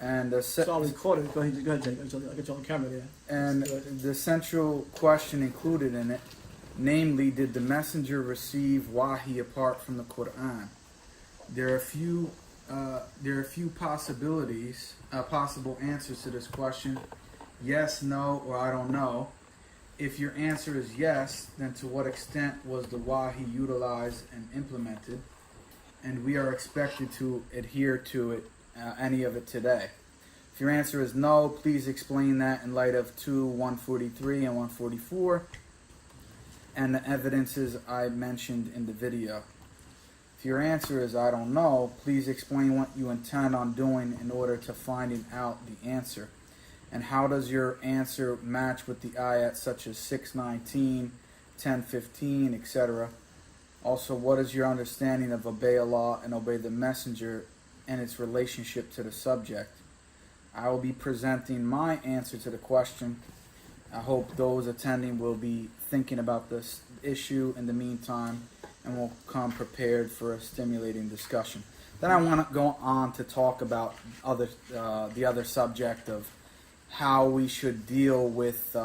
And It's all recorded. Go ahead, Jake. I'll get you on camera there. And the central question included in it, namely, did the messenger receive wahi apart from the Quran? There are a few possibilities, possible answers to this question: yes, no, or I don't know. If your answer is yes, then to what extent was the wahi utilized and implemented? And we are expected to adhere to it, any of it today. If your answer is no, please explain that in light of 143 and 144 and the evidences I mentioned in the video. If your answer is I don't know, please explain what you intend on doing in order to finding out the answer. And how does your answer match with the ayat such as 6:19, 10:15, etc.? Also, what is your understanding of obey Allah and obey the messenger and its relationship to the subject? I will be presenting my answer to the question. I hope those attending will be thinking about this issue in the meantime and will come prepared for a stimulating discussion. Then I want to go on to talk about the other subject of how we should deal with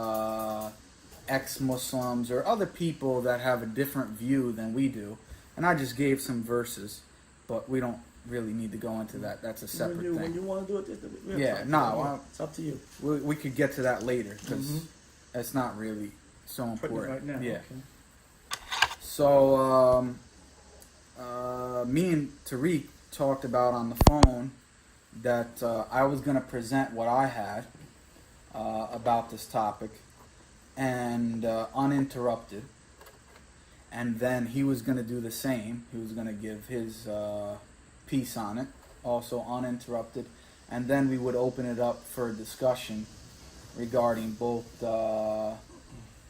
ex-Muslims or other people that have a different view than we do. And I just gave some verses, but we don't really need to go into that. That's a separate thing. When you want to do it, it's up to you. We could get to that later because it's not really so important. Right now. Yeah. Okay. So me and Tariq talked about on the phone that I was going to present what I had about this topic and uninterrupted, and then he was going to do the same. He was going to give his piece on it, also uninterrupted, and then we would open it up for discussion regarding both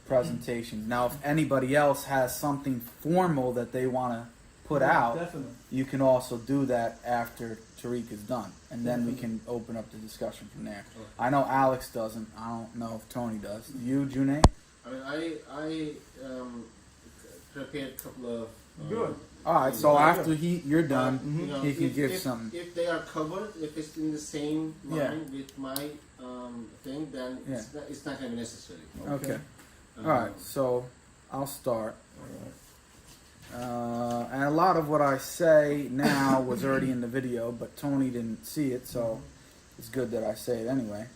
presentations. Now, if anybody else has something formal that they want to put out, definitely, you can also do that after Tariq is done, and then we can open up the discussion from there. Okay. I know Alex doesn't. I don't know if Tony does. You, Junaid? I mean, I prepared a couple of... Good. All right, so after you're done, you know, he can give if, something. If they are covered, if it's in the same line with my thing, then Yeah. it's not going to be necessary. Okay. All right, so I'll start. And a lot of what I say now was already in the video, but Tony didn't see it, so it's good that I say it anyway.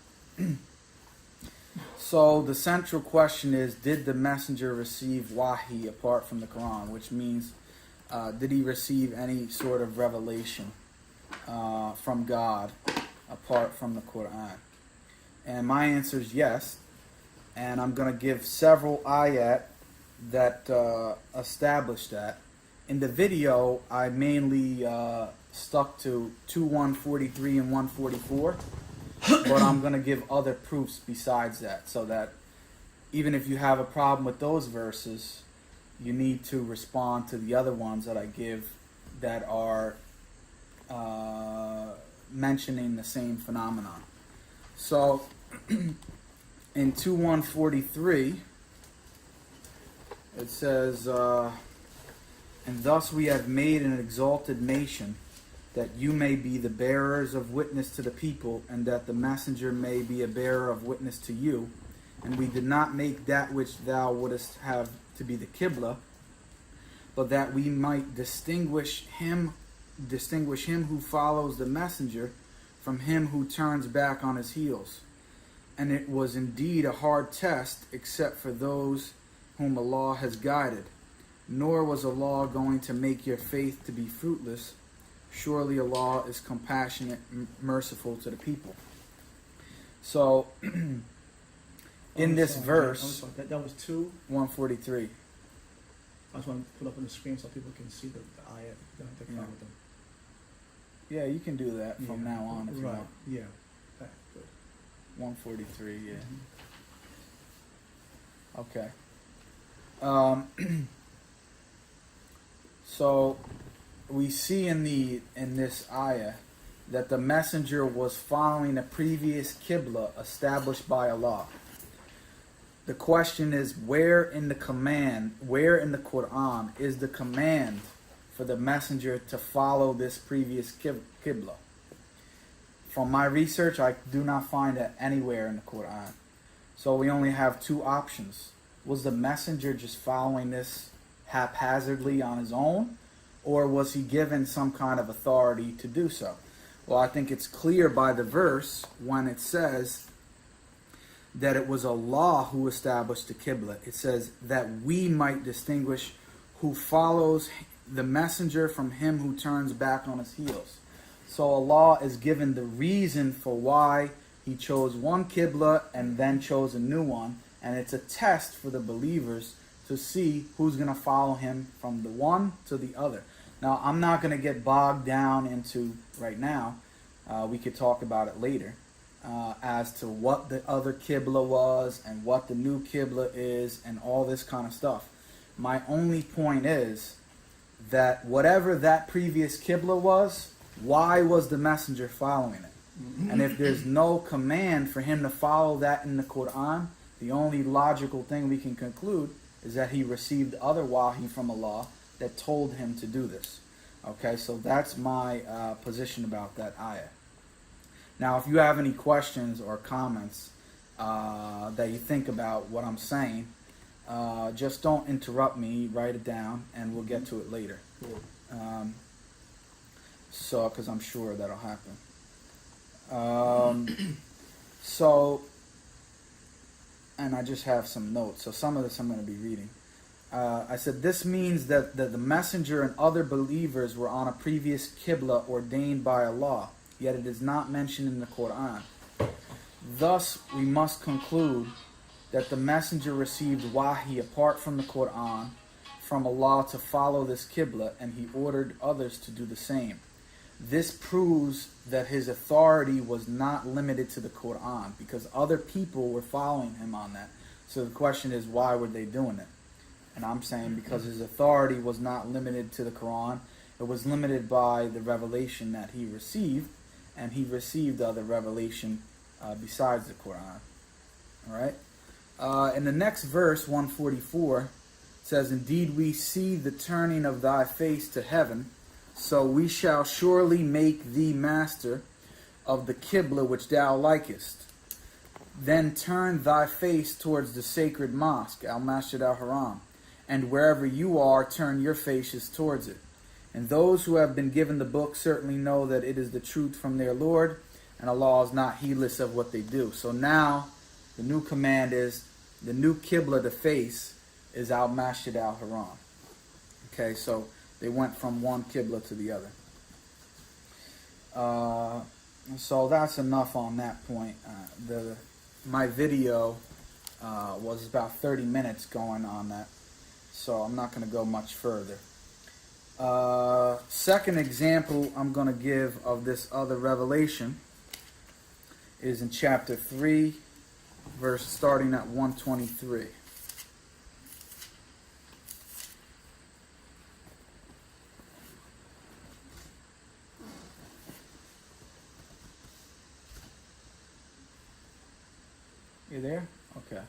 So the central question is, did the messenger receive wahi apart from the Quran? Which means, did he receive any sort of revelation from God apart from the Quran? And my answer is yes. And I'm going to give several ayat that establish that. In the video, I mainly stuck to 143 and 144, but I'm going to give other proofs besides that, so that even if you have a problem with those verses, you need to respond to the other ones that I give that are mentioning the same phenomenon. So, in 143, it says, and thus we have made an exalted nation, that you may be the bearers of witness to the people, and that the messenger may be a bearer of witness to you. And we did not make that which thou wouldest have to be the Qibla, but that we might distinguish him who follows the messenger from him who turns back on his heels. And it was indeed a hard test, except for those whom Allah has guided. Nor was Allah going to make your faith to be fruitless. Surely Allah is compassionate, merciful to the people. So, in this verse, that was 143. I just want to put up on the screen so people can see the ayat. Don't have to count with them. Yeah, you can do that from now on if you want. Yeah. Okay, good. 143, yeah. Okay. So we see in this ayah that the messenger was following a previous Qibla established by Allah. The question is, where in the Quran is the command for the messenger to follow this previous Qibla? from my research, I do not find that anywhere in the Quran. So we only have two options. Was the messenger just following this haphazardly on his own, or was he given some kind of authority to do so? Well, I think it's clear by the verse when it says that it was Allah who established the Qibla. It says that we might distinguish who follows the messenger from him who turns back on his heels. So Allah is given the reason for why he chose one Qibla and then chose a new one, and it's a test for the believers to see who's going to follow him from the one to the other. Now, I'm not going to get bogged down into right now. We could talk about it later as to what the other Qibla was and what the new Qibla is and all this kind of stuff. My only point is that whatever that previous Qibla was, why was the messenger following it? And if there's no command for him to follow that in the Quran, the only logical thing we can conclude is that he received other wahi from Allah that told him to do this. Okay, so that's my position about that ayah. Now, if you have any questions or comments that you think about what I'm saying, just don't interrupt me, write it down, and we'll get to it later. So, because I'm sure that'll happen. And I just have some notes. So some of this I'm going to be reading. I said, this means that the messenger and other believers were on a previous Qibla ordained by Allah, yet it is not mentioned in the Quran. Thus, we must conclude that the messenger received wahi apart from the Quran from Allah to follow this Qibla, and he ordered others to do the same. This proves that his authority was not limited to the Quran, because other people were following him on that. So the question is, why were they doing it? And I'm saying because his authority was not limited to the Quran. It was limited by the revelation that he received, and he received other revelation besides the Quran. All right? In the next verse, 144, it says, indeed we see the turning of thy face to heaven, so we shall surely make thee master of the Qibla which thou likest. Then turn thy face towards the sacred mosque, al-Masjid al-Haram, and wherever you are, turn your faces towards it. And those who have been given the book certainly know that it is the truth from their Lord, and Allah is not heedless of what they do. So now, the new command is, the new Qibla to face is al-Masjid al-Haram. Okay, so they went from one Qibla to the other. So that's enough on that point. My video was about 30 minutes going on that, so I'm not going to go much further. Second example I'm going to give of this other revelation is in chapter 3, verse starting at 123. You there? Okay.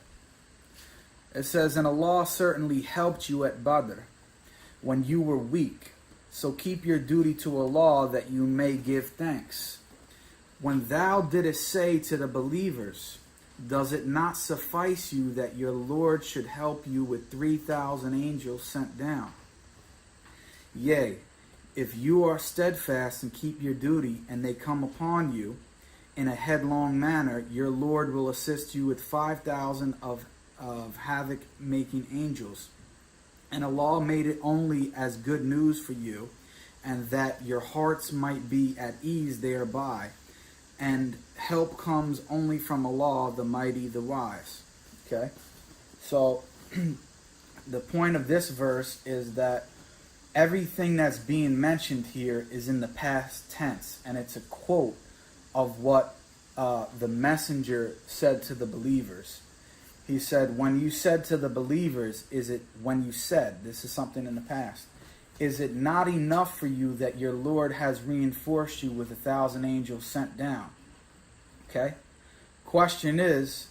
It says, and Allah certainly helped you at Badr when you were weak. So keep your duty to Allah that you may give thanks. When thou didst say to the believers, does it not suffice you that your Lord should help you with 3,000 angels sent down? Yea, if you are steadfast and keep your duty, and they come upon you in a headlong manner, your Lord will assist you with 5,000 of havoc-making angels. And Allah made it only as good news for you, and that your hearts might be at ease thereby. And help comes only from Allah, the mighty, the wise. Okay? So, the point of this verse is that everything that's being mentioned here is in the past tense, and it's a quote of what the messenger said to the believers. He said, when you said to the believers, this is something in the past, is it not enough for you that your Lord has reinforced you with 1,000 angels sent down? Okay? Question is,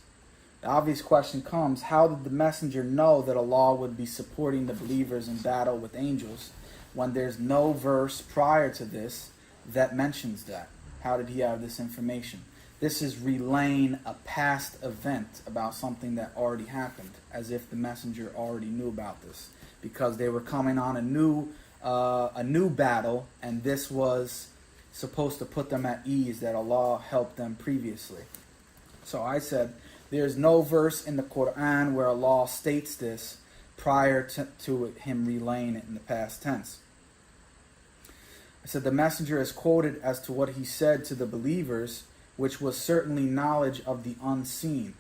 the obvious question comes, how did the messenger know that Allah would be supporting the believers in battle with angels when there's no verse prior to this that mentions that? How did he have this information? This is relaying a past event about something that already happened, as if the messenger already knew about this, because they were coming on a new battle, and this was supposed to put them at ease that Allah helped them previously. So I said, there's no verse in the Quran where Allah states this prior to him relaying it in the past tense. I said the messenger is quoted as to what he said to the believers, which was certainly knowledge of the unseen,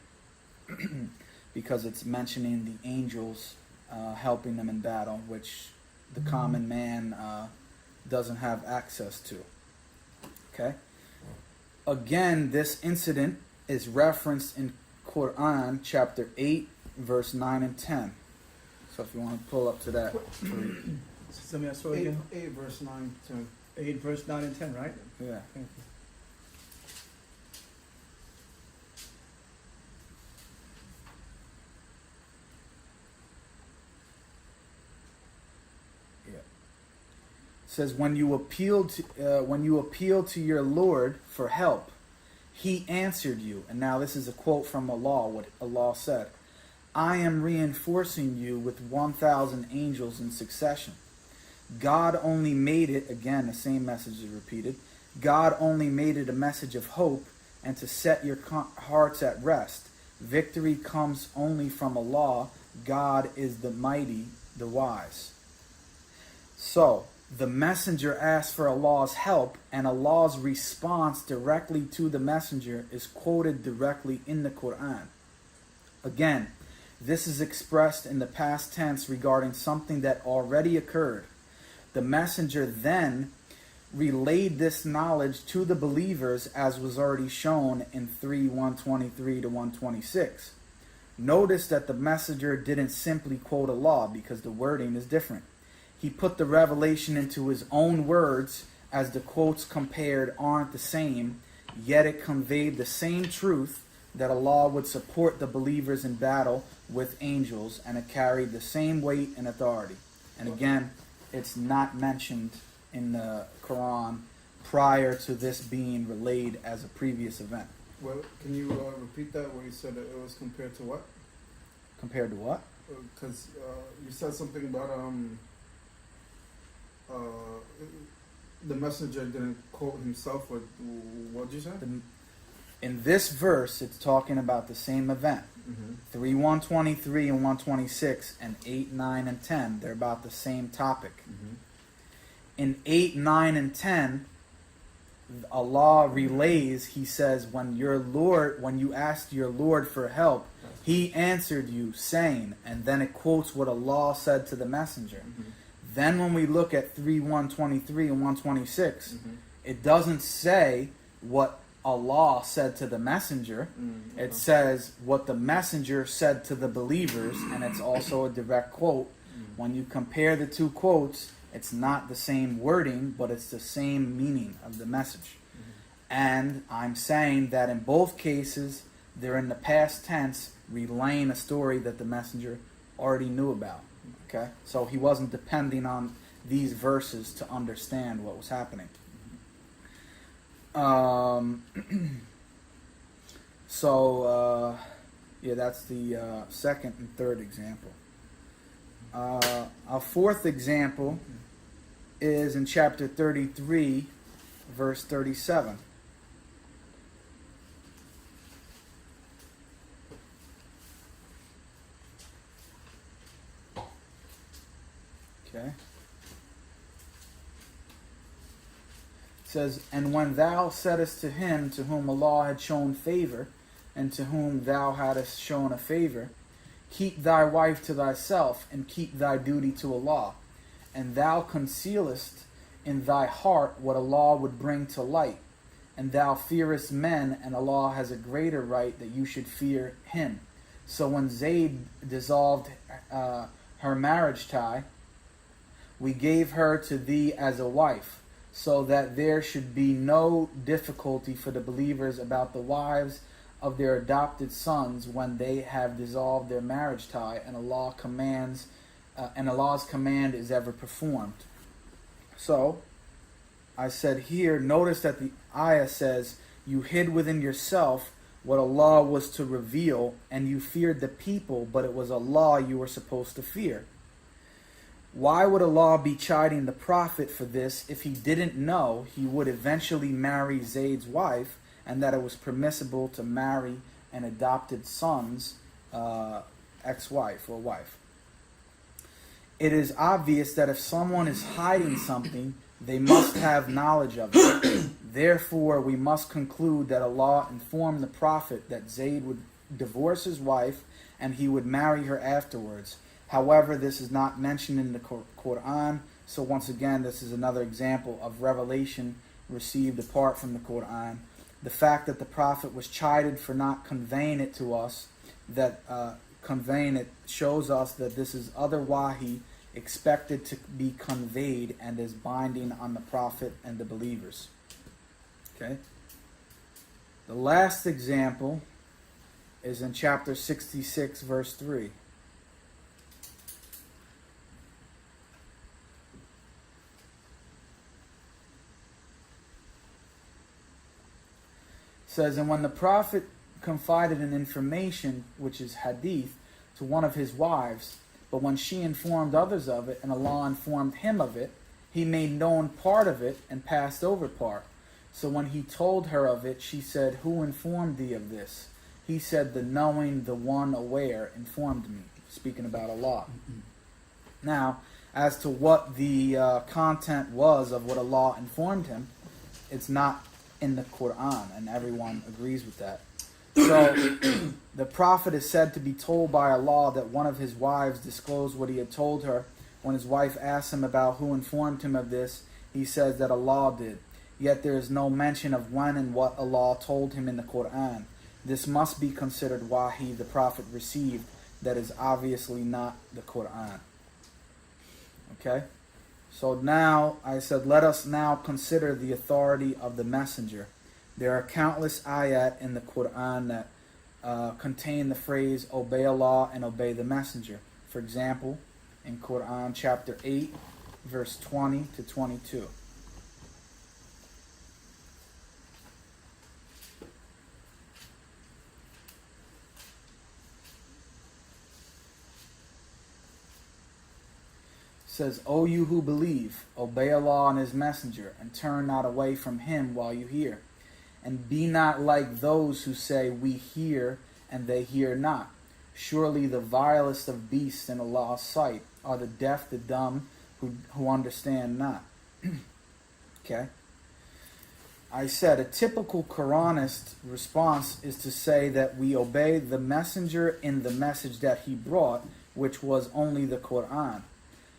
because it's mentioning the angels helping them in battle, which the common man doesn't have access to. Okay. Again, this incident is referenced in Quran chapter 8, verse 9 and 10. So if you want to pull up to that. So let me ask you again. 8 verse 9 to 8 verse 9 and 10, right? Yeah. Thank you. It says, when you appeal to your Lord for help, He answered you. And now this is a quote from Allah, what Allah said. I am reinforcing you with 1,000 angels in succession. God only made it, again the same message is repeated, God only made it a message of hope and to set your hearts at rest. Victory comes only from Allah. God is the mighty, the wise. So, the messenger asked for Allah's help, and Allah's response directly to the messenger is quoted directly in the Quran. Again, this is expressed in the past tense regarding something that already occurred. The messenger then relayed this knowledge to the believers, as was already shown in 3:123 to 126. Notice that the messenger didn't simply quote Allah, because the wording is different. He put the revelation into his own words, as the quotes compared aren't the same, yet it conveyed the same truth, that Allah would support the believers in battle with angels, and it carried the same weight and authority. And again, it's not mentioned in the Quran prior to this being relayed as a previous event. Well, can you repeat that where you said that it was compared to what? Compared to what? Because you said something about the messenger didn't quote himself. What did you say? In this verse, it's talking about the same event. 3:123 and 126 and 8, 9, and 10. They're about the same topic. In 8, 9, and 10, Allah relays, He says, when you asked your Lord for help, He answered you, saying, and then it quotes what Allah said to the messenger. Then when we look at 3:123 and 126, it doesn't say what Allah said to the messenger. It says what the messenger said to the believers, and it's also a direct quote. When you compare the two quotes, it's not the same wording, but it's the same meaning of the message. And I'm saying that in both cases, they're in the past tense, relaying a story that the messenger already knew about. Okay? So he wasn't depending on these verses to understand what was happening. Yeah, that's the second and third example. Our fourth example is in chapter 33, verse 37. Okay. It says, and when thou saidest to him to whom Allah had shown favor, and to whom thou hadst shown a favor, keep thy wife to thyself, and keep thy duty to Allah, and thou concealest in thy heart what Allah would bring to light, and thou fearest men, and Allah has a greater right that you should fear Him. So when Zayd dissolved her marriage tie, we gave her to thee as a wife, so that there should be no difficulty for the believers about the wives of their adopted sons when they have dissolved their marriage tie, and Allah's command is ever performed. So, I said here, notice that the ayah says, you hid within yourself what Allah was to reveal, and you feared the people, but it was Allah you were supposed to fear. Why would Allah be chiding the Prophet for this if he didn't know he would eventually marry Zayd's wife, and that it was permissible to marry an adopted son's ex-wife or wife? It is obvious that if someone is hiding something, they must have knowledge of it. Therefore, we must conclude that Allah informed the Prophet that Zayd would divorce his wife and he would marry her afterwards. However, this is not mentioned in the Quran, so once again, this is another example of revelation received apart from the Quran. The fact that the Prophet was chided for not conveying it to us, conveying it shows us that this is other wahi expected to be conveyed and is binding on the Prophet and the believers. Okay. The last example is in chapter 66, verse 3. It says, and when the Prophet confided an information, which is hadith, to one of his wives, but when she informed others of it, and Allah informed him of it, he made known part of it and passed over part. So when he told her of it, she said, who informed thee of this? He said, the knowing, the one aware, informed me. Speaking about Allah. Now, as to what the content was of what Allah informed him, it's not in the Quran, and everyone agrees with that. So, the Prophet is said to be told by Allah that one of his wives disclosed what he had told her. When his wife asked him about who informed him of this, he says that Allah did. Yet there is no mention of when and what Allah told him in the Quran. This must be considered wahi the Prophet received. That is obviously not the Quran. Okay? So now, I said, let us now consider the authority of the messenger. There are countless ayat in the Quran that contain the phrase, obey Allah and obey the messenger. For example, in Quran chapter 8, verse 20 to 22. Says, O you who believe, obey Allah and his messenger, and turn not away from him while you hear. And be not like those who say, we hear, and they hear not. Surely the vilest of beasts in Allah's sight are the deaf, the dumb, who understand not. Okay? I said, a typical Quranist response is to say that we obey the messenger in the message that he brought, which was only the Quran.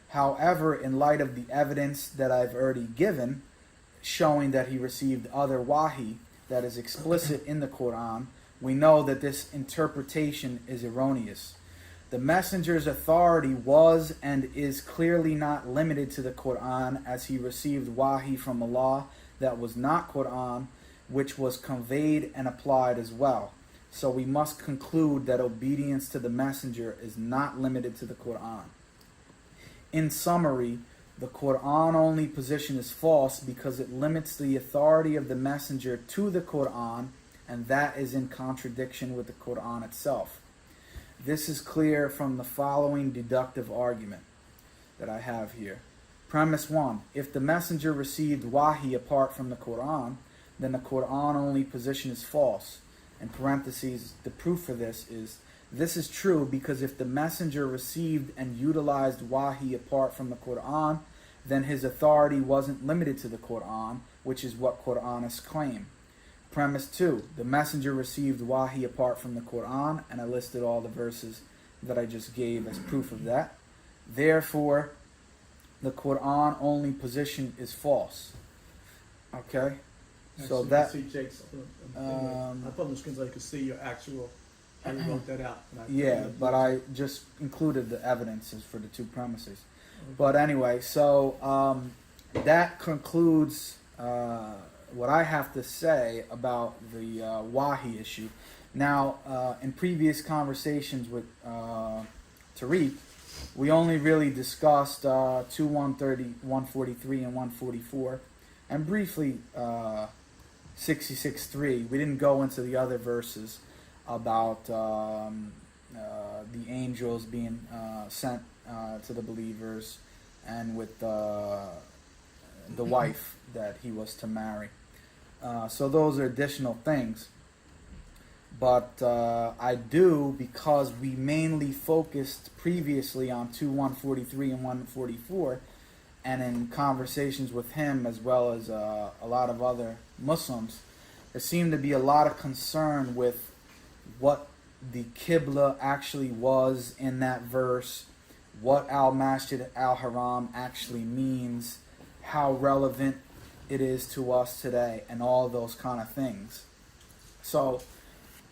However, in light of the evidence that I've already given, showing that he received other wahi that is explicit in the Quran, we know that this interpretation is erroneous. The messenger's authority was and is clearly not limited to the Quran, as he received wahi from Allah that was not Quran, which was conveyed and applied as well. So we must conclude that obedience to the messenger is not limited to the Quran. In summary, the Quran-only position is false because it limits the authority of the messenger to the Quran, and that is in contradiction with the Quran itself. This is clear from the following deductive argument that I have here. Premise 1. If the messenger received wahi apart from the Quran, then the Quran-only position is false. In parentheses, the proof for this is true because if the messenger received and utilized wahi apart from the Quran, then his authority wasn't limited to the Quran, which is what Quranists claim. Premise 2, the messenger received wahi apart from the Quran, and I listed all the verses that I just gave as proof of that. Therefore, the Quran only position is false. Okay? So that... See Jake's, I put on the screen so you can see your actual... I wrote that out. Yeah, but I just included the evidences for the two premises. Okay. But anyway, so that concludes what I have to say about the wahi issue. Now, in previous conversations with Tariq, we only really discussed 143 and 144, and briefly 66:3. We didn't go into the other verses about the angels being sent to the believers, and with the wife that he was to marry. So those are additional things. But I do, because we mainly focused previously on 143 and 144, and in conversations with him as well as a lot of other Muslims, there seemed to be a lot of concern with what the Qibla actually was in that verse, what Al-Masjid Al-Haram actually means, how relevant it is to us today, and all those kind of things. So,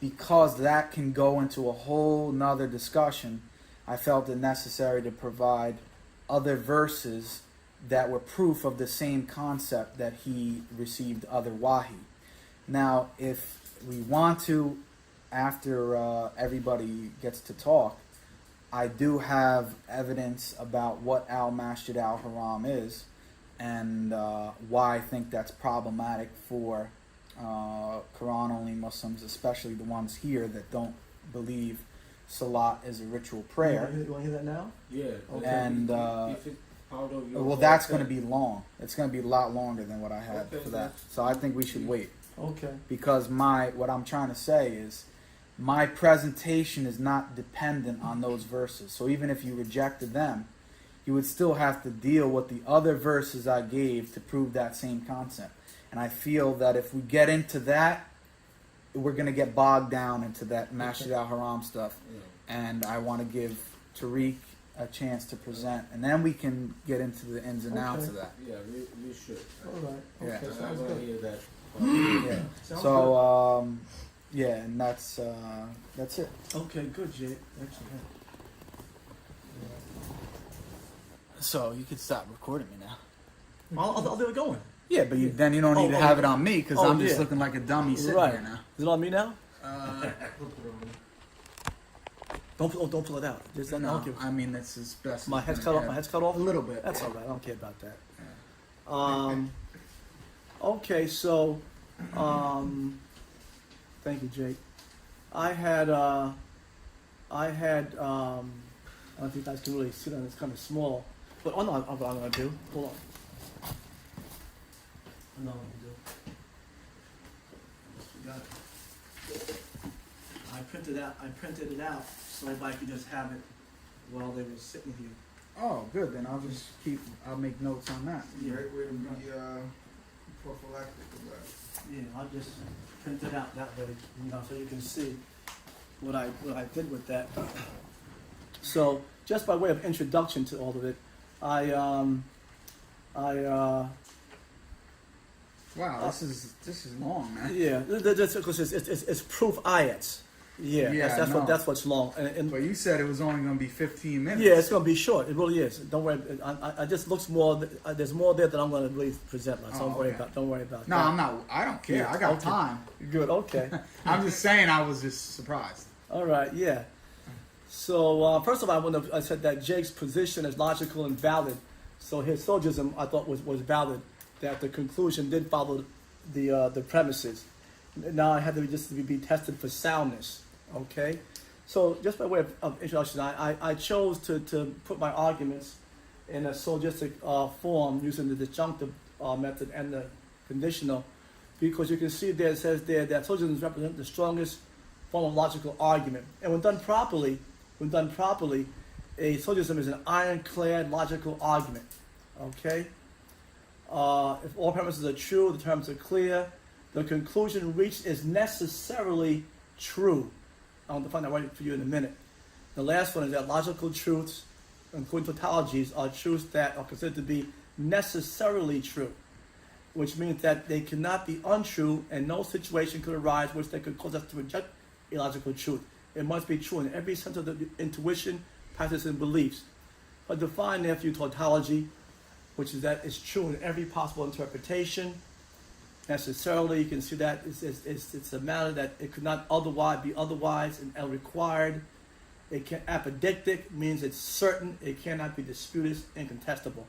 because that can go into a whole nother discussion, I felt it necessary to provide other verses that were proof of the same concept that he received other wahi. Now, if we want to, after everybody gets to talk, I do have evidence about what Al-Masjid Al-Haram is, and why I think that's problematic for Quran-only Muslims, especially the ones here that don't believe Salat is a ritual prayer. You want to hear that now? Yeah. Okay. And if it's part of your well, that's going to be long. It's going to be a lot longer than what I had Okay, for that. So I think we should wait, Okay. because what I'm trying to say is my presentation is not dependent on those verses. So even if you rejected them, you would still have to deal with the other verses I gave to prove that same concept. And I feel that if we get into that, we're going to get bogged down into that Masjid Al-Haram stuff. Yeah. And I want to give Tariq a chance to present, and then we can get into the ins and outs of that. Yeah, we should. All right. Yeah. Okay, I sounds want to good. hear that. Yeah. Sounds So, yeah, and that's it. good. Okay, good, Jay. Excellent. So you could stop recording me now. I'll do it going. Yeah, but then you don't need to have it on me, because Oh, I'm just yeah. looking like a dummy sitting Right. here now. Is it on me now? We'll put it on. Don't pull it out. Just let me. No, I mean, that's as best. My as head's I cut off. can. My head's cut off. A little bit. That's all right. I don't care about that. Yeah. Okay, so, thank you, Jake. I don't think you guys can really see that. It's kind of small. But I know what I'm going to do. Hold on. I know what I'm going to do. Got it. I printed it out so everybody could just have it while they were sitting here. Oh, good. Then I'll make notes on that. Yeah. Great way to be prophylactic of that. Yeah, I'll just print it out that way, so you can see what I did with that. So, just by way of introduction to all of it, Wow, this is long, man. yeah, because it's proof ayats. Yeah, Yeah, I know. that's what's long. And But you said it was only going to be 15 minutes. yeah, it's gonna be short. It really is. Don't worry. I just looks more. There's more there that I'm gonna really present. So Oh, okay. don't worry about No, that. I'm not. I don't care. Yeah, I got okay. time. Good. Okay. I'm just saying I was just surprised. All right, yeah. So first of all, I said that Jake's position is logical and valid. So his syllogism, I thought, was valid. That the conclusion did follow the premises. Now I had to be tested for soundness. Okay. So just by way of introduction, I chose to put my arguments in a syllogistic form using the disjunctive method and the conditional, because you can see there it says there that syllogisms represent the strongest form of logical argument, and when done properly, a syllogism is an ironclad logical argument. Okay. If all premises are true, the terms are clear, the conclusion reached is necessarily true. I'll define that right for you in a minute. The last one is that logical truths, including tautologies, are truths that are considered to be necessarily true, which means that they cannot be untrue, and no situation could arise which they could cause us to reject a logical truth. It must be true in every sense of the intuition, practice, and beliefs. But define therefore tautology, which is that it's true in every possible interpretation. Necessarily, you can see that it's a matter that it could not otherwise be otherwise and required. Apodictic means it's certain, it cannot be disputed, incontestable.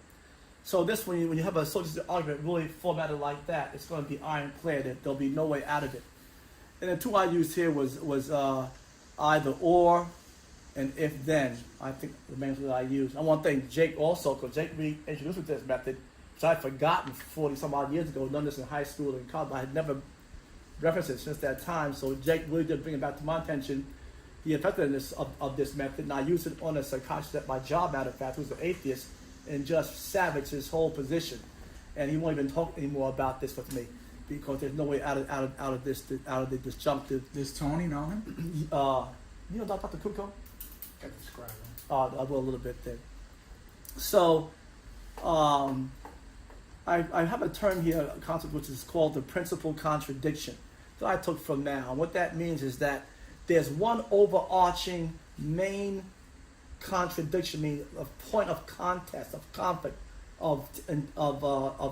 So this, when you have a syllogistic argument really formatted like that, it's going to be ironclad. There'll be no way out of it. And the two I used here was either or and if then. I think the main two that I used. I want to thank Jake also, because Jake reintroduced me to this method, which I had forgotten 40 some odd years ago. Done this in high school and college. I had never referenced it since that time. So Jake really did bring it back to my attention. The effectiveness of this method, and I used it on a psychiatrist at my job, matter of fact, who's an atheist, and just savaged his whole position. And he won't even talk anymore about this with me, because there's no way out of the disjunctive. Does Tony know him? You know Dr. Kuko? I can describe it. I'll do a little bit then. So, I have a term here, a concept which is called the principal contradiction that I took from now. And what that means is that there's one overarching main contradiction, meaning a point of contest, of conflict, of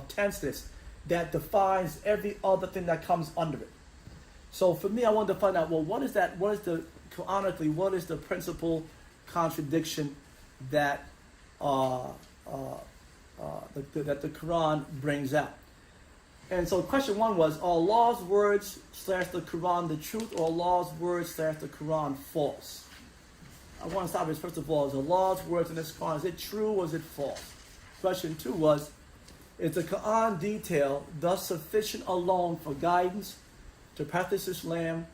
tenseness that defines every other thing that comes under it. So for me, I wanted to find out, well, what is that? What is the canonically? What is the principal contradiction that that the Quran brings out? And so question one was, are Allah's words / the Quran the truth, or Allah's words / the Quran false? I want to stop this first of all. Is Allah's words in this Quran, is it true or is it false? Question two was, is the Quran detail thus sufficient alone for guidance to practice Islam,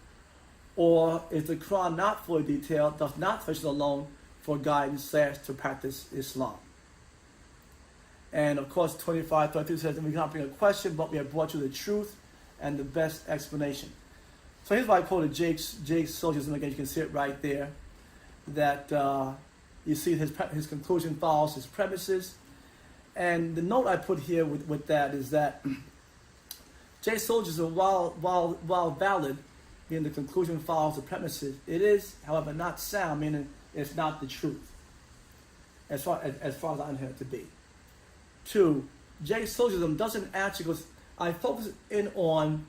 or is the Quran not fully detailed, thus not sufficient alone for guidance / to practice Islam? And of course, 25:32 says that we cannot bring a question, but we have brought you the truth and the best explanation. So here's why I quoted Jake's syllogism again. You can see it right there. That you see his conclusion follows his premises. And the note I put here with that is that Jake's syllogism, while valid, meaning the conclusion follows the premises, it is, however, not sound, meaning it's not the truth, as far as I understand it to be. Two, Jake's syllogism doesn't actually, because I focus in on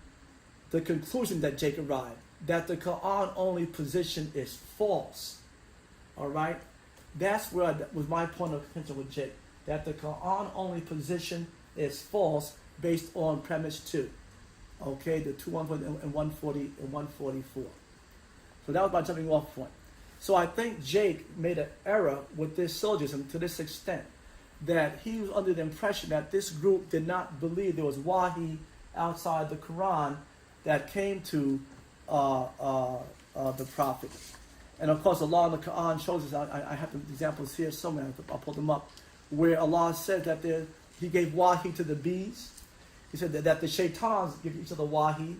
the conclusion that Jake arrived, that the Quran only position is false. All right? That's where that was my point of contention with Jake, that the Quran only position is false based on premise 2. Okay, the 214 and 140 and 144. So that was my jumping off point. So I think Jake made an error with this syllogism to this extent, that he was under the impression that this group did not believe there was wahi outside the Quran that came to the Prophet. And of course, Allah in the Quran shows us, I have the examples here somewhere, I'll pull them up, where Allah said that He gave wahi to the bees. He said that the shaitans give each other wahi,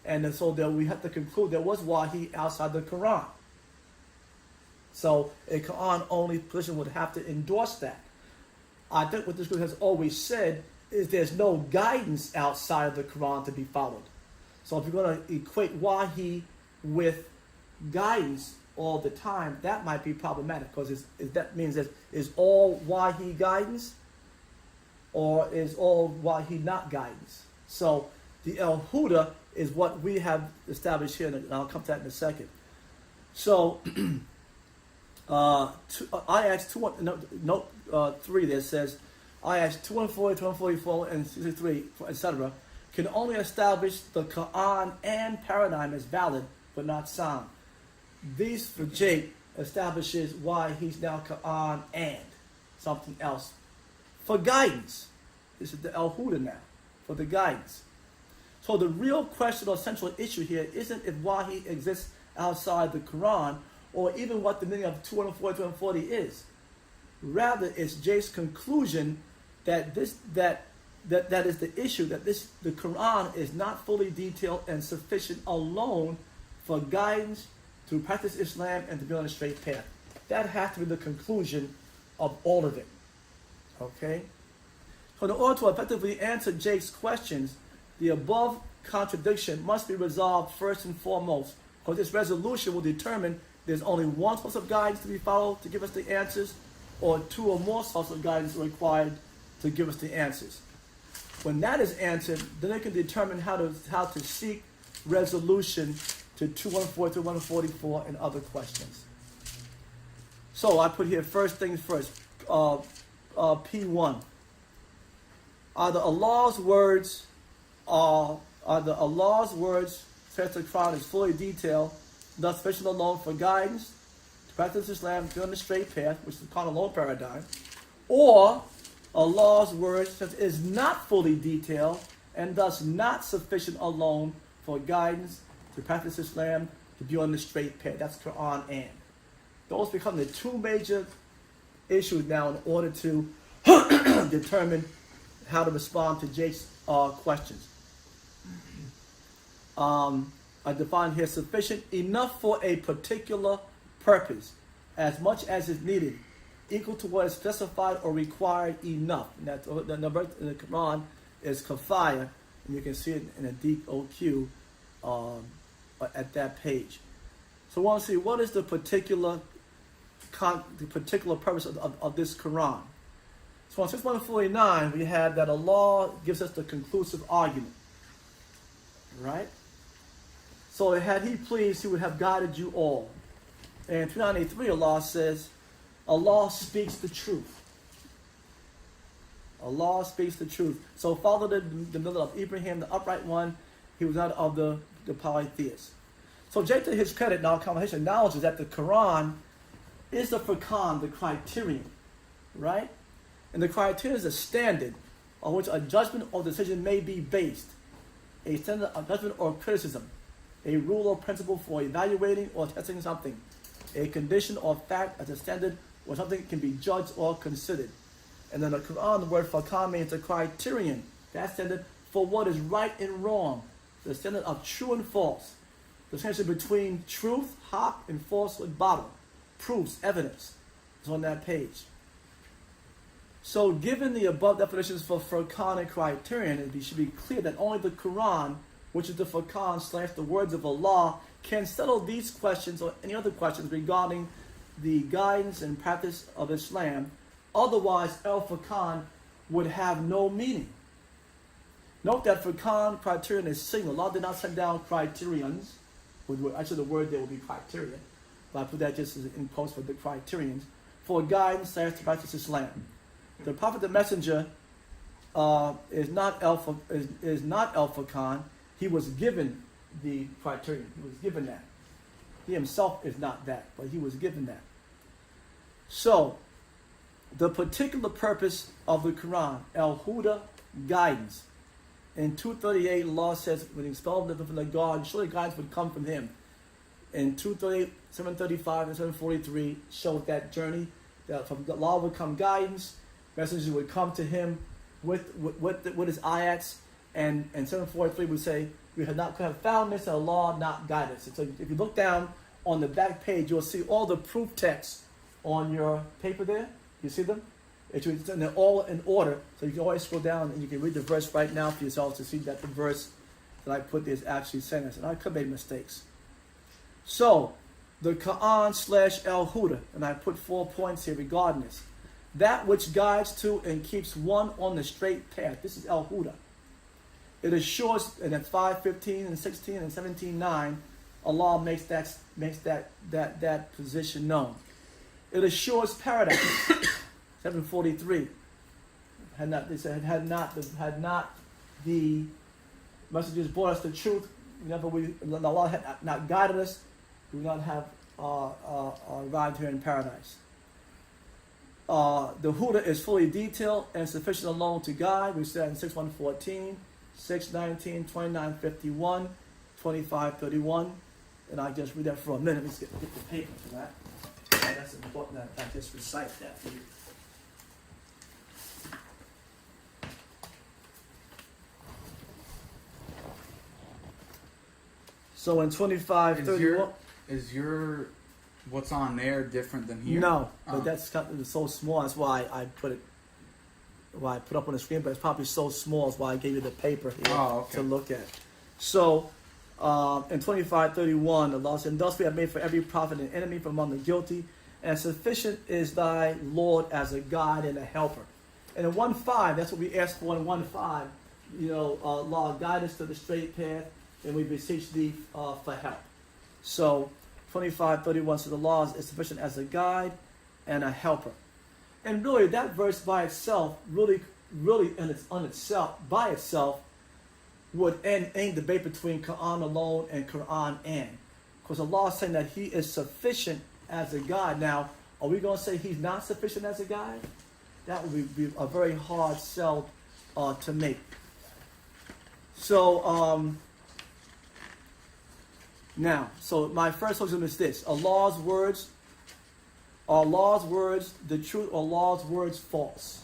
and so that we have to conclude there was wahi outside the Quran. So a Quran only position would have to endorse that. I think what this group has always said is there's no guidance outside of the Quran to be followed. So if you're going to equate wahi with guidance all the time, that might be problematic, because that means that is all wahi guidance, or is all wahi not guidance? So the El Huda is what we have established here, and I'll come to that in a second. So I asked note 3 there says, I asked 240, 244, and 63, etc. can only establish the Quran and paradigm as valid, but not sound. These, for Jake, establishes why he's now Quran and something else for guidance. This is the El Huda now, for the guidance. So the real question or central issue here isn't if wahi exists outside the Quran, or even what the meaning of 240, 240 is. Rather, it's Jake's conclusion that that is the issue, that the Quran is not fully detailed and sufficient alone for guidance to practice Islam and to be on a straight path. That has to be the conclusion of all of it. Okay? So in order to effectively answer Jake's questions, the above contradiction must be resolved first and foremost, because this resolution will determine there's only one source of guidance to be followed to give us the answers, or two or more sources of guidance required to give us the answers. When that is answered, then it can determine how to seek resolution to 214 to 144 and other questions. So I put here first things first, P1. Are the Allah's words, says the Quran, is fully detailed, thus sufficient alone for guidance to practice Islam on the straight path, which is the Quran alone paradigm, or Allah's word is not fully detailed and thus not sufficient alone for guidance to practice Islam to be on the straight path. That's Quran and. Those become the two major issues now in order to determine how to respond to Jake's questions. I define here sufficient enough for a particular purpose, as much as is needed, equal to what is specified or required enough. And that the number in the Quran is kafaya, and you can see it in a deep OQ at that page. So we want to see what is the particular purpose of this Quran. So on 6149, we have that Allah gives us the conclusive argument. Right? So had He pleased, He would have guided you all. And 393, Allah says, Allah speaks the truth. Allah speaks the truth. So follow the middle of Ibrahim, the upright one. He was not of the polytheists. So Jake, to his credit, in our conversation, acknowledges that the Quran is the Furqan, the criterion, right? And the criterion is a standard on which a judgment or decision may be based, a standard of judgment or criticism, a rule or principle for evaluating or testing something, a condition or fact as a standard where something can be judged or considered. And then the Quran, the word Furqan means a criterion, that standard for what is right and wrong, the standard of true and false, the distinction between truth, haq, and falsehood, battle, proofs, evidence, is on that page. So given the above definitions for Furqan and criterion, it should be clear that only the Quran, which is the Furqan / the words of Allah, can settle these questions or any other questions regarding the guidance and practice of Islam. Otherwise, Al-Furqan would have no meaning. Note that Furqan criterion is single. Allah did not send down criterions. Actually, the word there will be criterion. But I put that just as in post for the criterions for guidance to practice Islam. The Prophet, the Messenger, is not Al-Furqan. He was given the criterion. He was given that. He himself is not that, but he was given that. So, the particular purpose of the Quran, Al-Huda, guidance. In 238, Allah says, when he expelled them from the garden, surely guidance would come from him. In 238, 735, and 743 shows that journey, that from Allah would come guidance, messengers would come to him with his ayats, and 743 would say, we could have found this, and Allah not guided us. So if you look down on the back page, you'll see all the proof texts on your paper there. You see them? They're all in order, so you can always scroll down and you can read the verse right now for yourselves to see that the verse that I put there is actually saying this. And I could make mistakes. So, the Quran / Al-Huda, and I put 4 points here regarding this. That which guides to and keeps one on the straight path. This is Al-Huda. It assures, and at 5:15 and 16 and 17:9, Allah makes that position known. It assures paradise. 743. Had not the messengers brought us the truth, Allah had not guided us, we would not have arrived here in paradise. The Huda is fully detailed and sufficient alone to guide. We said in 6114, 619, 2951, 2531, and I just read that for a minute. Let's get the paper for that. That's important that I just recite that for you. So in 2531, is your what's on there different than here? No, but that's so small. That's why I put it. Why I put up on the screen, but it's probably so small. That's why I gave you the paper here to look at. So in 2531, Allah said, "Thus we have made for every prophet an enemy from among the guilty, and sufficient is thy Lord as a guide and a helper." And in 1:5, that's what we asked for in 1:5. Allah guide us to the straight path, and we beseech thee for help. So 25:31 says the law is sufficient as a guide and a helper. And really, that verse by itself really really by itself would end any debate between Quran alone and Quran and. Because Allah is saying that He is sufficient as a guide. Now, are we going to say He's not sufficient as a guide? That would be a very hard sell to make. So, so my first solution is this. Are Allah's words the truth, or Allah's words false?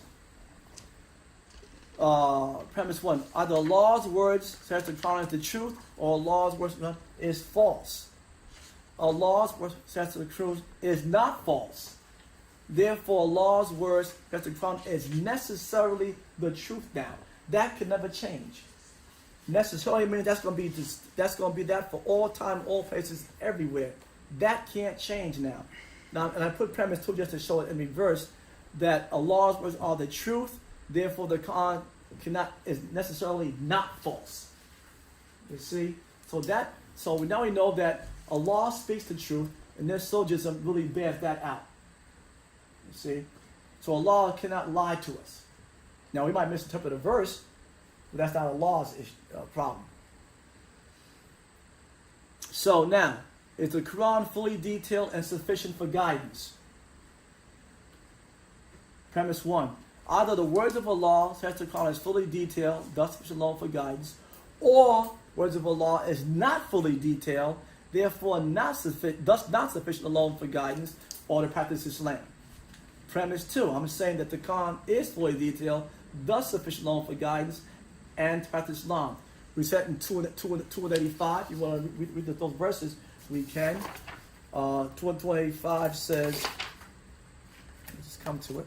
Premise 1. Either Allah's words, says the Quran, is the truth, or Allah's words is false. Allah's words, says the truth, is not false. Therefore, Allah's words, says the Quran, is necessarily the truth now. That can never change. Necessarily means that's going to be that for all time, all places, everywhere. That can't change now. Now, and I put premise 2 just to show it in reverse, that Allah's words are the truth. Therefore, the Quran is necessarily not false. You see? So now we know that Allah speaks the truth, and their syllogism really bears that out. You see? So Allah cannot lie to us. Now, we might misinterpret a verse, but that's not Allah's problem. So now, is the Quran fully detailed and sufficient for guidance? Premise 1. Either the words of Allah, says the Quran, is fully detailed, thus sufficient alone for guidance, or words of Allah is not fully detailed, therefore thus not sufficient alone for guidance or to practice Islam. Premise 2. I'm saying that the Quran is fully detailed, thus sufficient alone for guidance and to practice Islam. We said in 285, you want to read those verses, we can. 285 says, let's just come to it,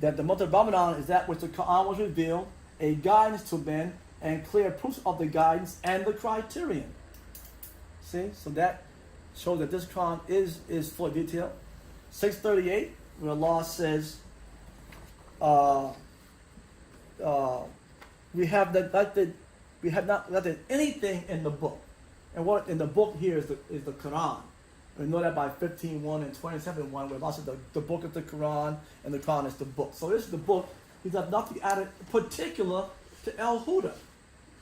that the month of Ramadan is that which the Quran was revealed, a guidance to men, and clear proofs of the guidance and the criterion. See? So that shows that this Quran is full of detail. 638, where Allah says, we have not neglected anything in the book. And what in the book here is the Quran. We know that by 15:1 and 27:1, where Allah says the book of the Quran, and the Quran is the book. So this is the book. He does nothing added particular to El Huda.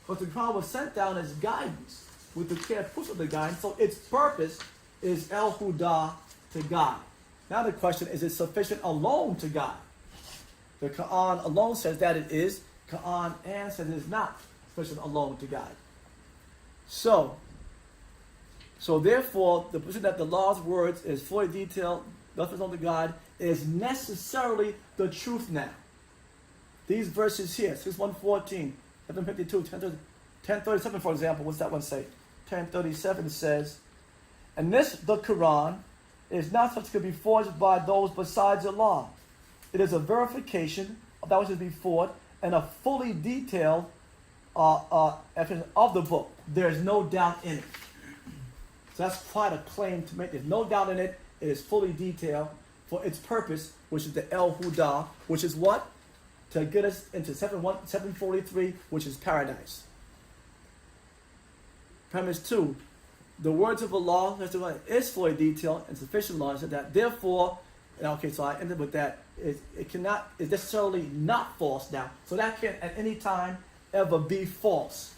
Because the Quran was sent down as guidance, with the clear proofs of the guidance. So its purpose is El Huda, to guide. Now the question is it sufficient alone to guide? The Quran alone says that it is. Quran and says it is not sufficient alone to guide. So therefore, the position that the Law's words is fully detailed, thus alone to guide, is necessarily the truth now. These verses here, 6:114, 7:52, 10:37, for example, what's that one say? 10:37 says, and this, the Quran, is not such to be forged by those besides Allah. It is a verification of that which is before it, and a fully detailed explanation of the book. There is no doubt in it. So that's quite a claim to make. There's no doubt in it. It is fully detailed for its purpose, which is the El Huda, which is what? To get us into 743, which is paradise. Premise 2. The words of Allah is fully detailed and sufficient law. So that therefore, okay, so I ended with that. It cannot, it's necessarily not false now. So that can't at any time ever be false.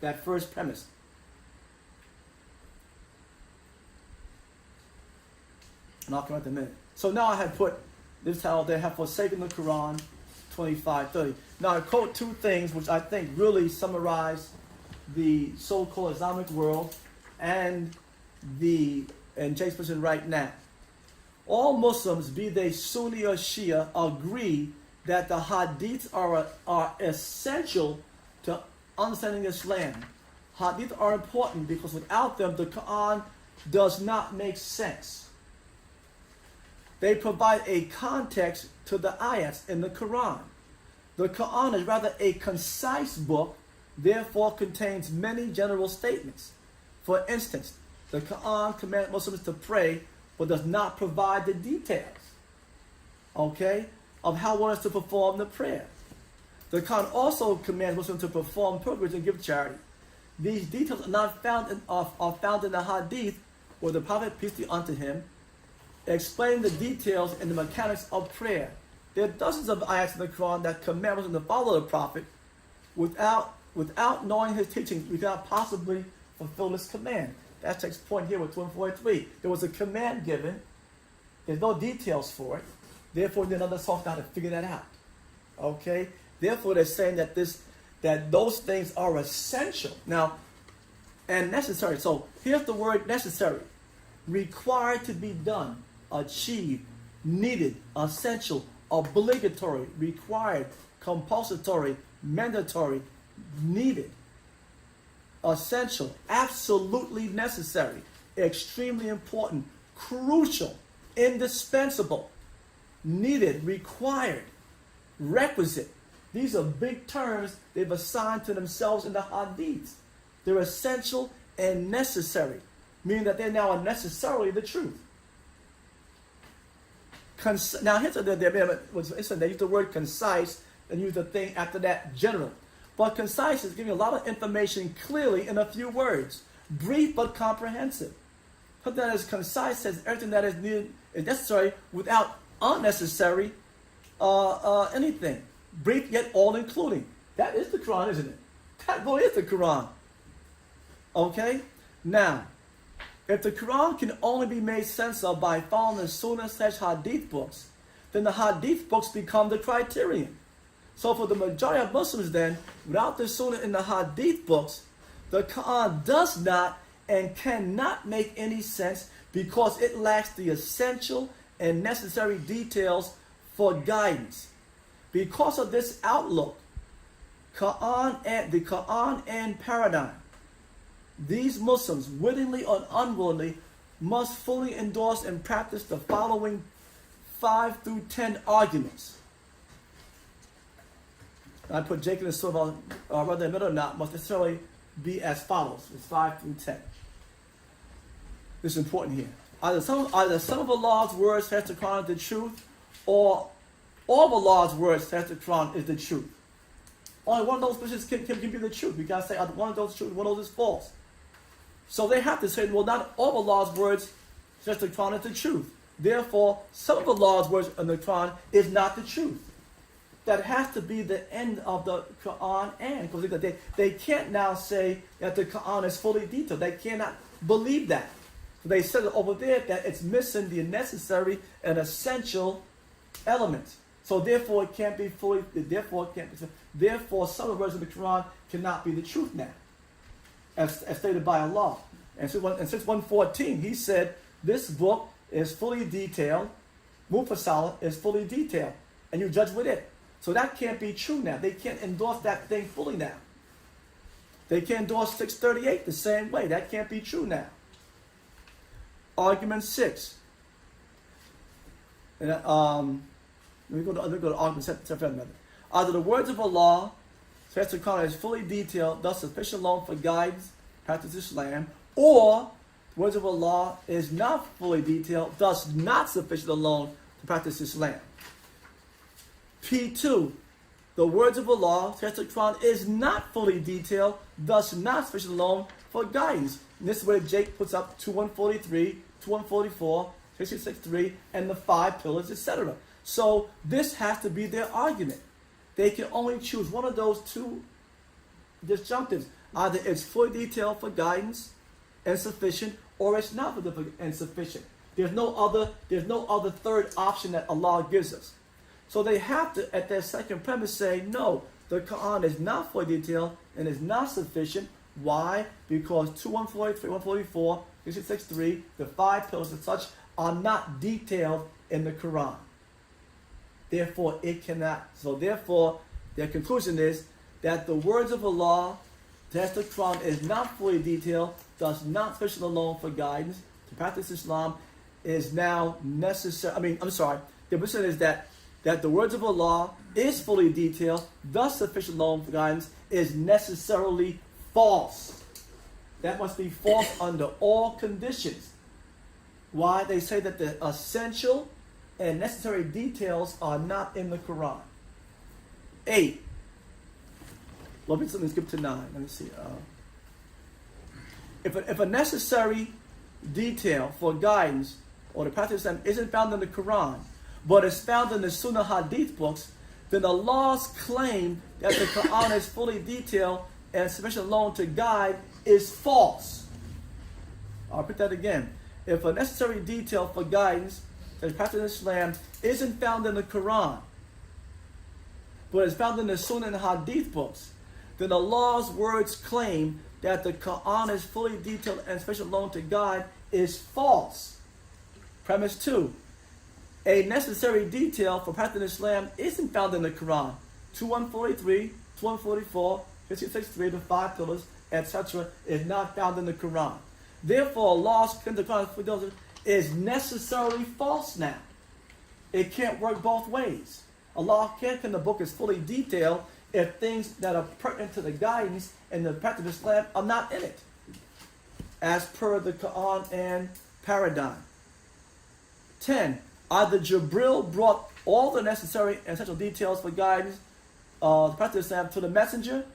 That first premise. And I'll come at the minute. So now I have put this how they have forsaken the Quran, 25:30. Now I quote two things which I think really summarize the so-called Islamic world and Jake's position right now. All Muslims, be they Sunni or Shia, agree that the Hadiths are essential to understanding Islam. Hadiths are important because without them, the Quran does not make sense. They provide a context to the ayats in the Quran. The Quran is rather a concise book, therefore contains many general statements. For instance, the Quran commands Muslims to pray, but does not provide the details, okay, of how one is to perform the prayer. The Quran also commands Muslims to perform pilgrimage and give charity. These details are not found in the Hadith, where the Prophet, peace be unto him, explaining the details and the mechanics of prayer. There are dozens of ayats in the Quran that command us to follow the Prophet. Without knowing his teachings, we cannot possibly fulfill this command. That's Jake's point here with 243. There was a command given. There's no details for it. Therefore, we need another source now to figure that out. Okay? Therefore, they're saying that those things are essential. Now, and necessary. So here's the word necessary. Required to be done, achieved, needed, essential, obligatory, required, compulsory, mandatory, needed, essential, absolutely necessary, extremely important, crucial, indispensable, needed, required, requisite. These are big terms they've assigned to themselves in the hadiths. They're essential and necessary, meaning that they now are necessarily the truth. Now, here's they use the word concise and use the thing after that, general. But concise is giving a lot of information clearly in a few words. Brief but comprehensive. Put that as concise says everything that is needed is necessary without unnecessary anything. Brief yet all-including. That is the Quran, isn't it? That really is the Quran. Okay? Now, if the Quran can only be made sense of by following the Sunnah/Hadith books, then the Hadith books become the criterion. So for the majority of Muslims then, without the Sunnah in the Hadith books, the Quran does not and cannot make any sense because it lacks the essential and necessary details for guidance. Because of this outlook, the Quran and paradigm, these Muslims, wittingly or unwillingly, must fully endorse and practice the following 5 through 10 arguments. I put Jake in the sort of, whether admit or not, must necessarily be as follows. It's 5 through 10. This is important here. Either some of Allah's words has the Quran the truth, or all of Allah's words has the Quran is the truth. Only one of those positions can be the truth. We gotta say one of those is true, one of those is false. So they have to say, well, not all of Allah's words says the Quran is the truth. Therefore, some of Allah's words in the Quran is not the truth. That has to be the end of the Quran, and because they can't now say that the Quran is fully detailed. They cannot believe that. So they said over there that it's missing the necessary and essential elements. So therefore, it can't be fully. Therefore, some of the words of the Quran cannot be the truth now, as stated by Allah. And since 114, He said this book is fully detailed. Mufassal is fully detailed, and you judge with it. So that can't be true now. They can't endorse that thing fully now. They can't endorse 638 the same way. That can't be true now. Argument 6. And, let me go to argument 7. Either the words of Allah, says the Quran, is fully detailed, thus sufficient alone for guidance, practice Islam, or the words of Allah is not fully detailed, thus not sufficient alone to practice Islam. P2, the words of Allah, says the Quran, is not fully detailed, thus not sufficient alone for guidance. And this is where Jake puts up 2143, 2144, 663, and the 5 pillars, etc. So this has to be their argument. They can only choose one of those two disjunctives. Either it's fully detailed for guidance and sufficient, or it's not and sufficient. There's no other third option that Allah gives us. So they have to, at their second premise, say, no, the Quran is not fully detailed and is not sufficient. Why? Because 2143, 144, 663, the 5 pillars and such are not detailed in the Quran. Therefore, it cannot. So therefore, their conclusion is that the words of Allah, that the Quran is not fully detailed, thus not sufficient alone for guidance to practice Islam, is now necessary. The position is that the words of Allah is fully detailed, thus sufficient alone for guidance, is necessarily false. That must be false under all conditions. Why? They say that the essential and necessary details are not in the Quran. 8. Let me skip to 9. Let me see. If a necessary detail for guidance or the practice of Islam isn't found in the Quran, but is found in the Sunnah Hadith books, then Allah's claim that the Quran is fully detailed and sufficient alone to guide is false. I'll repeat that again. If a necessary detail for guidance that is practiced in Islam isn't found in the Quran, but is found in the Sunnah and Hadith books, then Allah's words claim that the Quran is fully detailed and sufficient alone to guide is false. Premise 2. A necessary detail for practicing Islam isn't found in the Quran. 2143, 2144, 56.3, the 5 pillars, etc. is not found in the Quran. Therefore, Allah's claim to the Quran is necessarily false now. It can't work both ways. Allah can't claim the book is fully detailed if things that are pertinent to the guidance and the practice of Islam are not in it, as per the Quran and paradigm. 10. Either Jibril brought all the necessary and essential details for guidance, the practice of Islam to the messenger,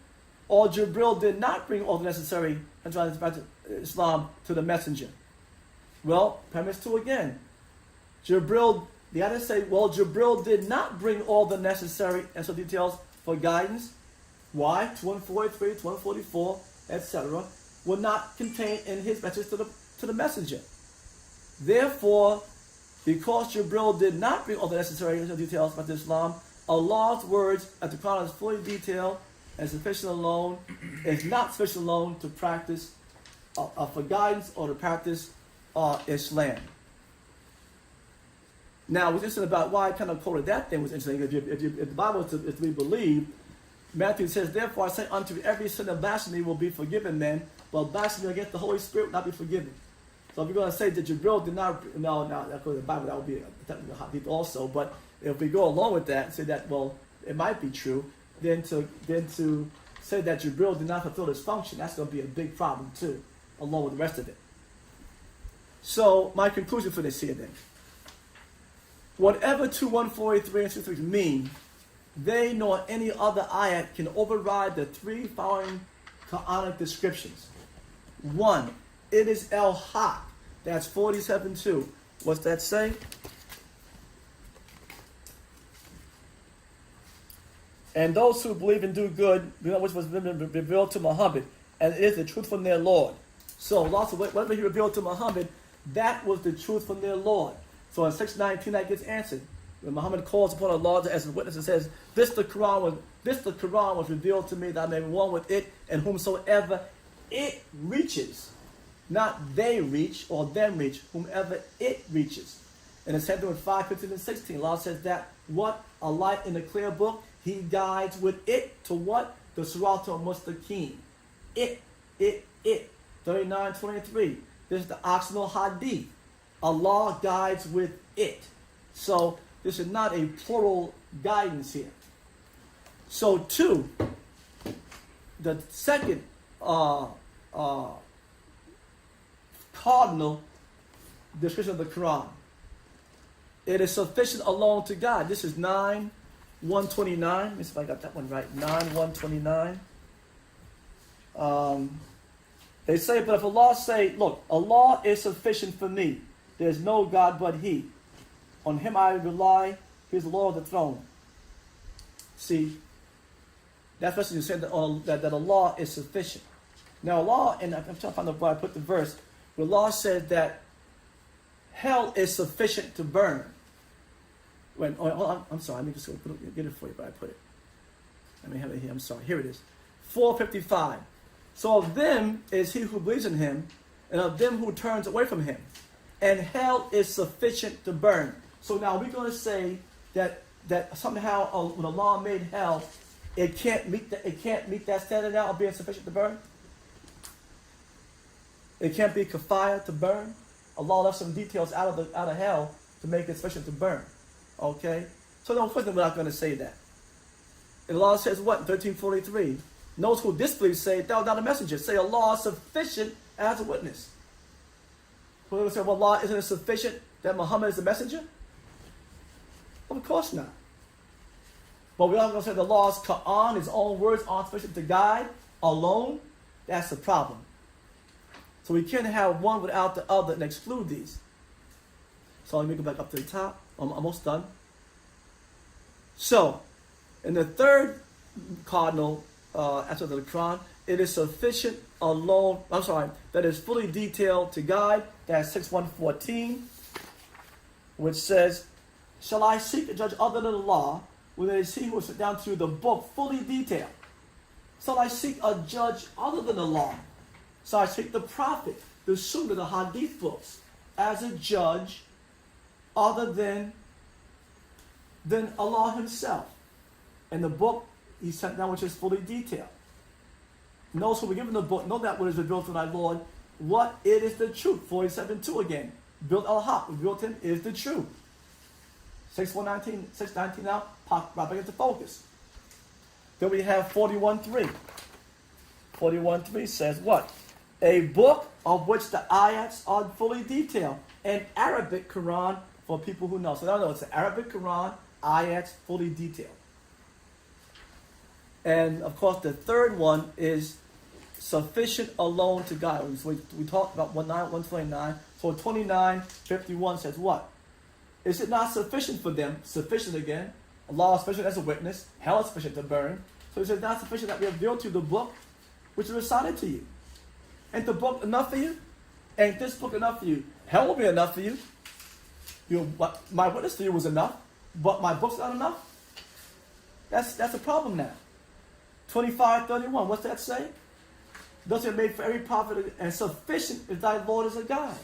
or Jibril did not bring all the necessary and essential practice of Islam to the messenger. Well, premise 2 again. Jibril, the others say, well, Jibril did not bring all the necessary and essential details for guidance. Why? 2143, 2144, etc. were not contained in his message to the messenger. Therefore, because Jibril did not bring all the necessary details about Islam, Allah's words that the Quran is fully detailed and sufficient alone is not sufficient alone to practice for guidance or to practice Islam. Now, what's interesting about why I kind of quoted that thing was interesting. If the Bible is to be believed, Matthew says, "Therefore I say unto you, every sin of blasphemy will be forgiven men, but blasphemy against the Holy Spirit will not be forgiven." So if you're going to say that Jibril did not, no, according to the Bible, that would be a technical hadith also. But if we go along with that and say that, well, it might be true, then to say that Jibril did not fulfill his function, that's going to be a big problem too, along with the rest of it. So my conclusion for this here then. Whatever 2143 and 23 mean, they nor any other ayat can override the 3 following Quranic descriptions. 1. It is el-haq. That's 47:2. What's that say? And those who believe and do good, which was revealed to Muhammad, and it is the truth from their Lord. So, whatever he revealed to Muhammad, that was the truth from their Lord. So in 619 that gets answered. When Muhammad calls upon Allah as a witness and says, This the Quran was revealed to me that I may be one with it, and whomsoever it reaches. Not they reach or them reach, whomever it reaches. In the same thing with 5, 15, and 16, Allah says that what? A light in a clear book, He guides with it to what? The Sirat al-Mustaqim. It. 39, 23. This is the optional hadith. Allah guides with it. So this is not a plural guidance here. So 2, the second cardinal description of the Quran. It is sufficient alone to guide. This is 9:129. Let me see if I got that one right. 9:129. They say, but if Allah say, look, Allah is sufficient for me. There is no God but He. On Him I rely. He is the Lord of the throne. See, that's what you said that Allah is sufficient. Now Allah, and I'm trying to find out where I put the verse, where Allah says that hell is sufficient to burn. I'm sorry, let me just get it for you, but I put it. Let me have it here. I'm sorry. Here it is. 4:55. So of them is he who believes in Him, and of them who turns away from Him. And hell is sufficient to burn. So now we're going to say that somehow when Allah made hell, it can't meet that standard now of being sufficient to burn. It can't be kafaya to burn. Allah left some details out of hell to make it sufficient to burn. Okay, so no, of course we're not going to say that. And Allah says what in 13:43? Those who disbelieve say, "Thou not a messenger." Say Allah is sufficient as a witness. Who say, well, Allah, isn't it sufficient that Muhammad is a messenger? Of course not. But we're not going to say the Allah's Quran, His own words, aren't sufficient to guide alone. That's the problem. So we can't have one without the other and exclude these. So let me go back up to the top. I'm almost done. So, in the third cardinal aspect of the Quran, it is sufficient alone. I'm sorry, that is fully detailed to guide. That's 6114, which says, "Shall I seek a judge other than Allah, when it is He who will sit down to you the book fully detailed? Shall I seek a judge other than Allah? So I seek the Prophet, the Sunnah, the Hadith books, as a judge other than Allah Himself. And the book He sent down, which is fully detailed. And those who were given the book know that what is revealed to thy Lord, what it is the truth." 47:2 again. Built al-Haq, revealed to Him is the truth. 619 now, pop right back into focus. Then we have 41:3. 41:3 says what? "A book of which the ayats are fully detailed, an Arabic Quran for people who know." So now know it's the Arabic Quran, ayats fully detailed. And of course, the third one is sufficient alone to guide. So we talked about 129. So 29:51 says what? "Is it not sufficient for them?" Sufficient again. Allah is sufficient as a witness. Hell is sufficient to burn. So He says, "Not sufficient that we have revealed to you the book which is recited to you. Ain't the book enough for you? Ain't this book enough for you? Hell will be enough for you. My witness to you was enough, but my book's not enough." That's a problem now. 25:31. What's that say? "Thus are made for every prophet, and sufficient is thy Lord as a guide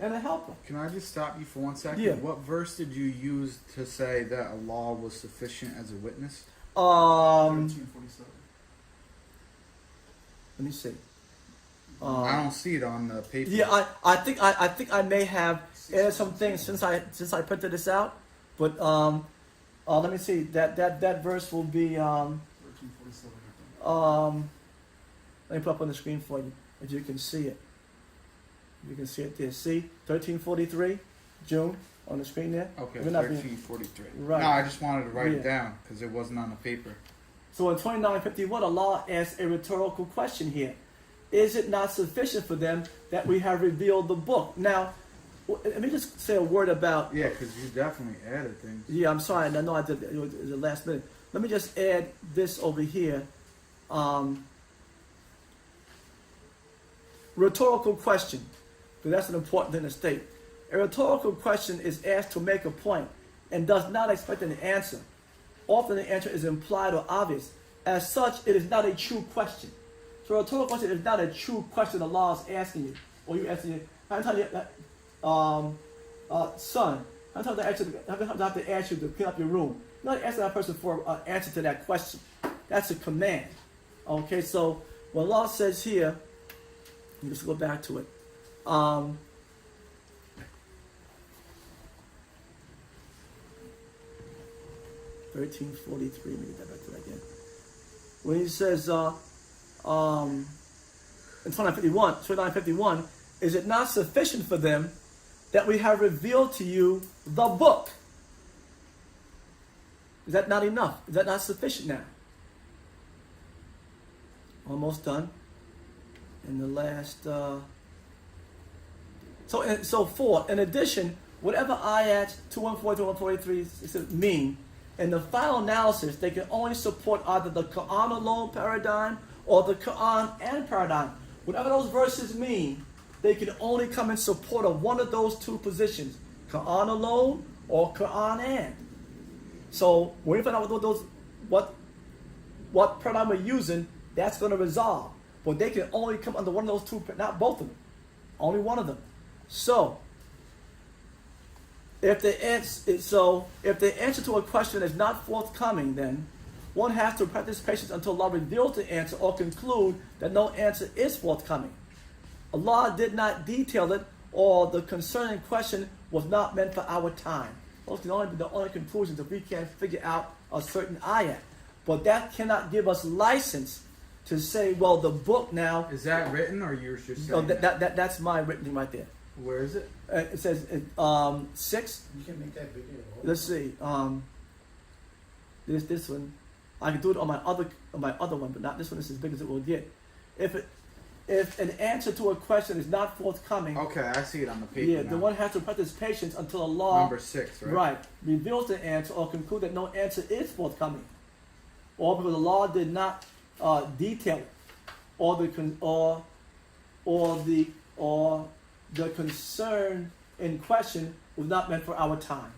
and a helper." Can I just stop you for 1 second? Yeah. What verse did you use to say that Allah was sufficient as a witness? 1347. Let me see. I don't see it on the paper. Yeah, I think I may have added some things since I printed this out, but let me see. That verse will be 1347. I think. let me put up on the screen for you, if you can see it. You can see it there. See, 1343, June on the screen there. Okay, We're not being- 1343. Right. No, I just wanted to write it Yeah. down because it wasn't on the paper. So in 29:51, Allah asks a rhetorical question here. Is it not sufficient for them that we have revealed the book? Now, let me just say a word about... Yeah, because you definitely added things. Yeah, I'm sorry. I know I did. It was the last minute. Let me just add this over here. Rhetorical question. Because that's an important thing to state. A rhetorical question is asked to make a point and does not expect an answer. Often the answer is implied or obvious. As such, it is not a true question. So a rhetorical question is not a true question Allah is asking you. Or you asking you, how many times son, how many times I have to ask you to clean up your room? You're not asking that person for an answer to that question. That's a command. Okay, so when Allah says here, let's go back to it. 1343. Let me get that back to that again. When He says in 29:51, "Is it not sufficient for them that we have revealed to you the book?" Is that not enough? Is that not sufficient now? Almost done. In the last... So 4. In addition, whatever ayats 214 to 143 mean, in the final analysis, they can only support either the Quran alone paradigm or the Quran and paradigm. Whatever those verses mean, they can only come in support of one of those two positions, Quran alone or Quran and. So when you find out what paradigm we're using, that's going to resolve. But they can only come under one of those two, not both of them, only one of them. So if the answer to a question is not forthcoming, then one has to practice patience until Allah reveals the answer or conclude that no answer is forthcoming. Allah did not detail it, or the concerning question was not meant for our time. Those can only be the only conclusions if we can't figure out a certain ayat. But that cannot give us license to say, well, the book now... Is that written or you're just No, saying that's my written thing right there. Where is it? It says 6. You can make that bigger. Let's see. This one. I can do it on my other one, but not this one. This is as big as it will get. If it if an answer to a question is not forthcoming, Okay, I see it on the paper yeah, now. the one has to practice patience until Allah Number 6, right? reveals the answer or conclude that no answer is forthcoming, or because the law did not detail it, or the concern in question was not meant for our time.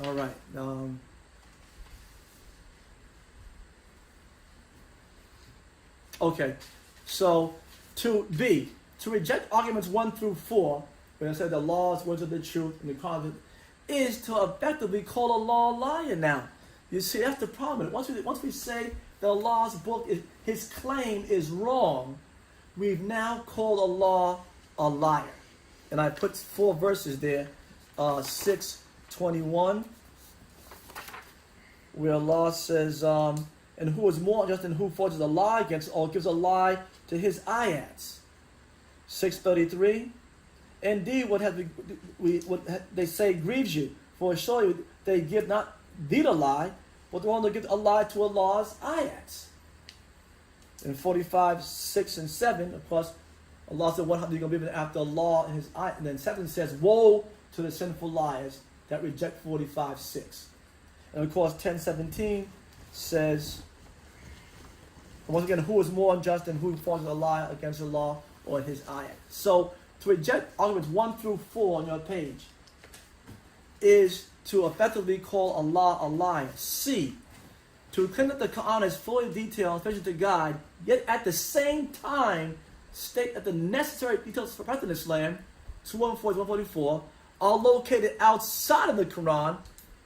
All right. Okay, so to reject arguments 1 through 4, when I said the law's words of the truth and the Quran, is to effectively call a law a liar. Now, you see, that's the problem. Once we say the law's book his claim is wrong, we've now called a law a liar. And I put 4 verses there, 6:21, where Allah says, and who is more unjust than who forges a lie against or gives a lie to his ayats. 6:33, indeed what they say grieves you, for surely they give not thee the lie, but they only give a lie to Allah's ayats. In 45:6 and 7, of course, Allah said, what are you going to be after Allah and his ayat? And then 7 says, woe to the sinful liars that reject 45:6. And of course, 10:17 says, once again, who is more unjust than who forges a lie against the law or his ayat? So, to reject arguments 1 through 4 on your page is to effectively call Allah a liar. C, to claim that the Quran is fully detailed and sufficient to guide, yet at the same time state that the necessary details for practicing Islam, 214 144, are located outside of the Quran,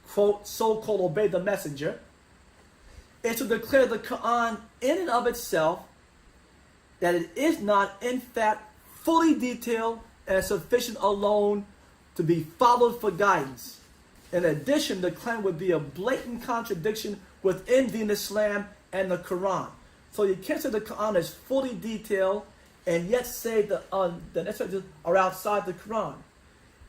quote, so-called obey the messenger, is to declare the Quran in and of itself that it is not, in fact, fully detailed and sufficient alone to be followed for guidance. In addition, the claim would be a blatant contradiction within Deen Islam and the Quran. So you can't say the Quran is fully detailed and yet say the necessary are outside the Quran.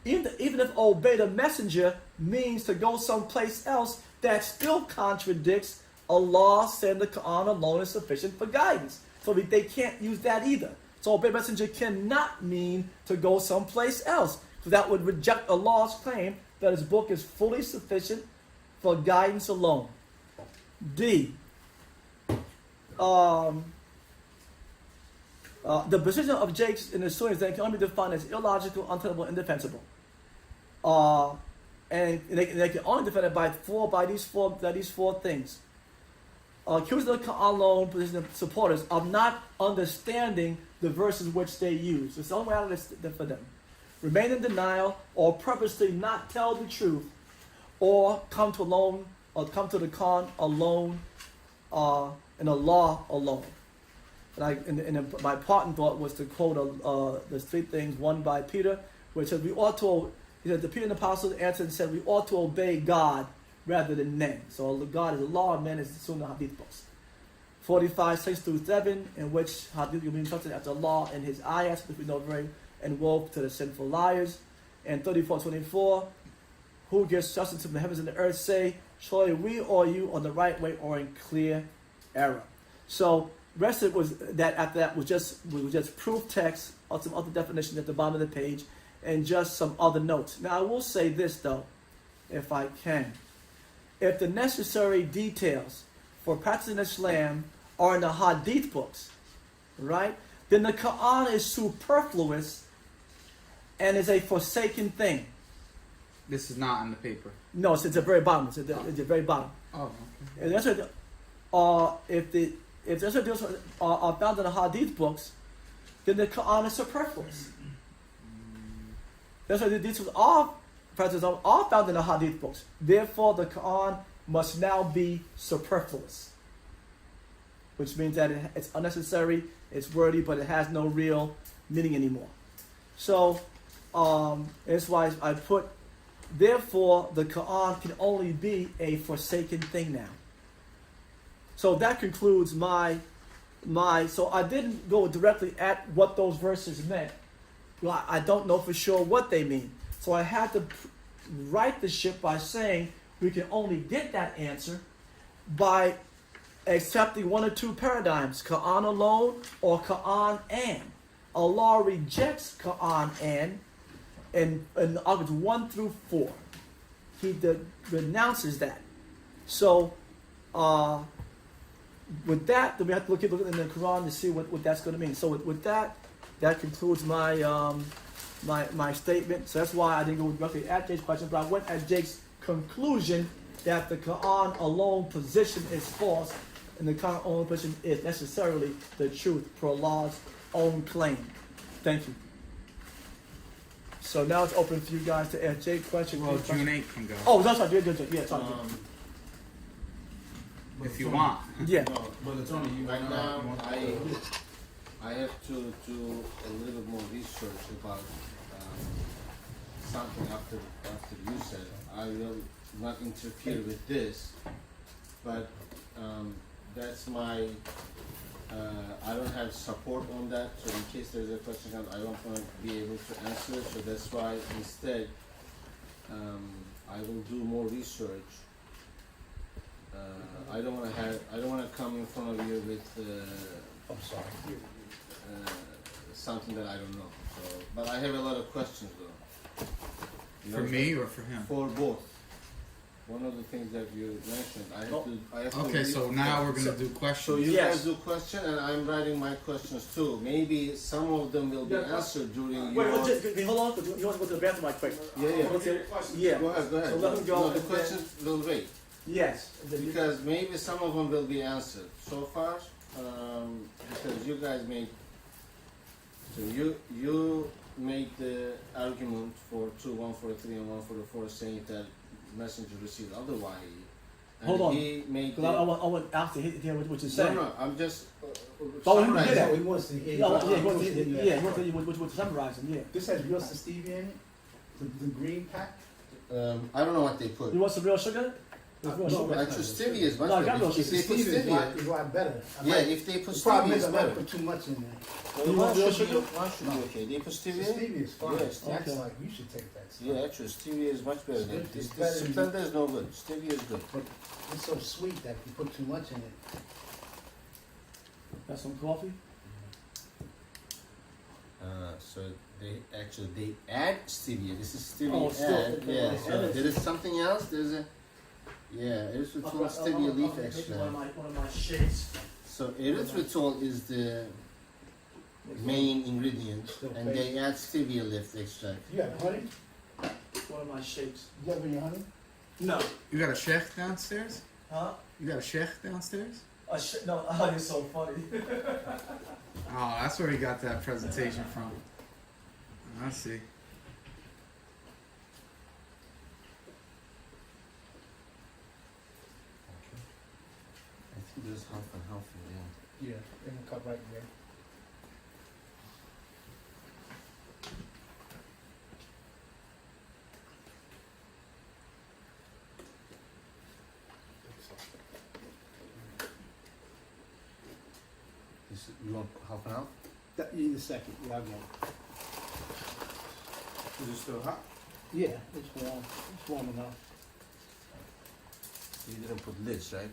Even if obey the messenger means to go someplace else, that still contradicts Allah saying the Quran alone is sufficient for guidance. So they can't use that either. So obey the messenger cannot mean to go someplace else. So that would reject Allah's claim that his book is fully sufficient for guidance alone. D. The position of Jakes in the Sunnis that can only be defined as illogical, untenable, indefensible. And they can only defend it by these four things. Accusing the Quran alone position supporters of not understanding the verses which they use. It's the only way out of this for them. Remain in denial or purposely not tell the truth, or come to the Quran alone, and Allah alone. And my parting thought was to quote the 3 things, one by Peter, which says the Peter and the apostles answered and said we ought to obey God rather than men. So God is Allah and men is the Sunnah Hadith books. 45:6-7, in which Hadith will be instructed after Allah and his ayats, which we know very, and woe to the sinful liars. And 34:24, who gives justice to the heavens and the earth, say, surely we or you on the right way or in clear error. So rest of it was that after that was just proof text or some other definitions at the bottom of the page and just some other notes. Now I will say this though, if I can. If the necessary details for practicing Islam are in the Hadith books, right, then the Quran is superfluous and is a forsaken thing. This is not on the paper. No, it's at the very bottom. It's at the very bottom. Oh, okay. And that's if the details are found in the Hadith books, then the Quran is superfluous. That's why the details are found in the Hadith books. Therefore, the Quran must now be superfluous, which means that it's unnecessary, it's wordy, but it has no real meaning anymore. So that's why I put, therefore, the Quran can only be a forsaken thing now. So that concludes so I didn't go directly at what those verses meant. Well, I don't know for sure what they mean. So I had to right the ship by saying we can only get that answer by accepting one or two paradigms, Quran alone or Quran and. Allah rejects Quran and in August 1 through 4. He renounces that. So, with that, then we have to look in the Quran to see what that's going to mean. So with that, that concludes my my statement. So that's why I didn't go directly at Jake's question, but I went at Jake's conclusion that the Quran alone position is false, and the Quran alone position is necessarily the truth per Allah's own claim. Thank you. So now it's open for you guys to ask Jake questions. Well, June 8 can go. Oh, that's right. Yeah, sorry. If you want. Yeah. No, But Tony, you right now, you want I have to do a little bit more research about something after you said. I will not interfere with this, but that's my. I don't have support on that, so in case there's a question, I don't want to be able to answer it. So that's why instead, I will do more research. I don't want to come in front of you with. I'm sorry. Something that I don't know. So, but I have a lot of questions though. You For know, me or for him? For both. One of the things that you mentioned, I have to. Okay, so now we're gonna do So questions. you Yes. guys do question, and I'm writing my questions too. Maybe some of them will be Yeah. answered during Wait, your. hold on. You want to go to the bathroom right quick? Yeah. Yeah. Go ahead. So let him go, No, the and questions will wait Yes. because maybe some of them will be answered. So far, because you guys made. So you made the argument for 2, 143, and 144, saying that messenger received other wahi. And Hold on. he made. Because I want Alex to hear what you're saying. No, I'm just. But when he did summarizing. that, He wants to hear. he wants to hear what you're summarizing. Yeah. This has real stevia in it. The green pack. I don't know what they put. You want some real sugar? There's real No, sugar. Actually, stevia is much No, I better. got no If they put Stevia stevia, is a lot better. yeah, if they put The problem stevia, is it's I might better. put too much in there. You want real sugar? One should be okay. They put The stevia? stevia is fine. Yes, That's okay. like, you should take that stuff. Yeah, actually, stevia is much better than It's this. better than- Splenda is no good. Stevia is good. But it's so sweet that if you put too much in it. Got some coffee? So they add stevia. This is stevia Oh, still, add. okay. Yeah. Okay. So there is something else. There's a. Yeah, erythritol stevia leaf One extract. of my shakes. So erythritol is the main ingredient, Still and they add stevia leaf extract. You got honey? One of my shakes. You got any honey? No. You got a sheikh downstairs? Huh? You got a sheikh downstairs? No, oh, you're so funny. Oh, that's where he got that presentation from. I see. I think there's half and half in there. Yeah, in the cup right there. You want half an hour? You need a second. Yeah, I got it. Is it still hot? Yeah, it's warm. It's warm enough. You didn't put lids, right?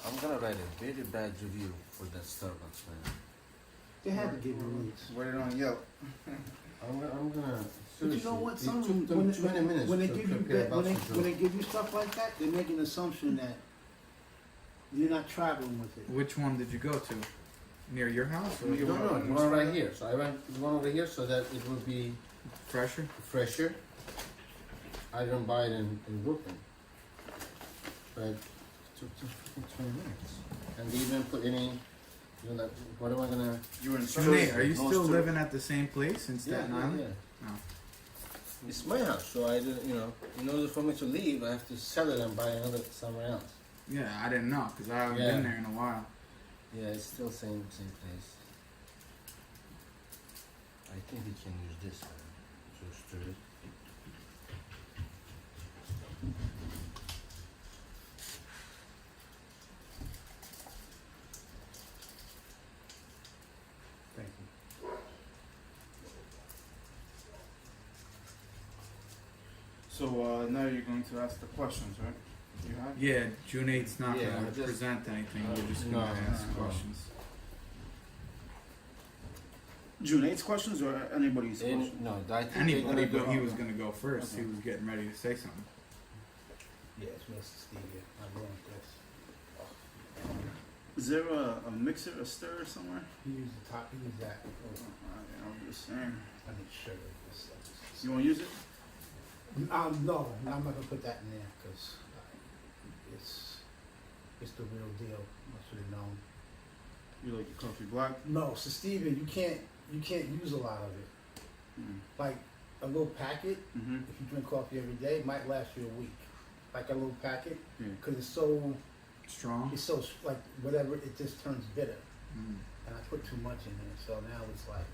I'm gonna write a very bad review for that Starbucks, man. They had to give you leads. Write it on Yelp. I'm gonna. But you know what? It Some took them 20 minutes when they to give you prepare that, when Buster they give you stuff like that, they make an assumption that you're not traveling with it. Which one did you go to? Near your house? Or No, the one right here. So I went the one over here so that it would be Fresher? fresher. I don't buy it in Brooklyn. But it took 20 minutes. And they didn't put any, you know, like, what am I gonna... You were in June 8, are you No still store. living at the same place in Staten Island? yeah. No. It's my house, so I didn't, in order for me to leave, I have to sell it and buy another somewhere else. Yeah, I didn't know because I haven't Yeah. been there in a while. Yeah, it's still same place. I think we can use this one to stir it. Thank you. So now you're going to ask the questions, right? Yeah, Junaid's not Yeah, going to just- present anything. We're just going to no, ask no. questions. Junaid's questions or anybody's In, questions? no, I think Anybody, they're gonna but do he was going to go first. He Okay. was getting ready to say something. Yeah, it's Mr. Stevie. I'm going with this. Is there a mixer, a stir somewhere? He used the top. He used that. I'm just saying. I need sugar. This stuff. You want to use it? No, I'm not gonna put that in there because it's the real deal. I should have known. You like your coffee black? No, so Steven, you can't use a lot of it. Like a little packet, Mm-hmm. if you drink coffee every day, it might last you a week. Like a little packet, Yeah. because it's so Strong? like whatever, it just turns bitter. Mm. And I put too much in there, so now it's like.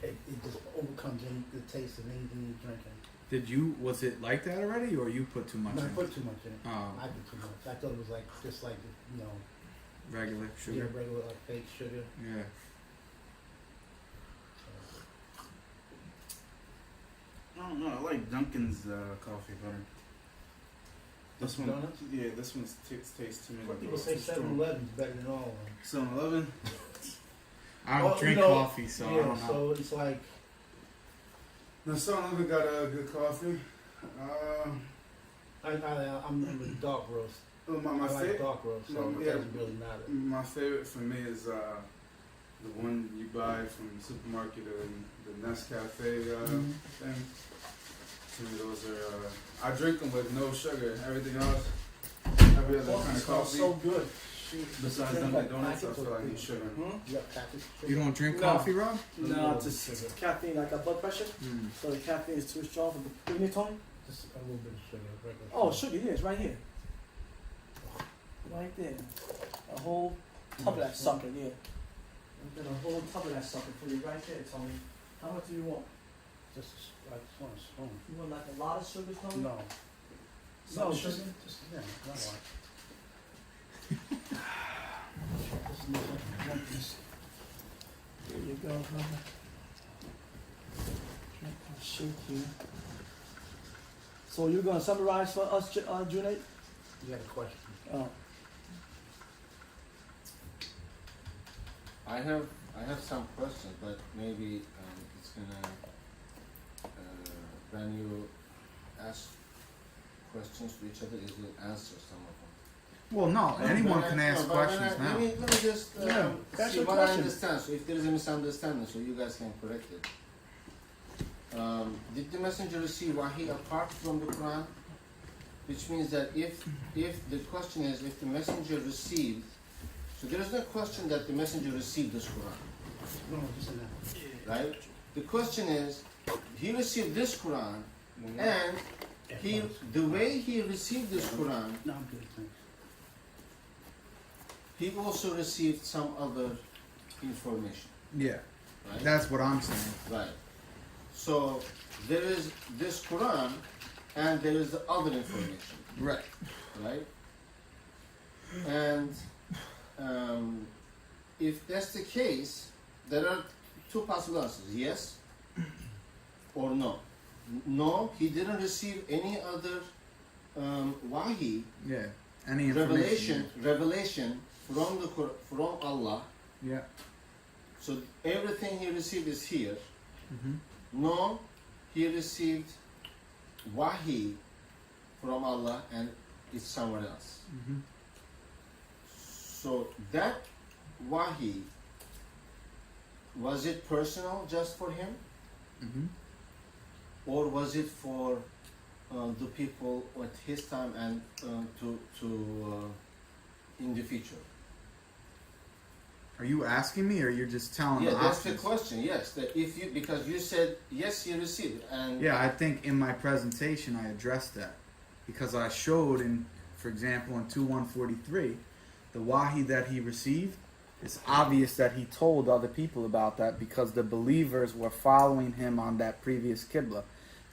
It just overcomes the taste of anything you're drinking. Was it like that already, or you put too much No, I in? put too much in it. Oh, I put too much. I thought it was like just like regular yeah, sugar? regular like fake sugar. Yeah. I don't know. I like Dunkin's coffee better. This Dunkin' one, Donuts? yeah, this one tastes to me What like people a say too strong. 7-Eleven's better than all of them. 7-Eleven? I don't Well, drink you know, coffee, so I yeah, don't know. so it's like No, 7-Eleven got a good coffee. I'm a dark roast. My I like favorite. dark roast, so No, it yeah. doesn't really matter. My favorite for me is the one you buy from the supermarket, the Nescafe Mhm. thing. To me, those are. I drink them with no sugar. Everything else, every other kind of smells coffee. so good. Besides Drink Dunkin' like Donuts, I packets feel of like you sugar. You got packets of You sugar? don't drink No. coffee, Rob? No, it's caffeine. I got blood pressure, Mm. so the caffeine is too strong for the. What do you need, Tony? Just a little bit of sugar. Regular Oh, sugar, yeah, it's right here. Right there. A whole tub of that sucker, yeah. I got a whole tub of that sucker for you right there, Tony. How much do you want? I just want a spoon. You want like a lot of sugar, Tony? No. Some No, sugar? just yeah, not like. Just this. There you go, brother. Shake you. So you're gonna summarize for us, Junaid? You got a question? Oh. I have some questions, but maybe it's gonna when you ask questions to each other, it will answer some of them. Well, no, anyone can ask questions now. Let me just Yeah, ask see your what I question. understand. So if there is a misunderstanding, so you guys can correct it. Did the messenger receive wahi apart from the Quran? Which means that if the question is if the messenger received, so there is no question that the messenger received this Quran, No, just an apple. right? The question is he received this Quran, and the way he received this Quran, No, I'm good, thanks. he also received some other information, Yeah, right? that's what I'm saying. Right. So there is this Quran, and there is the other information, Right. right? And if that's the case, there are two possible answers: yes or no. No, he didn't receive any other wahi, Yeah. Any information. revelation from Allah. Yeah. So everything he received is here. Mm-hmm. No, he received wahi from Allah and it's somewhere else. Mm-hmm. So that wahi, was it personal just for him, Mm-hmm. or was it for the people at his time and in the future? Are you asking me, or you're just telling Yeah, the that's the options? question. Yes, that if you, because you said yes, he received, and Yeah, I think in my presentation I addressed that because I showed for example, in 2:143, the wahi that he received. It's obvious that he told other people about that because the believers were following him on that previous Qibla.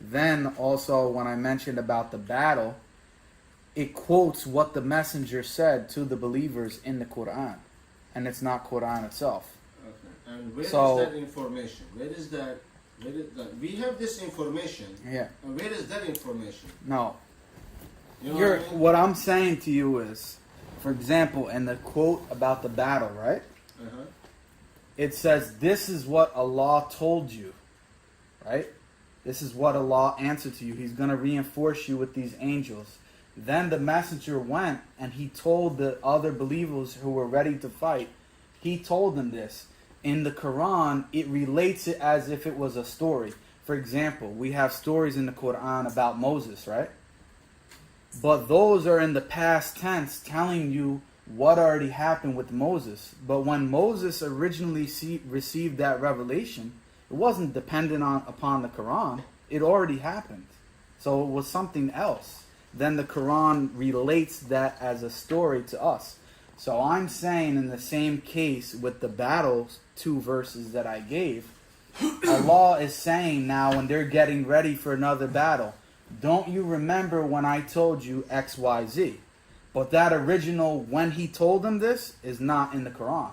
Then also when I mentioned about the battle, it quotes what the messenger said to the believers in the Quran, and it's not Quran itself. okay. And where is So- that information? Where is that We have this information. Yeah. And where is that information? No. You know what I mean? What I'm saying to you is, for example, in the quote about the battle, right? Uh-huh. It says, this is what Allah told you, right? This is what Allah answered to you. He's going to reinforce you with these angels. Then the messenger went and he told the other believers who were ready to fight, he told them this. In the Quran, it relates it as if it was a story. For example, we have stories in the Quran about Moses, right? But those are in the past tense telling you what already happened with Moses. But when Moses originally received that revelation, it wasn't dependent upon the Quran. It already happened. So it was something else. Then the Quran relates that as a story to us. So I'm saying in the same case with the battles, 2 verses that I gave, Allah is saying now when they're getting ready for another battle, don't you remember when I told you X, Y, Z? But that original, when he told them this, is not in the Quran.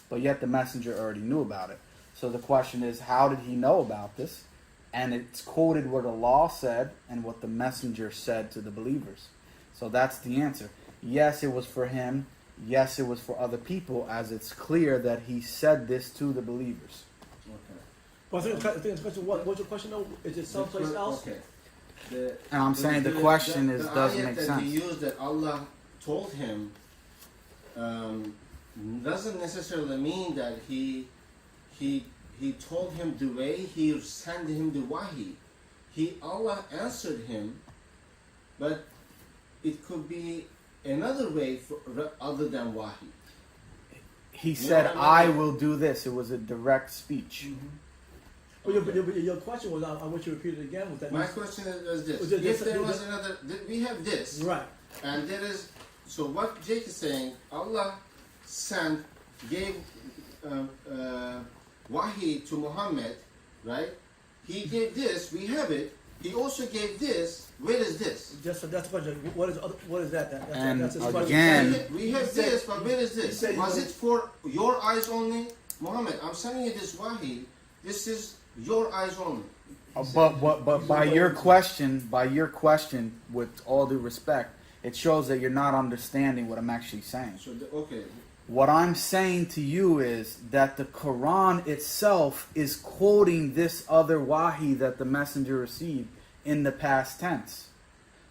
But yet the messenger already knew about it. So the question is, how did he know about this? And it's quoted what Allah said and what the messenger said to the believers. So that's the answer. Yes, it was for him. Yes, it was for other people, as it's clear that he said this to the believers. Okay. Well, I think the question, what's your question though? Is it someplace else? Okay. And I'm saying the question is, doesn't ayat make that sense. he used that Allah told him doesn't necessarily mean that he told him the way he sent him the wahi. Allah answered him, but it could be another way other than wahi. He said, I will do this. It was a direct speech. Mm-hmm. Well, your question was, I want you to repeat it again. Was that My question is this: Was it if this- there was another, we have this, right? and there is. So what Jake is saying, Allah gave wahi to Muhammad, right? He gave this. We have it. He also gave this. Where is this? That's the question. What is that? And that's his question. again- We have this, but where is this? said- Was it for your eyes only, Muhammad? I'm sending you this wahi. This is your eyes only. But by your question, with all due respect, it shows that you're not understanding what I'm actually saying. So okay. What I'm saying to you is that the Quran itself is quoting this other wahi that the messenger received in the past tense.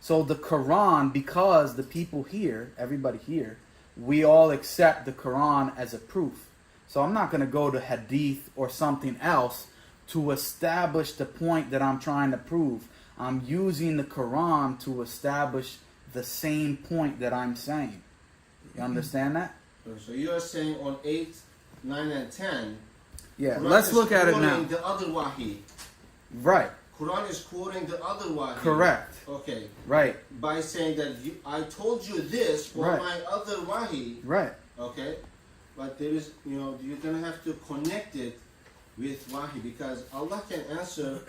So the Quran, because the people here, everybody here, we all accept the Quran as a proof. So I'm not going to go to hadith or something else to establish the point that I'm trying to prove. I'm using the Quran to establish the same point that I'm saying. You understand that? So you're saying on 8, 9, and 10. Yeah, Quran let's is look at it quoting now. The other wahi. Right, Quran is quoting the other wahi. correct, Okay. right, By saying that I told you this for Right. my other wahi. right. Okay. But there is, you're gonna have to connect it with wahi because Allah can answer.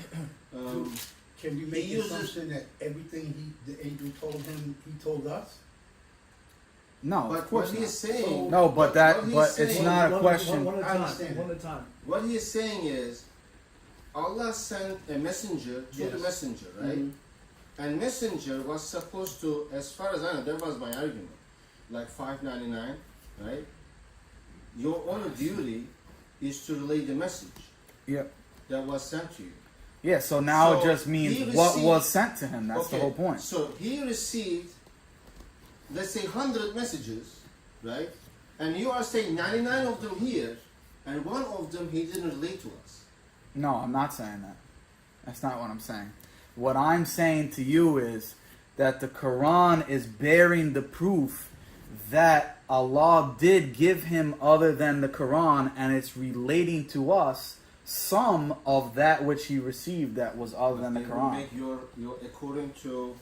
Can we make He the uses- assumption that everything the angel told him, he told us? No, But of course what he's not. saying. No, but what he's it's saying- not a question. One at a I time. understand One that. at a time. What he is saying is, Allah sent a messenger to the Yes. messenger, right? Mhm. And messenger was supposed to, as far as I know, that was my argument, like 599, right? Your only duty is to relay the message Yep. that was sent to you. Yeah, so now it So just he means what received- was sent to him. That's Okay, the whole point. So he received, let's say 100 messages, right? And you are saying 99 of them here, and one of them he didn't relate to us. No, I'm not saying that. That's not what I'm saying. What I'm saying to you is that the Quran is bearing the proof that Allah did give him other than the Quran, and it's relating to us some of that which he received that was other than the It will Quran. make your according to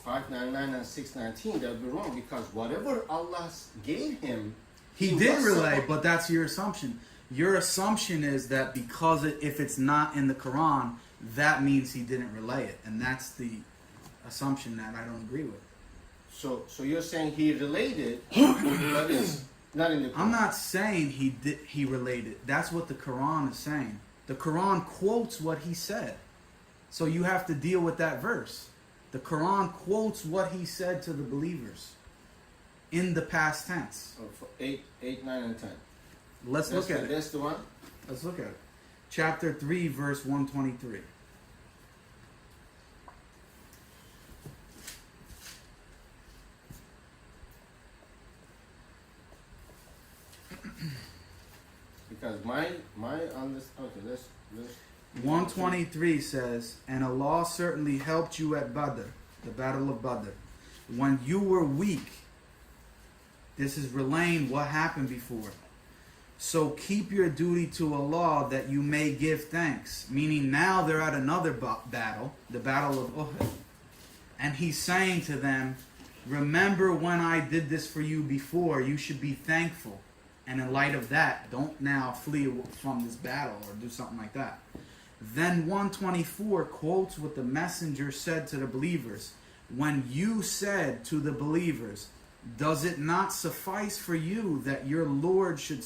599 and 619, that would be wrong because whatever Allah gave him, He did was relay, supposed- but that's your assumption. Your assumption is that because if it's not in the Quran, that means he didn't relay it, and that's the assumption that I don't agree with. So you're saying he related, but it's not in the Quran. I'm not saying he related. That's what the Quran is saying. The The Quran quotes what he said. So you have to deal with that verse. The Quran quotes what he said to the believers in the past tense. Oh, for 8, 9, and 10. Let's look at it. That's the one? Let's look at it. Chapter 3, verse 123. Because my on this, okay, let's 123 says, and Allah certainly helped you at Badr, the battle of Badr, when you were weak. This is relaying what happened before. So keep your duty to Allah that you may give thanks. Meaning now they're at another battle, the battle of Uhud. And he's saying to them, remember when I did this for you before, you should be thankful. And in light of that, don't now flee from this battle or do something like that. Then 124 quotes what the messenger said to the believers. When you said to the believers, does it not suffice for you that your Lord should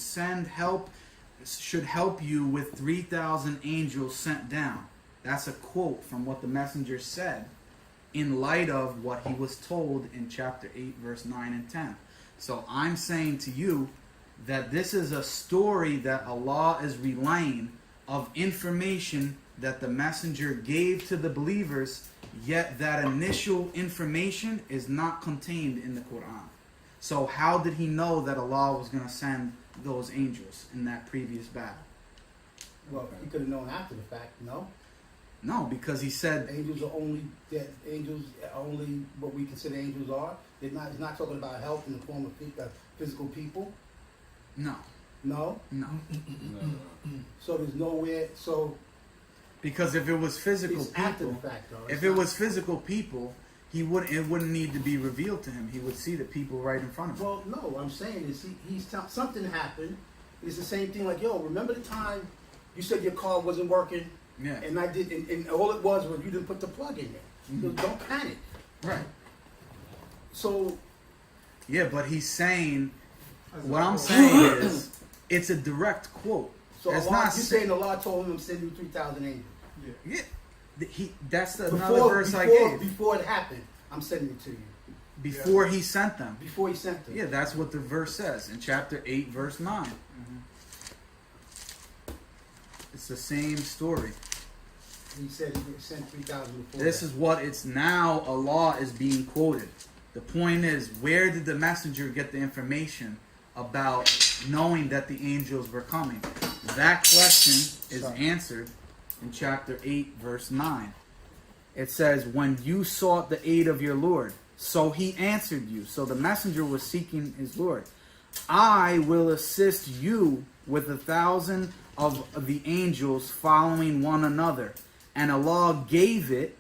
help you with 3,000 angels sent down? That's a quote from what the messenger said in light of what he was told in chapter 8, verse 9 and 10. So I'm saying to you that this is a story that Allah is relaying of information that the messenger gave to the believers, yet that initial information is not contained in the Quran. So how did he know that Allah was going to send those angels in that previous battle? Well, he could have known after the fact, no? No, because he said Angels are only what we consider angels are. It's not talking about help in the form of physical people. no. No. no. So there's nowhere. So Because if it was physical it's after people, the fact, though. if it was physical people, it wouldn't need to be revealed to him. He would see the people right in front of him. Well, no. What I'm saying is something happened. It's the same thing. Like, yo, remember the time you said your car wasn't working? Yeah. And I did, and all it was you didn't put the plug in there. So don't panic. Right. So Yeah, but he's saying, what I'm saying is, it's a direct quote. It's Allah, not you're saying Allah told him to send you 3,000 angels. Yeah. That's another verse I gave. Before it happened, I'm sending it to you. Before he sent them. Before he sent them. Yeah, that's what the verse says in chapter 8, verse 9. It's the same story. He said he sent 3,000 before. This is what it's now. Allah is being quoted. The point is, where did the messenger get the information about knowing that the angels were coming? That question is answered in chapter 8, verse 9. It says, when you sought the aid of your Lord, so he answered you. So the messenger was seeking his Lord. I will assist you with 1,000 of the angels following one another. And Allah gave it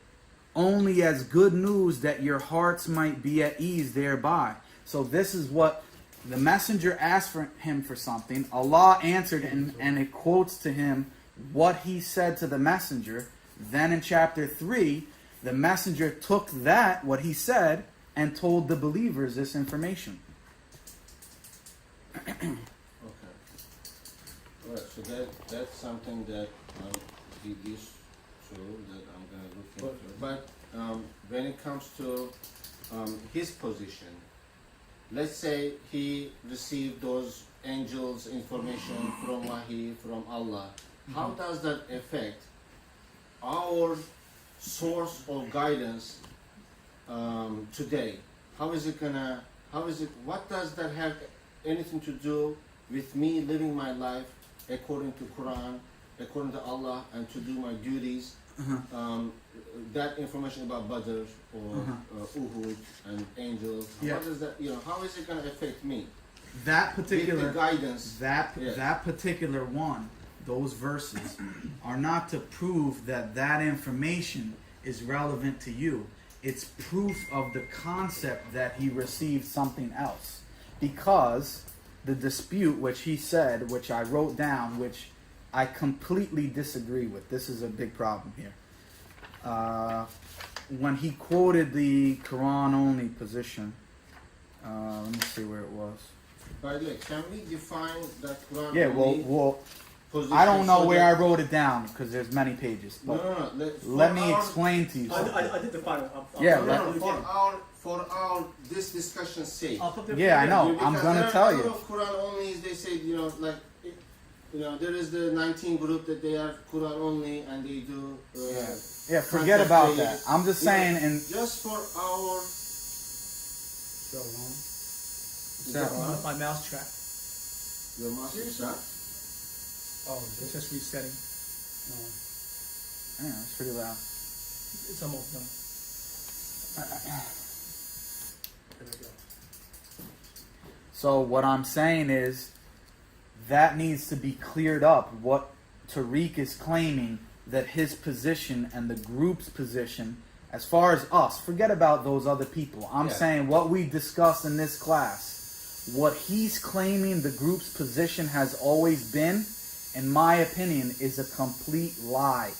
only as good news that your hearts might be at ease thereby. So this is what the messenger asked for him for something. Allah answered, and it quotes to him what he said to the messenger. Then in chapter 3, the messenger took that, what he said, and told the believers this information. Okay. All right. So that's something that he is true that I'm gonna look into. But when it comes to his position, let's say he received those angels' information from Wahi, from Allah. How does that affect our source of guidance today? What does that have anything to do with me living my life according to Quran, according to Allah, and to do my duties? That information about Badr or Uhud and angels. How does that? How is it going to affect me? That particular with the guidance. That particular one, those verses, are not to prove that information is relevant to you. It's proof of the concept that he received something else. Because the dispute, which he said, which I wrote down, which I completely disagree with. This is a big problem here. When he quoted the Quran-only position, let me see where it was. By the way, can we define that Quran Yeah, only well, position. I don't know so where that- I wrote it down because there's many pages. No, But no, no. let me explain to you something. I did define it. Yeah, No, let- no, for our this discussion's sake. I'll put the Yeah, I know. I'm Because gonna there are tell a lot you. of Quran only, they say, like, there is the 19 group that they are Quran only and they do. Yeah, forget about contemplate. that. I'm just saying, and Just for our. My mouse track. Your master shot? It's just resetting. yeah, it's pretty loud. It's almost done. So what I'm saying is that needs to be cleared up. What Tariq is claiming that his position and the group's position, as far as us, forget about those other people. I'm Yeah. saying what we discussed in this class, what he's claiming the group's position has always been, in my opinion, is a complete lie.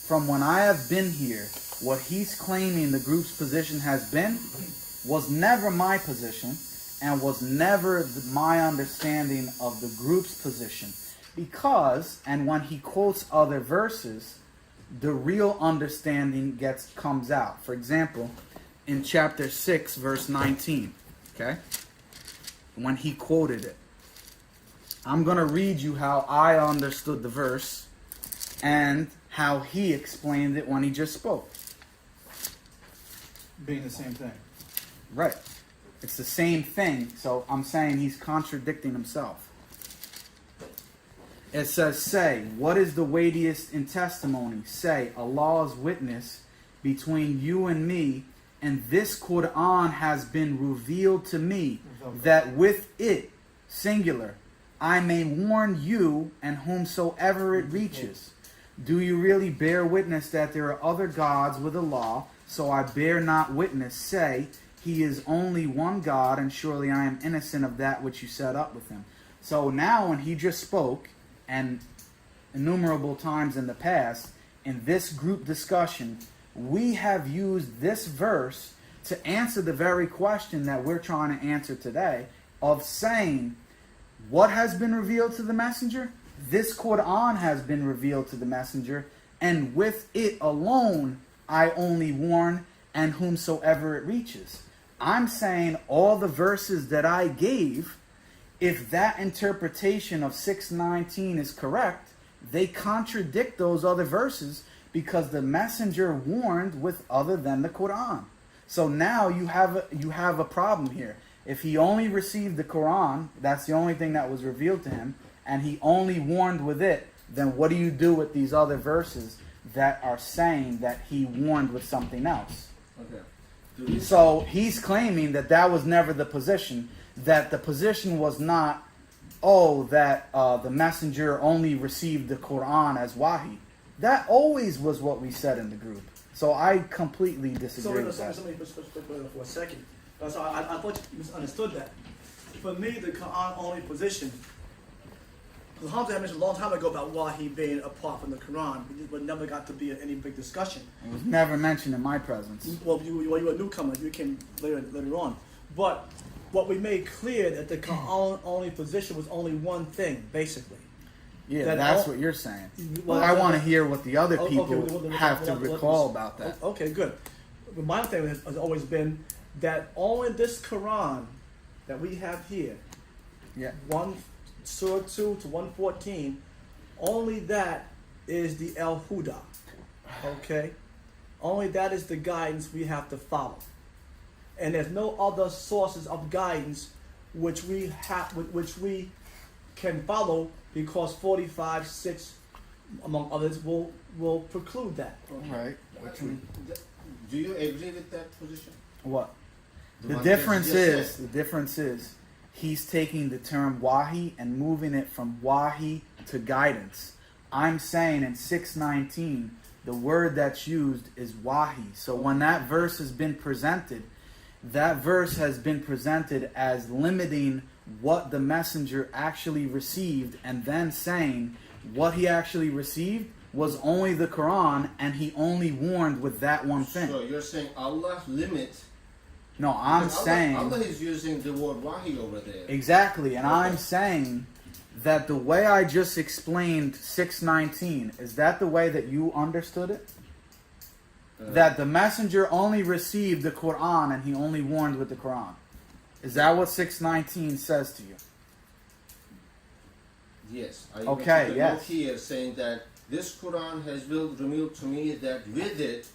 From when I have been here, what he's claiming the group's position has been was never my position and was never my understanding of the group's position. Because, and when he quotes other verses, the real understanding comes out. For example, in chapter 6, verse 19, okay? When he quoted it. I'm going to read you how I understood the verse and how he explained it when he just spoke. Being the same thing. Right. It's the same thing, so I'm saying he's contradicting himself. It says, say, what is the weightiest in testimony? Say, Allah's witness between you and me, and this Quran has been revealed to me, that with it, singular, I may warn you and whomsoever it reaches. Do you really bear witness that there are other gods with Allah? So I bear not witness. Say, He is only one God, and surely I am innocent of that which you set up with Him. So now when he just spoke, and innumerable times in the past, in this group discussion, we have used this verse to answer the very question that we're trying to answer today, of saying, what has been revealed to the messenger? This Quran has been revealed to the messenger, and with it alone I only warn, and whomsoever it reaches. I'm saying all the verses that I gave, if that interpretation of 619 is correct, they contradict those other verses because the messenger warned with other than the Quran. So now you have a problem here. If he only received the Quran, that's the only thing that was revealed to him, and he only warned with it, then what do you do with these other verses that are saying that he warned with something else? Okay. So he's claiming that that was never the position, that the position was not, that the messenger only received the Quran as wahi. That always was what we said in the group. So I completely disagree with that. Let me just for a second. So I thought you misunderstood that. For me, the Quran only position, because Hamza mentioned a long time ago about Wahi being apart from the Quran, but never got to be any big discussion. It was never mentioned in my presence. Well, you were a newcomer. You came later on. But what we made clear that the Quran only position was only one thing, basically. Yeah, That that's all- what you're saying. Well, I want to hear what the other Okay, people well, have to well, recall about that. Okay, good. But my thing has always been that only this Quran that we have here, Yeah. 1 Surah 2 to 114, only that is the El Huda. Okay? Only that is the guidance we have to follow. And there's no other sources of guidance which we can follow, because 45:6, among others, will preclude that. Right. Do you agree with that position? What? The one difference that you just is, he's taking the term wahi and moving it from wahi to guidance. I'm saying in 619, the word that's used is wahi. So when that verse has been presented, that verse has been presented as limiting what the messenger actually received, and then saying what he actually received was only the Quran, and he only warned with that one thing. So you're saying Allah limit. No, I'm Because saying Allah is using the word wahi over there. exactly, and I'm saying that the way I just explained 619, is that the way that you understood it? That the messenger only received the Quran and he only warned with the Quran. Is that what 619 says to you? Yes. I Okay, even took a yes. note here saying that this Quran has will revealed to me that with it,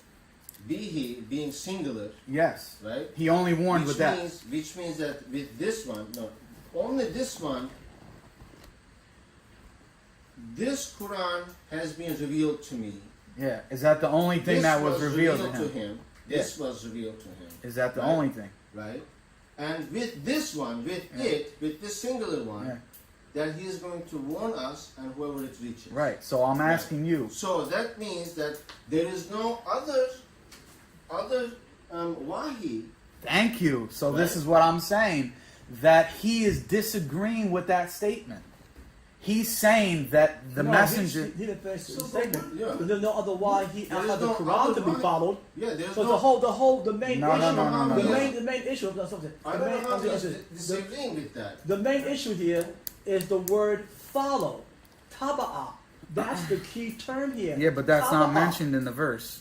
bihi being singular, Yes. right? He only warned with that. Which means that with this one, no, only this one, this Quran has been revealed to me. Yeah. Is that the only thing This that was revealed to him? This was revealed to him. Is that the Right. only thing? Right? And with this one, with this singular one, Yeah. that he is going to warn us and whoever it reaches. Right. So I'm asking you. So that means that there is no other wahi. Thank you. So this Right. is what I'm saying. That he is disagreeing with that statement. He's saying that the No, messenger. He didn't finish the So, statement. yeah. Because there's no other why he There is outside the no Quran other to be why. followed. Yeah, there's So no. the main No, issue, no, no, no, no, the no. main issue of something. I don't know how he's disagreeing with that. The main issue here is the word follow, taba'a. That's the key term here. Yeah, but that's not Taba'a. mentioned in the verse.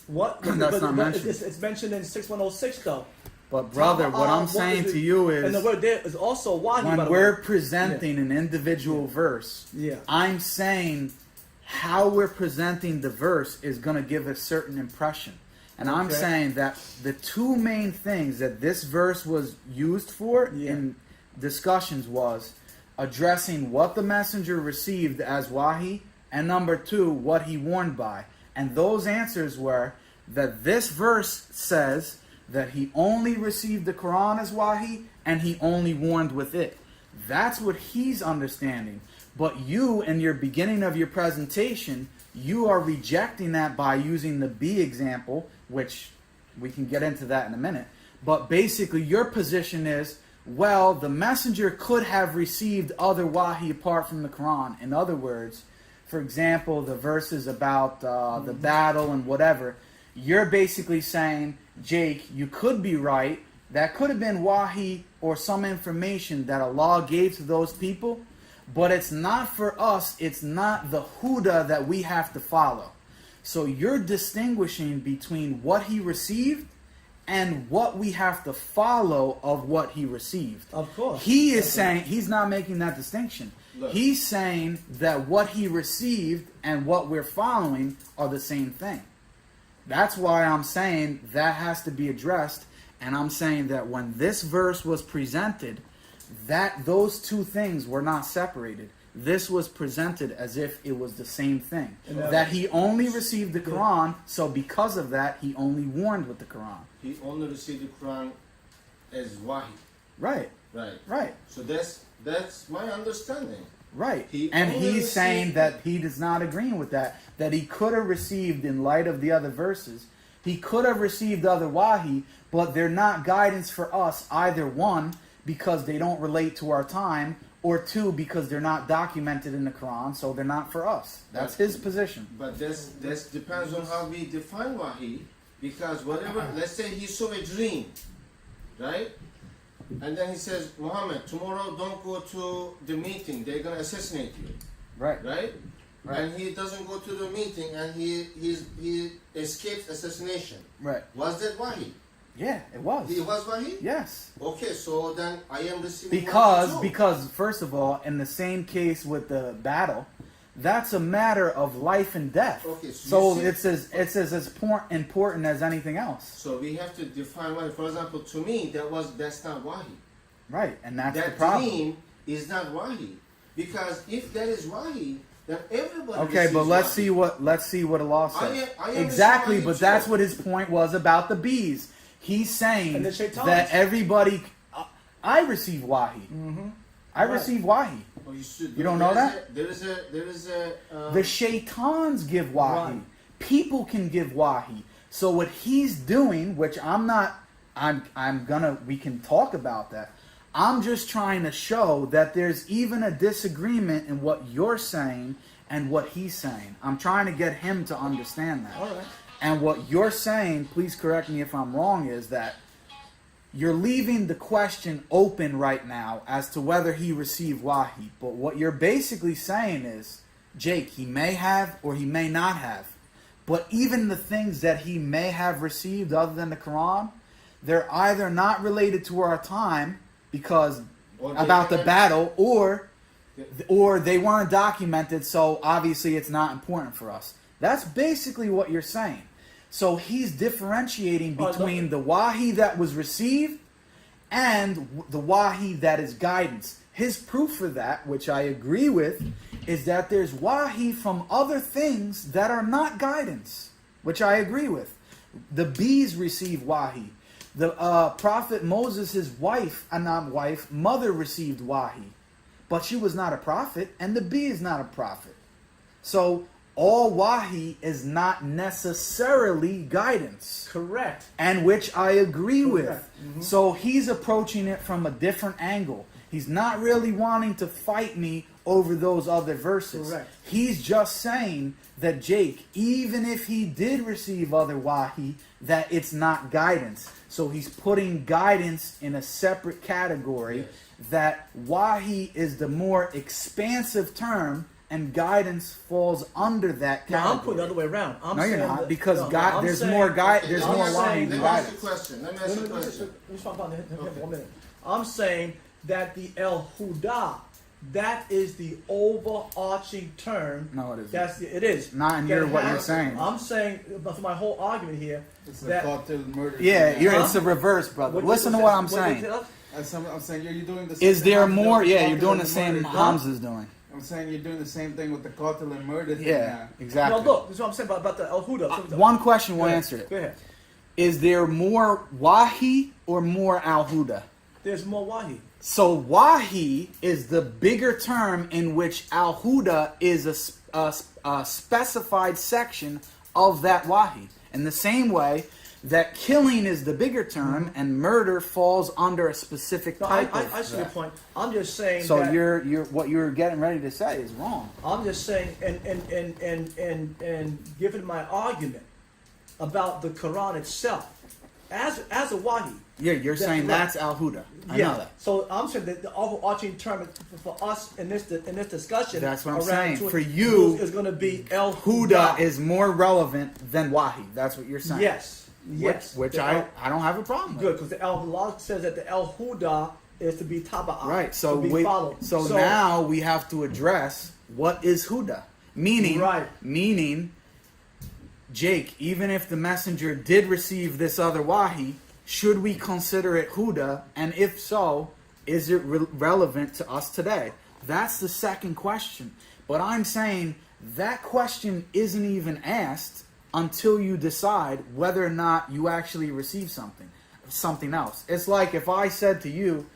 What? That's But not mentioned. It's mentioned in 6106 though. But brother, what I'm saying to you And the is, word there is also wahi. by when the we're way. presenting an individual verse, Yeah. I'm saying how we're presenting the verse is going to give a certain impression. And I'm Okay. saying that the two main things that this verse was used for Yeah. in discussions was addressing what the messenger received as wahi, and number two, what he warned by. And those answers were that this verse says that he only received the Quran as wahi and he only warned with it. That's what he's understanding. But you, in your beginning of your presentation, you are rejecting that by using the B example, which we can get into that in a minute. But basically, your position is, well, the messenger could have received other wahi apart from the Quran. In other words, for example, the verses about the battle and whatever, you're basically saying, Jake, you could be right. That could have been wahi or some information that Allah gave to those people, but it's not for us. It's not the huda that we have to follow. So you're distinguishing between what he received and what we have to follow of what he received. Of course. He is saying, he's not making that distinction. Look. He's saying that what he received and what we're following are the same thing. That's why I'm saying that has to be addressed. And I'm saying that when this verse was presented, that those two things were not separated. This was presented as if it was the same thing. And that he only received the Quran, so because of that, he only warned with the Quran. He only received the Quran as wahi. Right, Right. right, So that's my understanding. right. He And only he's saying received- that he does not agree with that. That he could have received, in light of the other verses, he could have received other wahi, but they're not guidance for us, either one, because they don't relate to our time, or two, because they're not documented in the Quran, so they're not for us. That's his position. But that depends on how we define wahi, because whatever, let's say he saw a dream, right? And then he says, Muhammad, tomorrow don't go to the meeting, they're gonna assassinate you, Right. right? Right. And he doesn't go to the meeting and he escapes assassination. Right. Was that wahi? Yeah, it was. He was wahi? Yes. Okay, so then I am receiving Because wahi too. because first of all, in the same case with the battle, that's a matter of life and death. Okay, So you see- it's as important as anything else. So we have to define wahi. For example, to me, that's not wahi. Right, and that's the That problem. dream is not wahi, because if that is wahi, then everybody. Okay, receives but let's wahi. see what Allah says. I am Exactly, responding but to that's it. what his point was about the bees. He's saying And the shaitans. that everybody. I receive wahi. I Right. receive wahi. Oh, You don't know that? There is a. The shaitans give wahi. Right. People can give wahi. So what he's doing, which I'm not, we can talk about that. I'm just trying to show that there's even a disagreement in what you're saying and what he's saying. I'm trying to get him to understand that. All right. And what you're saying, please correct me if I'm wrong, is that you're leaving the question open right now as to whether he received wahi. But what you're basically saying is, Jake, he may have or he may not have. But even the things that he may have received other than the Quran, they're either not related to our time because about the battle, or they weren't documented, so obviously it's not important for us. That's basically what you're saying. So he's differentiating between the wahi that was received and the wahi that is guidance. His proof for that, which I agree with, is that there's wahi from other things that are not guidance, which I agree with. The bees receive wahi. The prophet Moses' mother received wahi. But she was not a prophet, and the bee is not a prophet. So all wahi is not necessarily guidance. Correct. And which I agree with. Mm-hmm. So he's approaching it from a different angle. He's not really wanting to fight me over those other verses. Correct. He's just saying that, Jake, even if he did receive other wahi, that it's not guidance. So he's putting guidance in a separate category. Yes. That wahi is the more expansive term, and guidance falls under that category. Now I'm putting it the other way around. No, you're not, because there's more wahi Let than me ask guidance. you a question. Let me ask you a question. Let me talk about him for 1 minute. I'm saying that the El Huda, that is the overarching term. No, it isn't. It is. Not in That what has- you're saying. I'm saying, but for my whole argument here, It's a that cartel murder. Yeah, thing. it's the reverse, brother. Listen to what I'm saying. I'm saying you're doing the same Is thing there Hamza more? with Yeah, cartel you're doing the and same murder. Hamza's doing. I'm saying you're doing the same thing with the cartel and murder thing Yeah, now. exactly. No, look, this is what I'm saying about the El Huda. One question, we'll Go ahead. answer it. Go ahead. Is there more wahi or more al-huda? There's more wahi. So wahi is the bigger term in which al-huda is a specified section of that wahi. In the same way that killing is the bigger term and murder falls under a specific No, type I see your point. I'm just saying. So that, you're what you're getting ready to say is wrong. I'm just saying, and giving my argument about the Quran itself as a wahi. Yeah, you're saying right. that's al-huda. I know that. So I'm saying that the overarching term for us in this discussion. That's what I'm around saying. For you, is going to be El Huda is more relevant than wahi. That's what you're saying. Yes. Yes. Which The I don't have a problem with. Good, because the Allah says that the El Huda is to be taba'a. Right. So to be followed. So now we have to address what is Huda. Meaning, Jake, even if the messenger did receive this other wahi, should we consider it Huda? And if so, is it relevant to us today? That's the second question. But I'm saying that question isn't even asked until you decide whether or not you actually receive something else. It's like if I said to you,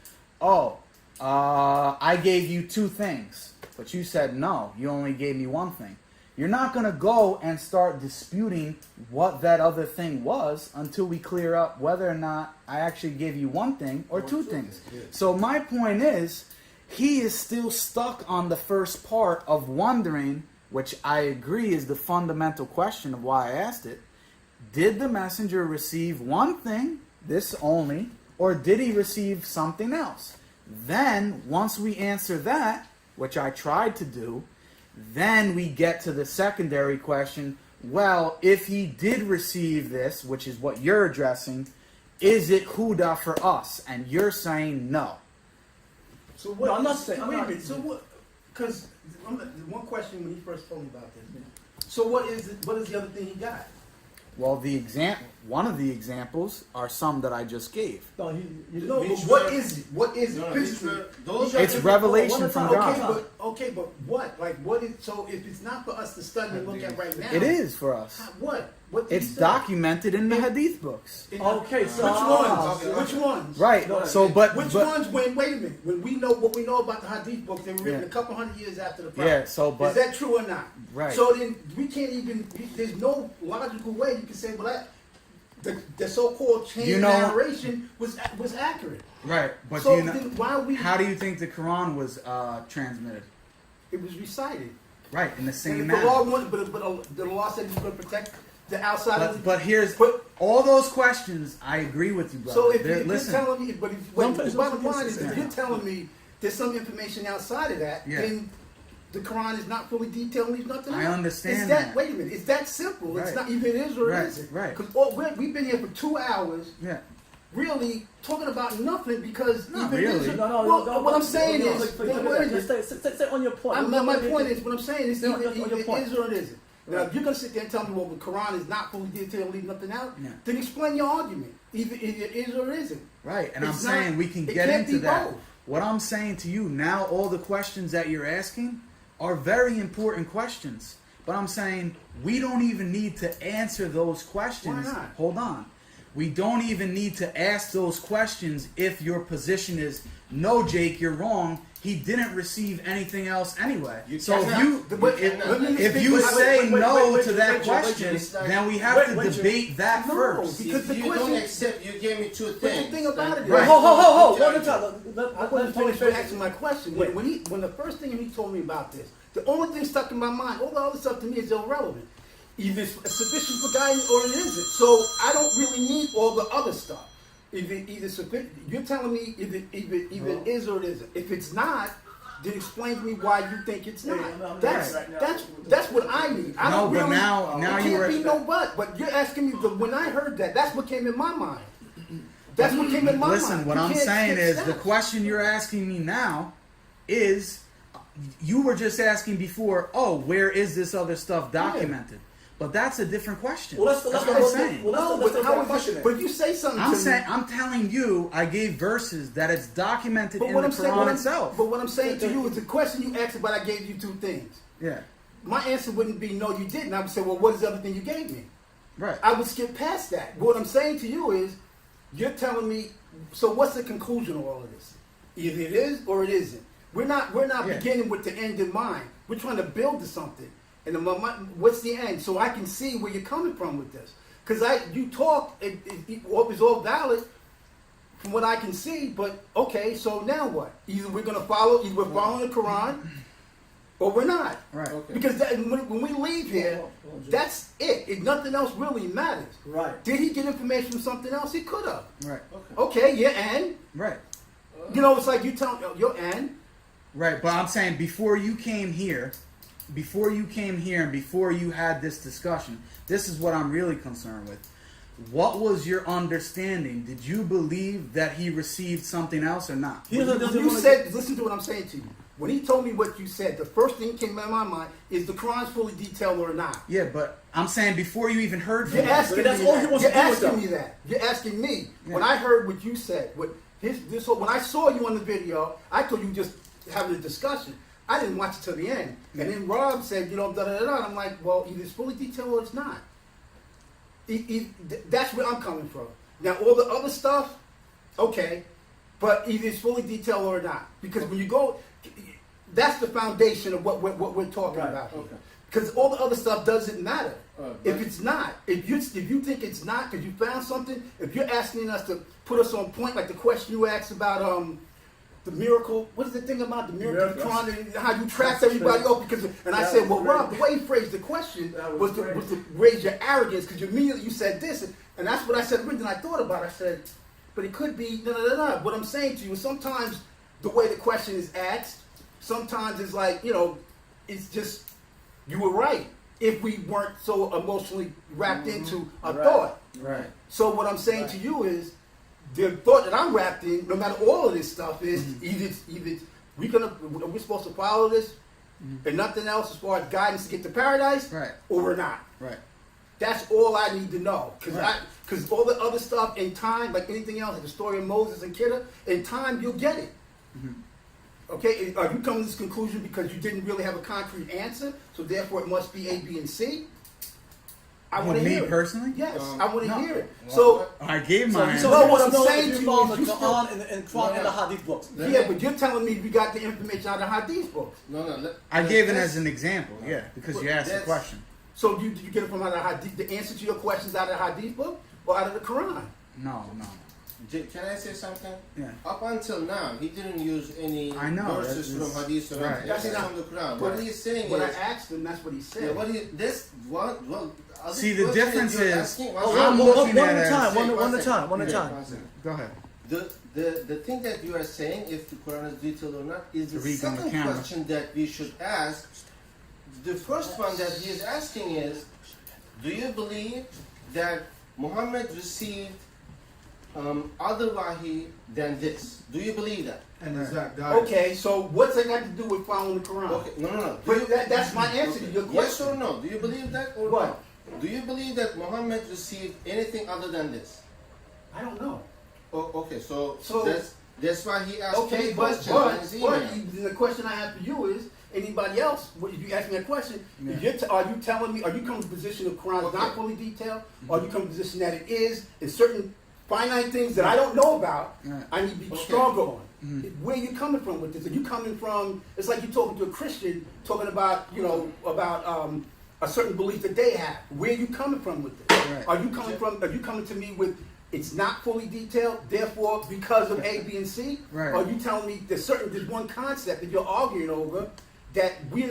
I gave you two things, but you said no, you only gave me one thing. You're not going to go and start disputing what that other thing was until we clear up whether or not I actually gave you one thing or two things. So my point is, he is still stuck on the first part of wondering, which I agree is the fundamental question of why I asked it. Did the messenger receive one thing, this only, or did he receive something else? Then, once we answer that, which I tried to do, then we get to the secondary question, well, if he did receive this, which is what you're addressing, is it Huda for us? And you're saying no. So what? No, I'm not saying. Wait a minute. So what? Because one question when he first told me about this. So what is it? What is the other thing he got? Well, one of the examples are some that I just gave. No, No, but what is it? What is it? No, Physically? those It's are revelation from God. Okay, but what? Like, what is? So if it's not for us to study and look at right now, It is for us. What? What? did It's he say? documented in the Hadith books. Okay, so Which ones? Right. No, So, but Which but, ones? Wait a minute. When we know what we know about the Hadith books, they were written Yeah. a couple hundred years after the Prophet. Yeah. So, but is that true or not? Right. So then we can't even. There's no logical way you can say, well, the so-called chain narration was accurate. right. But So you know, then why we? how do you think the Quran was transmitted? It was recited. Right, in the same And the manner. law wanted, but the law said he's going to protect the outside of the. But here's But All those questions, I agree with you, brother. So if you're Listen, telling me, but the bottom line is, if Yeah. you're telling me there's some information outside of that, Yeah. then the Quran is not fully detailed and leaves nothing out. I understand It's that. Wait a minute, it's that simple. It's Right. not either it is or Right, it isn't. right. Because we've been here for 2 hours, yeah. really talking about nothing because Not either it is really. or- well, what I'm saying is, Just stay on your point. my point is, what I'm saying is Stay on either your it point. is or it isn't. Now, if you're going to sit there and tell me, well, the Quran is not fully detailed and leave nothing out, Yeah. then explain your argument. Either it is or it isn't. Right, and It's I'm saying not- we can it get can't into be that. both. What I'm saying to you now, all the questions that you're asking are very important questions. But I'm saying we don't even need to answer those questions. Why not? Hold on. We don't even need to ask those questions if your position is, no, Jake, you're wrong. He didn't receive anything else anyway. You So cannot. if you say no to that question, wait, then we have to wait, debate that No, first. because If the you question- don't accept, you gave me two But things. the thing about it is, Right. Hold. Let One me time. I wasn't finished answering my question. When the first thing he told me about this, the only thing stuck in my mind, all the other stuff to me is irrelevant. Either it's sufficient for guidance or it isn't. So I don't really need all the other stuff. Either sufficient, you're telling me either it is or it isn't. If it's not, then explain to me why you think it's not. That's what I need. I No, don't but really, now it you can't were- be no but. But you're asking me. When I heard that, that's what came in my mind. That's what came in my mind. Listen, what You I'm can't saying skip is the steps. question you're asking me now is you were just asking before, oh, where is this other stuff documented? But that's a different question. Well, That's what I'm saying. No, but how is it? But if you say something I'm to saying me, I'm telling you I gave verses that it's documented in the Quran itself. But what I'm saying to you is the question you asked about. I gave you two things. Yeah. My answer wouldn't be no, you didn't. I would say, well, what is the other thing you gave me? Right. I would skip past that. What I'm saying to you is, you're telling me. So what's the conclusion of all of this? Either it is or it isn't. We're not Yeah. beginning with the end in mind. We're trying to build to something. And what's the end? So I can see where you're coming from with this. Because you talk, it was all valid from what I can see. But okay, so now what? Either we're following the Quran, or we're not. Right. Okay. Because when we leave here, that's it. Nothing else really matters. Right. Did he get information from something else? He could have. Right. Okay, yeah, and Right. it's like you tell your and. Right. But I'm saying before you came here and before you had this discussion, this is what I'm really concerned with. What was your understanding? Did you believe that he received something else or not? Listen to what I'm saying to you. When he told me what you said, the first thing that came in my mind is the Quran's fully detailed or not. Yeah, but I'm saying before you even heard from You're him. asking me that's all he that. wants You're to do with asking them. me that. You're asking me. Yeah. When I heard what you said, when I saw you on the video, I thought you just having a discussion. I didn't watch it till the end. And then Rob said, da da da da. I'm like, well, either it's fully detailed or it's not. That's where I'm coming from. Now, all the other stuff, okay, but either it's fully detailed or not. Because when you go, that's the foundation of what we're talking Right, about here. okay. Because all the other stuff doesn't matter. If but- it's not, if you think it's not because you found something, if you're asking us to put us on point, like the question you asked about the miracle, what is the thing about the miracle? Miracles. Quran, how you trapped everybody off because, and I said, well, Rob, the way he phrased the question was to raise your arrogance because immediately you said this, and that's what I said originally. I thought about it. I said, but it could be no. What I'm saying to you is sometimes the way the question is asked, sometimes it's like it's just you were right if we weren't so emotionally wrapped into a thought. Right. So what I'm saying to you is the thought that I'm wrapped in, no matter all of this stuff, is either we're supposed to follow this and nothing else as far as guidance to get to paradise, Right. or we're not. Right. That's all I need to know. Right. Because all the other stuff in time, like anything else, like the story of Moses and Kidda, in time you'll get it. Okay, are you coming to this conclusion because you didn't really have a concrete answer, so therefore it must be A, B, and C? I want to Me hear it. personally? Yes, I want to no. hear it. So, I gave mine. So No, you what just I'm know saying if to you you follow is the you Quran and Quran and the Hadith books. yeah, but you're telling me we got the information out of the Hadith books. I gave it as an example, yeah, because you asked the That's- question. So did you get it from out of the Hadith? The answer to your questions out of the Hadith book or out of the Quran? No. Can I say something? Yeah. Up until now, he didn't use any I know, verses that's- from Hadith or right. anything. That's Everything not- from the Quran. but- What he's saying When I is, asked him, that's what he said. yeah, what he this what well. See, the difference is- Asking, I'm one looking at at a it- time. One One at a time. One at a second. time. One second. Go ahead. The thing that you are saying, if the Quran is detailed or not, is the Tariq on the second camera. question that we should ask. The first one that he is asking is, do you believe that Muhammad received other wahi than this? Do you believe that? And exact diet. Okay, so what's that got to do with following the Quran? Okay, no. Do you- But that's my answer to your Yes question. or no? Do you believe that or What? no? Do you believe that Muhammad received anything other than this? I don't know. Oh, okay, so, So- that's why he asked Okay, three but questions in his email. the question I have for you is, anybody else, if you ask me that question, are you telling me, are you coming to the position of Quran is not Okay. fully detailed, or are you coming to the position that it is, in certain finite things that I don't know about, Right. I need to be Okay. stronger on? Mm-hmm. Where are you coming from with this? Are you coming from, it's like you talking to a Christian, talking about, about a certain belief that they have. Where are you coming from with this? Right. Are you coming to me with, it's not fully detailed, therefore because of A, B, and C? Right. Or are you telling me there's one concept that you're arguing over that we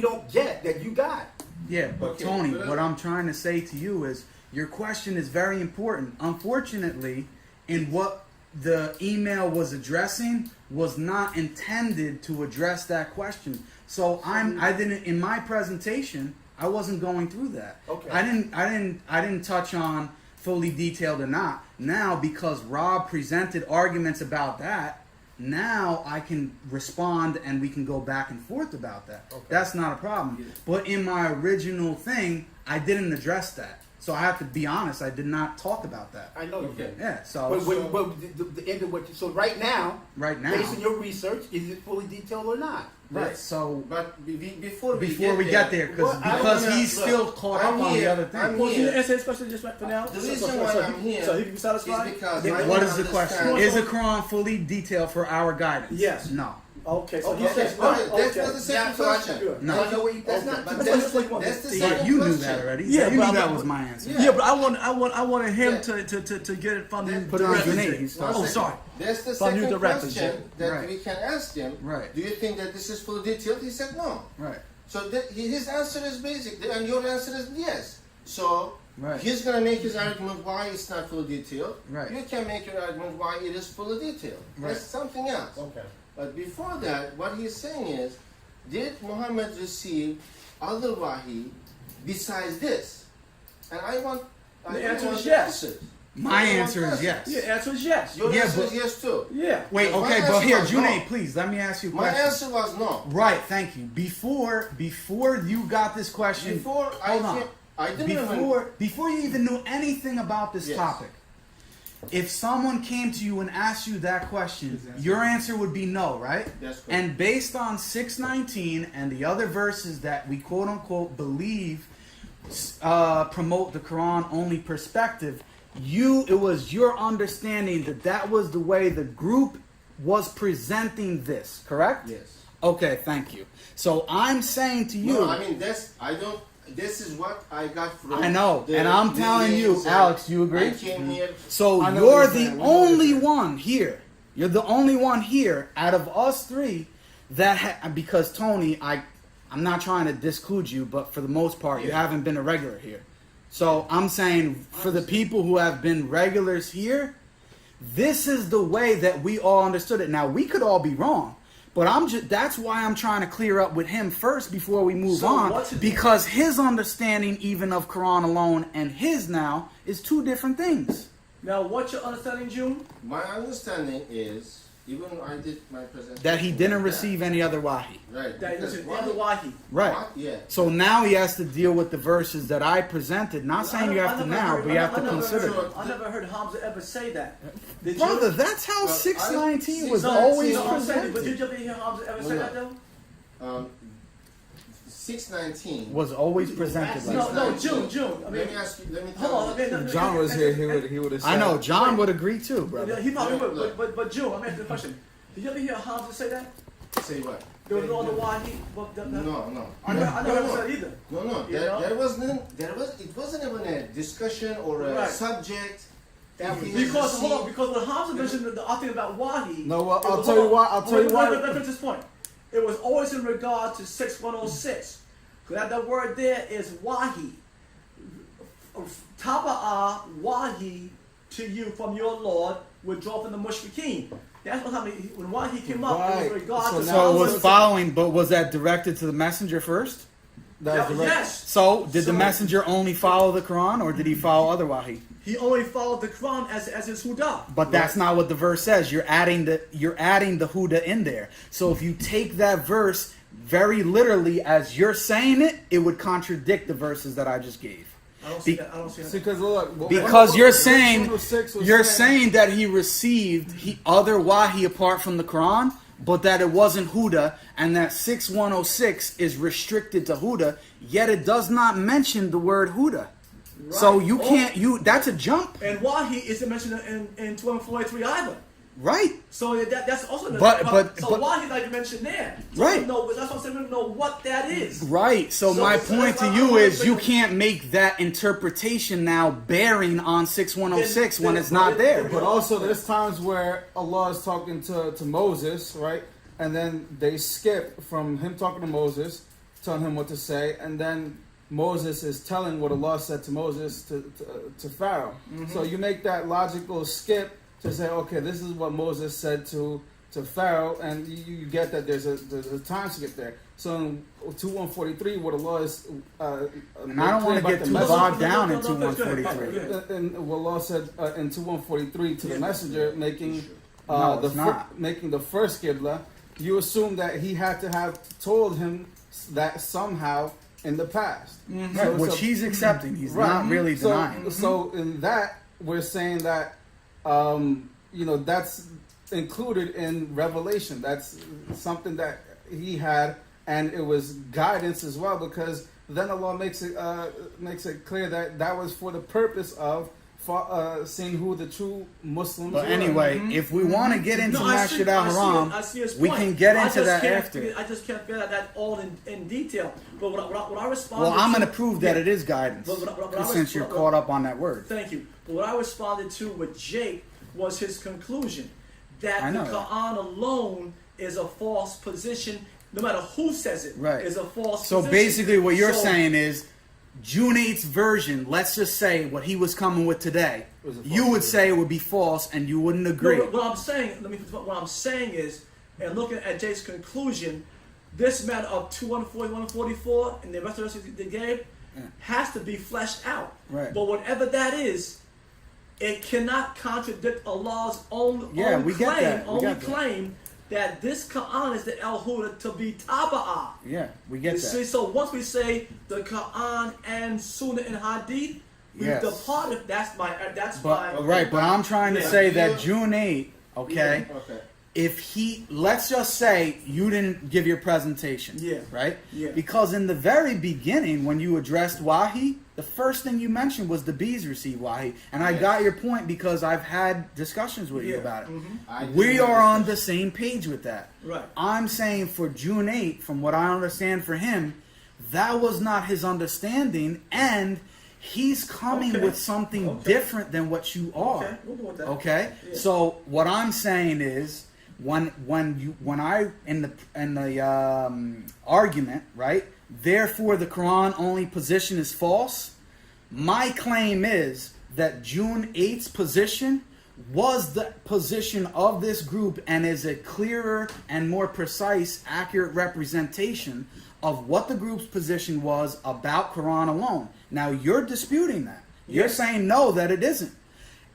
don't get, that you got? Yeah, but Okay, Tony, but- what I'm trying to say to you is your question is very important. Unfortunately, in what the email was addressing was not intended to address that question. So I didn't in my presentation, I wasn't going through that. Okay. I didn't touch on fully detailed or not. Now because Rob presented arguments about that, now I can respond and we can go back and forth about that. Okay. That's not a problem. But in my original thing, I didn't address that. So I have to be honest, I did not talk about that. I know you Okay. did. Yeah, so But the end of what so right now, right now, based on your research, is it fully detailed or not? right, so But before we get there, Well, I because wanna- he's look, still caught up I'm on the here, other thing. I'm Well, can you here. answer this question just right for now? The reason why I'm here so he can be satisfied. is because Then I What don't is the question? understand- Is the Quran fully detailed for our guidance? Yes. No. Okay, so Okay, he says no. okay, that's Okay. what the second Yeah, so I- question. No. I know that's Okay, not but too that's, just like one. that's the But second you knew question. that already. Yeah, you but knew that I'm- was my answer. Yeah. Yeah, but I wanted him Yeah. to get it from you Put it on directly. Junaid. He starts Oh, it. sorry. That's the From you second directly, question Jay. that Right. we can ask him. Right. Do you think that this is fully detailed? He said no. Right. So his answer is basically, and your answer is yes. So Right. he's gonna make his argument why it's not fully detailed. Right. You can make your argument why it is fully detailed. Right. That's something else. Okay. But before that, what he's saying is, did Muhammad receive other wahi besides this? And I want The answer want is yes. answers. My I want answer is answers. yes. Yeah, answer is yes. Your Yeah, answer but- is yes too. Yeah. Wait, My okay, answer but here, was no. Junaid, please, let me ask you a My question. answer was no. Right, thank you. Before you got this question, Before hold on. I didn't even. Before you even knew anything about this Yes. topic, if someone came to you and asked you that question, your answer would be no, right? That's correct. And based on 619 and the other verses that we quote unquote believe promote the Quran only perspective, it was your understanding that was the way the group was presenting this, correct? Yes. Okay, thank you. So I'm saying to you, No, I mean this is what I got from. I know, the and I'm telling you, meetings, and Alex, you agree? I came here. So I know you're what you're the saying. We know what only you're saying. one here. You're the only one here out of us three that because Tony, I'm not trying to disclude you, but for the most part, you Yeah. haven't been a regular here. So I'm saying for the people who have been regulars here, this is the way that we all understood it. Now we could all be wrong, but that's why I'm trying to clear up with him first before we move So on, what's it- because his understanding even of Quran alone and his now is two different things. Now, what's your understanding, June? My understanding is, even when I did my presentation, That he didn't like receive any other wahi. Right. That because is why- the wahi. Right. why- Yeah. So now he has to deal with the verses that I presented. Not saying you have to now, but you have to consider it. I never heard Hamza ever say that. Did Brother, you? that's how Well, 619 was 619 always No, I'm saying, but presented. did you ever hear Hamza ever say No, that though? 619. Was always presented like No, that. no, June. I mean, Let me ask you. Let me hold tell on. you. Okay, If John was here, he would have said. I know, John would agree too, brother. He probably Yeah, would, look. but June, I'm asking the question. Did you ever hear Hamza say that? Say what? There was no other wahi. No. I never heard that either. No. You know? It wasn't even a discussion or a Right. subject. Because hold on, because when Hamza mentioned the thing about Wahi. No, well, I'll hold tell you on. why. I'll tell you why. Let me finish this point. It was always in regard to 6106. Because that word there is Wahi. Taba'a Wahi to you from your Lord, withdraw from the mushrikeen. That's what happened when Wahi came up. It was in regard to. So it was following, but was that directed to the messenger first? Yes. So did the messenger only follow the Quran, or did he follow other wahi? He only followed the Quran as his huda. But that's not what the verse says. You're adding the huda in there. So if you take that verse very literally as you're saying it, it would contradict the verses that I just gave. I don't see that. I don't see that. Because look, Because you're saying saying that he received other wahi apart from the Quran, but that it wasn't huda, and that 6106 is restricted to huda. Yet it does not mention the word huda. Right. So you can't. That's a jump. And Wahi isn't mentioned in 1243 either. Right. So that's also But Wahi like you mentioned there. So right. No, that's what I'm saying. We don't know what that is. Right. So my point to you is you can't make that interpretation now bearing on 6106 when it's not there. But also, there's times where Allah is talking to Moses, right? And then they skip from him talking to Moses, telling him what to say, and then Moses is telling what Allah said to Moses to Pharaoh. Mm-hmm. So you make that logical skip to say, okay, this is what Moses said to Pharaoh, and you get that there's a time skip there. So in 2143, what Allah is, and I don't want to get too bogged down in 2143. And what Allah said in 2143 to the messenger, making making the first qibla, you assume that he had to have told him that somehow in the past. Mm-hmm. Right, which he's accepting. He's not really denying. So in that, we're saying that, that's included in Revelation. That's something that he had, and it was guidance as well, because then Allah makes it clear that was for the purpose of seeing who the true Muslims were. But anyway, if we want to get into Masjid al-Haram, we can get into that after. I just can't figure that all in detail. But what I responded Well, I'm going to prove that it is guidance, But since you're caught up on that word. Thank you. But what I responded to with Jake was his conclusion that the Quran alone is a false position. No matter who says it, is a false position. So basically what you're saying is, June 8th's version, let's just say what he was coming with today, you would say it would be false and you wouldn't agree. No, what I'm saying is, and looking at Jay's conclusion, this matter of 241 and 144 and the rest of the they gave has to be fleshed out. Right. But whatever that is, it cannot contradict Allah's own claim that this Quran is the al-Huda to be taba'ah. Yeah, we get that. See, so once we say the Quran and Sunnah and Hadith, we've departed. That's my. Right, but I'm trying to say that June 8, okay. If let's just say you didn't give your presentation, right? Yeah. Because in the very beginning, when you addressed Wahi, the first thing you mentioned was the bees receive Wahi, and I got your point because I've had discussions with you about it. Mm-hmm. We are on the same page with that. Right. I'm saying for June 8, from what I understand for him, that was not his understanding, and he's coming with something different than what you are. Okay, we'll go with that. Okay? Yeah. So what I'm saying is, when I in the argument, right? Therefore, the Quran only position is false. My claim is that June 8th's position was the position of this group and is a clearer and more precise, accurate representation of what the group's position was about Quran alone. Now, you're disputing that. You're saying no, that it isn't.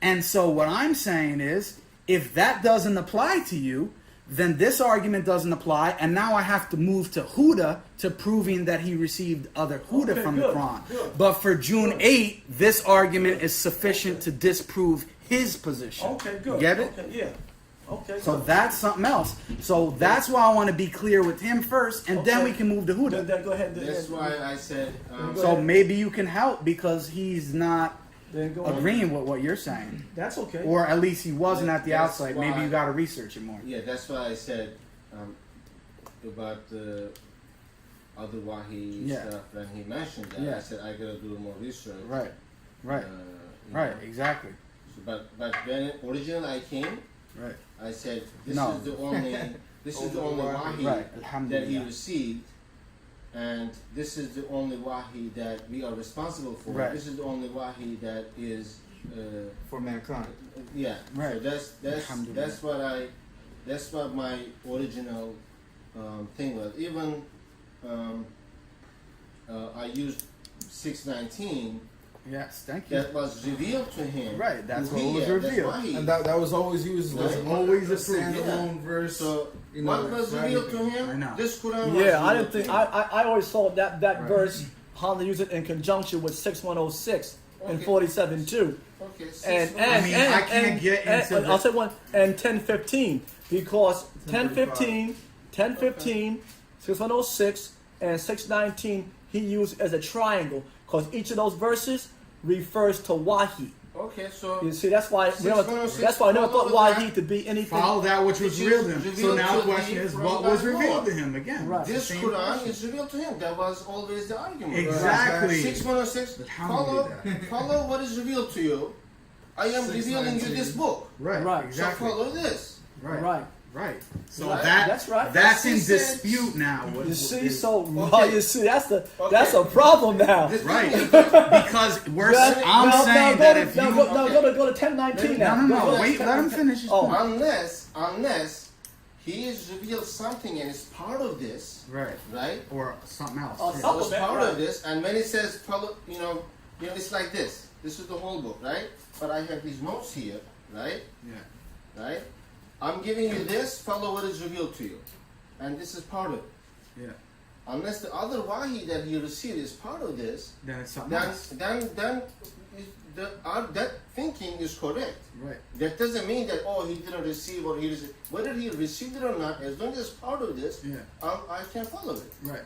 And so what I'm saying is, if that doesn't apply to you, then this argument doesn't apply, and now I have to move to Huda to proving that he received other Huda from the Quran. But for June 8, this argument is sufficient to disprove his position. Okay, good. Get it? Okay, yeah. Okay. So that's something else. So that's why I want to be clear with him first, and then we can move to Huda. Then go ahead. That's why I said. So maybe you can help because he's not agreeing with what you're saying. That's okay. Or at least he wasn't at the outset. Maybe you got to research it more. Yeah, that's why I said about the other Wahi stuff, and he mentioned that. I said I gotta do more research. Right. Exactly. So, but when originally I came, Right. I said this No. is the only this is the only wahi Right. that he Alhamdulillah. received, and this is the only wahi that we are responsible for. Right. This is the only wahi that is For mankind. yeah. Right. So Alhamdulillah. that's what my original thing was. Even I used 619. Yes. Thank you. That was revealed to him. Right, that's what Uhiya, was that's revealed. wahi. And that was always used as Right. always a 100%, standalone verse. So you know, what was for revealed to everything. I him? know. This Quran was Yeah, I revealed didn't think. to him. I always thought that Right. verse, how they use it in conjunction with 6106 and Okay. 47 too. Okay, And I mean, I can't get into I'll the- say one and 1015 because 1015, 1015, 6106 and 619 he used as a triangle because each of those verses refers to wahi. Okay, so You see, that's why that's why I never thought wahi to be anything. Follow that which was Which is revealed to him. So revealed now the to question me is, from what was that revealed law. to him again? Right. It's the this same Quran question. is revealed to him. That was always the argument. Exactly. 6106. Alhamdulillah. Follow what is revealed to you. I am revealing you this book. Right. Right. Exactly. So follow this. Right. Right. Right. So Right. that's right. That's in He said- dispute now. You see, is- so Okay. you see, that's Okay. a problem now. This right. thing is- Because we're I'm saying that if you go to 1019 now. no, Go to wait, let him finish his Oh. point. unless he is revealed something and is part of this, Right. right? Or something else. Oh, Yeah. some- Was part right. of this, and when it says follow, it's like this. This is the whole book, right? But I have these notes here, right? Yeah. Right? I'm giving you this. Follow what is revealed to you, and this is part of it. Yeah. Unless the other wahi that you receive is part of this, Then it's something then else. that thinking is correct. Right. That doesn't mean that he didn't receive or he received. Whether he received it or not, as long as it's part of this, Yeah. I can follow it. Right.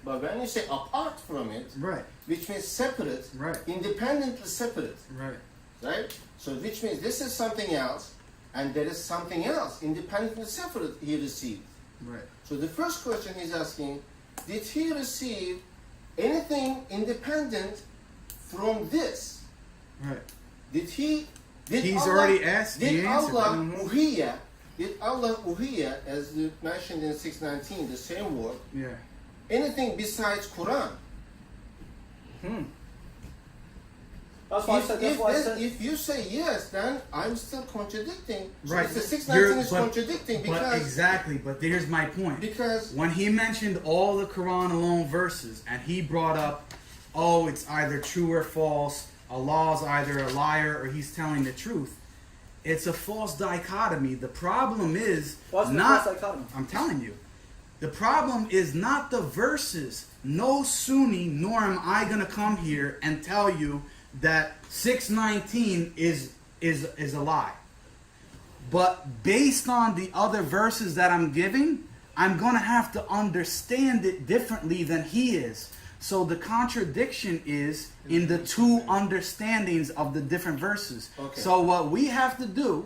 But when you say apart from it, Right. which means separate, Right. independently separate, Right. right? So which means this is something else, and there is something else, independently separate he received. Right. So the first question he's asking, did he receive anything independent from this? Right. Did He's Allah, already asked. Did He answered Allah that. uhiya? Did Allah uhiya, as mentioned in 619, the same word, Yeah. anything besides Quran? That's why I said. That's why I said. If you say yes, then I'm still contradicting. So Right. the 619 is But- contradicting But because exactly. But here's my point. because When he mentioned all the Quran alone verses, and he brought up, oh, it's either true or false, Allah's either a liar or he's telling the truth, it's a false dichotomy. The problem is What's the not, false dichotomy? I'm telling you, the problem is not the verses. No Sunni, nor am I going to come here and tell you that 619 is a lie. But based on the other verses that I'm giving, I'm going to have to understand it differently than he is. So the contradiction is in the two understandings of the different verses. Okay. So what we have to do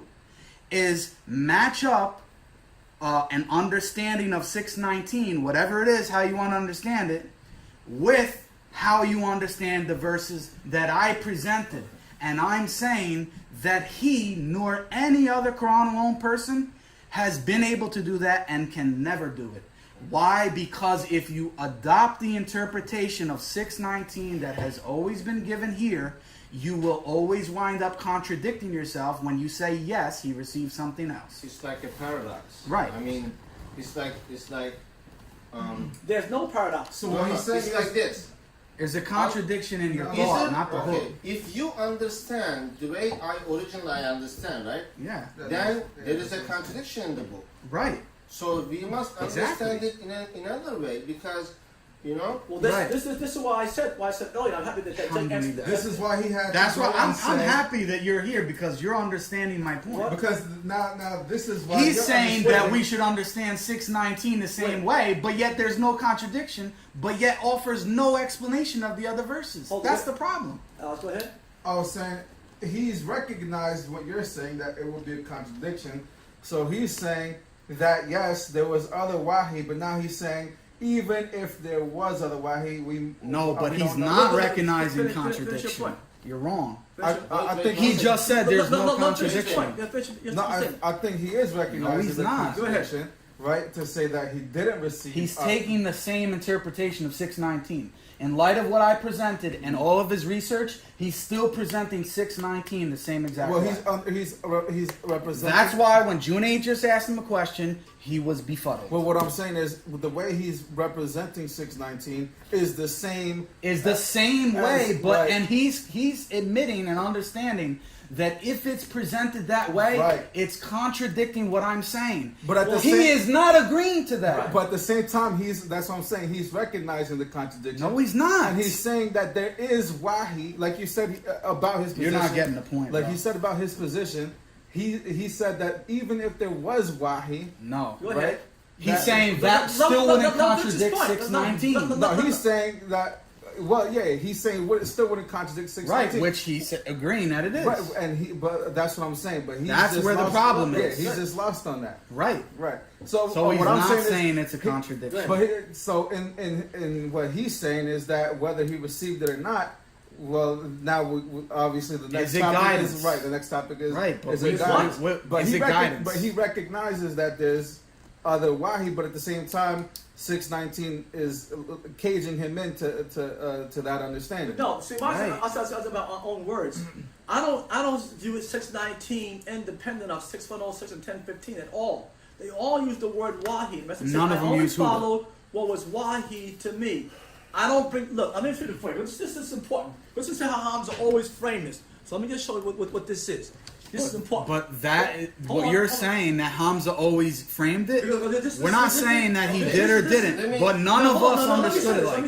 is match up an understanding of 619, whatever it is, how you want to understand it, with how you understand the verses that I presented. And I'm saying that he, nor any other Quran alone person, has been able to do that and can never do it. Why? Because if you adopt the interpretation of 619 that has always been given here, you will always wind up contradicting yourself when you say, yes, he received something else. it's like a paradox. Right. I mean, it's like There's no paradox. So what he's saying it's is like this. There's a contradiction in your Is thought, Is it? not the Okay. whole. If you understand the way I originally understand, right? Yeah, Then there is a contradiction in the book. right. So we must Exactly. understand it in another way because, Well, Right. this is why I said earlier. I'm happy that Jake answered Alhamdulillah. this is why he had. That's to why go I'm and say- happy that you're here because you're understanding my point. Because now this is why He's you're saying that understanding- we should understand 619 the same way, but yet there's no contradiction, but yet offers no explanation of the other verses. Hold That's it. the problem. Go ahead. I was saying he's recognized what you're saying that it would be a contradiction. So he's saying that yes, there was other wahi, but now he's saying even if there was other wahi, No, but we he's don't know. not recognizing Finish your contradiction. point. you're wrong. I think He just said there's no contradiction. No, I think he is recognizing he's the not. contradiction, right? To say that he didn't receive. He's taking the same interpretation of 619. In light of what I presented and all of his research, he's still presenting 619 the same exact Well, way. he's representing. That's why when Junaid just asked him a question, he was befuddled. Well, what I'm saying is the way he's representing 619 is the same. Is the same way, but right. and he's admitting and understanding that if it's presented that way, Right. it's contradicting what I'm saying. But at the he same- is not agreeing to that. But at the same time, that's what I'm saying. He's recognizing the contradiction. No, he's not. And he's saying that there is wahi, like you said about his position. You're not getting the point, Like bro. he said about his position, he said that even if there was wahi, No. Go ahead. right? He's that- saying that still wouldn't contradict point. 619. No, he's saying that. Well, yeah, he's saying it still wouldn't contradict 619. Right, which he's agreeing that it is. Right, and but that's what I'm saying. But he's That's just where the lost, problem yeah, is. he's just lost on that. Right. Right. So So he's what I'm not saying is, it's a contradiction. But so in what he's saying is that whether he received it or not, well, now obviously the next Is it topic guidance? is right. The next topic is Right, but is it we- guidance? what- But is he it guidance? But he recognizes that there's other wahi, but at the same time, 619 is caging him into to that understanding. No, see, my Right. I said about my own words. I don't view it 619 independent of 610, 6 and 1015 at all. They all use the word wahi. None of them use huda. I only followed what was wahi to me. I don't bring. Look, I'm going to point. This is important. This is how Hamza always frame this. So let me just show you what this is. This is important. But that, Hold what on, you're hold on. saying that Hamza always framed it, we're not this- saying that he this- did or this- let didn't, me- but none of No, us no, let me understood say it this, like let me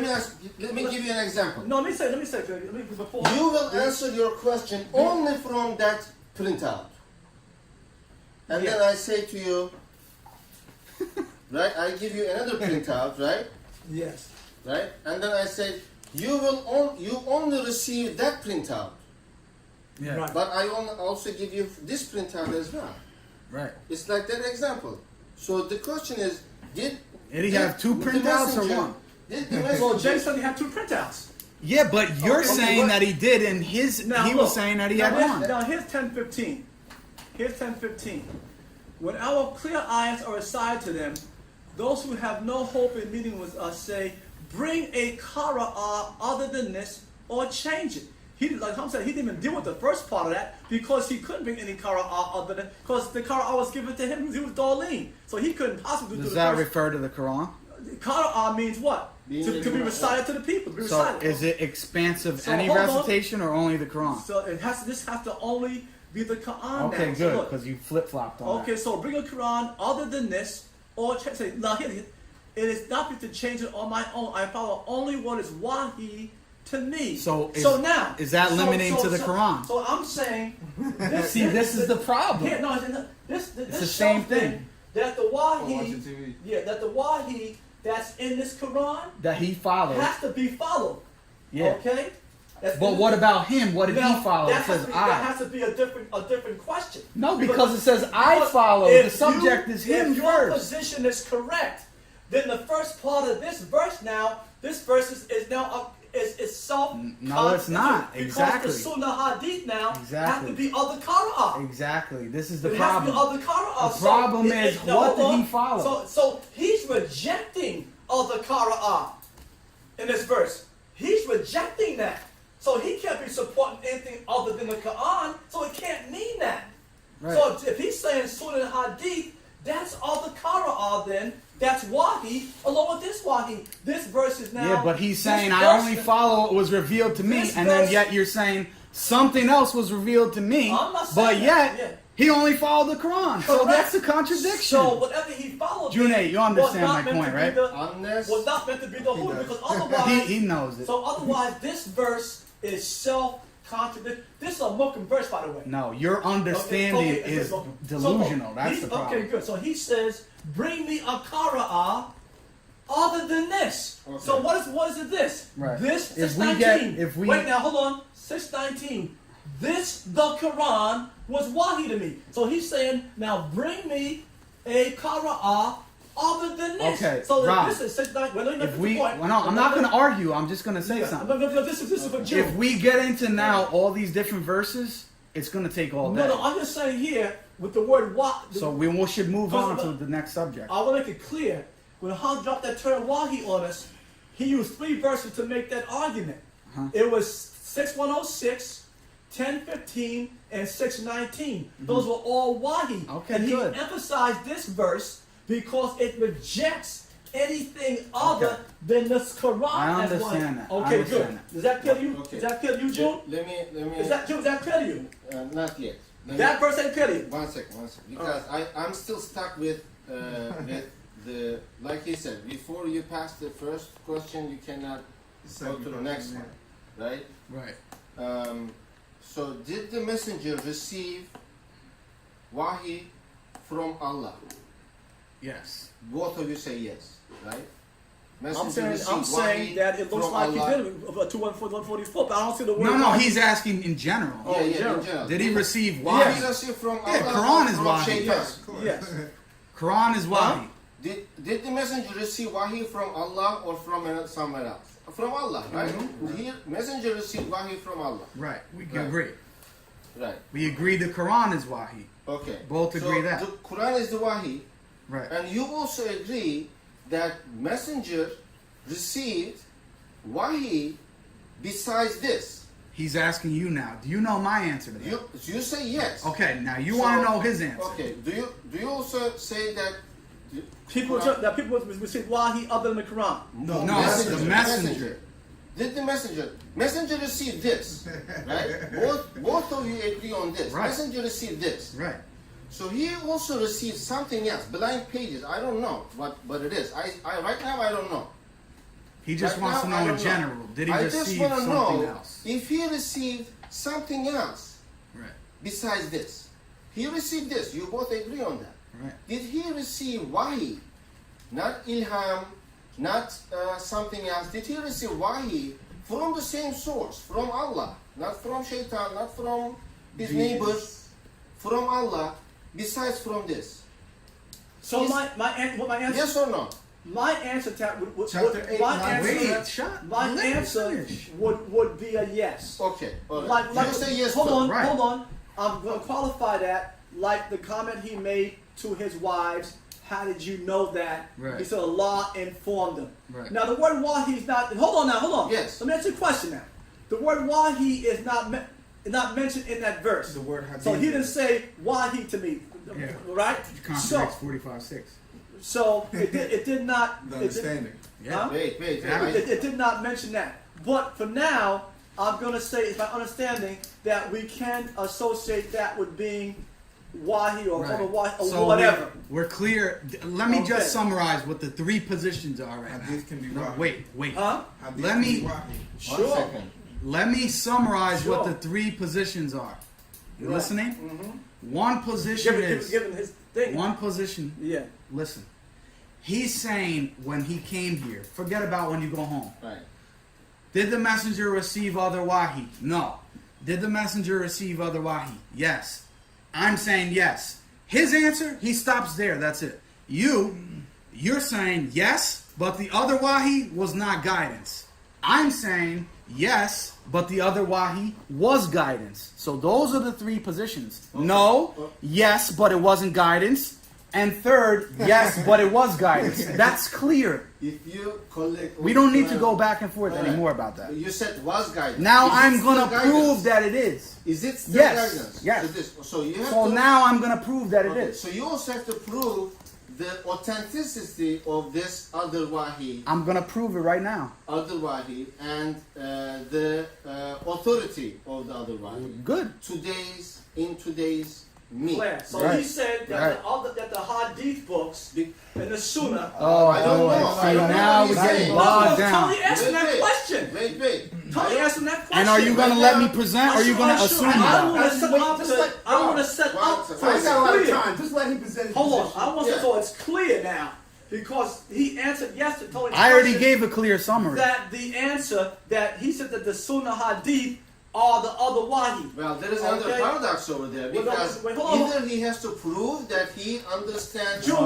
that. say Okay, let me give you an example. No, let me say. Before You will answer your question only from that printout. And then I say to you, right, I give you another printout, right? Yes. Right? And then I say, you only receive that printout. Yeah, Right. But I also give you this printout as well. right. It's like that example. So the question is, did he have two the printouts or messenger- one? Did the Well, messenger, Jay said he had two printouts. Yeah, but you're Okay, saying what- that he did, and he Now, was look, saying that he now had here's- one. Now here's 10:15. Here's 10:15. When our clear eyes are assigned to them, those who have no hope in meeting with us say, "Bring a qara'ah other than this, or change it." He, like Ham said, he didn't even deal with the first part of that because he couldn't bring any qara'ah other than because the qara'ah was given to him because he was Darlene, so he couldn't possibly do Does the that first. refer to the Quran? Qara'ah means what? Being To be in- recited to the people. To be So recited. is it expansive So any hold on. recitation or only the Quran? So this has to only be the Quran. Okay, now. So good, look, because you flip flopped on okay, so bring a Quran other than this, or say now here, it is not me to change it on my own. I follow only what is wahi to me. So now is that limiting to the Quran? So I'm saying, See, this is the problem. Here, no, this the shows same then thing. that the Oh, wahi, watching TV. yeah, that the wahi that's in this Quran That he followed. has to be followed. Yeah. Okay. That's But in what the- about him? What did Now, he follow? It that has says to be, that I. has to be a different question. No, because it says I follow. if The subject is him If your first. position is correct, then the first part of this verse now, this verse is now is self. No, it's not. Exactly. Because the Sunnah Hadith now have Exactly. to be other Qara'ah. Exactly. This is the It has to be problem. other Qara'ah. The problem is, now, what hold did he on. follow? So he's rejecting other Qara'ah in this verse. He's rejecting that. So he can't be supporting anything other than the Quran, so it can't mean that. Right. So if he's saying Sunnah Hadith, that's other Qara'ah then, that's Wahi, along with this Wahi. This verse is now... Yeah, but he's this saying verse- I only follow what was revealed to me, This and then verse- yet you're saying something else was revealed to me, I'm not but saying yet that, yeah. he only followed the Quran. So Correct. that's a contradiction. So whatever he followed... Junaid, you was understand not my meant point, to be right? the- Unless was not meant to be the He Huda, does. because otherwise... he knows it. So otherwise, this verse is self-contradict. This is a Muslim verse, by the way. No, your understanding Okay, is so- delusional. so That's he's- the problem. Okay, good. So he says, bring me a Qara'ah other than this. Okay. So what is it this? Right. This If we 619. get- if we- Wait now, hold on. 619. This, the Quran, was wahi to me. So he's saying, now bring me a Qara'ah other than this. Okay, so Rob, this is such like, well, If we, well, no, I'm not going to argue. I'm just going to say Yeah, something. but this is for Jew. If we get into now all these different verses, it's going to take all day. No, I'm just saying here with the word what. So we should move on to the next subject. I want to make it clear. When Han dropped that term wahi on us, he used 3 verses to make that argument. It was 6106, 1015, and 619. Those were all wahi. Okay, and good. he emphasized this verse because it rejects anything other than the Quran. I as wahi. understand that. I Okay, understand good. that. Does that clear you? Okay. Does that clear you, June? Let me. Is that clear to you? Not yet. That verse ain't clear to you. One second. Because I'm still stuck with the, like he said, before you pass the first question, you cannot go to the next one, right? Right. So did the messenger receive wahi from Allah? Yes. Both of you say yes, right? I'm Messenger saying received wahi that it looks from like he Allah. did it 144, but I don't see the word. No, wahi. he's asking in general. Yeah, in in general. general. Did he receive Did wahi? he receive from Yeah, Allah? Quran or is from wahi. Shaitan? Yes. Yes. Quran is wahi. Did the messenger receive wahi from Allah or from somewhere else? From Allah, right? He messenger received wahi from Allah. Right. We can Right. agree. Right. We agree the Quran is wahi. Okay. Both agree so that. the Quran is the wahi, Right. and you also agree that messenger received wahi besides this. He's asking you now. Do you know my answer to that? You say yes. Okay, now you So- want to know his answer. Okay. Do you also say that People receive wahi other than the Quran. No, No, the messenger. Did the messenger receive this? Right? Both of you agree on this. Right. Messenger received this. Right. So he also received something else, blank pages. I don't know what it is. I right now I don't know. He just Right wants to now, I know in don't general. Did he I receive just want to something know else? if he received something else Right. besides this. He received this. You both agree on that. Right. Did he receive wahi, not ilham, not something else? Did he receive wahi from the same source, from Allah, not from shaitan, not from his neighbors, from Allah, besides from this? So He's- my answer. Yes or no? My answer to that would Chapter 8, my line answer, Wait, shut. my let me answer finish. would be a yes. Okay, all right. Like, You say yes. hold too. on, Right. hold on. I'm going to qualify that like the comment he made to his wives. How did you know that? Right. He said Allah informed him. Right. Now the word wahi is not. Hold on. Yes. Let me answer your question now. The word wahi is not mentioned in that verse. The word hadith. So he didn't say wahi to me, Yeah. right? Contradicts 45:6. So it did not. The it did- understanding. Yeah. Huh? Wait. Yeah. It did not mention that. But for now, I'm going to say, it's my understanding that we can associate that with being wahi or Right. wahi or So whatever. we're clear. Let me Okay. just summarize what the 3 positions are right now. Hadith can be No, wahi. wait. Huh? Hadith Let can me- be wahi. One second. Let me summarize what Sure. the 3 positions are. You Right. listening? Mm-hmm. One position is Given his thing. one position. Yeah. Listen, he's saying when he came here. Forget about when you go home. Right. Did the messenger receive other wahi? No. Did the messenger receive other wahi? Yes. I'm saying yes. His answer, he stops there. That's it. You're saying yes, but the other wahi was not guidance. I'm saying yes, but the other wahi was guidance. So those are the 3 positions. No, yes, but it wasn't guidance. And third, yes, but it was guidance. That's clear. If you collect, We don't need to go back and forth Alright. anymore about that. You said was guidance. Now Is it I'm still gonna guidance? prove that it is. Is it still Yes, guidance? yes. So you have So to. now I'm gonna prove that it Okay, is. So you also have to prove the authenticity of this other wahi, I'm gonna prove it right now. and the authority of the other wahi. Good. In today's me. Claire. So Right. he said that, Right. that the hadith books and the sunnah. Oh, I don't boy. know. I See, don't know now what we're he's getting saying. bogged No, down. Tony answered that question. Wait. Tony answered that question. And are you gonna let me present, or are you gonna assume I that? want to set up. I want to set up. Wait, So I it's got a lot of clear. time. Just let him present his Hold on. position. I want Yeah. to so it's clear now because he answered yes to Tony's I already question gave a clear summary. that the answer that he said that the Sunnah Hadith are the other wahi. Well, there is another Okay. paradox over there Wait, no, because wait, hold on. either he has to prove that he understands. June,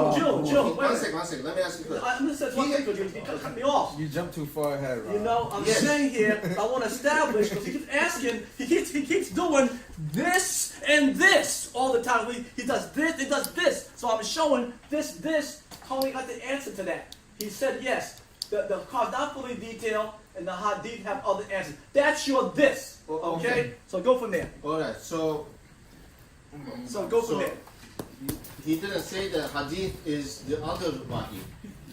wait One a second. Let me ask you first. I'm gonna say one thing because you cut me off. You jumped too far ahead, Rob. You know, I'm Yes. saying here, I want to establish, because he keeps asking, he keeps doing this and this all the time. He does this, he does this. So I'm showing this. Tony got the answer to that. He said yes. The car's not fully detailed, and the hadith have other answers. That's your this. Okay? So go from there. All right. So Go from there. he didn't say that hadith is the other wahi.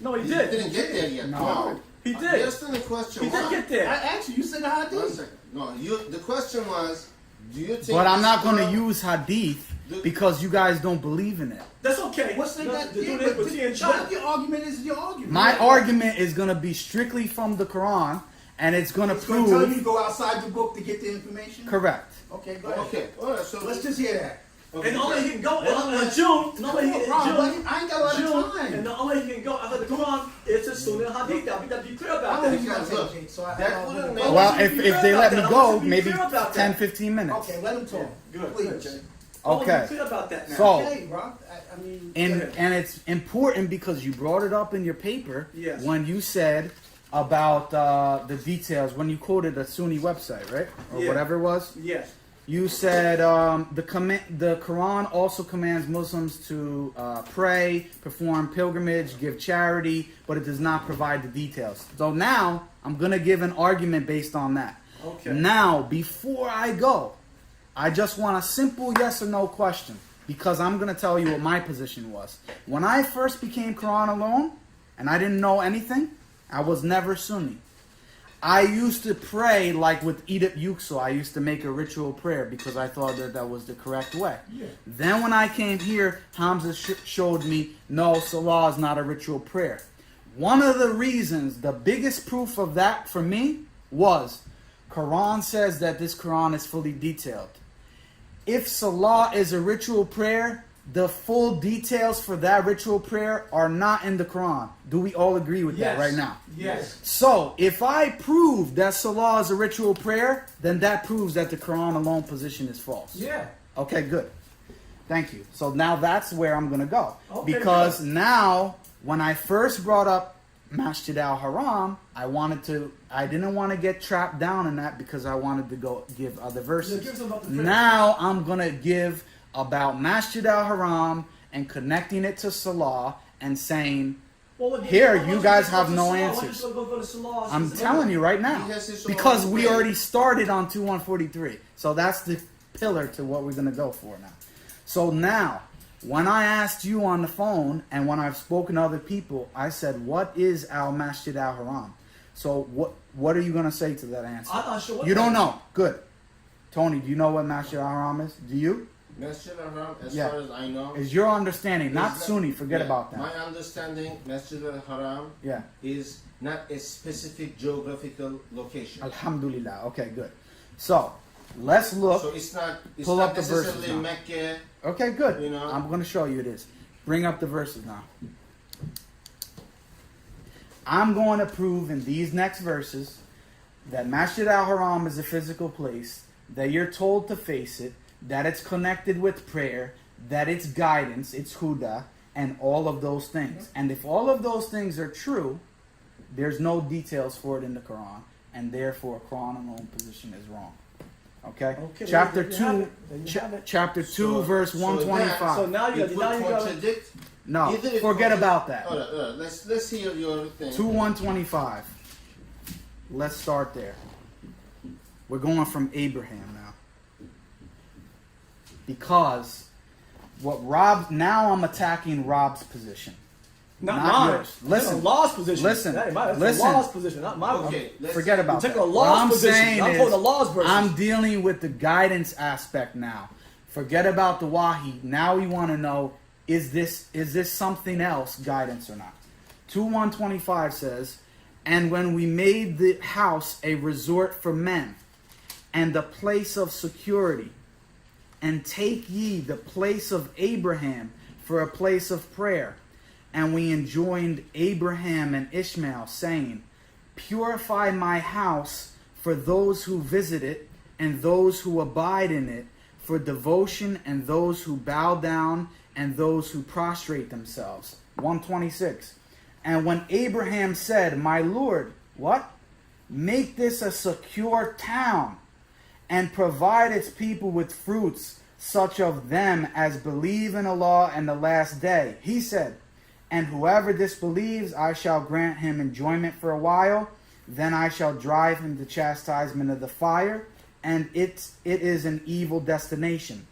No, he He did. didn't get there yet. No. He did. Yes, then the question He was. did get there. I asked you. You said the One hadith. second. No, the question was, do you think? But I'm this not going to Quran- use hadith because you guys don't believe in it. That's okay. What's the No, the dude but with tea and whatever China. your argument is your argument. My Right? argument is going to be strictly from the Quran, and it's going to It's going to tell you to prove go outside the book to get the information. correct. Okay, go ahead. Okay. All right. So Let's just hear that. okay, And only he can go Well, in June. And only he Come in on, Ron, June. I ain't got a lot June, of time. and the only he can go after the Quran is a Sunnah Hadith. I'll be clear I about don't that. think Because you look, take, so I that don't wouldn't know. make- Well, want you to if be they clear let about me that. I want you go, to be maybe clear about 10, that. 15 minutes. Okay, let him talk. Good. Please. Good, Jay. Okay. I want you to be clear about that now. So- Okay, Rob. I mean, And Go ahead. and it's important because you brought it up in your paper Yes. when you said about the details when you quoted a Sunni website, right, or Yeah. whatever it was. Yes. You said the Quran also commands Muslims to pray, perform pilgrimage, give charity, but it does not provide the details. So now I'm gonna give an argument based on that. Okay. Now, before I go, I just want a simple yes or no question because I'm going to tell you what my position was. When I first became Quran alone and I didn't know anything, I was never Sunni. I used to pray like with Edip Yüksel. I used to make a ritual prayer because I thought that was the correct way. Yeah. Then when I came here, Hamza showed me, no, Salah is not a ritual prayer. One of the reasons, the biggest proof of that for me was Quran says that this Quran is fully detailed. If Salah is a ritual prayer, the full details for that ritual prayer are not in the Quran. Do we all agree with that right now? Yes. So, if I prove that Salah is a ritual prayer, then that proves that the Quran alone position is false. Yeah. Okay, good. Thank you. So now that's where I'm going to go. Okay, Because good. now, when I first brought up Masjid al-Haram, I didn't want to get trapped down in that because I wanted to go give other verses. Yeah, give some about the prayer. Now I'm going to give about Masjid al-Haram and connecting it to Salah and saying, Well, Here, why don't you guys just have go to no Salah? Why answers. don't you go to Salah? I'm telling you right now. He has his own Because we way. already started on 2143. So that's the pillar to what we're going to go for now. So now, when I asked you on the phone and when I've spoken to other people, I said, what is al-Masjid al-Haram? So what are you going to say to that answer? I'm not sure what You that don't is. know. Good. Tony, do you know what Masjid al-Haram is? Do you? Masjid al-Haram, as Yeah. far as I know, Is your understanding, not is Sunni, forget yeah, about My that. understanding, Masjid al-Haram Yeah. is not a specific geographical location. Alhamdulillah. Okay, good. So, let's look. So it's not Pull not up the verses necessarily now. Mecca. Okay, good. You know? I'm going to show you it is. Bring up the verses now. I'm going to prove in these next verses that Masjid al-Haram is a physical place, that you're told to face it, that it's connected with prayer, that it's guidance, it's huda, and all of those things. And if all of those things are true, there's no details for it in the Quran, and therefore Quran alone position is wrong. Okay? Okay, Chapter there you have 2, it. There you have it. chapter 2, So- verse so 125. So now you It would got contradict. No, Either it forget contradict- about that. All right. Let's hear your thing. 2:125. Let's start there. We're going from Abraham now. Because now I'm attacking Rob's position. not not mine. yours. Listen. That's Allah's position. Listen. That ain't mine. That's Listen. Allah's position, not mine. Okay. Let's Forget about You're that. taking What Allah's I'm position. saying I'm is, quoting Allah's verses. I'm dealing with the guidance aspect now. Forget about the wahi. Now we want to know, is this something else, guidance or not? 2:125 says, and when we made the house a resort for men and the place of security, and take ye the place of Abraham for a place of prayer, and we enjoined Abraham and Ishmael, saying, purify my house for those who visit it, and those who abide in it, for devotion, and those who bow down, and those who prostrate themselves. 126. And when Abraham said, my Lord, what? Make this a secure town, and provide its people with fruits, such of them as believe in Allah and the last day. He said, and whoever disbelieves, I shall grant him enjoyment for a while, then I shall drive him to chastisement of the fire, and it is an evil destination.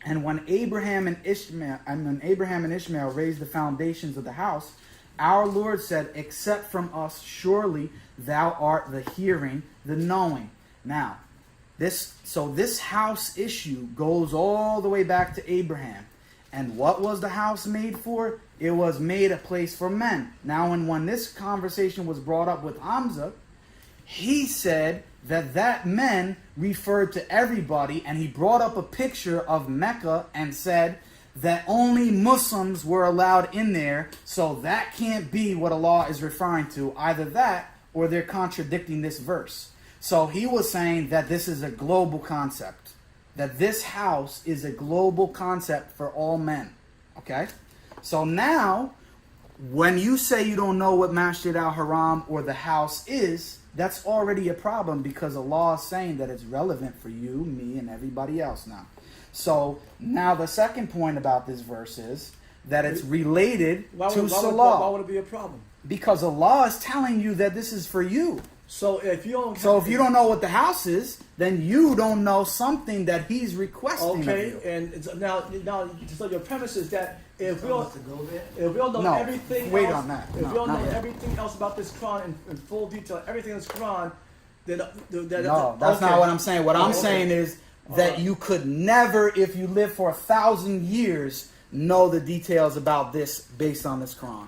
And when Abraham and Ishmael raised the foundations of the house, our Lord said, except from us, surely thou art the hearing, the knowing. Now, this house issue goes all the way back to Abraham. And what was the house made for? It was made a place for men. Now, when this conversation was brought up with Hamza, he said that men referred to everybody, and he brought up a picture of Mecca and said that only Muslims were allowed in there, so that can't be what Allah is referring to. Either that, or they're contradicting this verse. So he was saying that this is a global concept, that this house is a global concept for all men. Okay? So now, when you say you don't know what Masjid al-Haram or the house is, that's already a problem, because Allah is saying that it's relevant for you, me, and everybody else now. So now the second point about this verse is that it's related to Salah. Why would it be a problem? Because Allah is telling you that this is for you. So if you don't know what the house is, then you don't know something that He's requesting of you. And now, so your premise is that if we don't know everything, wait else, on that. If we don't know everything else about this Quran in full detail, everything in this Quran, then that's not what I'm saying. What I'm saying is that you could never, if you live for 1,000 years, know the details about this based on this Quran.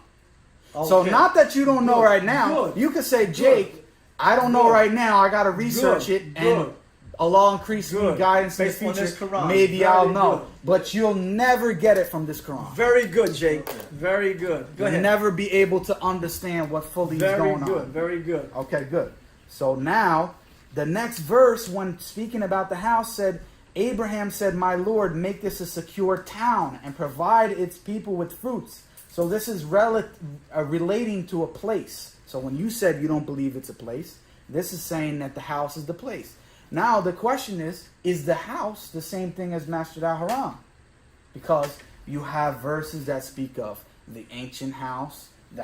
Okay. So not that you don't know right now. You could say, Jake, I don't know right now. I got to research it, and Allah increase me guidance in the future. Maybe I'll know, but you'll never get it from this Quran. Very good, Jake. Very good. Go ahead. You'll never be able to understand what fully is going on. Very good. Okay, good. So now, the next verse, when speaking about the house, said, Abraham said, my Lord, make this a secure town and provide its people with fruits. So this is relating to a place. So when you said you don't believe it's a place, this is saying that the house is the place. Now the question is the house the same thing as Masjid al-Haram? Because you have verses that speak of the ancient house, the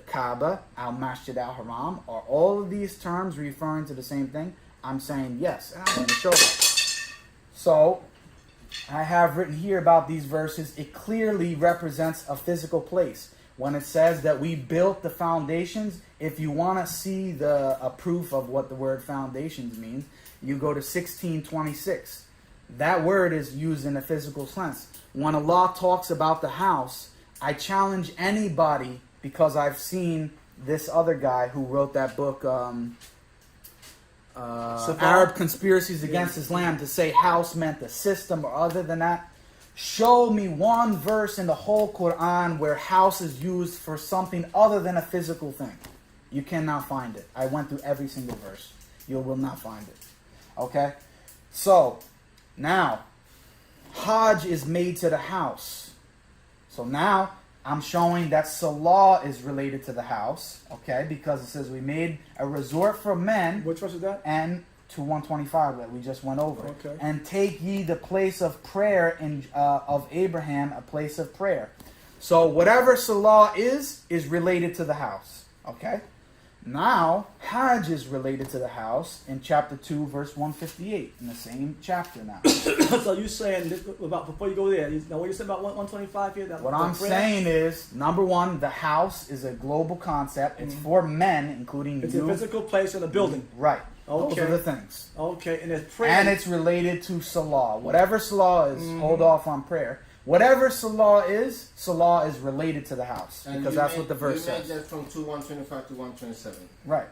Kaaba, al-Masjid al-Haram. Are all of these terms referring to the same thing? I'm saying yes, and I'm going to show that. So I have written here about these verses. It clearly represents a physical place. When it says that we built the foundations, if you want to see a proof of what the word foundations means, you go to 16:26. That word is used in a physical sense. When Allah talks about the house, I challenge anybody, because I've seen this other guy who wrote that book, Arab Conspiracies Against Islam, to say house meant the system or other than that. Show me one verse in the whole Quran where house is used for something other than a physical thing. You cannot find it. I went through every single verse. You will not find it. Okay? So, now, Hajj is made to the house. So now, I'm showing that Salah is related to the house. Okay? Because it says we made a resort for men. Which verse is that? And to 125 that we just went over. Okay. And take ye the place of prayer of Abraham, a place of prayer. So whatever Salah is related to the house. Okay? Now, Hajj is related to the house in chapter 2, verse 158. In the same chapter now. So you're saying, before you go there, now what you said about 125 here? What I'm saying is, number one, the house is a global concept. It's for men, including it's you. It's a physical place in a building. Right. Okay. Those are the things. Okay, and it's prayer. And it's related to Salah. Whatever Salah is, hold off on prayer. Whatever Salah is related to the house. And because that's what the verse you made says. that from 125 to 127. Right.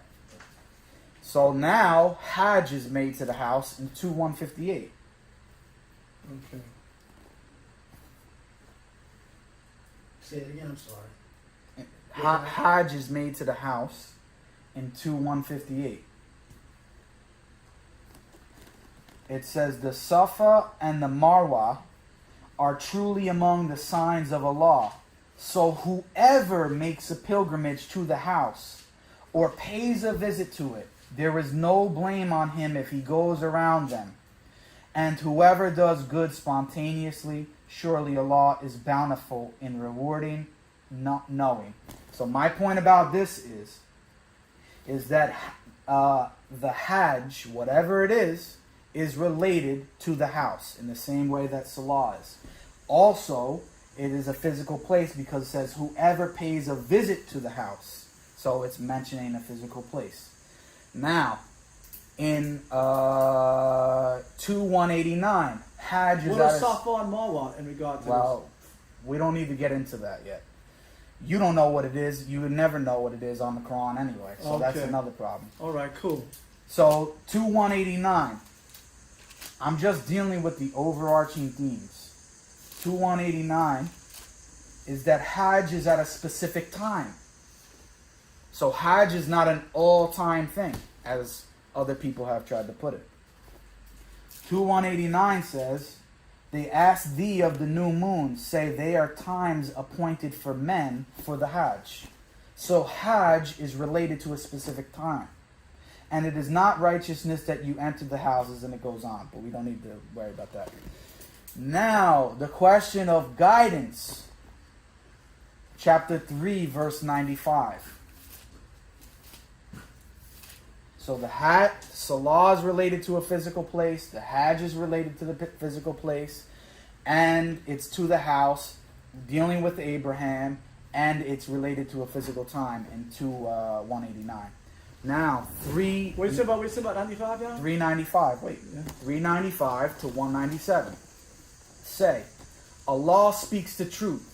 So now, Hajj is made to the house in 158. Okay. Say it again, I'm sorry. Hajj is made to the house in 158. it says the Safa and the Marwa are truly among the signs of Allah. So whoever makes a pilgrimage to the house or pays a visit to it, there is no blame on him if he goes around them. And whoever does good spontaneously, surely Allah is bountiful in rewarding, not knowing. So my point about this is that the Hajj, whatever it is related to the house in the same way that Salah is. Also, it is a physical place because it says whoever pays a visit to the house. So it's mentioning a physical place. Now, in 2:189, Hajj is What are Safa and Marwa in regard to well, we don't need to get into that yet. You don't know what it is. You would never know what it is on the Quran anyway. So that's Okay. another problem. this? All right, cool. So 2:189. I'm just dealing with the overarching themes. 2:189 is that Hajj is at a specific time. So Hajj is not an all-time thing, as other people have tried to put it. 2:189 says, they ask thee of the new moon, say they are times appointed for men for the Hajj. So Hajj is related to a specific time. And it is not righteousness that you enter the houses, and it goes on, but we don't need to worry about that. Now, the question of guidance. Chapter 3, verse 95. So the Salah is related to a physical place, the Hajj is related to the physical place, and it's to the house, dealing with Abraham, and it's related to a physical time in 189. Now, What you say about 95, yeah? 395, wait, Yeah. 395 to 197. Say, Allah speaks the truth.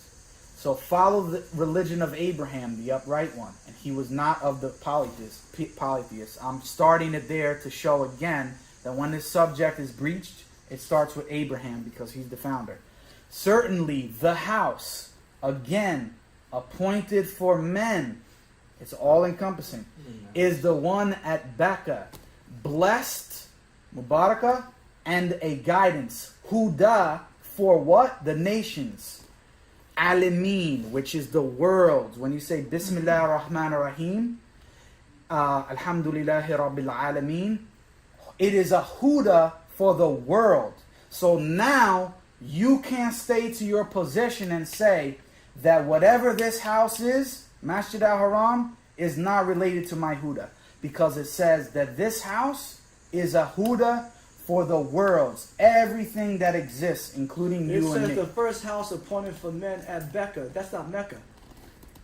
So follow the religion of Abraham, the upright one. And he was not of the polytheists. I'm starting it there to show again that when this subject is breached, it starts with Abraham because he's the founder. Certainly the house, again, appointed for men, it's all encompassing, is the one at Becca, blessed, Mubarakah, and a guidance, Huda, for what? The nations. Alameen, which is the world. When you say Bismillah ar-Rahman ar-Rahim, Alhamdulillahi Rabbil Alameen, it is a huda for the world. So now you can't stay to your position and say that whatever this house is, Masjid al-Haram, is not related to my huda. Because it says that this house is a huda for the worlds, everything that exists, including It you and says me. the first house appointed for men at Becca. That's not Mecca.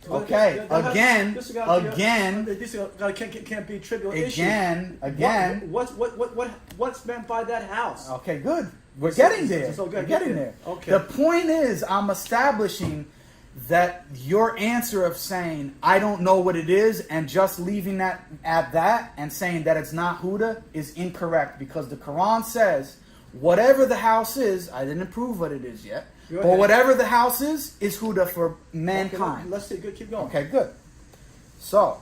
Okay, again, This can't be trivial issue. Again. What's meant by that house? Okay, good. We're getting there. So We're getting there. Okay. The point is, I'm establishing that your answer of saying, I don't know what it is, and just leaving that at that and saying that it's not Huda is incorrect, because the Quran says, whatever the house is, I didn't prove what it is yet, Go but ahead. whatever the house is Huda for mankind. Okay, let's see. Good, keep going. Okay, good. So,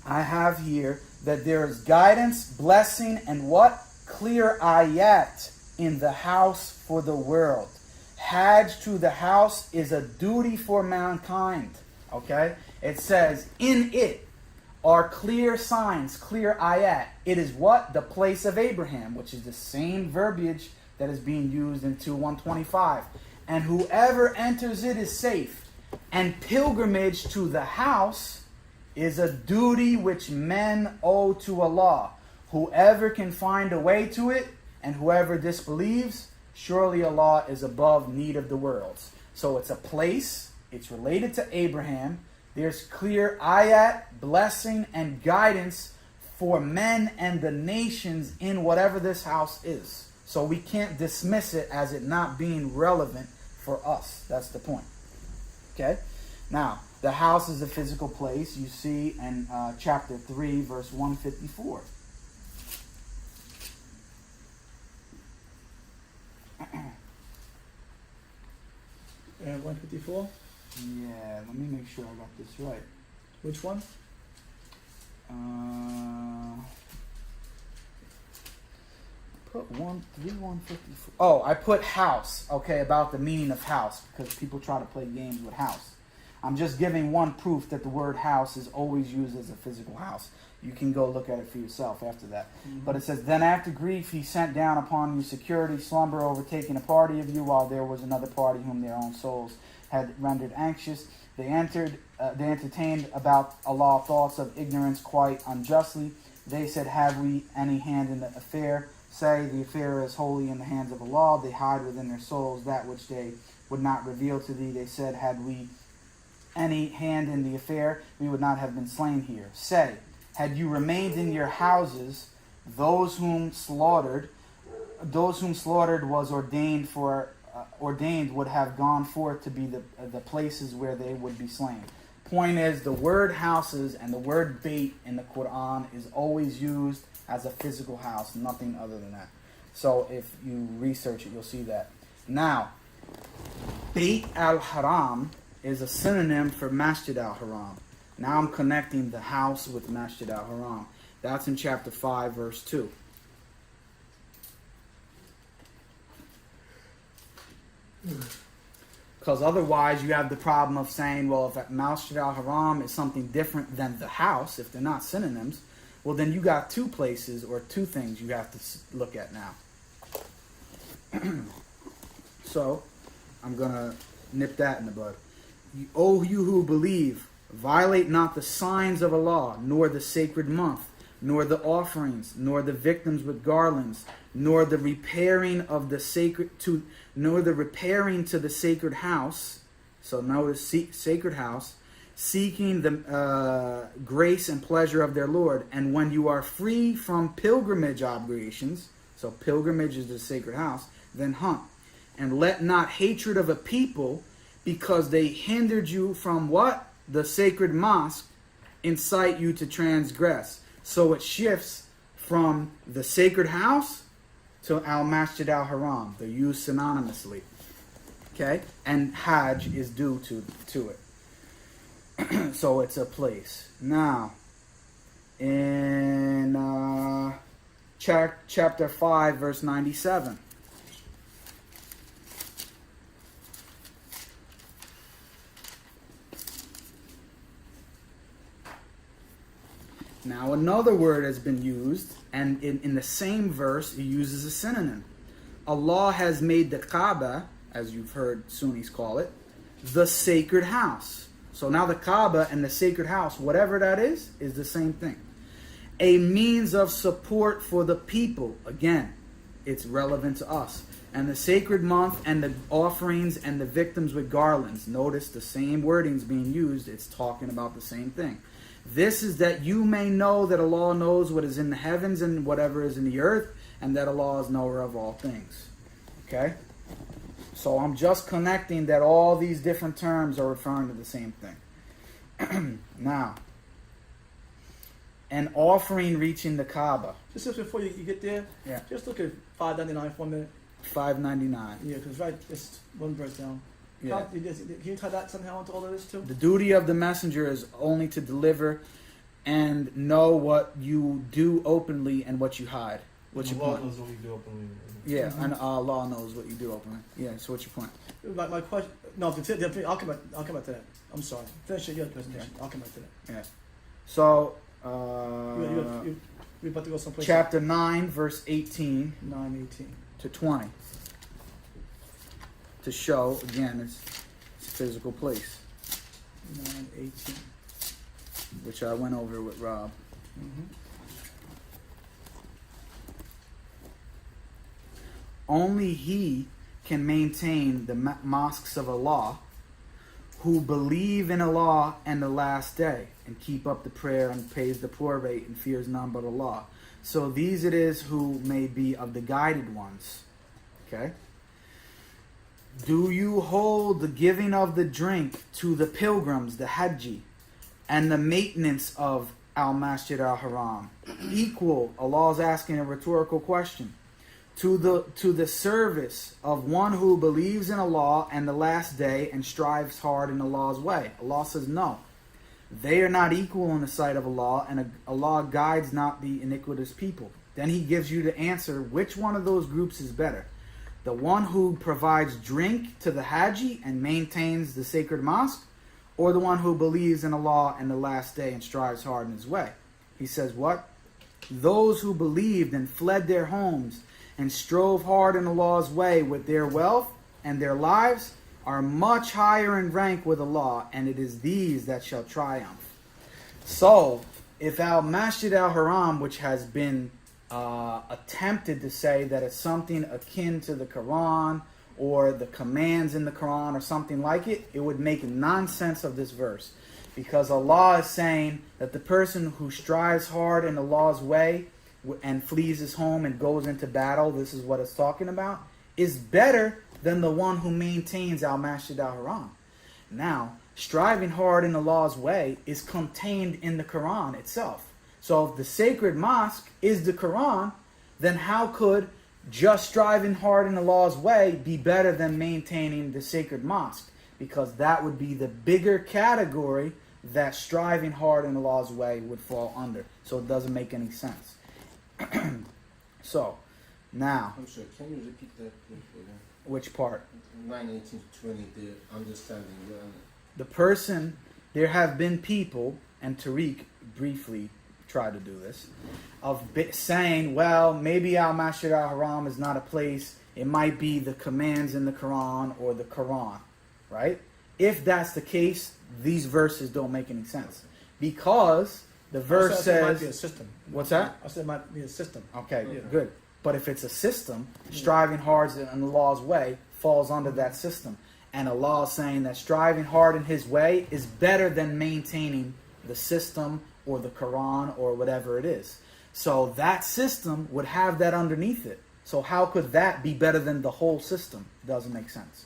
I have here that there is guidance, blessing, and what? Clear ayat in the house for the world. Hajj to the house is a duty for mankind. Okay? It says, in it are clear signs, clear ayat. It is what? The place of Abraham, which is the same verbiage that is being used in 2:125. And whoever enters it is safe. And pilgrimage to the house is a duty which men owe to Allah. Whoever can find a way to it, and whoever disbelieves, surely Allah is above need of the worlds. So it's a place, it's related to Abraham. There's clear ayat, blessing, and guidance for men and the nations in whatever this house is. So we can't dismiss it as it not being relevant for us. That's the point. Okay? Now, the house is a physical place. You see in chapter 3, verse 154. And 154. Yeah, let me make sure I got this right. Which one? put 154? Oh, I put house. Okay, about the meaning of house, because people try to play games with house. I'm just giving one proof that the word house is always used as a physical house. You can go look at it for yourself after that. But it says, then after grief he sent down upon you security, slumber overtaking a party of you, while there was another party whom their own souls had rendered anxious. They entertained about Allah thoughts of ignorance quite unjustly. They said, have we any hand in the affair? Say, the affair is wholly in the hands of Allah. They hide within their souls that which they would not reveal to thee. They said, had we any hand in the affair, we would not have been slain here. Say, had you remained in your houses, those whom slaughtered was ordained would have gone forth to be the places where they would be slain. Point is, the word houses and the word bait in the Quran is always used as a physical house, nothing other than that. So if you research it, you'll see that. Now, Bait al-Haram is a synonym for Masjid al-Haram. Now I'm connecting the house with Masjid al-Haram. That's in chapter 5, verse 2. Because otherwise you have the problem of saying, well, if Masjid al-Haram is something different than the house, if they're not synonyms, well, then you got two places or two things you have to look at now. So, I'm going to nip that in the bud. O you who believe, violate not the signs of Allah, nor the sacred month, nor the offerings, nor the victims with garlands, nor the repairing of the nor the repairing to the sacred house. So notice sacred house, seeking the grace and pleasure of their Lord. And when you are free from pilgrimage obligations, so pilgrimage is the sacred house, then hunt. And let not hatred of a people, because they hindered you from what? The sacred mosque, incite you to transgress. So it shifts from the sacred house to al-Masjid al-Haram. They're used synonymously. Okay? And Hajj is due to it. So it's a place. Now, in chapter 5, verse 97. Now another word has been used, and in the same verse it uses a synonym. Allah has made the Kaaba, as you've heard Sunnis call it, the sacred house. So now the Kaaba and the sacred house, whatever that is the same thing. A means of support for the people. Again, it's relevant to us. And the sacred month and the offerings and the victims with garlands. Notice the same wording's being used. It's talking about the same thing. This is that you may know that Allah knows what is in the heavens and whatever is in the earth, and that Allah is knower of all things. Okay? So I'm just connecting that all these different terms are referring to the same thing. Now, an offering reaching the Kaaba. Just before you get there, Yeah. just look at 599 for a minute. $5.99. Yeah, because right, it's one verse down. Yeah. Can you tie that somehow into all of this too? The duty of the messenger is only to deliver and know what you do openly and what you hide. What's your Allah point? knows what we do openly. Yeah, and Allah knows what you do openly. Yeah, so what's your point? My question. No, I'll come back to that. I'm sorry. Finish your presentation. I'll come back to that. Yeah. So, We're about to go someplace. chapter 9, verse 18 9:18 to 20. To show, again, it's a physical place, 9:18. which I went over with Rob. Only he can maintain the mosques of Allah who believe in Allah and the last day and keep up the prayer and pays the poor rate and fears none but Allah. So these it is who may be of the guided ones. Okay? Do you hold the giving of the drink to the pilgrims, the Hajji, and the maintenance of al-Masjid al-Haram equal? Allah is asking a rhetorical question. To the service of one who believes in Allah and the last day and strives hard in Allah's way. Allah says no. They are not equal in the sight of Allah, and Allah guides not the iniquitous people. Then he gives you the answer, which one of those groups is better. The one who provides drink to the Haji and maintains the sacred mosque, or the one who believes in Allah and the last day and strives hard in his way. He says what? Those who believed and fled their homes and strove hard in Allah's way with their wealth and their lives are much higher in rank with Allah, and it is these that shall triumph. So, if Al-Masjid al-Haram, which has been attempted to say that it's something akin to the Quran or the commands in the Quran or something like it, it would make nonsense of this verse. Because Allah is saying that the person who strives hard in Allah's way and flees his home and goes into battle, this is what it's talking about, is better than the one who maintains Al-Masjid al-Haram. Now, striving hard in Allah's way is contained in the Quran itself. So if the sacred mosque is the Quran, then how could just striving hard in Allah's way be better than maintaining the sacred mosque? Because that would be the bigger category that striving hard in Allah's way would fall under. So it doesn't make any sense. So, now, I'm sorry, can you repeat that please? which part? 9:18 to 20, the understanding. The person, there have been people, and Tariq briefly tried to do this, of saying, well, maybe Al-Masjid al-Haram is not a place, it might be the commands in the Quran or the Quran, right? If that's the case, these verses don't make any sense. Because the verse says... It might be a says... system. What's that? I said it might be a system. Okay, Yeah. good. But if it's a system, striving hard in Allah's way falls under that system. And Allah is saying that striving hard in His way is better than maintaining the system or the Quran or whatever it is. So that system would have that underneath it. So how could that be better than the whole system? Doesn't make sense.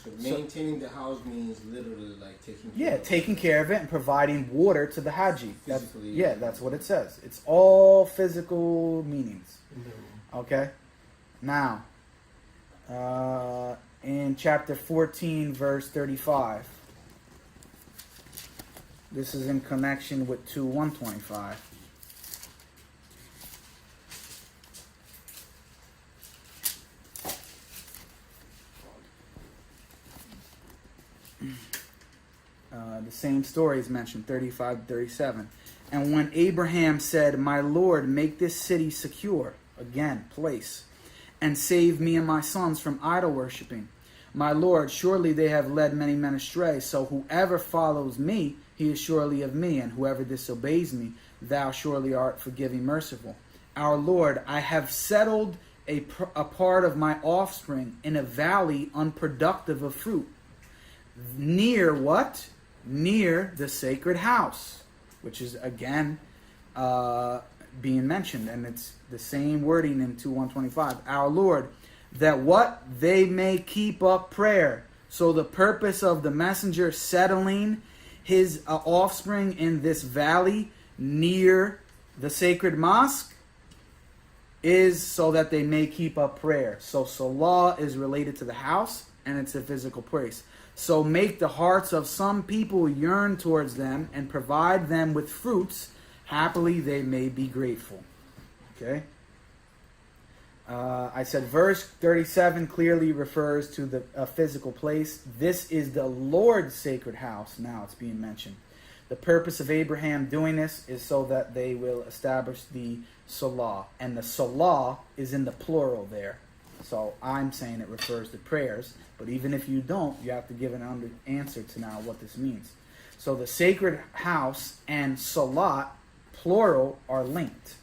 So maintaining the house means literally like taking care Yeah, of taking care of it and providing water to the Haji. Physically, Yeah, that's what it says. It's all physical meanings. Okay? Now, in chapter 14, verse 35. This is in connection with 2:125. The same story is mentioned, 35 37. And when Abraham said, my Lord, make this city secure, again, place, and save me and my sons from idol worshipping. My Lord, surely they have led many men astray, so whoever follows me, he is surely of me, and whoever disobeys me, thou surely art forgiving, merciful. Our Lord, I have settled a part of my offspring in a valley unproductive of fruit. Near what? Near the sacred house, which is again being mentioned, and it's the same wording in 2:125. Our Lord, that what? They may keep up prayer. So the purpose of the messenger settling his offspring in this valley near the sacred mosque is so that they may keep up prayer. So Salah is related to the house, and it's a physical place. So make the hearts of some people yearn towards them and provide them with fruits. Happily they may be grateful. Okay? I said verse 37 clearly refers to the physical place. This is the Lord's sacred house. Now it's being mentioned. The purpose of Abraham doing this is so that they will establish the Salah. And the Salah is in the plural there. So I'm saying it refers to prayers. But even if you don't, you have to give an answer to now what this means. So the sacred house and Salat, plural, are linked.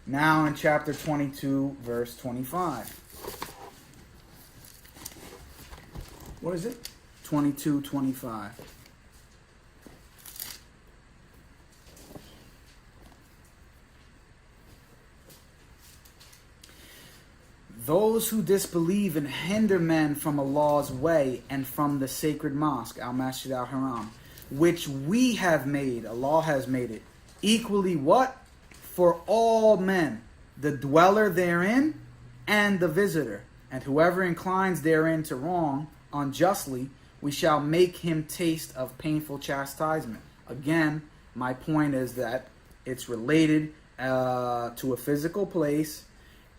Now in chapter 22, verse 25. What is it? 22:25. Those who disbelieve and hinder men from Allah's way and from the sacred mosque, Al-Masjid al-Haram, which we have made, Allah has made it, equally what? For all men, the dweller therein and the visitor. And whoever inclines therein to wrong unjustly, we shall make him taste of painful chastisement. Again, my point is that it's related to a physical place,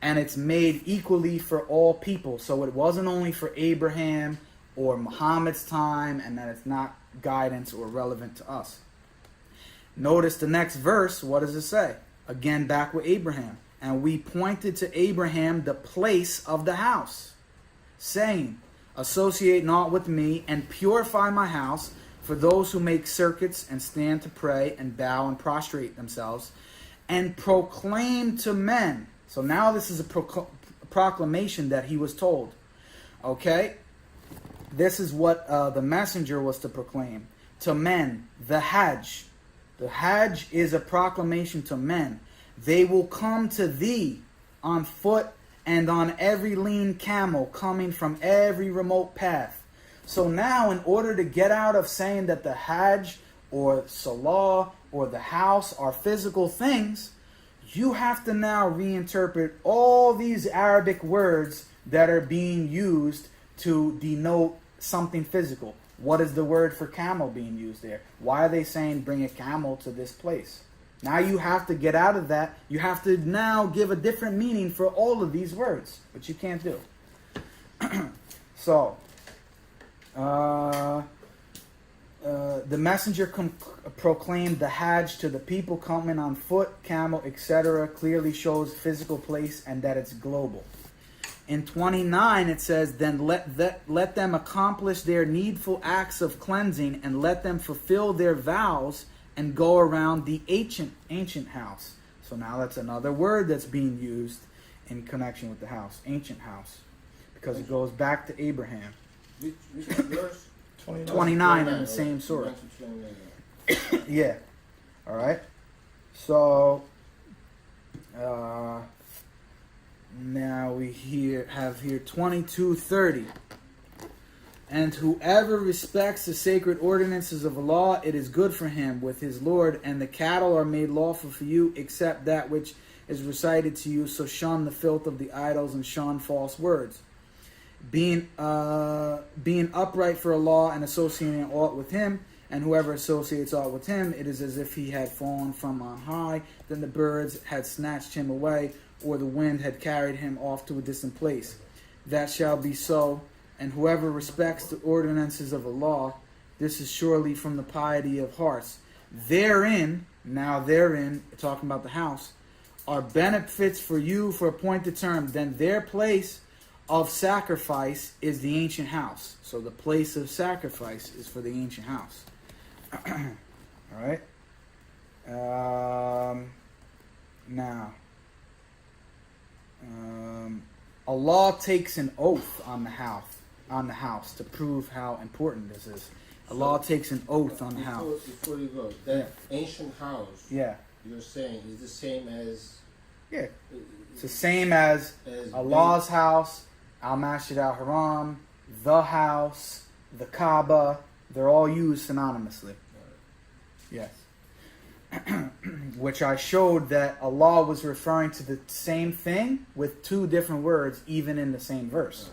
and it's made equally for all people. So it wasn't only for Abraham or Muhammad's time, and that it's not guidance or relevant to us. Notice the next verse. What does it say? Again, back with Abraham. And we pointed to Abraham the place of the house, saying, associate not with me, and purify my house for those who make circuits and stand to pray and bow and prostrate themselves, and proclaim to men. So now this is a proclamation that he was told. Okay? This is what the messenger was to proclaim. To men, the Hajj. The Hajj is a proclamation to men. They will come to thee on foot and on every lean camel, coming from every remote path. So now, in order to get out of saying that the Hajj or Salah or the house are physical things, you have to now reinterpret all these Arabic words that are being used to denote something physical. What is the word for camel being used there? Why are they saying bring a camel to this place? Now you have to get out of that. You have to now give a different meaning for all of these words, which you can't do. So, the messenger proclaimed the Hajj to the people coming on foot, camel, etc. Clearly shows physical place and that it's global. In 29 it says, then let them accomplish their needful acts of cleansing, and let them fulfill their vows and go around the ancient house. So now that's another word that's being used in connection with the house, ancient house, because it goes back to Abraham. Which verse? 29 in the same surah. Yeah. All right. So now we have here 22:30. And whoever respects the sacred ordinances of Allah, it is good for him with his Lord, and the cattle are made lawful for you, except that which is recited to you. So shun the filth of the idols and shun false words. Being upright for Allah and associating aught with him, and whoever associates aught with him, it is as if he had fallen from on high, then the birds had snatched him away, or the wind had carried him off to a distant place. That shall be so. And whoever respects the ordinances of Allah, this is surely from the piety of hearts. Therein, talking about the house, are benefits for you for appointed term. Then their place of sacrifice is the ancient house. So the place of sacrifice is for the ancient house. All right. Now, Allah takes an oath on the house to prove how important this is. Allah takes an oath on the house. Before you go, that ancient house, yeah, you're saying is the same as... Yeah, it's the same as Allah's house, Al-Masjid Al-Haram, the house, the Kaaba. They're all used synonymously. Yes. Which I showed that Allah was referring to the same thing with two different words, even in the same verse.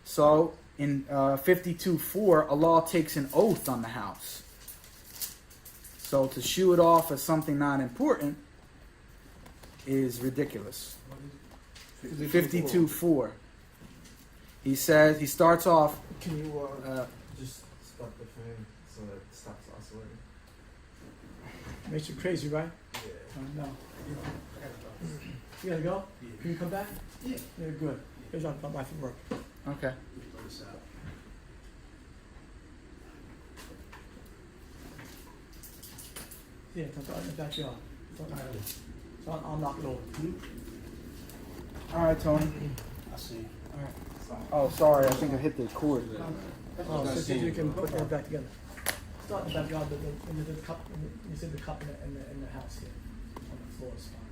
So in 52:4, Allah takes an oath on the house. So to shoo it off as something not important is ridiculous. 52:4. He says, he starts off. Can you just stop the fan so that it stops oscillating? Makes you crazy, right? Yeah. No. You gotta go? Yeah. Can you come back? Yeah. Yeah, good. Here's my wife from work. Okay. Yeah, it's in the backyard. So I'll knock it over. All right, Tony. I see. All right. Oh, sorry. I think I hit the cord. Oh, so you can put that back together. Start in the backyard, the cup, you see the cup in the house here. On the floor is fine.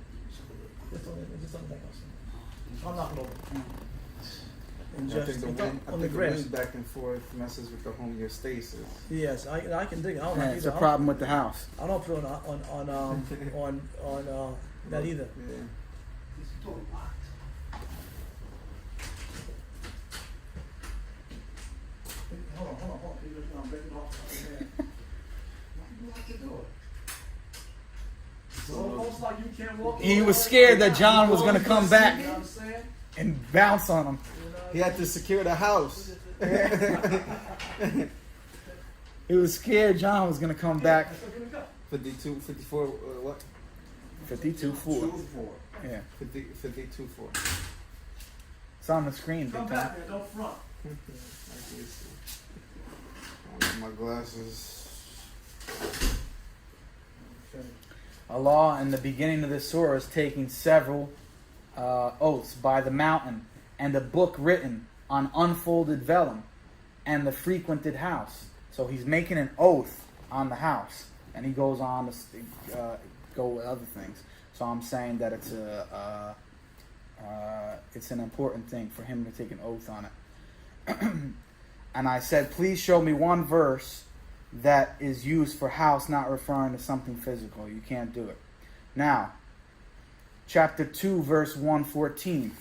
Just on the back house. I'll knock it over. And I just think the on the grass. wind back and forth messes with the homeostasis. Yes, I can dig it. I don't Yeah, like it's either. a problem with the house. I don't put it on that either. Yeah. Hold on. You're just gonna break it off. Why do you have to do it? So almost like you can't walk. He was scared that John was going to come back You know what I'm saying? and bounce on him. He had to secure the house. He was scared John was going to come back. 52, 54, what? 52-4. 2-4. Yeah. 52-4. It's on the screen. Come big time. back, man. Don't front. I got my glasses. Allah in the beginning of this surah is taking several oaths by the mountain and a book written on unfolded vellum and the frequented house. So he's making an oath on the house, and he goes on to go with other things. So I'm saying that it's an important thing for him to take an oath on it. And I said, please show me one verse that is used for house not referring to something physical. You can't do it. Now, chapter 2, verse 114.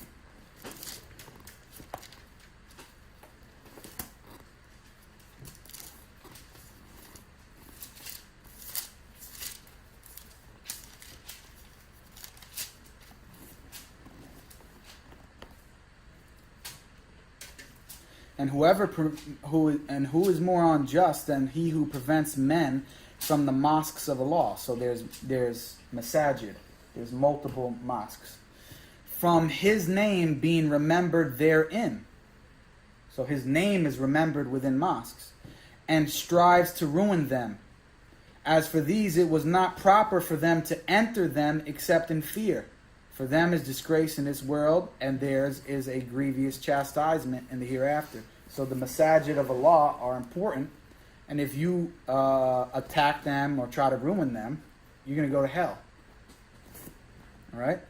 And who is more unjust than he who prevents men from the mosques of Allah? So there's masajid, there's multiple mosques, from his name being remembered therein. So his name is remembered within mosques, and strives to ruin them. As for these, it was not proper for them to enter them except in fear. For them is disgrace in this world, and theirs is a grievous chastisement in the hereafter. So the masajid of Allah are important, and if you attack them or try to ruin them, you're going to go to hell. All right?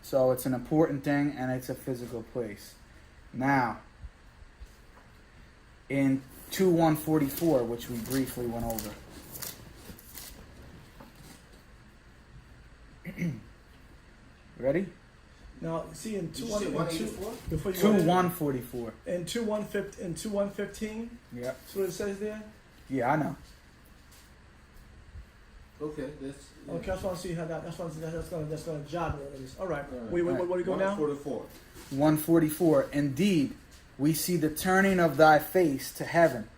So it's an important thing, and it's a physical place. Now, in 2:144, which we briefly went over. Ready? Now, see in Did you say 184? 2:144. in 2:115, Yeah. that's what it says there. Yeah, I know. Okay, that's. Yeah. Okay, I just want to see how that's gonna jog it at least. All right. All right. Wait, where do we go now? 144. 144. Indeed, we see the turning of thy face to heaven.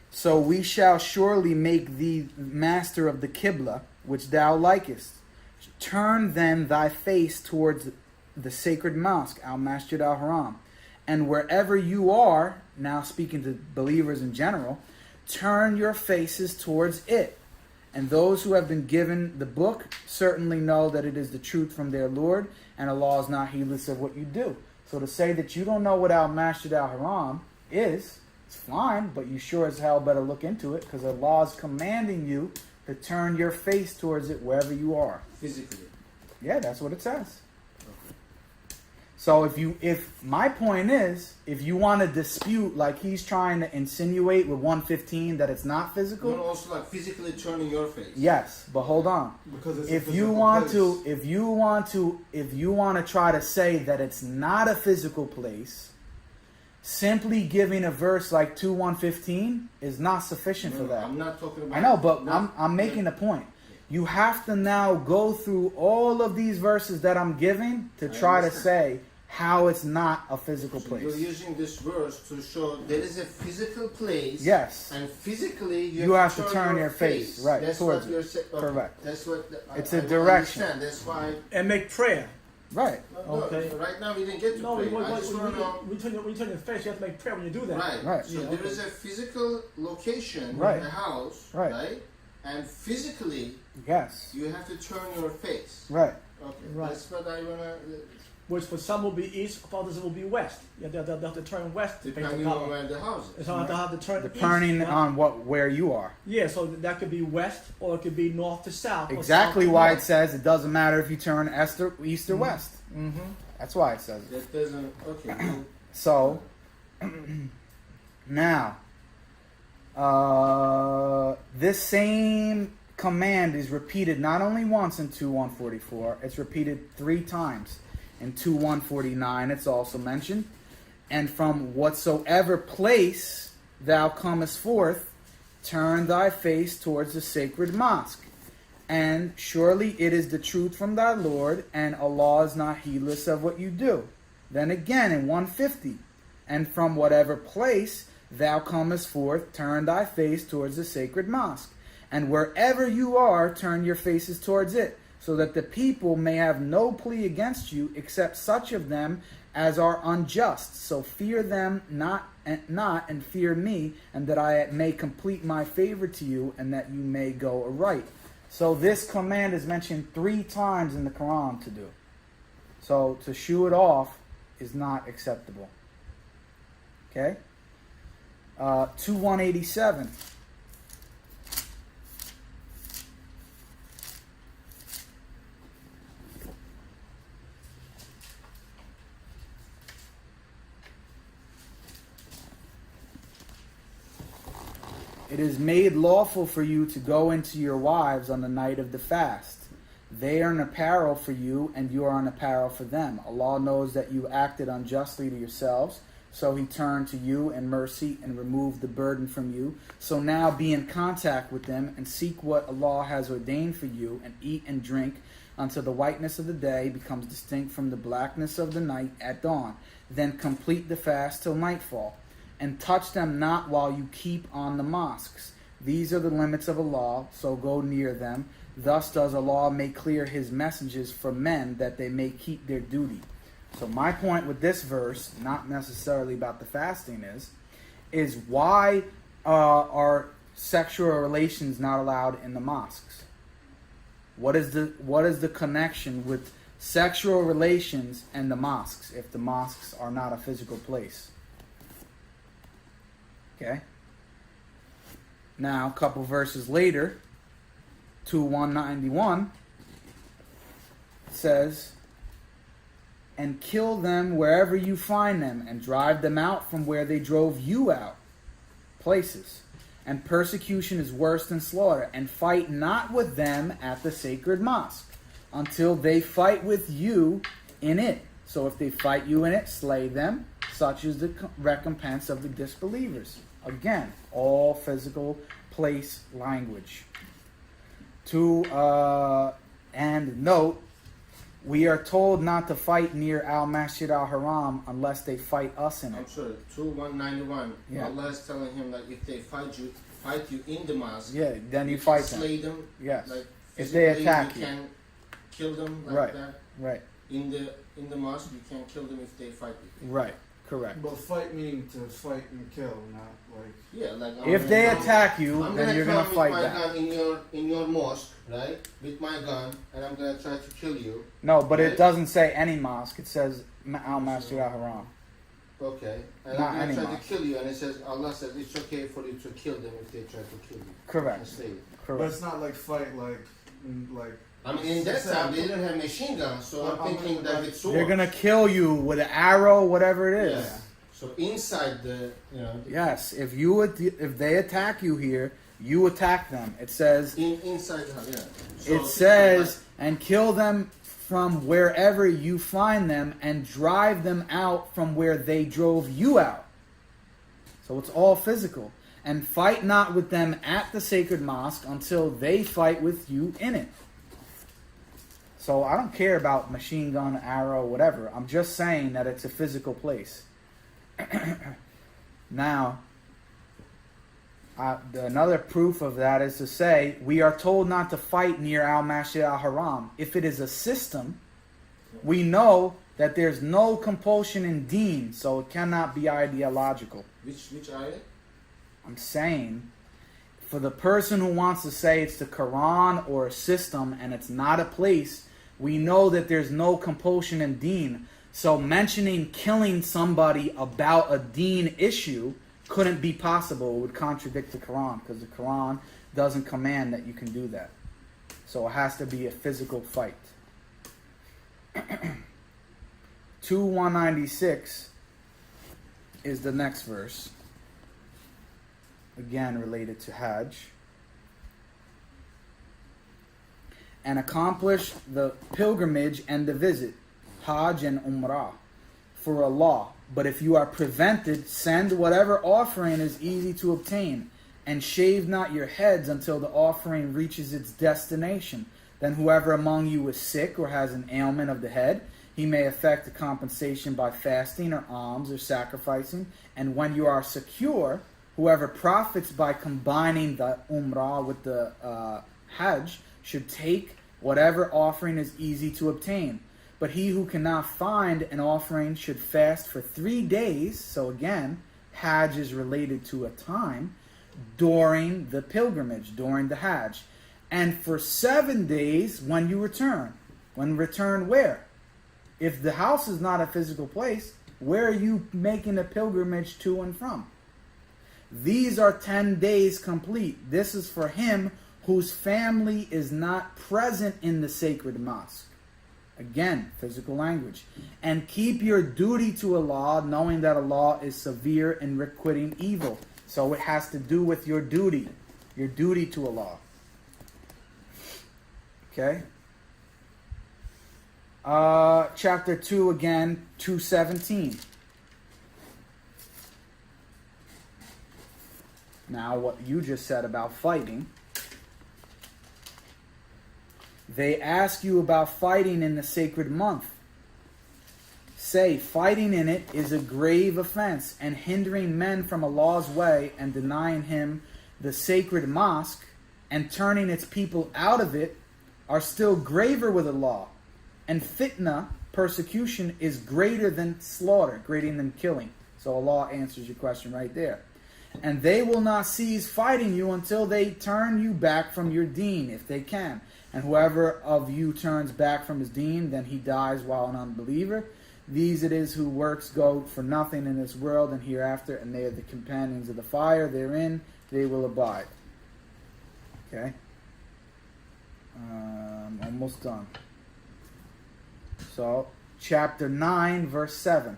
So we shall surely make thee master of the Qibla, which thou likest. Turn then thy face towards the sacred mosque, al-Masjid al-Haram. And wherever you are, now speaking to believers in general, turn your faces towards it. And those who have been given the book certainly know that it is the truth from their Lord, and Allah is not heedless of what you do. So to say that you don't know what al-Masjid al-Haram is, it's fine, but you sure as hell better look into it, because Allah is commanding you to turn your face towards it wherever you are. Physically. Yeah, that's what it says. So if my point is, if you want to dispute, like he's trying to insinuate with 115 that it's not physical, You're also like physically turning your face. yes, but hold on. Because it's If you want to try to say that it's not a physical place, simply giving a verse like 2:115 is not sufficient for that. I'm not talking about. I know, but no, I'm making a point. You have to now go through all of these verses that I'm giving to try to say how it's not a physical So place. you're using this verse to show there is a physical place. Yes. And physically You have to turn your face, right, That's towards what you're saying. Okay. Correct. That's what. It's I a don't direction. Understand. That's why. And make prayer. Right. Okay. Right now we didn't get to No, pray. I just want to know. when you turn your face, you have to make prayer when you do that. Right. Right. So Yeah, there okay. is a physical location Right. in the house. Right. And physically, Yes. you have to turn your face. Right. Okay. Right. That's what I wanna. Which for some will be east, for others it will be west. Yeah, they'll have to turn west to face the Depending on Kaaba. where the house is. So they'll have to turn Depending east, on where you are. Yeah, so that could be west or it could be north to south. or Exactly south to why it north. says it doesn't matter if you turn east or west. Mm-hmm. That's why it says it. That doesn't. Okay. Cool. So, now, this same command is repeated not only once in 2:144, it's repeated 3 times. In 2:149, it's also mentioned. And from whatsoever place thou comest forth, turn thy face towards the sacred mosque. And surely it is the truth from thy Lord, and Allah is not heedless of what you do. Then again in 150, and from whatever place thou comest forth, turn thy face towards the sacred mosque. And wherever you are, turn your faces towards it, so that the people may have no plea against you, except such of them as are unjust. So fear them not, and fear me, and that I may complete my favor to you, and that you may go aright. So this command is mentioned 3 times in the Quran to do. So to shoo it off is not acceptable. Okay? 2187. It is made lawful for you to go into your wives on the night of the fast. They are an apparel for you, and you are an apparel for them. Allah knows that you acted unjustly to yourselves, so He turned to you in mercy and removed the burden from you. So now be in contact with them and seek what Allah has ordained for you, and eat and drink until the whiteness of the day becomes distinct from the blackness of the night at dawn. Then complete the fast till nightfall. And touch them not while you keep on the mosques. These are the limits of Allah, so go near them. Thus does Allah make clear His messages for men, that they may keep their duty. So my point with this verse, not necessarily about the fasting, is why are sexual relations not allowed in the mosques? What is the connection with sexual relations and the mosques, if the mosques are not a physical place? Okay. Now, a couple verses later, 191 says, and kill them wherever you find them, and drive them out from where they drove you out, places. And persecution is worse than slaughter. And fight not with them at the sacred mosque, until they fight with you in it. So if they fight you in it, slay them. Such is the recompense of the disbelievers. Again, all physical place language. And note, we are told not to fight near Al-Masjid Al-Haram unless they fight us in it. I'm sorry, 191. Yeah. Allah is telling him, like, if they fight you in the mosque, Yeah, then you fight them. slay them. Yes. Like, If they physically, attack you you. can kill them like Right. that. Right, In the mosque, you can kill them if they fight with you. right, correct. But fight meaning to fight and kill, not like. Yeah, like If they attack you, I'm then you're going to fight with my back. gun in your mosque, right? With my gun, and I'm gonna try to kill you. No, but it Right. doesn't say any mosque. It says Al-Masjid Al-Haram. Okay, and Not I'm gonna try any to kill you, and it says Allah says it's okay for you to kill them if they try to kill you. Correct. And slay you. But Correct. it's not like fight like. I mean, in that time they didn't have machine guns, so I'm thinking that it's swords. They're going to kill you with an arrow, whatever it is. Yeah. So inside the, Yes, if they attack you here, you attack them. It says, inside the house, yeah. So it says, and kill them from wherever you find them, and drive them out from where they drove you out. So it's all physical. And fight not with them at the sacred mosque until they fight with you in it. So I don't care about machine gun, arrow, whatever. I'm just saying that it's a physical place. Now, another proof of that is to say, we are told not to fight near Al-Masjid Al-Haram. If it is a system, we know that there's no compulsion in deen, so it cannot be ideological. Which ayah? I'm saying, for the person who wants to say it's the Quran or a system and it's not a place, we know that there's no compulsion in deen. So mentioning killing somebody about a deen issue couldn't be possible. It would contradict the Quran, because the Quran doesn't command that you can do that. So it has to be a physical fight. 196 is the next verse. Again related to Hajj. And accomplish the pilgrimage and the visit, Hajj and Umrah, for Allah. But if you are prevented, send whatever offering is easy to obtain, And shave not your heads until the offering reaches its destination. Then whoever among you is sick or has an ailment of the head, he may effect a compensation by fasting or alms or sacrificing. And when you are secure, whoever profits by combining the umrah with the hajj should take whatever offering is easy to obtain. But he who cannot find an offering should fast for 3 days. So again, hajj is related to a time during the pilgrimage, during the hajj. And for 7 days when you return. When return where? If the house is not a physical place, where are you making a pilgrimage to and from? These are 10 days complete. This is for him whose family is not present in the sacred mosque. Again, physical language. And keep your duty to Allah, knowing that Allah is severe in requiting evil. So it has to do with your duty to Allah. Okay? Chapter 2 again, 2:17. Now what you just said about fighting. They ask you about fighting in the sacred month. Say, fighting in it is a grave offense, and hindering men from Allah's way and denying him the sacred mosque and turning its people out of it are still graver with Allah. And fitna, persecution, is greater than slaughter, greater than killing. So Allah answers your question right there. And they will not cease fighting you until they turn you back from your deen, if they can. And whoever of you turns back from his deen, then he dies while an unbeliever. These it is who works go for nothing in this world and hereafter, and they are the companions of the fire. Therein they will abide. Okay? Almost done. So, chapter 9, verse 7.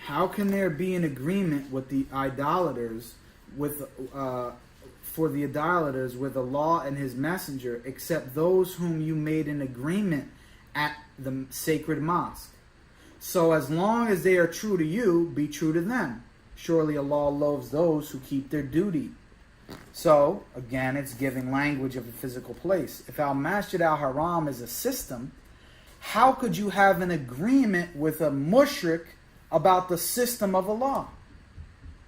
How can there be an agreement with the idolaters, for the idolaters with Allah and His Messenger, except those whom you made an agreement at the sacred mosque? So as long as they are true to you, be true to them. Surely Allah loves those who keep their duty. So, again, it's giving language of a physical place. If Al-Masjid Al-Haram is a system, how could you have an agreement with a mushrik about the system of Allah?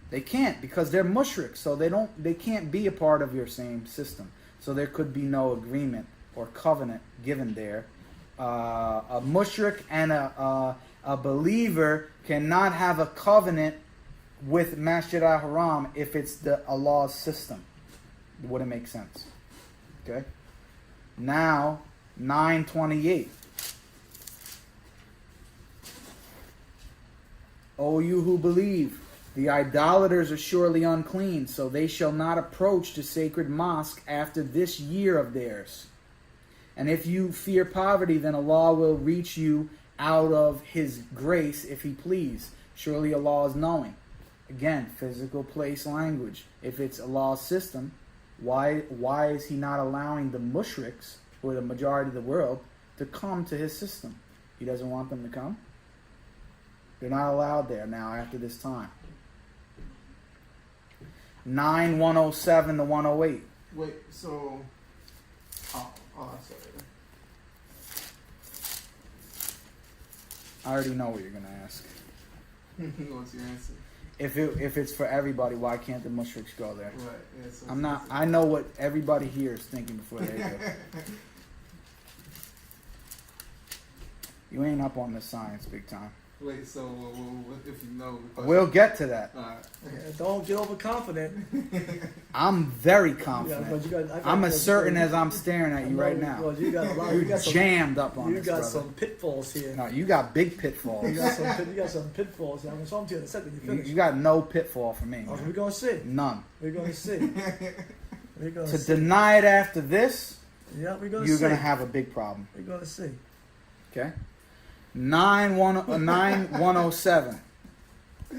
They can't, because they're mushrik, so they can't be a part of your same system. So there could be no agreement or covenant given there. A mushrik and a believer cannot have a covenant with Masjid al-Haram if it's the Allah's system. It wouldn't make sense. Okay? Now, 9:28. O you who believe, the idolaters are surely unclean, so they shall not approach the sacred mosque after this year of theirs. And if you fear poverty, then Allah will reach you out of His grace if He please. Surely Allah is knowing. Again, physical place language. If it's Allah's system, why is He not allowing the mushriks, who are the majority of the world, to come to His system? He doesn't want them to come? They're not allowed there now after this time. 9:107 to 108. Wait, so... Oh, sorry. I already know what you're going to ask. What's your answer? If it's for everybody, why can't the mushriks go there? Right. Yeah, so I'm not. I know what everybody here is thinking before they go. You ain't up on the science big time. Wait, so if you know the question? We'll get to that. Alright. Yeah, don't get overconfident. I'm very Yeah, confident. but I'm as certain as I'm staring at you right now. Well, you got a lot. You're You got some, jammed up on you this, got brother. some pitfalls here. No, you got big You pitfalls. got some pitfalls. I'm going to show them to you in a second. You finish. You got no pitfall for me. We're going to see. None. We're going to see. We're going To see. deny it after this, Yeah, we're going to see. you're going to have a big problem. We're going to see. Okay? 9107.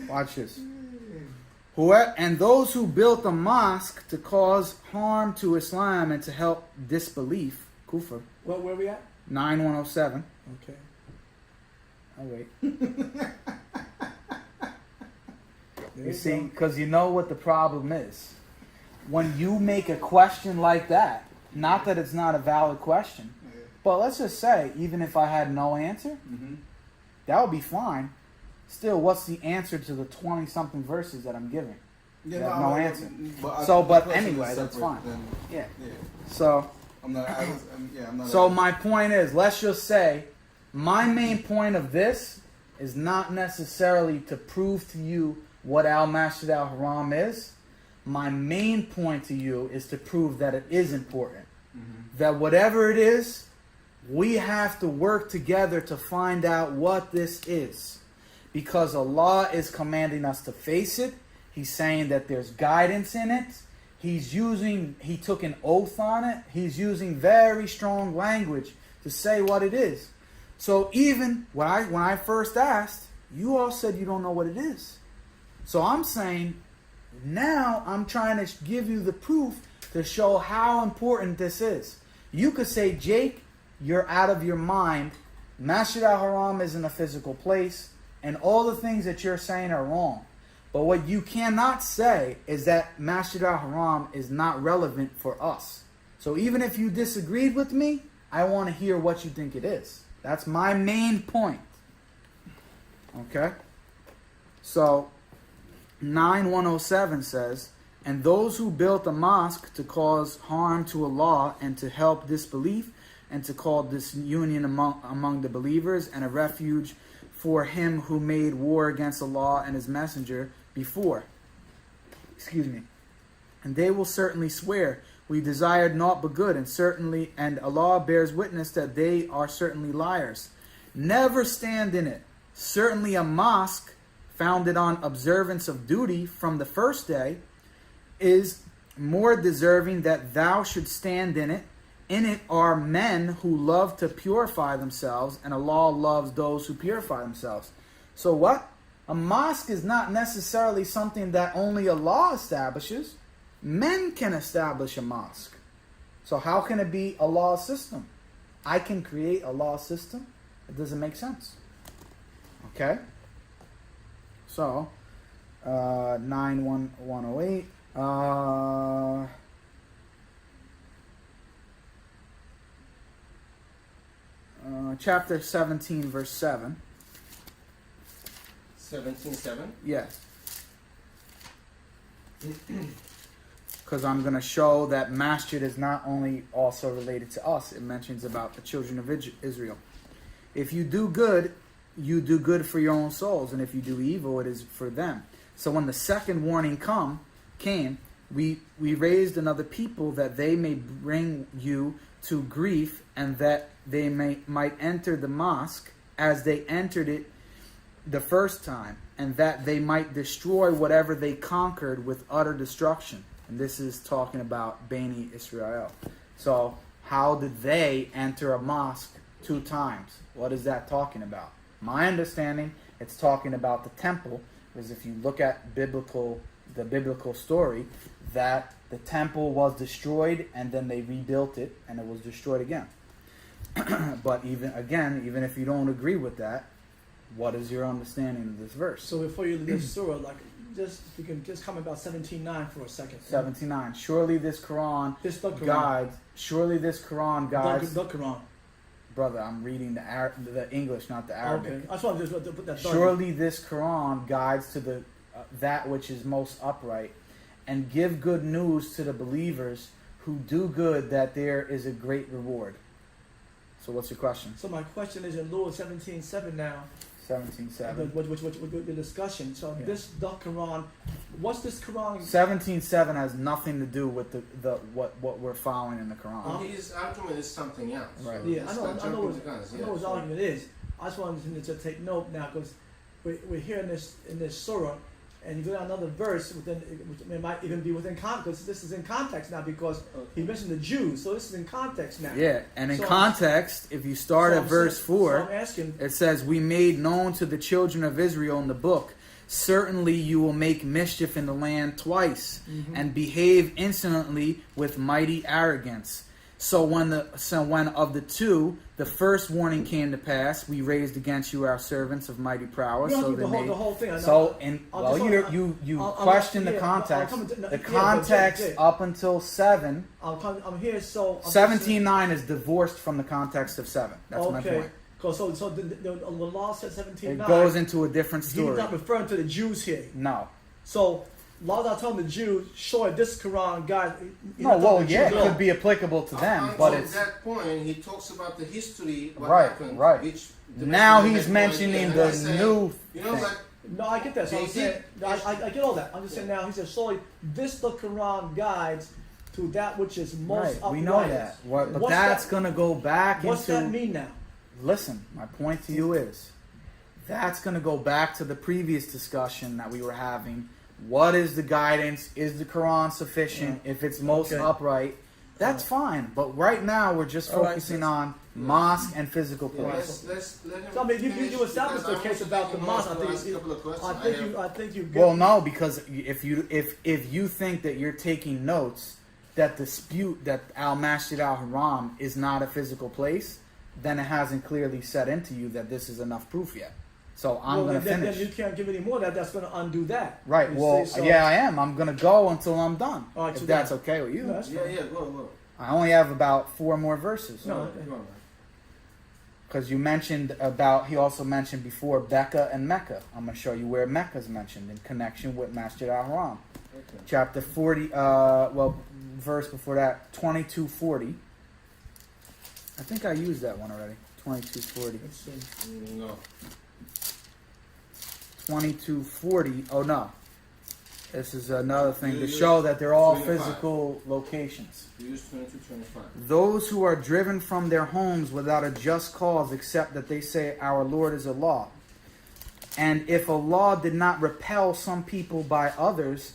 Watch this. Whoever, and those who built a mosque to cause harm to Islam and to help disbelief, kufr. Where we at? 9107. Okay. Oh wait. There You see, go. because you know what the problem is. When you make a question like that, not that it's not a valid question, but let's just say, even if I had no answer, that would be fine. Still, what's the answer to the 20-something verses that I'm giving? Yeah, There's no answer. But So, but the question anyway, is that's separate fine. than- Yeah. yeah. So, I'm not. I'm not. so my point is, let's just say, my main point of this is not necessarily to prove to you what Al-Masjid Al-Haram is. My main point to you is to prove that it is important. That whatever it is, we have to work together to find out what this is. Because Allah is commanding us to face it. He's saying that there's guidance in it. He took an oath on it. He's using very strong language to say what it is. So even when I first asked, you all said you don't know what it is. So I'm saying, now I'm trying to give you the proof to show how important this is. You could say, Jake, you're out of your mind. Masjid al-Haram isn't a physical place, and all the things that you're saying are wrong. But what you cannot say is that Masjid al-Haram is not relevant for us. So even if you disagreed with me, I want to hear what you think it is. That's my main point. Okay? So 9107 says, and those who built a mosque to cause harm to Allah and to help disbelief and to call disunion among the believers and a refuge for him who made war against Allah and his messenger before. Excuse me. And they will certainly swear, we desired naught but good, and Allah bears witness that they are certainly liars. Never stand in it. Certainly a mosque founded on observance of duty from the first day is more deserving that thou should stand in it. In it are men who love to purify themselves, and Allah loves those who purify themselves. So what? A mosque is not necessarily something that only Allah establishes. Men can establish a mosque. So how can it be Allah's system? I can create Allah's system? It doesn't make sense. Okay? So, 9108. Chapter 17, verse 7. 17:7. Yes. Because I'm going to show that masjid is not only also related to us. It mentions about the children of Israel. If you do good, you do good for your own souls. And if you do evil, it is for them. So when the second warning came, we raised another people that they may bring you to grief and that they might enter the mosque as they entered it the first time, and that they might destroy whatever they conquered with utter destruction. And this is talking about Bani Israel. So how did they enter a mosque 2 times? What is that talking about? My understanding, it's talking about the temple, because if you look at the biblical story, that the temple was destroyed and then they rebuilt it and it was destroyed again. But even if you don't agree with that, what is your understanding of this verse? So before you leave this surah, you can just comment about 17:9 for a second. 79. Surely this Quran This the Quran. guides. Surely this Quran guides. The Quran. Brother, I'm reading the English, not the Arabic. Okay. I just wanted to put that. Surely this Quran guides to the that which is most upright, and give good news to the believers who do good, that there is a great reward. So what's your question? So my question is in Lord 17:7 now. 17:7. With the discussion. So Yeah. this the Quran. What's this Quran? 17:7 has nothing to do with what we're following in the Quran. His argument is something else. Right. So Yeah, let's I know not jump what into guns. I know what his argument is. I just wanted to take note now because we're hearing this in this surah, and you go down another verse, it might even be within context. This is in context now because he mentioned the Jews, so this is in context now. Yeah, and in So- context, if you start So at I'm verse saying- 4, so I'm asking, it says, "We made known to the children of Israel in the book, certainly you will make mischief in the land twice, and behave insolently with mighty arrogance." So when of the two, the first warning came to pass, we raised against you our servants of mighty prowess. You don't So have to they do the made. whole thing. I know. So in I'll well, just- you I'll- question the yeah, context. I'll come to- The yeah, but context Jay, up until 7. I'm here, so I'm 17:9 is divorced from the context of 7. That's my okay. point. So the law said 17:9. It goes into a different He's story. not referring to the Jews here. No. So law not telling the Jews, sure, this Quran guy. No, well, yeah, it could be applicable to them, but Until it's that point, he talks about the history, what Right, happened, right. which the now messenger he's had mentioning pointed, and I the said, new You know, thing. like No, I get that. So I'm They saying, did- I get all that. I'm just saying now. He says, sorry, this the Quran guides to that which is most Right, upright. we know that. But What's that's that- going to go back What's into. that mean now? Listen, my point to you is that's going to go back to the previous discussion that we were having. What is the guidance? Is the Quran sufficient? If it's most Okay. upright, that's fine. But right now, we're just All right. focusing on mosque and physical yeah, place. let's let him So I mean, finish, you established the because I case want about to the mosque. ask a couple of questions. I think you. Get, Well, no, because if you think that you're taking notes that dispute that Al Masjid Al Haram is not a physical place, then it hasn't clearly set into you that this is enough proof yet. So I'm well, going to then finish. you can't give any more. That's going to undo that. Right. You Well, see, so- yeah, I am. I'm going to go until I'm done. All right, if so that's then- okay with you. No, that's Yeah, fine. go. I only have about 4 more verses. No. Go on. Because you mentioned about, he also mentioned before Becca and Mecca. I'm going to show you where Mecca is mentioned in connection with Masjid Al Haram. Okay. Chapter 40, verse before that, 2240. I think I used that one already. 2240. Let's see. No. 2240. Oh, no. This is another thing You to used show that they're all 25. physical locations. You use 2225. Those who are driven from their homes without a just cause, except that they say, "Our Lord is Allah." And if Allah did not repel some people by others,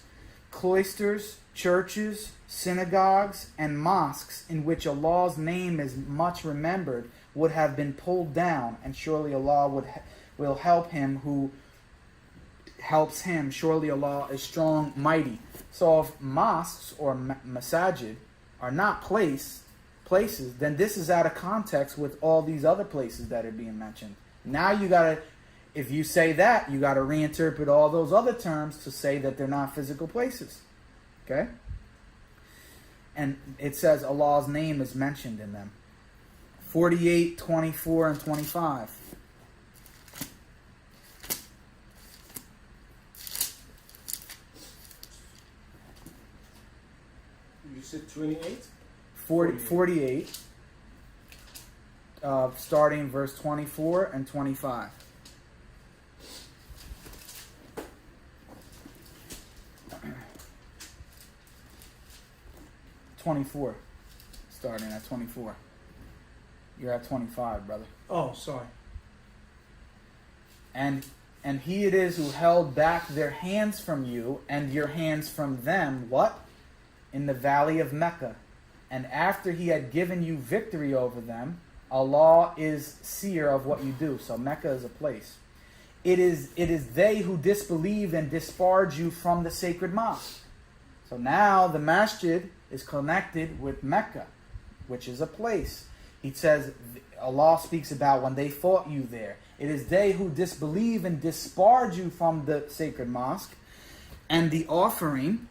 cloisters, churches, synagogues, and mosques in which Allah's name is much remembered would have been pulled down, and surely Allah will help him who helps him. Surely Allah is strong, mighty. So if mosques or masajid are not places, then this is out of context with all these other places that are being mentioned. Now you gotta, if you say that, you gotta reinterpret all those other terms to say that they're not physical places. Okay? And it says Allah's name is mentioned in them. 48, 24, and 25. You said 28? 48, starting verse 24 and 25. '24, starting at 24. You're at 25, brother. Oh, sorry. And he it is who held back their hands from you and your hands from them. What? In the valley of Mecca. And after he had given you victory over them, Allah is seer of what you do. So Mecca is a place. It is they who disbelieved and disparaged you from the sacred mosque. So now the masjid is connected with Mecca, which is a place. He says, Allah speaks about when they fought you there. It is they who disbelieve and disparage you from the sacred mosque, and the offering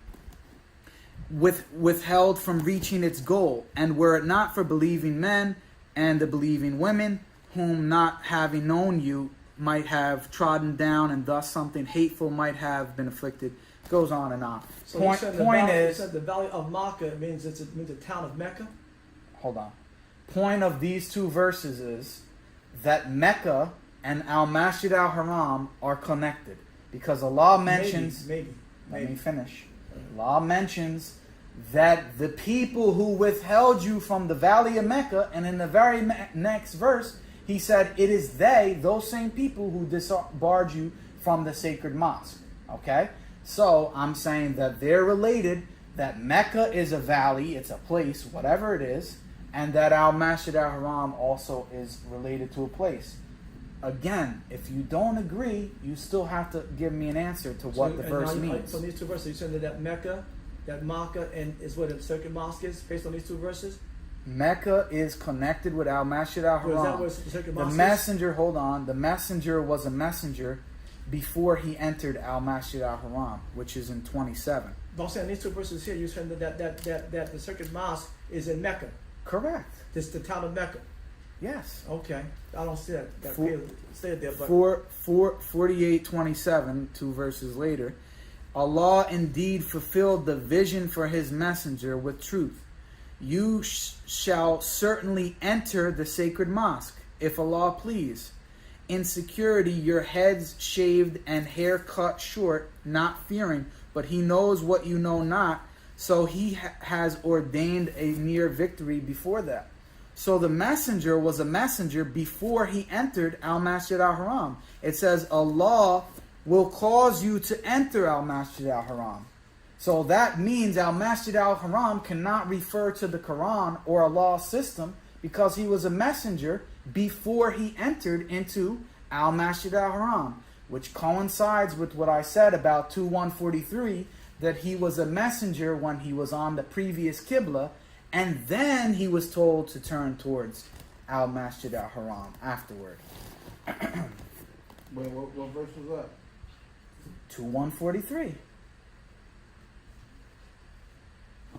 withheld from reaching its goal. And were it not for believing men and the believing women, whom not having known you might have trodden down, and thus something hateful might have been afflicted. Goes on and on. So Point you is, said the valley of Makkah means it means the town of Mecca. hold on. Point of these two verses is that Mecca and Al-Masjid Al-Haram are connected. Because Allah mentions... Maybe. Let me finish. Allah mentions that the people who withheld you from the valley of Mecca, and in the very next verse, he said, it is they, those same people, who disbarred you from the sacred mosque. Okay? So I'm saying that they're related, that Mecca is a valley, it's a place, whatever it is, and that Al-Masjid al-Haram also is related to a place. Again, if you don't agree, you still have to give me an answer to what the verse means. So these two verses, you said that Mecca, that Makkah, and is what a sacred mosque is, based on these two verses? Mecca is connected with Al-Masjid Or is that al-Haram. what the sacred The mosque is? messenger, hold on, the messenger was a messenger before he entered Al-Masjid al-Haram, which is in 27. But I'm saying these two verses here, you said that the sacred mosque is in Mecca. Correct. This the town of Mecca. Yes. Okay. I don't see that For- clearly stated there, but 48:27, 2 verses later, Allah indeed fulfilled the vision for his messenger with truth. You shall certainly enter the sacred mosque, if Allah please. In security, your heads shaved and hair cut short, not fearing, but he knows what you know not, so he has ordained a near victory before that. So the messenger was a messenger before he entered Al-Masjid al-Haram. It says Allah will cause you to enter Al-Masjid al-Haram. So that means Al-Masjid al-Haram cannot refer to the Quran or Allah's system because he was a messenger before he entered into Al-Masjid al-Haram, which coincides with what I said about 2:143, that he was a messenger when he was on the previous Qibla, and then he was told to turn towards Al-Masjid al-Haram afterward. Wait, what verse was that? 2:143.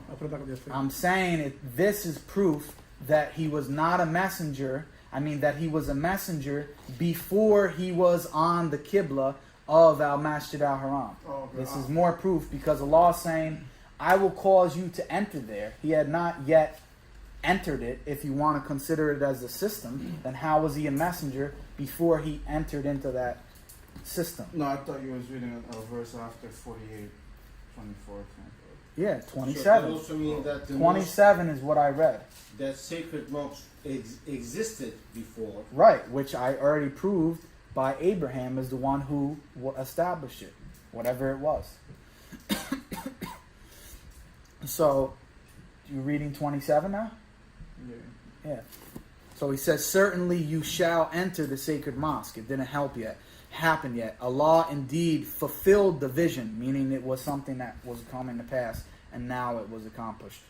I'll put it back up there for you. I'm saying this is proof that he was not a messenger. I mean, that he was a messenger before he was on the Qibla of Al-Masjid al-Haram. Oh, okay. This is more proof because Allah is saying, I will cause you to enter there. He had not yet entered it. If you want to consider it as a system, then how was he a messenger before he entered into that system? No, I thought you was reading a verse after 48, 24. Yeah, So that 27. also means that the 27 is what I read. that sacred mosque existed before. Right, which I already proved by Abraham as the one who established it, whatever it was. So, you reading 27 now? Yeah. Yeah. So he says, certainly you shall enter the sacred mosque. It didn't happen yet. Allah indeed fulfilled the vision, meaning it was something that was coming to pass, and now it was accomplished.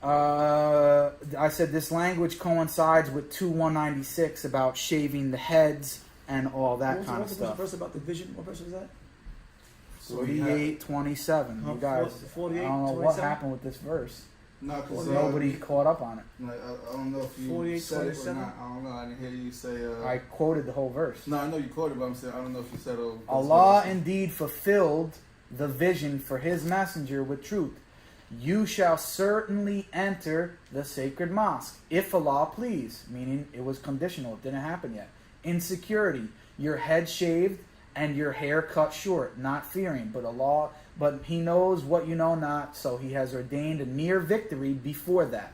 I said this language coincides with 2:196 about shaving the heads and all that kind of What's stuff. the verse about the vision? What verse was that? 48:27. You guys, I 48, don't know what 27? happened with this verse. No, because Nobody caught up on it. Like, I don't know if you 48, said it or 27? not. I don't know. I didn't hear you say. I quoted the whole verse. No, I know you quoted, but I'm saying I don't know if you said. Allah indeed fulfilled the vision for his messenger with truth. You shall certainly enter the sacred mosque, if Allah please, meaning it was conditional, it didn't happen yet. In security, your head shaved and your hair cut short, not fearing, but he knows what you know not, so he has ordained a near victory before that.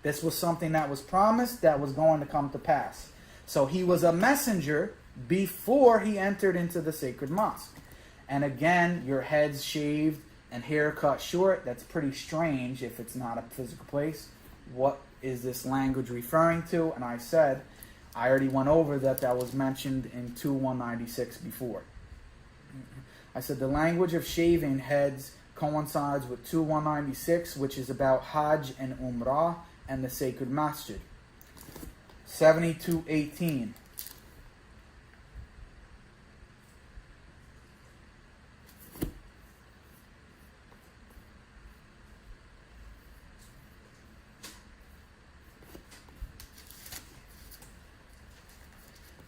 This was something that was promised, that was going to come to pass. So he was a messenger before he entered into the sacred mosque. And again, your head's shaved and hair cut short. That's pretty strange if it's not a physical place. What is this language referring to? And I said, I already went over that was mentioned in 2:196 before. I said the language of shaving heads coincides with 2:196, which is about Hajj and Umrah and the sacred masjid. 72:18.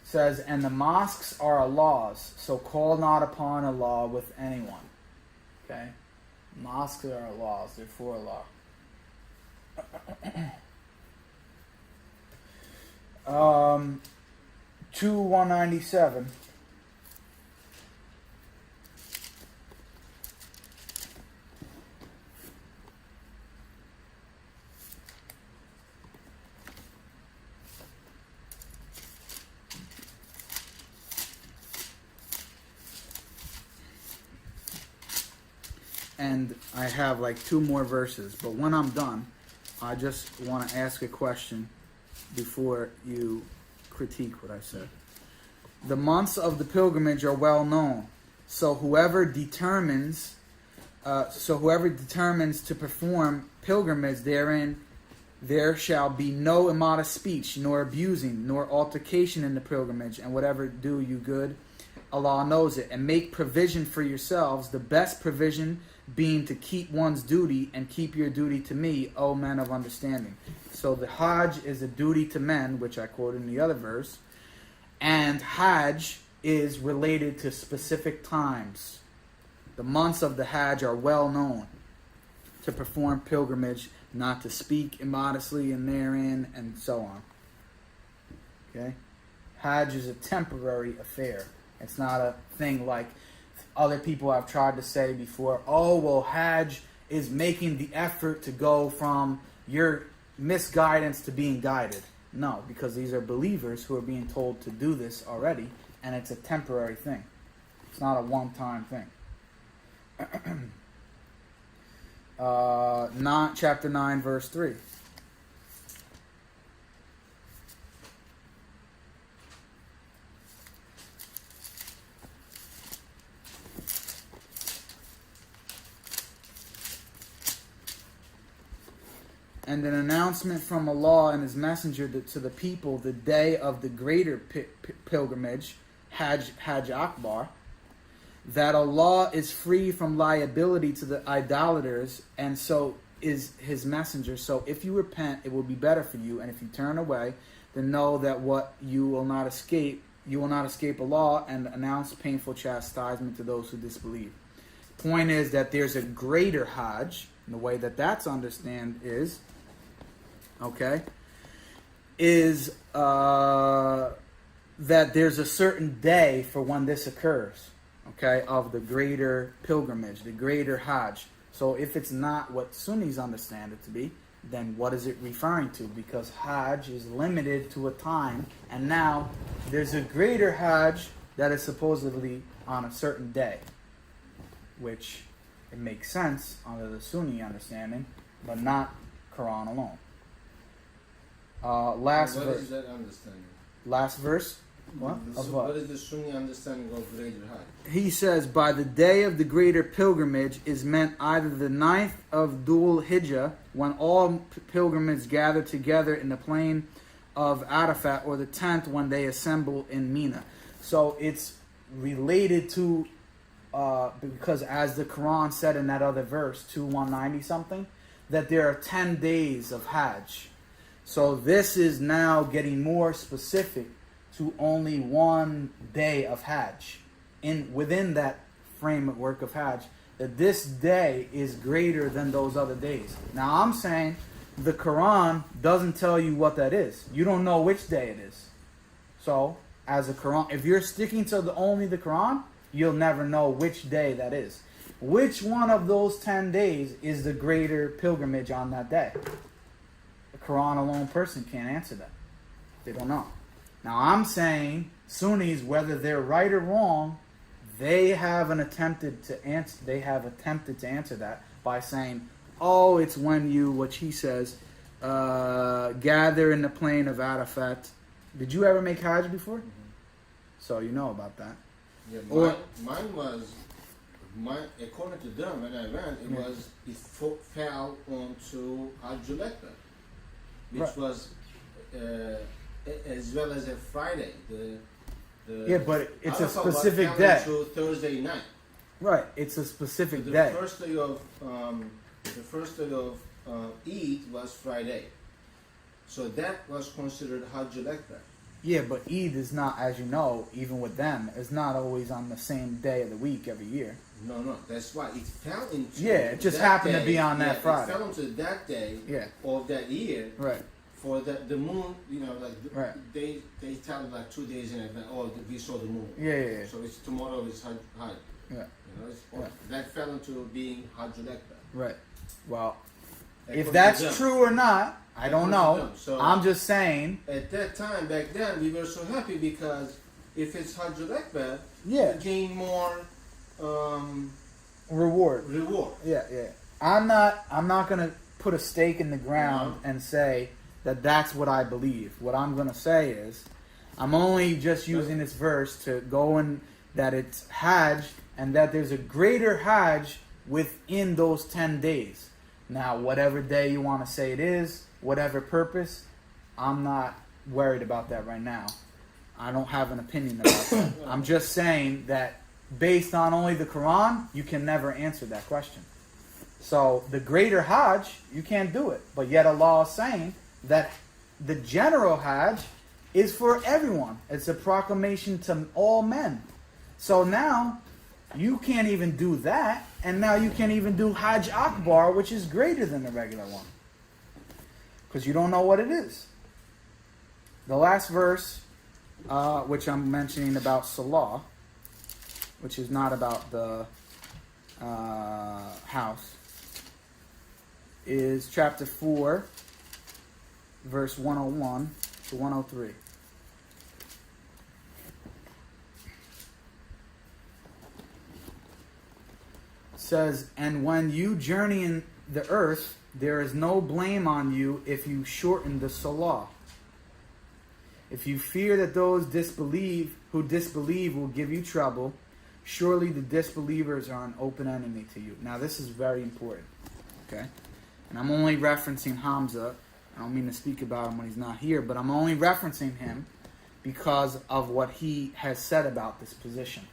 Says, and the mosques are Allah's, so call not upon Allah with anyone. Okay? Mosques are Allah's, they're for Allah. 2:197. and I have like 2 more verses. But when I'm done, I just want to ask a question before you critique what I said. The months of the pilgrimage are well known. So whoever determines to perform pilgrimage therein, there shall be no immodest speech, nor abusing, nor altercation in the pilgrimage, and whatever do you good, Allah knows it. And make provision for yourselves, the best provision being to keep one's duty, and keep your duty to me, O men of understanding. So the Hajj is a duty to men, which I quoted in the other verse, and Hajj is related to specific times. The months of the Hajj are well known to perform pilgrimage, not to speak immodestly in therein, and so on. Okay? Hajj is a temporary affair. It's not a thing like other people have tried to say before. Oh, well, Hajj is making the effort to go from your misguidance to being guided. No, because these are believers who are being told to do this already, and it's a temporary thing. It's not a one-time thing. Chapter 9, verse 3. And an announcement from Allah and His Messenger to the people the day of the greater pilgrimage, Hajj Akbar, that Allah is free from liability to the idolaters, and so is His Messenger. So if you repent, it will be better for you, and if you turn away, then know that you will not escape Allah, and announce painful chastisement to those who disbelieve. Point is that there's a greater Hajj, and the way that that's understood is that there's a certain day for when this occurs, of the greater pilgrimage, the greater Hajj. So if it's not what Sunnis understand it to be, then what is it referring to? Because Hajj is limited to a time, and now there's a greater Hajj that is supposedly on a certain day, which it makes sense under the Sunni understanding, but not Quran alone. What is that understanding? Last verse. What? Of what? What is the Sunni understanding of greater Hajj? He says, by the day of the greater pilgrimage is meant either the 9th of Dhul Hijjah, when all pilgrims gather together in the plain of Arafat, or the 10th when they assemble in Mina. So it's related to, because as the Quran said in that other verse, 190 something, that there are 10 days of Hajj. So this is now getting more specific to only one day of Hajj. Within that framework of Hajj, that this day is greater than those other days. Now I'm saying the Quran doesn't tell you what that is. You don't know which day it is. So, as a Quran, if you're sticking to only the Quran, you'll never know which day that is. Which one of those 10 days is the greater pilgrimage on that day? The Quran alone person can't answer that. They don't know. Now I'm saying Sunnis, whether they're right or wrong, they have attempted to answer that by saying, oh, it's when you, what he says, gather in the plain of Arafat. Did you ever make Hajj before? Mm-hmm. So you know about that. Yeah, mine was, according to them, when I went, it fell onto Hajjul Akbar, which was as well as a Friday. But it's a Arafat specific fell day. into Thursday night. Right, it's a specific So day. The first day of Eid was Friday, so that was considered Hajjul Akbar. Yeah, but Eid is not, as you know, even with them, is not always on the same day of the week every year. No, that's why it fell into. Yeah, it just that happened day. to be on that Friday. It fell into that day of that year. Right. For the moon, Right. they tell like 2 days in advance. Oh, we saw the moon. Yeah. So it's tomorrow is Hajj. Yeah. That fell into being Hajjul Akbar. Right. Well, According if that's to them. true or not, I don't know. So I'm just saying. At that time, back then, we were so happy because if it's Hajjul Akbar, Yeah. you gain more Reward. reward. Yeah, yeah. I'm not gonna put a stake in the ground and say that that's what I believe. What I'm gonna say is, I'm only just using this verse to go in that it's Hajj and that there's a greater Hajj within those 10 days. Now, whatever day you want to say it is, whatever purpose, I'm not worried about that right now. I don't have an opinion about that. I'm just saying that based on only the Quran, you can never answer that question. So the greater Hajj, you can't do it. But yet Allah is saying that the general Hajj is for everyone. It's a proclamation to all men. So now you can't even do that, and now you can't even do Hajj Akbar, which is greater than the regular one, because you don't know what it is. The last verse, which I'm mentioning about Salah, which is not about the house, is chapter 4, verse 101 to 103. Says, and when you journey in the earth, there is no blame on you if you shorten the salah. If you fear that those who disbelieve will give you trouble, surely the disbelievers are an open enemy to you. Now this is very important, okay? And I'm only referencing Hamza. I don't mean to speak about him when he's not here, but I'm only referencing him because of what he has said about this position.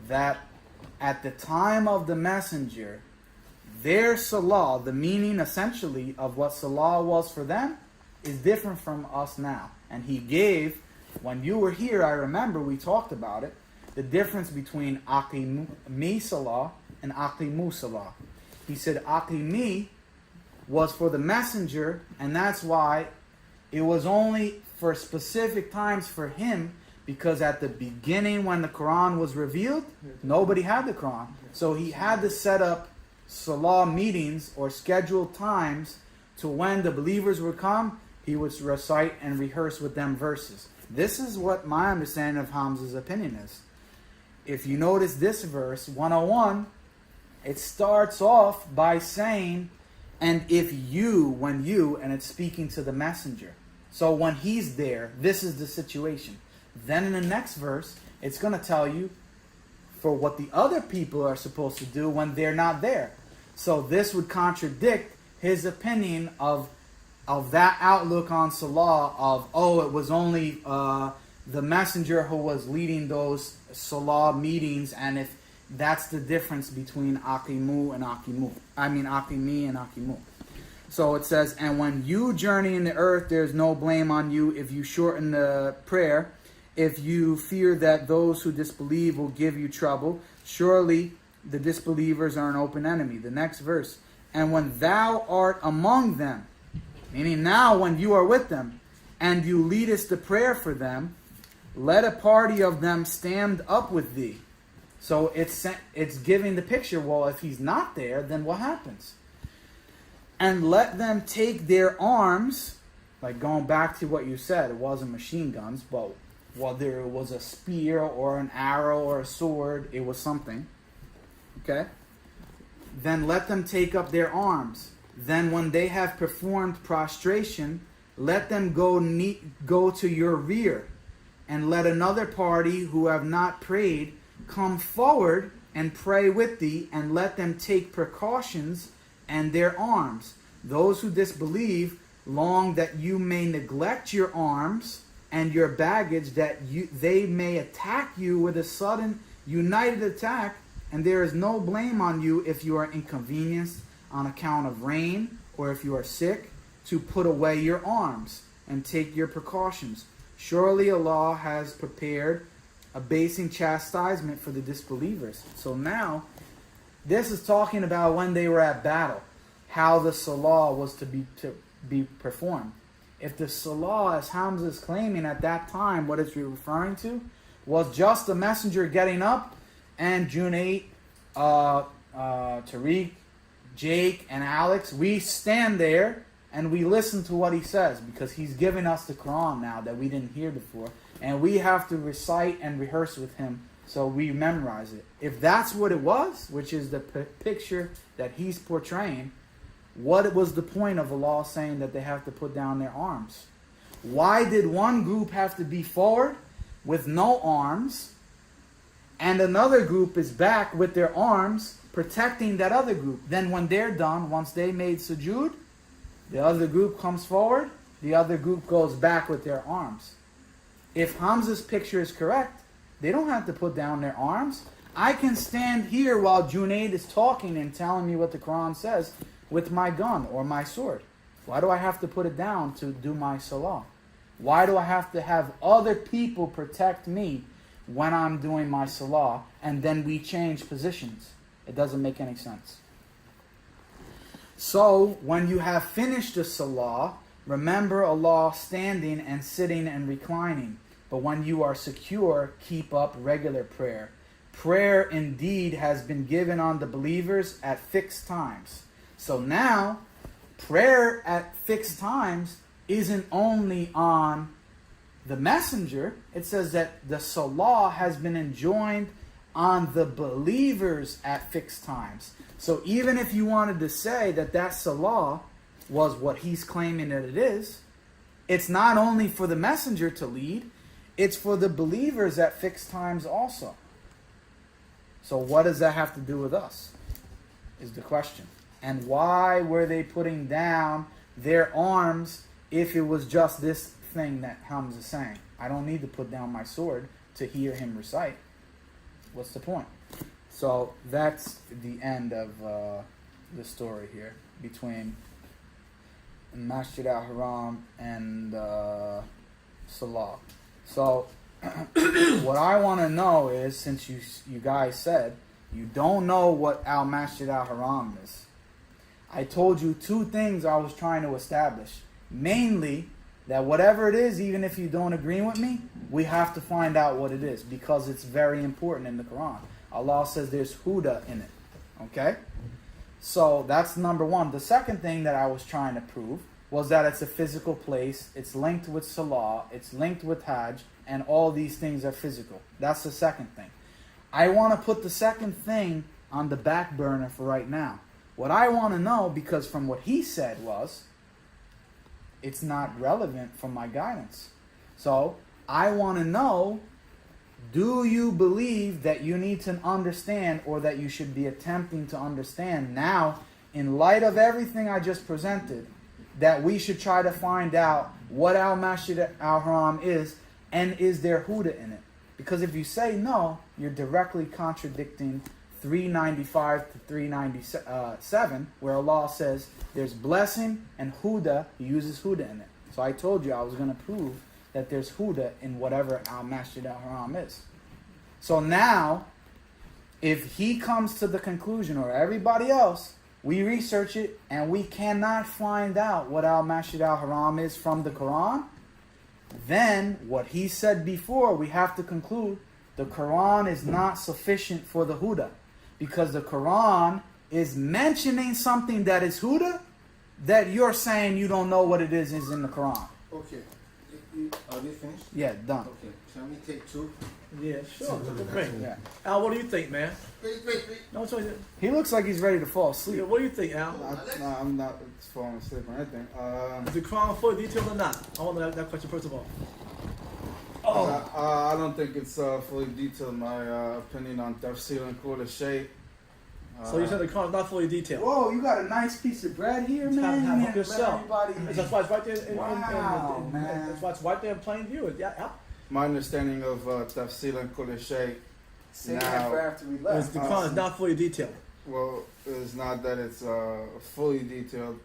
That at the time of the messenger, their salah, the meaning essentially of what salah was for them, is different from us now. And he gave, when you were here, I remember we talked about it, the difference between aqimi salah and aqimu salah. He said aqimi was for the messenger, and that's why it was only for specific times for him, because at the beginning when the Quran was revealed, nobody had the Quran. So he had to set up salah meetings or scheduled times to when the believers would come, he would recite and rehearse with them verses. This is what my understanding of Hamza's opinion is. If you notice this verse, 101, it starts off by saying, and if you, when you, and it's speaking to the messenger. So when he's there, this is the situation. Then in the next verse, it's going to tell you for what the other people are supposed to do when they're not there. So this would contradict his opinion of that outlook on Salah of, it was only the messenger who was leading those Salah meetings, and if that's the difference between Aqimu and Aqimu. Aqimi and Aqimu. So it says, and when you journey in the earth, there's no blame on you if you shorten the prayer. If you fear that those who disbelieve will give you trouble, surely the disbelievers are an open enemy. The next verse, and when thou art among them, meaning now when you are with them, and you leadest the prayer for them, let a party of them stand up with thee. So it's giving the picture, well, if he's not there, then what happens? And let them take their arms, like going back to what you said, it wasn't machine guns, but whether it was a spear or an arrow or a sword, it was something. Okay? Then let them take up their arms. Then when they have performed prostration, let them go to your rear. And let another party who have not prayed come forward and pray with thee, and let them take precautions and their arms. Those who disbelieve long that you may neglect your arms and your baggage, that they may attack you with a sudden united attack, and there is no blame on you if you are inconvenienced on account of rain, or if you are sick, to put away your arms and take your precautions. Surely Allah has prepared a basing chastisement for the disbelievers. So now, this is talking about when they were at battle, how the salah was to be performed. If the salah, as Hamza is claiming at that time, what it's referring to, was just the messenger getting up, and Junaid, Tariq, Jake, and Alex, we stand there and we listen to what he says, because he's giving us the Quran now that we didn't hear before, and we have to recite and rehearse with him So we memorize it. If that's what it was, which is the picture that he's portraying, what was the point of Allah saying that they have to put down their arms? Why did one group have to be forward with no arms, and another group is back with their arms protecting that other group? Then when they're done, once they made sujood, the other group comes forward, the other group goes back with their arms. If Hamza's picture is correct, they don't have to put down their arms. I can stand here while Junaid is talking and telling me what the Quran says with my gun or my sword. Why do I have to put it down to do my salah? Why do I have to have other people protect me when I'm doing my salah and then we change positions? It doesn't make any sense. So, when you have finished the salah, remember Allah standing and sitting and reclining. But when you are secure, keep up regular prayer. Prayer indeed has been given on the believers at fixed times. So now, prayer at fixed times isn't only on the messenger. It says that the salah has been enjoined on the believers at fixed times. So even if you wanted to say that that salah was what he's claiming that it is, it's not only for the messenger to lead, it's for the believers at fixed times also. So what does that have to do with us, is the question. And why were they putting down their arms if it was just this thing that Hamza is saying? I don't need to put down my sword to hear him recite. What's the point? So that's the end of the story here between Masjid al-Haram and Salah. So what I want to know is, since you guys said you don't know what al-Masjid al-Haram is, I told you two things I was trying to establish. Mainly, that whatever it is, even if you don't agree with me, we have to find out what it is, because it's very important in the Quran. Allah says there's huda in it. Okay? So that's number one. The second thing that I was trying to prove was that it's a physical place, it's linked with Salah, it's linked with Hajj, and all these things are physical. That's the second thing. I want to put the second thing on the back burner for right now. What I want to know, because from what he said was, it's not relevant for my guidance. So, I want to know, do you believe that you need to understand, or that you should be attempting to understand now, in light of everything I just presented, that we should try to find out what al-Masjid al-Haram is, and is there huda in it? Because if you say no, you're directly contradicting 395 to 397, where Allah says there's blessing and huda. He uses huda in it. So I told you I was going to prove that there's huda in whatever al-Masjid al-Haram is. So now, if he comes to the conclusion, or everybody else, we research it and we cannot find out what al-Masjid al-Haram is from the Quran, then what he said before, we have to conclude the Quran is not sufficient for the huda. Because the Quran is mentioning something that is huda, that you're saying you don't know what it is in the Quran. Okay. Are they finished? Yeah, done. Okay. Can we take two? Yeah, sure. Great. Yeah. Al, what do you think, man? Wait. No, it's okay. He looks like he's ready to fall asleep. Yeah, what do you think, Al? No, I'm not falling asleep or anything. Is the Quran fully detailed or not? I want that question first of all. I don't think it's fully detailed. My opinion on tafsir and Qul Shay. So you said the Quran is not fully detailed. Whoa, you got a nice piece of bread here, man. Have You help didn't let yourself. everybody- That's why it's right there. Wow, man. That's why it's right there in plain view. Yeah. My understanding of tafsir and Qul Shay, Say that for after we Is left. the Quran is not fully detailed. well, it's not that it's fully detailed,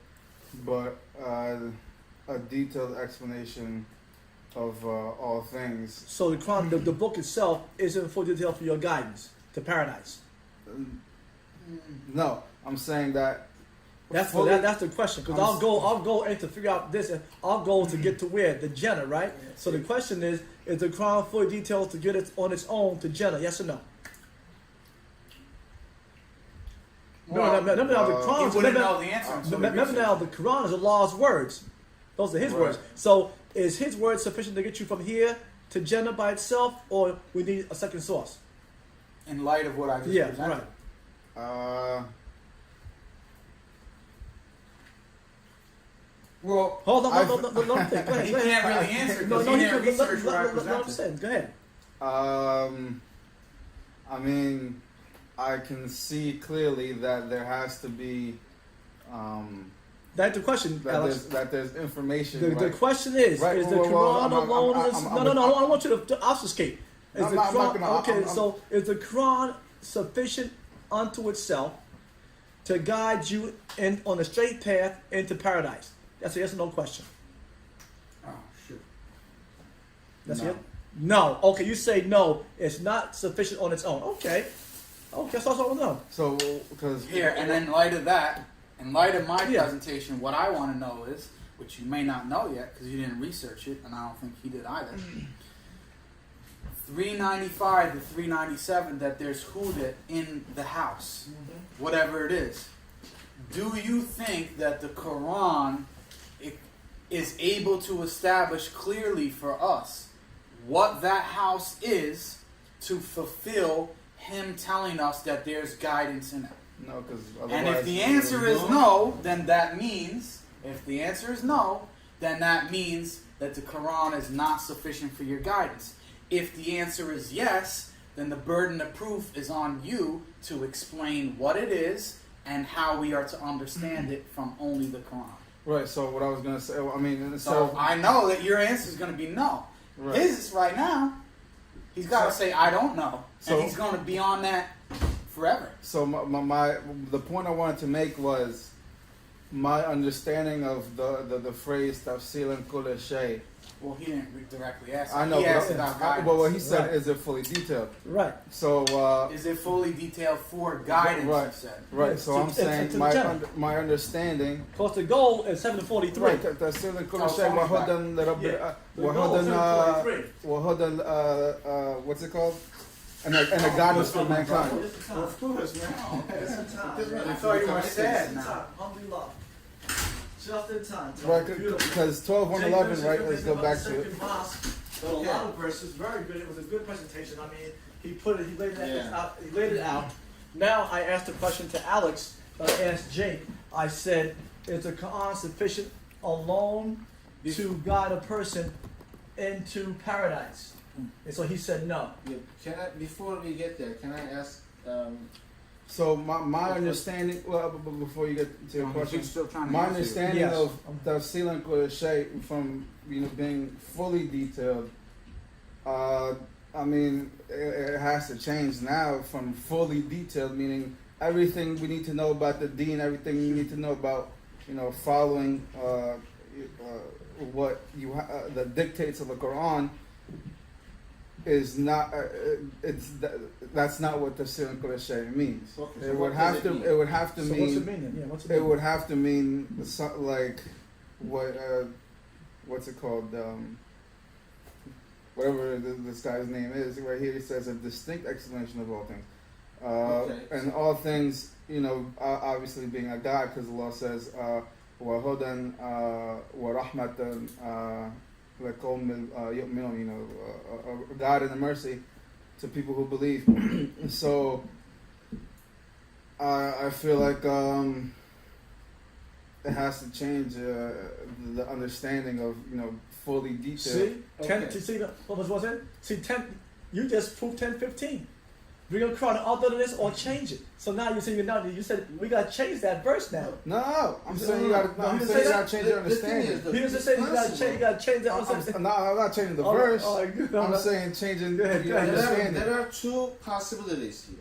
but a detailed explanation of all things. So the Quran, the book itself, isn't fully detailed for your guidance to paradise. No, I'm saying that. That's fully- that's the question. Because our goal ain't to figure out this. And our goal is to get to where? The Jannah, right? So the question is the Quran fully detailed to get it on its own to Jannah? Yes or no? Remember now the Quran. You wouldn't know the answer. until we Remember research. now the Quran is Allah's words. Those are His Right. words. So is His words sufficient to get you from here to Jannah by itself, or we need a second source? in light of what I just Yeah, presented. right. Well, Hold on, I've- no, go ahead. he Go ahead. can't really answer No, because no, he he didn't can. research what I Let him presented. say it. Go ahead. I mean, I can see clearly that there has to be That's the question, Alex. that there's information. The right? question is Right, the well, Quran I'm- alone? I'm- No, I don't want you to obfuscate. Is I'm the not Quran gonna- okay? I'm- So is the Quran sufficient unto itself to guide you in on a straight path into paradise? That's a yes or no question. Oh, shoot. That's No. it. No. Okay, you say no. It's not sufficient on its own. Okay. Okay, that's all I want to know. So because Here, and in light of that, in light of my Yeah. presentation, what I want to know is, which you may not know yet because you didn't research it, and I don't think he did either. 395 to 397, that there's huda in the house, whatever it is. Do you think that the Quran is able to establish clearly for us what that house is to fulfill him telling us that there's guidance in it? no, because And if the answer is no, then that means, if the answer is no, then that means that the Quran is not sufficient for your guidance. If the answer is yes, then the burden of proof is on you to explain what it is and how we are to understand it from only the Quran. right. So what I was gonna say, I mean, So I know that your answer is going to be no. right. His right now, he's got to say I don't know, So- and he's going to be on that forever. So the point I wanted to make was my understanding of the phrase tafsil and kul shay. Well, he didn't directly ask. I know, He asked but about well, guidance. what he said Right. is it fully detailed. Right. So Is it fully detailed for guidance? Right. You said. right. Yeah, So to- I'm to saying the my general. my understanding. Because the goal is 743. Right. Tafsil and kul shay wa hudan Yeah. The goal is 743. what's it called? And a guidance for mankind. Of course, man. I thought you were sad now. Just in time. Right, because 12, 1, 11, right? Let's go back to it. A lot of verses, very good. It was a good presentation. I mean, he laid that Yeah. out. He laid it out. Now I asked the question to Alex. I asked Jake. I said, "Is the Quran sufficient alone to guide a person into paradise?" And so he said, "No." Yeah, can I, before we get there, can I ask, So my understanding, well, before you get to your question, He's still trying to my answer you. understanding Yes. of tafsil and Qur'an from being fully detailed, I mean it has to change now from fully detailed, meaning everything we need to know about the deen, everything we need to know about following what the dictates of the Quran is not that's not what tafsil and Qur'an means. Okay, so It what would does have it to mean? it would have to So what's it mean mean then? Yeah, what's it it mean? would have to mean like what what's it called, whatever this guy's name is. Right here he says a distinct explanation of all things, Okay. and all things, obviously being a guide, because Allah says wa hudan wa rahmatan لقوم يؤمنون, a guide and a mercy to people who believe. So I feel like it has to change the understanding of fully detailed. See, 10. Okay. See, what was it? See, 10. You just proved 10, 15. Bring a Quran other than this or change it. So now you said we gotta change that verse now. No, I'm You saying said- you gotta. no, I'm you saying said you gotta that? change your The thing understanding. is, the- He just said you gotta change that. I'm not changing the Oh, verse. oh, good. I'm saying changing Go ahead, your go ahead. understanding. there are two possibilities here.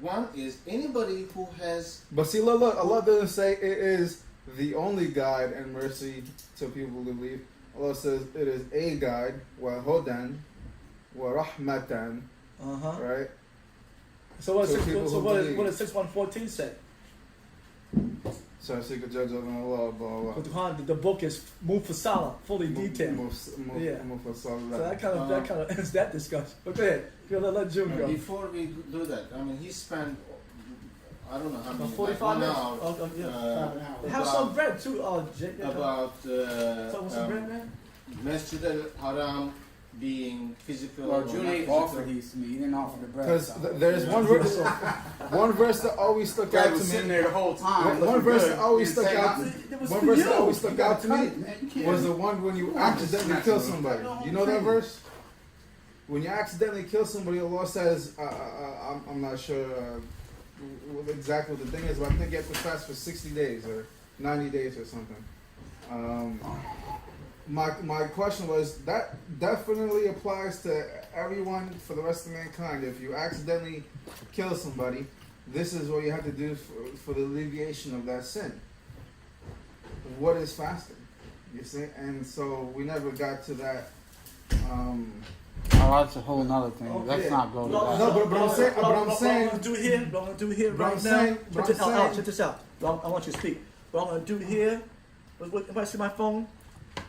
One is anybody who has, But see, look, Allah doesn't say it is the only guide and mercy to people who believe. Allah says it is a guide, wa hudan, wa rahmatan, Uh-huh. right? So what? So people who What believe. does 6114 say? So seek a judge of Allah, blah blah. But the Quran, the book is mufassala, fully detailed. Yeah. So that kind of ends that discussion. But go ahead. Let June go. before we do that, I mean, he spent, I don't know how many, 45 like 1 minutes. hour, Oh, yeah. Have about- some bread too. Jake. about So what's some bread, man? Masjid al-Haram, being physical. Well, or Junaid not offered physical. these to me. He didn't offer the bread. Because so. there's one verse that always stuck Guy out was to sitting me. there the whole time. One looking verse good. that always Didn't stuck say out. nothing. It was One for verse you. that always stuck You out to gotta me cut it, man. You can't. was the one when you Come on, accidentally just kill smack somebody. somebody. You know that verse? When you accidentally kill somebody, Allah says, I'm not sure exactly what the thing is, but I think you have to fast for 60 days or 90 days or something. My question was, that definitely applies to everyone for the rest of mankind. If you accidentally kill somebody, this is what you have to do for the alleviation of that sin. What is fasting? You see? And so we never got to that. Oh, that's a whole nother thing. Okay. Let's not go to No, that. No, but I'm saying- what I'm saying- gonna do here, what I'm gonna do here but right I'm now. saying- Check but this I'm out. saying- Check this out. I want you to speak. What I'm gonna do here. Anybody see my phone?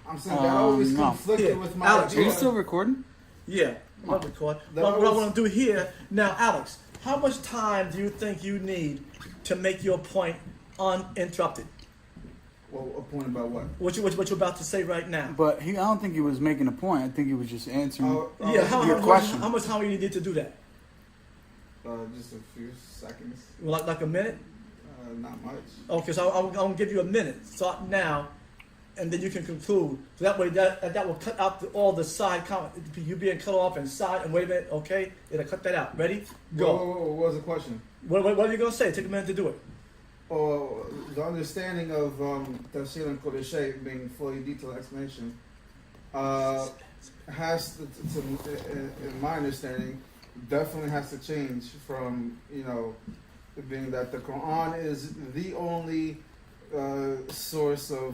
I'm saying that always no. conflicted Here, with my Alex, Are you idea. still recording? Yeah, I'm recording. That What I was- want to do here now, Alex. How much time do you think you need to make your point uninterrupted? Well, a point about what? What you're about to say right now? But I don't think he was making a point. I think he was just answering. Yeah, your question. how much time do you need to do that? Just a few seconds. Like a minute? Not much. Okay, so I'm gonna give you a minute. Start now, and then you can conclude. So that way, that will cut out all the side comment. You being cut off and side and wait a minute. Okay, it'll cut that out. Ready? Go. What was the question? What are you gonna say? Take a minute to do it. Oh, the understanding of Tafsir and Quraysh being fully detailed explanation has to, in my understanding, definitely has to change from, being that the Quran is the only source of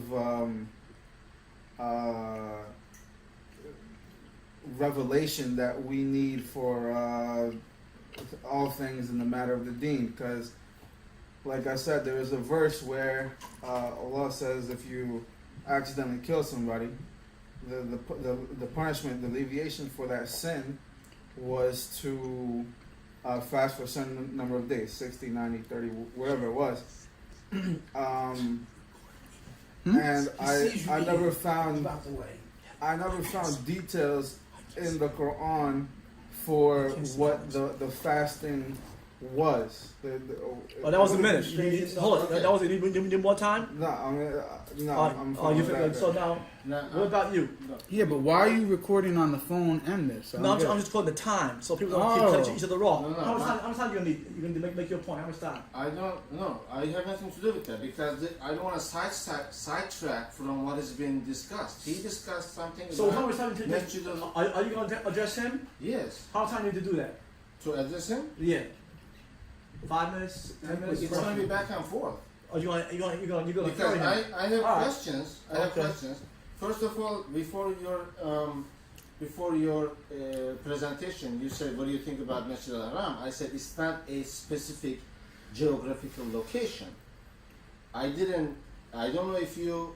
revelation that we need for all things in the matter of the deen. Because, like I said, there is a verse where Allah says if you accidentally kill somebody, the punishment, the alleviation for that sin was to fast for a certain number of days, 60, 90, 30, whatever it was. And I never found details in the Quran for what the fasting was. Oh, that was a minute. Hold on. That was it. You need more time? No, I'm You following feel, that. so now, what about you? Yeah, but why are you recording on the phone and this? No, I'm just putting the time so people don't keep cutting each other off. No, How much time you gonna need? You gonna make your point? How much time? I don't know. I have nothing to do with that because I don't want to sidetrack from what has been discussed. He discussed something. So about how much time do you Masjid think? al- Are you gonna address him? Yes. How much time do you need to do that? To address him, Yeah. 5 minutes, 10 minutes. it's going to be back and forth. Are you gonna Because carry him? I have All right. questions. I have Okay. questions. First of all, before your presentation, you said, "What do you think about Masjid al-Haram?" I said, "It's not a specific geographical location." I don't know if you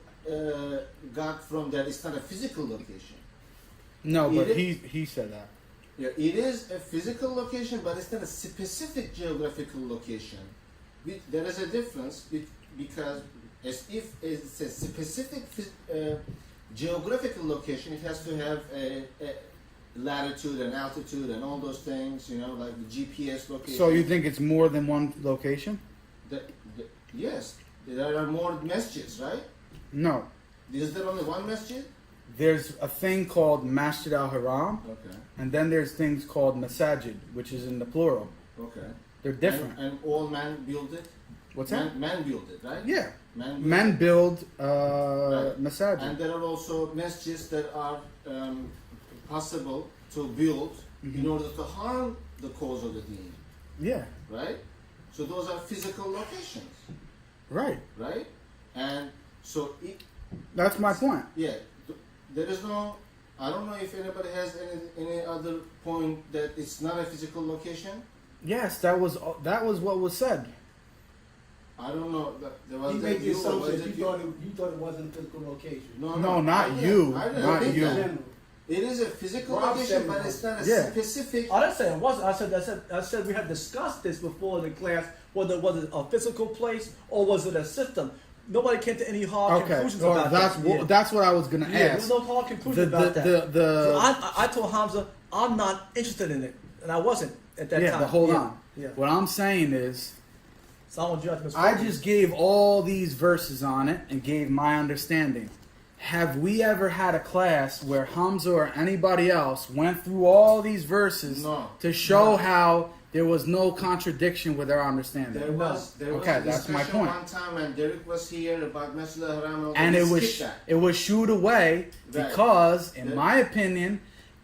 got from that. It's not a physical location. No, but It he said that. Yeah, it is a physical location, but it's not a specific geographical location. There is a difference because if it's a specific geographical location, it has to have a latitude and altitude and all those things, like the GPS location. So you think it's more than one location? Yes, there are more masjids, right? No. Is there only one masjid? There's a thing called Masjid al-Haram, Okay, and then there's things called masajid, which is in the plural. okay. They're different. And all men build it? What's that? Man build it, right? Yeah. Men build it. Men build masajid. And there are also masjids that are possible to build in order to harm the cause of the deen, Yeah. right? So those are physical locations, Right. right? And so, That's my point. there is no, I don't know if anybody has any other point that it's not a physical location. Yes, that was what was said. I don't know. There was He that made the view, or was assumption it you thought it wasn't a physical location. No, not I didn't- you. I didn't Not think you. that. General. It is a physical Rob location, said but it it's not a Yeah. specific. I didn't say it wasn't. I said we had discussed this before in the class. Whether it was a physical place or was it a system? nobody came to any hard Okay, conclusions well, about that's that. Yeah. that's what I was gonna Yeah, ask. there's no hard conclusion The- about the- that. the- So I told Hamza I'm not interested in it, and I wasn't at that Yeah, time. but hold Yeah, on. Yeah. What I'm saying is, So I don't judge Mr. I just gave all these verses on it and gave my understanding. Have we ever had a class where Hamza or anybody else went through all these verses No. to show how there was no contradiction with our understanding? There was Okay, a that's my discussion point. one time when Derek was here about Masjid al-Haram And it was shooed away Right. because, in Yeah. my opinion,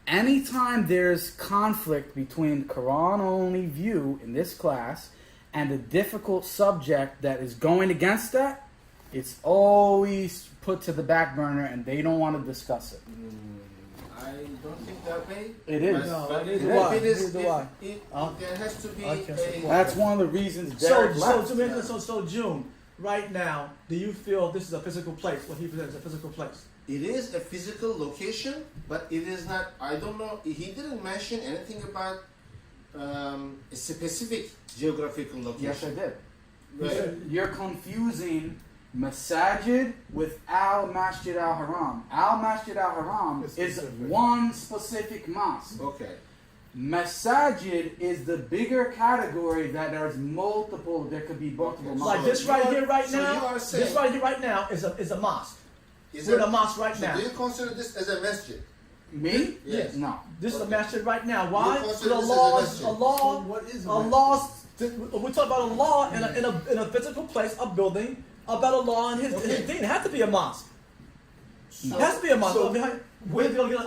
anytime there's conflict between Quran only view in this class and a difficult subject that is going against that, it's always put to the back burner and they don't want to discuss it. I don't think that way. It is. But- No, but neither if do I. it is- Neither do if I. there has to be I can't a. support That's one of the reasons So, Derek left. so June, right now, do you feel this is a physical place? What he presents is a physical place. It is a physical location, but it is not. I don't know. He didn't mention anything about a specific geographical location. Yes, I did. Right. You're confusing Masajid with Al-Masjid al-Haram. Al-Masjid al-Haram It's is specific. one specific mosque. Okay. Masajid is the bigger category that there's multiple, there could be multiple Okay. mosques. Like this right here, right So you now. are saying- This right here, right now, is a mosque. Is We're in it- a mosque right so now. do you consider this as a masjid? Me? Yes. No. This is a Okay. masjid right now. Why? You So consider the this as a law, masjid. a law, So what is a a masjid? law. We're talking about a law in a physical place, a building, about a law in his Okay. deen. It has to be a mosque. So, It has to be a mosque. so- We're going to get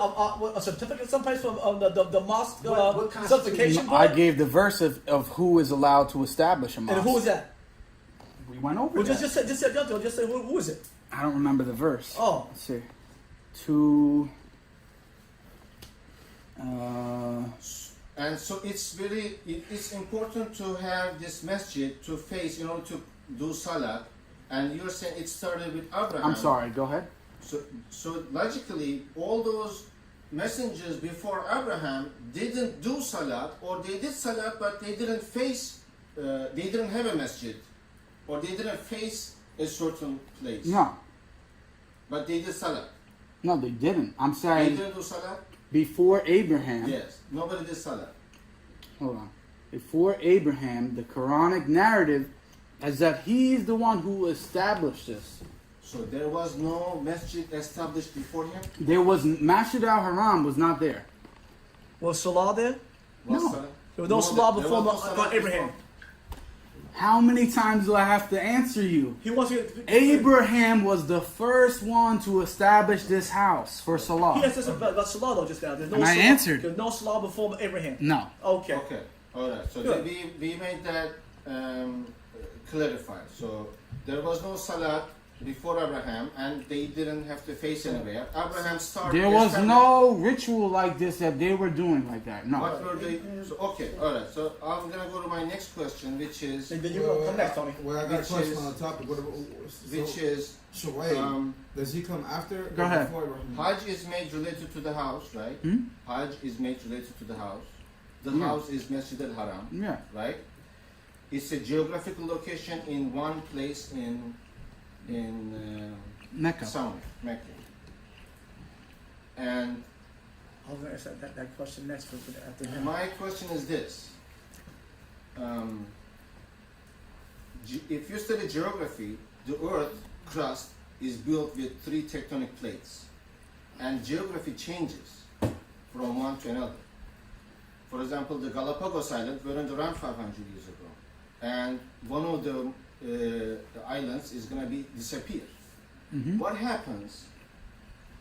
a certificate someplace from the mosque What constitutes- certification I board. gave the verse of who is allowed to establish a mosque. And who is that? We went over Well, that. just say who is it? I don't remember the verse. Oh, Let's see. Two. and so it's important to have this masjid to face in order to do salat. And you're saying it started with Abraham. I'm sorry, go ahead. So logically, all those messengers before Abraham didn't do salat, or they did salat, but they didn't face, they didn't have a masjid, or they didn't face a certain place. No. But they did salat. No, they didn't. I'm They saying didn't do salat? before Abraham. Yes. Nobody did salat. Hold on. Before Abraham, the Quranic narrative is that he's the one who established this. So there was no masjid established before him? There was Masjid al-Haram was not there. was Salah there? Was No. salat? There was no Salah there before, was no salat Abraham. before. How many times do I have to answer you? He wants to. Abraham was the first one to establish this house for He Salah. asked us about Salah though just now. There's no And I Salah, answered. There's no Salah before Abraham. No. Okay. Okay, all right. So Good. we made that clarified. So there was no salat before Abraham, and they didn't have to face anywhere. Abraham started. There was establishing- no ritual like this that they were doing like that. No. What were they? So okay, all right. So I'm gonna go to my next question, which is Then you come next, Tony. Well, I got a Which question is- on the topic. which is Shuaib, does he come after? Go or ahead. Before Ibrahim? Hajj is made related to the house, right? Hmm? Hajj is made related to the house. The Yeah. house is Masjid al-Haram, Yeah. right? It's a geographical location in one place in Mecca. somewhere, Mecca. And I was going to answer that question next after him. my question is this. If you study geography, the Earth crust is built with 3 tectonic plates. And geography changes from one to another. For example, the Galapagos Islands were around 500 years ago. And one of the islands is going to be disappear. Mhm. What happens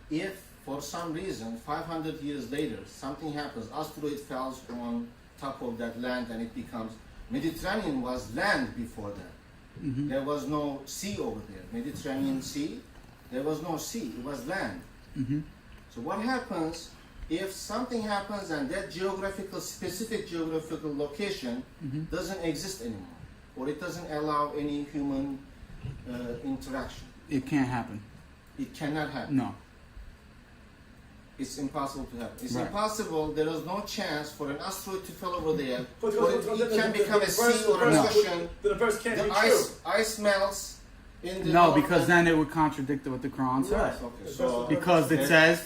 if, for some reason, 500 years later, something happens, asteroid falls on top of that land and it becomes, Mediterranean was land before that. Mhm. There was no sea over there. Mediterranean Sea, there was no sea, it was land. Mhm. So what happens if something happens and that specific geographical location Mhm. doesn't exist anymore, or it doesn't allow any human interaction? It can't happen. It cannot happen. No. It's impossible to happen. It's Right. impossible. There is no chance for an asteroid to fall over there. But Or it can become a sea or an No. ocean. The verse can't The be true. ice melts. in the No, law because and- then it would contradict what the Quran says. Right. Okay, so Because it that- says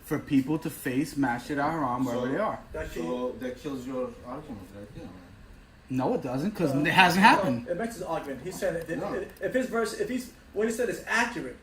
for people to face Masjid al-Haram wherever So- they are. So that kills your argument right there. No, it doesn't, because it hasn't happened. It makes his argument. He said that No. if his verse, if he's what he said is accurate,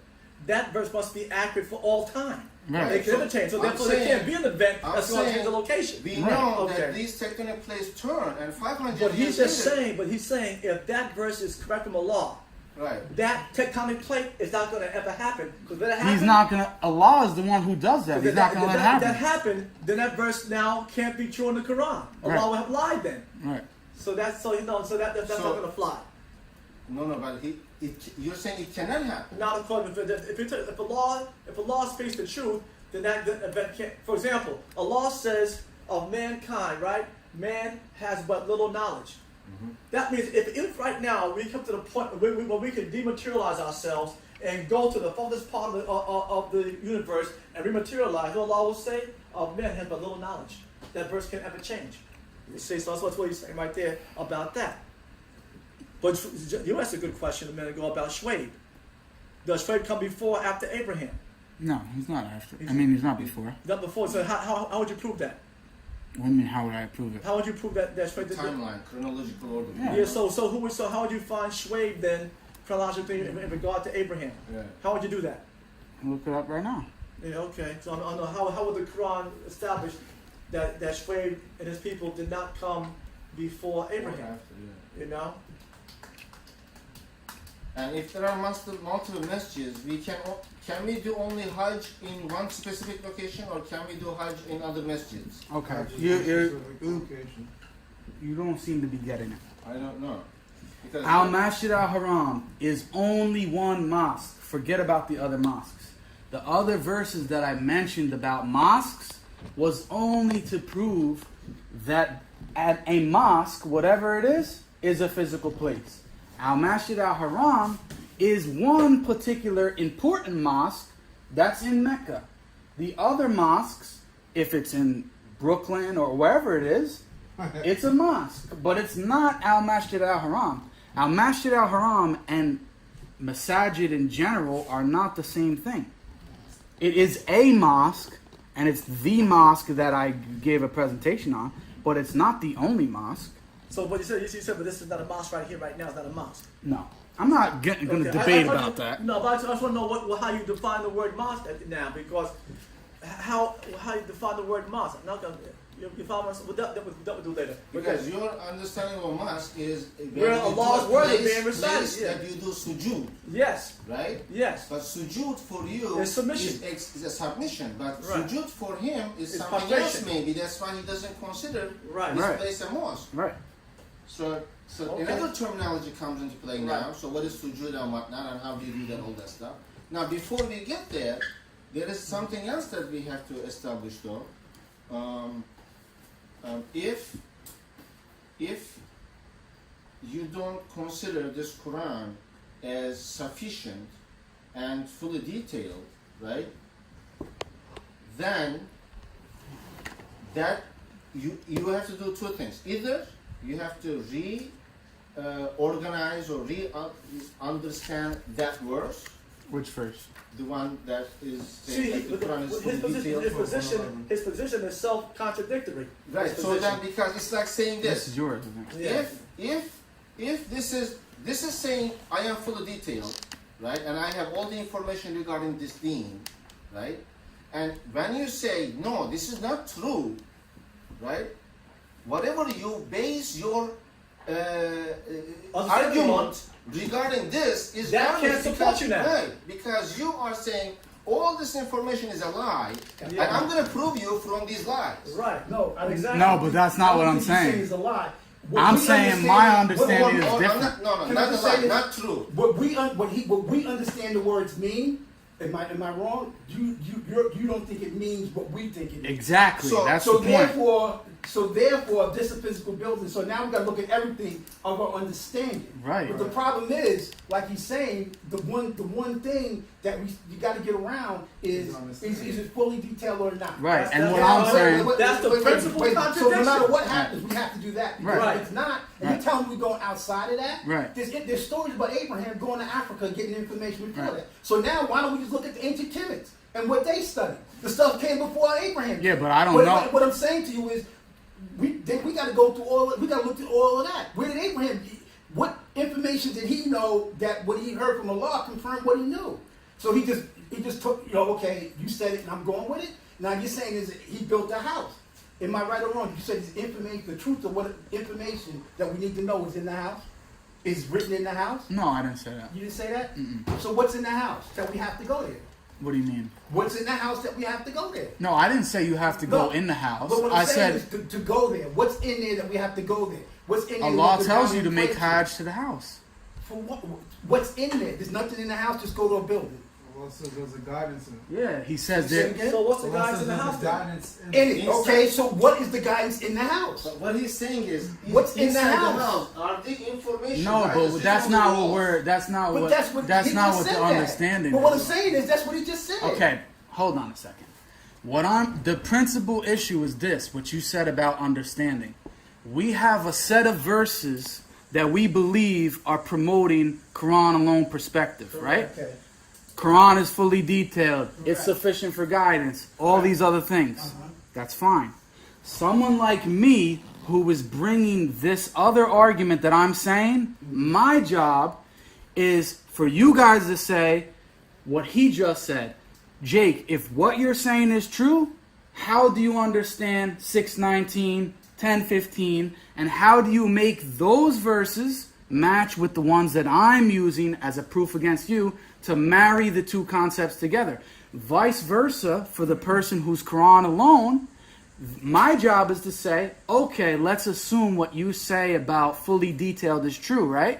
that verse must be accurate for all time. Right. They can interchange, so I'm therefore there saying- can't be an event I'm that's going to change saying the location. We Right. know Okay. that these tectonic plates turn, and 500 But he's years just later, saying, if that verse is correct from Allah, right? that tectonic plate is not going to ever happen. Because that happened, He's not gonna. Allah is the one who does that. He's not gonna let it that happen. happened, then that verse now can't be true in the Quran. Right. Allah will have lied then. Right. So that's that's not going to fly. No, but you're saying it cannot happen. Not according to if Allah speaks the truth, then that event can't. For example, Allah says of mankind, right? Man has but little knowledge. That means if right now we come to the point where we can dematerialize ourselves and go to the farthest part of the universe and rematerialize, Allah will say of man has but little knowledge. That verse can't ever change. You see, so that's what he's saying right there about that. But you asked a good question a minute ago about Shuaib. Does Shuaib come before or after Abraham? No, he's not after. I mean, he's not before. Not before. So how would you prove that? What do you mean? How would I prove it? How would you prove that Shuaib did? Timeline, chronological order. Yeah. So how would you find Shuaib then chronologically in regard to Abraham? Yeah. How would you do that? Look it up right now. Yeah, okay. So I know how would the Quran establish that Shuaib and his people did not come before Abraham? After, yeah. You know. And if there are multiple messages, can we do only Hajj in one specific location, or can we do Hajj in other messages? Okay. Location. You don't seem to be getting it. I don't know. Because Al Masjid al Haram is only one mosque. Forget about the other mosques. The other verses that I mentioned about mosques was only to prove that at a mosque, whatever it is a physical place. Al Masjid al Haram is one particular important mosque that's in Mecca. The other mosques, if it's in Brooklyn or wherever it is, it's a mosque, but it's not Al Masjid al Haram. Al Masjid al Haram and Masajid in general are not the same thing. It is a mosque, and it's the mosque that I gave a presentation on, but it's not the only mosque. So what you said, but this is not a mosque right here, right now. It's not a mosque. No, I'm not going to Okay, debate I about that. No, but I just want to know how you define the word mosque now, because how you define the word mosque. I'm not going to. You follow us? We'll do later. Because your understanding of mosque is Where Allah's word is being recited, place yeah. that you do sujood, Yes, right? yes. But sujood for you Is submission. is a submission, but Right. sujood for him is It's something prostration. else. Maybe that's why he doesn't consider Right. this Right. place a mosque. Right. So Okay. another terminology comes into play now. Right. So what is sujood and whatnot, and how do you do that, all that stuff. Now, before we get there, there is something else that we have to establish, though. If you don't consider this Quran as sufficient and fully detailed, right? Then that you have to do two things. Either you have to organize or understand that verse, Which verse? the one that is See, saying that the Quran is fully detailed. his position is self-contradictory. Right. His So position. then, because it's like saying This this. is yours, isn't it? Yeah. If this is saying I am fully detailed, right, and I have all the information regarding this deen, right, and when you say no, this is not true, right, whatever you base your argument regarding this is That garbage can't support you now. right, because you are saying all this information is a lie, and Yeah. I'm going to prove you from these lies. Right. No, exactly. No, but that's not what I'm saying. Is a lie. What I'm we saying my understand- understanding is Oh, different. No, Can I not a just lie, say this? not true. What we understand the words mean. Am I wrong? You don't think it means what we think it means. Exactly. So- That's So the point. therefore, So therefore, this is a physical building. So now we got to look at everything of our understanding. Right. But the problem is, like he's saying, the one thing that you got to get around is it fully detailed or not? Right. That's- And that's- what I'm saying, That's the principal So no contradiction. matter what happens, we have to do that. Because Right. if it's not, and Right. you're telling me we're going outside of that, Right. there's stories about Abraham going to Africa and getting information before Right. that. So now why don't we just look at the ancient Kemet's and what they studied? The stuff came before Abraham. Yeah, but I don't What- know. What I'm saying to you is, we got to go through all. We got to look through all of that. Where did Abraham? What information did he know that what he heard from Allah confirmed what he knew? So he just took, okay, you said it and I'm going with it. Now you're saying is he built a house. Am I right or wrong? You said his information, the truth of what information that we need to know is in the house, is written in the house. no, I didn't say that. You didn't say that. Mm-mm. So what's in the house that we have to go there? What do you mean? What's in the house that we have to go there? No, I didn't say you have to go No, in the house. But what I I'm saying said is to go there. What's in there that we have to go there? What's in there? that Allah we tells go you to down make and pray Hajj to the house. For what? What's in there? There's nothing in the house. Just go to a building. Also, there's a guidance in it. Yeah, he says Say it there. again? So what's the Allah guys says in the there's house a then? guidance in In it. it. Okay. So what is the guidance in the house? But what he's saying is, What's in the inside house? are the information. No, right? but It's that's on not the what walls. we're. That's not But what. that's what That's he not just what said the that. understanding But what I'm is. saying is that's what he just said. Okay, hold on a second. The principal issue is this, what you said about understanding. We have a set of verses that we believe are promoting Quran alone perspective, right? Okay. Quran is fully detailed. It's Right. sufficient for guidance. All these other things. That's fine. Someone like me who is bringing this other argument that I'm saying, my job is for you guys to say what he just said. Jake, if what you're saying is true, how do you understand 6:19, 10:15, and how do you make those verses match with the ones that I'm using as a proof against you to marry the two concepts together? Vice versa, for the person who's Quran alone, my job is to say, okay, let's assume what you say about fully detailed is true, right?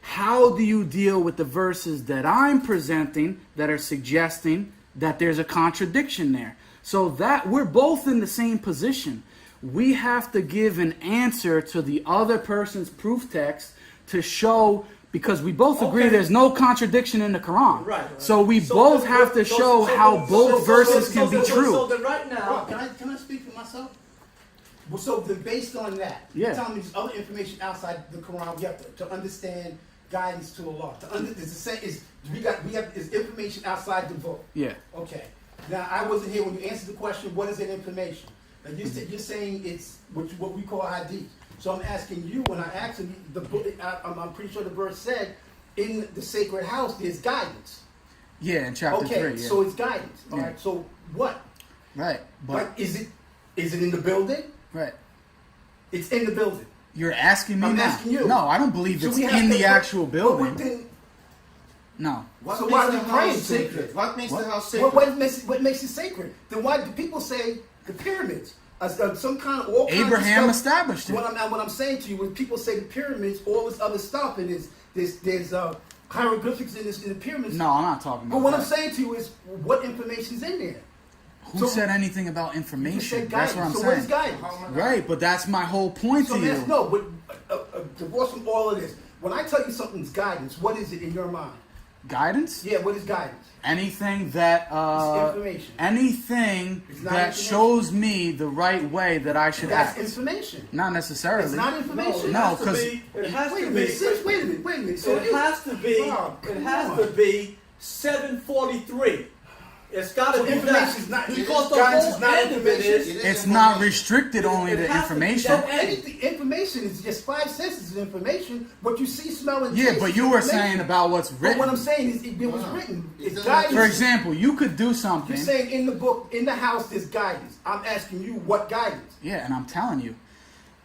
How do you deal with the verses that I'm presenting that are suggesting that there's a contradiction there? So that we're both in the same position. We have to give an answer to the other person's proof text to show, because we both agree Okay. there's no contradiction in the Quran. Right. So we So both then- have to so- show so- how so- both so- verses so- can be so- true. So then right now, Bro, can I speak for myself? Well, so then based on that, Yeah. you're telling me there's other information outside the Quran we have to understand guidance to Allah. We have is information outside the book. Yeah. Okay. Now I wasn't here when you answered the question. What is that information? Now you're saying it's what we call hadith. So I'm asking you when I asked him the book. I'm pretty sure the verse said in the sacred house there's guidance. Yeah, in chapter Okay, 3. Yeah. so it's guidance. All Yeah. right. So what? Right. Like is it in the building? Right. It's in the building. You're asking me I'm now. asking you. No, I don't believe So it's we have in to- the actual But building. then, No. What So makes why are the we praying house to it? sacred? What makes What? the house sacred? what makes it sacred? Then why do people say the pyramids? Some kind of all kinds Abraham of stuff. established it. What I'm saying to you is people say the pyramids, all this other stuff, and there's hieroglyphics in the pyramids. No, I'm not talking But about what that. I'm saying to you is what information's in there. Who so- said anything about You information? said That's guidance. what I'm So saying. what is guidance? Right, but that's my whole point So to that's you. no, but divorce from all of this. When I tell you something's guidance, what is it in your mind? Guidance? Yeah, what is guidance? Anything that It's information. anything It's not that information. shows me the right way that I should That's act. information. Not necessarily. It's not information. No, it has to 'cause- be. It has Wait to a minute, be. sis, wait a minute. So It has to be. Oh, It come has on. to be 743. It's got to So be information is that not- because the guidance whole is not end of it information. is. It's not restricted only It to has to be information. that- Anything, information is just 5 senses of information. What you see, smell, and Yeah, taste but is you were information. saying about what's But what I'm written. saying is it was Wow. written. It It's doesn't- guidance. For example, you could do something. You're saying in the book, in the house, there's guidance. I'm asking you what guidance. Yeah, and I'm telling you.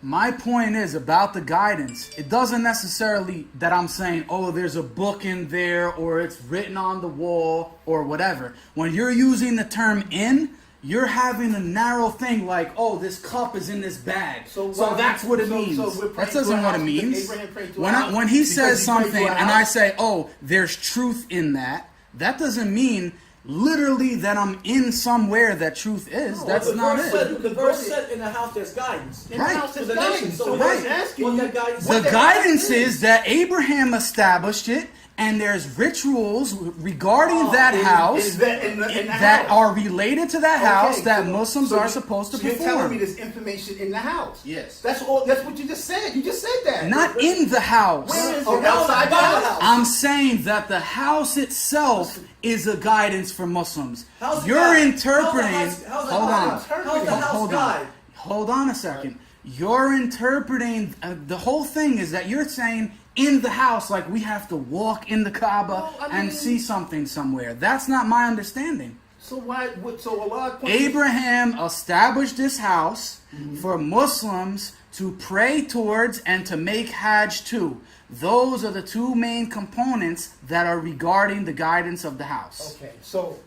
My point is about the guidance. It doesn't necessarily that I'm saying, oh, there's a book in there or it's written on the wall or whatever. When you're using the term in, you're having a narrow thing like, oh, this cup is in this bag. So why- that's what it so- means. so we're praying That to doesn't a what it house because means. Abraham prayed to a When house when he because says he prayed to something a and I house. say, oh, there's truth in that, that doesn't mean literally that I'm in somewhere that truth is. No, That's the not verse it. Said, the verse said in the house there's guidance. In the Right. house For is the guidance. nation. So So what right. I'm asking what you, that guidance The is. guidance is that Abraham established it, and there's rituals regarding that house is that in the that house. are related to that house Okay, that so- Muslims so are you- supposed to so you're telling me perform. there's information in the house. Yes. That's all. That's what you just said. You just said that. Not in the house. Where is it? Around Outside the by the house? house. I'm saying that the house itself is a guidance for Muslims. How's the You're guide? interpreting. How's the Hold house- on. How's the house Hold on. guide? Hold on a second. You're interpreting the whole thing is that you're saying in the house, like we have to walk in the Kaaba No, I and mean- see something somewhere. That's not my understanding. So why? So Allah. Abraham established this house for Muslims to pray towards and to make Hajj to. Those are the two main components that are regarding the guidance of the house. Okay, so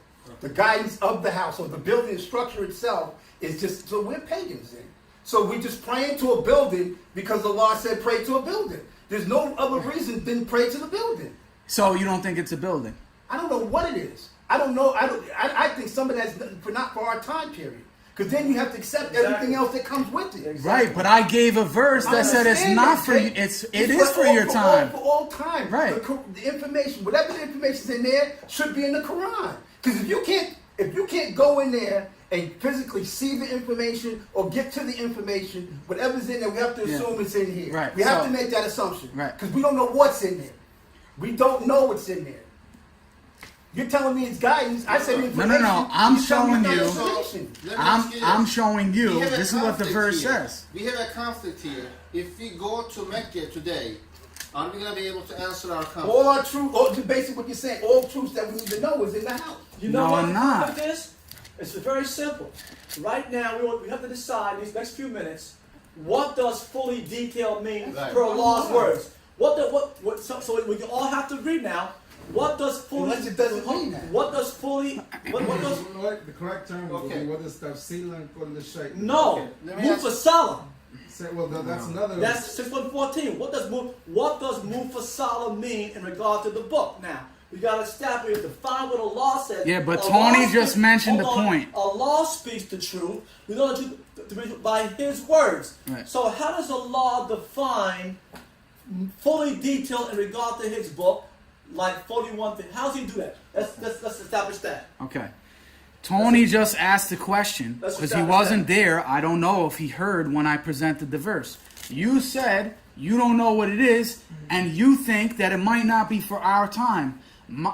the guidance of the house or the building structure itself is just, so we're pagans then. So we're just praying to a building because Allah said pray to a building. There's no other reason than pray to the building. So you don't think it's a building? I don't know what it is. I don't know. I think some of that's not for our time period. Because then you have to accept everything else that comes with it. Right, but I gave a verse that said it's understand not that, for you. Jake. It is for your time. For all time. Right. The information, whatever the information's in there, should be in the Quran. Because if you can't go in there and physically see the information or get to the information, whatever's in there, we have to assume it's in here. Right. We have So- to make that assumption. Right. Because we don't know what's in there. We don't know what's in there. You're telling me it's guidance. I said information. No. I'm You're telling me showing it's you- not information. Let me ask you this. I'm showing you. We have a This is what the conflict verse here. says. We have a conflict here. If we go to Mecca today, are we going to be able to answer our conflict? All our truth, basically what you're saying, all truths that we need to know is in the house. You know No, what I'm the not. conflict is? It's very simple. Right now, we have to decide these next few minutes, what does fully detailed mean Right. per Allah's words? So we can all have to agree now. What does fully? Unless it doesn't mean that. What does fully? What does? The correct term would Okay. be what is tafsila according to Shaykh. No. Okay, let me ask- Mufasala. Say, well, that's another. That's 6114. What does Mufasala mean in regard to the book? Now we got to establish. We have to find what Allah says. Yeah, but Allah Tony just speaks- mentioned the hold on. point. Allah speaks the truth. We know the truth by His words. Right. So how does Allah define fully detailed in regard to His book, like 41 things? How does He do that? Let's establish that. Okay. Tony just asked the question Let's because he establish wasn't there. I don't know if he heard when I presented the verse. You said you don't know what it is, and you think that it might not be for our time.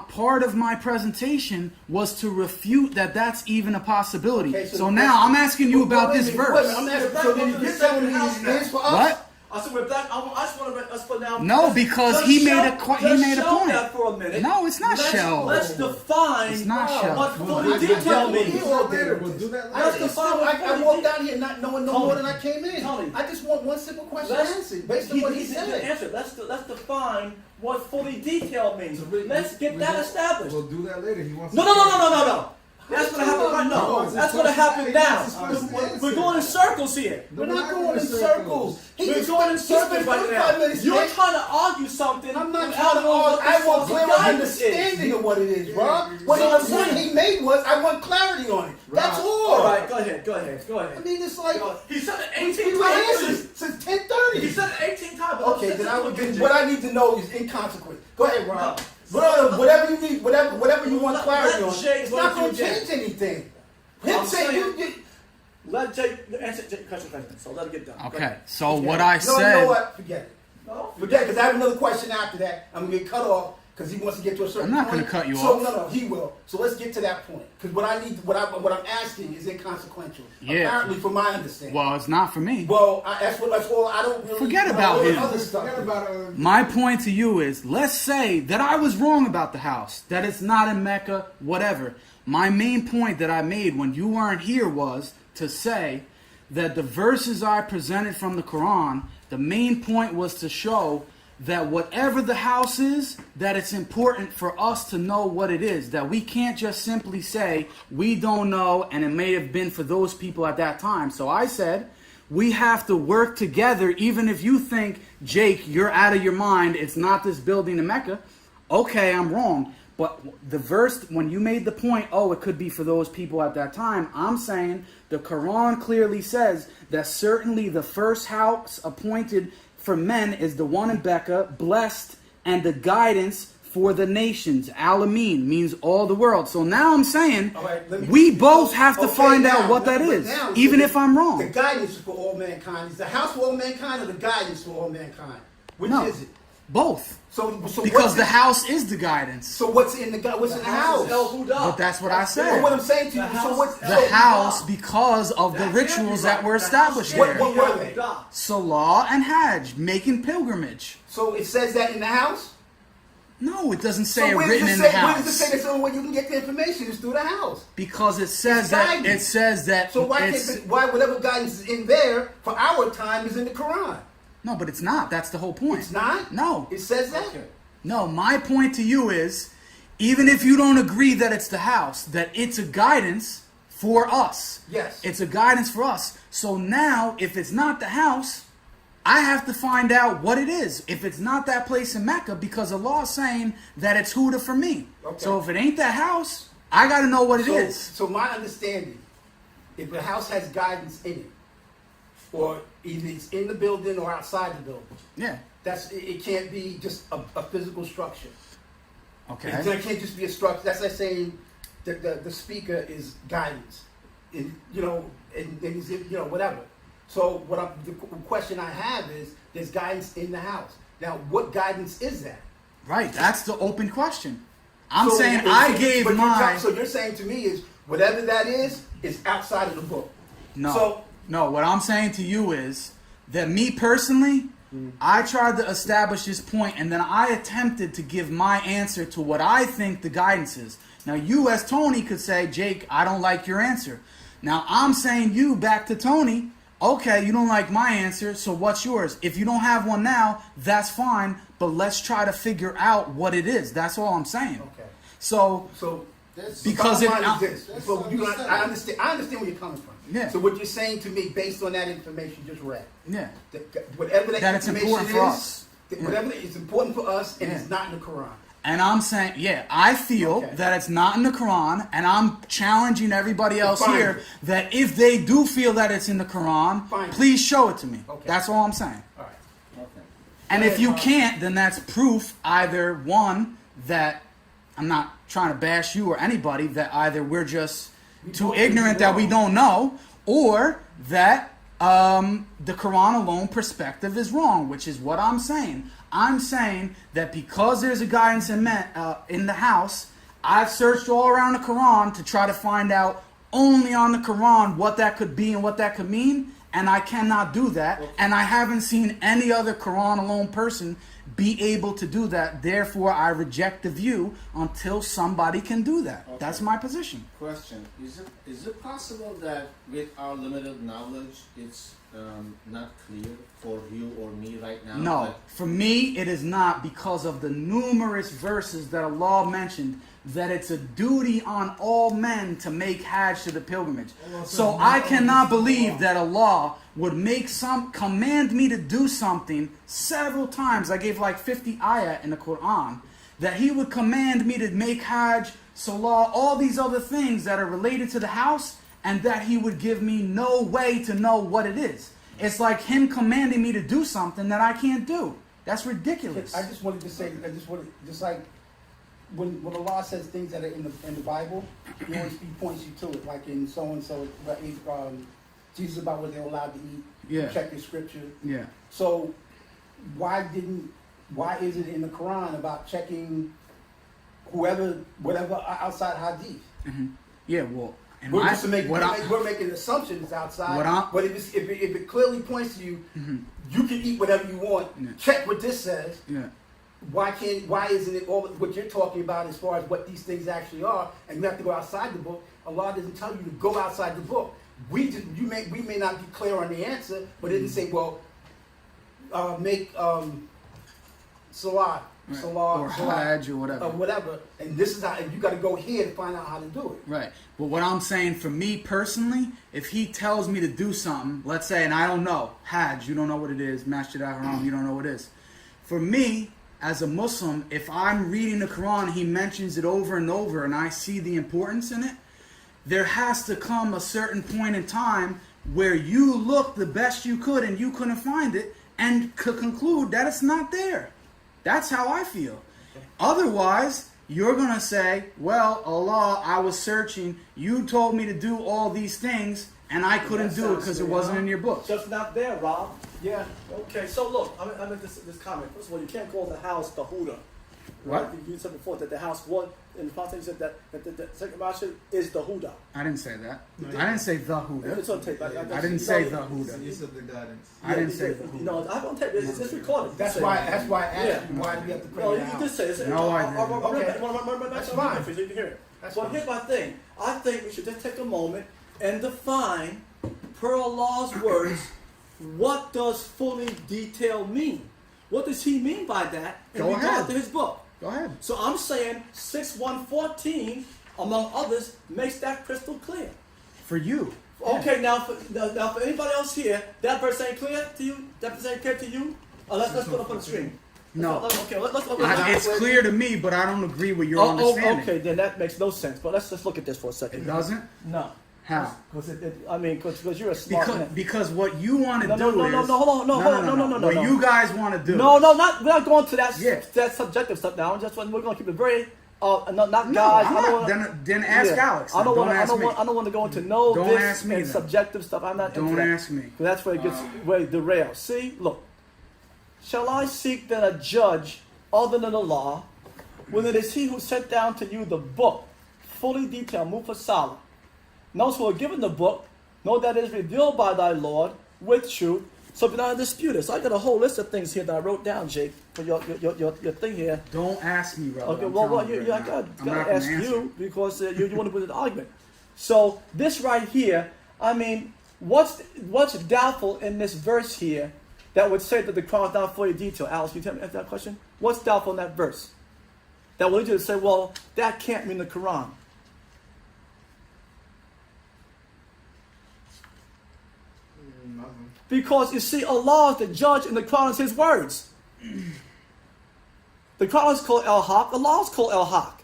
Part of my presentation was to refute that that's even a possibility. Okay, so so now I'm asking you about this Wait a verse. minute, I'm asking, so then you're telling me it is for us? What? I said we're back. I just want to. Let's put now. No, because he made a point. That for a minute. No, it's not let's, shelved. Let's define It's not shelved. what We'll fully do detailed that means. later. We'll do that Let's later. define what I fully walked out here not knowing no Tony, more than I came in. Tony. I just want one simple question Let's- answered based on what he said. Answer. Let's define what fully detailed means. So Let's get that established. We'll do that later. He wants. No. That's gonna happen right now. No, That's gonna happen now. it's- We're going in circles here. We're not going in circles. We're going in circles right now. You're trying to argue something. I'm not without trying to knowing argue. what I the want source of clear guidance is. understanding of what it is, bro. What the point he made was, I want clarity on it. That's all. All right, go ahead. I mean, it's like He said it we've 18 been here times. since He 10:30. said it 18 times. Okay, then what I need to know is inconsequent. Go ahead, Rob. No. Whatever you need, whatever you want clarity on, Jay it's not go going to to Jay. change anything. Him I'm saying saying- you. Let Jay answer Jay's question. So let it get done. Go Okay, ahead. so what I No, you know said. what? Forget it. No. Forget, because I have another question after that. I'm gonna get cut off because he wants to get to a certain I'm not point. gonna cut you so, off. No, he will. So let's get to that point. Because what I'm asking is inconsequential. Yeah. Apparently, from my understanding. Well, it's not for me. Well, that's all. I don't really Forget know about the him. Other stuff. Forget about My point to you is, let's say that I was wrong about the house, that it's not in Mecca, whatever. My main point that I made when you weren't here was to say that the verses I presented from the Quran, the main point was to show that whatever the house is, that it's important for us to know what it is. That we can't just simply say, we don't know, and it may have been for those people at that time. So I said, we have to work together, even if you think, Jake, you're out of your mind, it's not this building in Mecca. Okay, I'm wrong. But the verse, when you made the point, oh, it could be for those people at that time, I'm saying the Quran clearly says that certainly the first house appointed for men is the one in Becca, blessed, and the guidance for the nations. Alameen means all the world. So now I'm saying we both have to find out what that is, even if I'm wrong. The guidance for all mankind. Is the house for all mankind or the guidance for all mankind? Which is it? Both. So because the house is the guidance. So what's in the house? But that's what I said. But what I'm saying to you, so what's the house because of the rituals that were established there. What were they? Salah and Hajj, making pilgrimage. So it says that in the house? No, it doesn't say So it written in the house. Where does it say that's the only way you can get the information is through the house? Because it says that. It says that. So why whatever guidance is in there for our time is in the Quran? No, but it's not. That's the whole point. It's not? No. It says that? Okay. No, my point to you is, even if you don't agree that it's the house, that it's a guidance for us. Yes. It's a guidance for us. So now, if it's not the house, I have to find out what it is. If it's not that place in Mecca, because Allah is saying that it's Huda for me. Okay. So if it ain't that house, I got to know what it is. So my understanding, if a house has guidance in it, or either it's in the building or outside the building, Yeah. it can't be just a physical structure. Okay. It can't just be a structure. That's like saying the speaker is guidance, and he's whatever. So the question I have is, there's guidance in the house. Now, what guidance is that? Right. That's the open question. I'm saying I gave my. So you're saying to me is whatever that is outside of the book. No. So, no, what I'm saying to you is that me personally, I tried to establish this point and then I attempted to give my answer to what I think the guidance is. Now, you as Tony could say, Jake, I don't like your answer. Now, I'm saying you back to Tony, okay, you don't like my answer, so what's yours? If you don't have one now, that's fine, but let's try to figure out what it is. That's all I'm saying. okay. So because I understand where you're coming from. Yeah. So what you're saying to me, based on that information you just read, yeah, whatever that it's information important for us. Whatever it's important for us, and it's not in the Quran. And I'm saying, I feel that it's not in the Quran, and I'm challenging everybody else here that if they do feel that it's in the Quran, please show it to me. Okay. That's all I'm saying. All right. Okay. And if you can't, then that's proof either, one, that I'm not trying to bash you or anybody, that either we're just too ignorant that we don't know, or that the Quran alone perspective is wrong, which is what I'm saying. I'm saying that because there's a guidance in the house, I've searched all around the Quran to try to find out only on the Quran what that could be and what that could mean, and I cannot do that. And I haven't seen any other Quran alone person be able to do that. Therefore, I reject the view until somebody can do that. Okay. That's my position. Question: Is it possible that with our limited knowledge, it's not clear for you or me right now? No, for me it is not, because of the numerous verses that Allah mentioned that it's a duty on all men to make Hajj to the pilgrimage. So I cannot believe that Allah would command me to do something several times. I gave like 50 ayah in the Quran that He would command me to make Hajj, Salah, all these other things that are related to the house, and that He would give me no way to know what it is. It's like Him commanding me to do something that I can't do. That's ridiculous. I just wanted to say, just like when Allah says things that are in the Bible, He points you to it, like in so and so, Jesus about what they're allowed to eat. Yeah. Check the scripture. Yeah. So why is it in the Quran about checking whatever outside hadith? Mm-hmm. Yeah. Well, we're making assumptions outside. But if it clearly points to you, you can eat whatever you want. Yeah. Check what this says. Yeah. Why isn't it all what you're talking about as far as what these things actually are? And you have to go outside the book. Allah doesn't tell you to go outside the book. We may not be clear on the answer, but it didn't say, make salah, or Hajj or whatever. And this is how, and you got to go here to find out how to do it. Right. But what I'm saying, for me personally, if He tells me to do something, let's say, and I don't know, Hajj, you don't know what it is, Masjid al-Haram, you don't know what it is. For me, as a Muslim, if I'm reading the Quran, he mentions it over and over, and I see the importance in it, there has to come a certain point in time where you look the best you could and you couldn't find it, and could conclude that it's not there. That's how I feel. Otherwise, you're going to say, well, Allah, I was searching, you told me to do all these things, and I couldn't do it because it wasn't in your book. Just not there, Rob. Yeah. Okay, so look, I mean this comment. First of all, you can't call the house the Huda. Right? What? You said before that the house was, in the context you said that the second Rashi is the Huda. I didn't say that. I didn't say the Huda. It's on tape. I didn't say the Huda. You said the guidance. I didn't say the You know, I'm on tape. It's recorded. That's why I asked you why we have to pray No, it you out. did say it. No, I didn't. Okay. That's fine. So you can hear it. That's But fine. here's my thing. I think we should just take a moment and define, per Allah's words, what does fully detailed mean? What does he mean by that in Go regard ahead. to his book? Go ahead. So I'm saying 6:114, among others, makes that crystal clear. For you. Okay, now for anybody else here, that verse ain't clear to you? That verse ain't clear to you? Let's put it up on the screen. No. Okay, let's It's clear to me, but I don't agree with your Oh, understanding. okay, then that makes no sense. But let's just look at this for a second. It doesn't? No. How? Because you're a smart man. Because what you want to No, do no, is... no, no, hold on, no. What no. you guys want to do... No, we're not going to that Yeah. that subjective stuff now. We're going to keep it very not No, guys. I'm I don't not. wanna- Then ask yeah. Alex. I don't Don't want. ask me. I don't want to go into no Don't this ask me and then. subjective stuff. I'm not. Don't into that. ask me. 'Cause that's where it gets way derailed. See, look. Shall I seek then a judge other than the law, when it is he who sent down to you the book, fully detailed, Mufasala? Those who are given the book know that it is revealed by thy Lord with truth, so be not disputed. So I got a whole list of things here that I wrote down, Jake, for your thing here. Don't ask me, brother. Okay, I'm well, telling you I right got now. I'm not to ask gonna answer. you because you want to put an argument. So this right here, I mean, what's doubtful in this verse here that would say that the Quran is not fully detailed? Alice, can you tell me that question? What's doubtful in that verse? That would lead you to say, well, that can't mean the Quran. Nothing. Because you see, Allah is the judge and the Quran is his words. The Quran is called El-Haq, Allah is called El-Haq.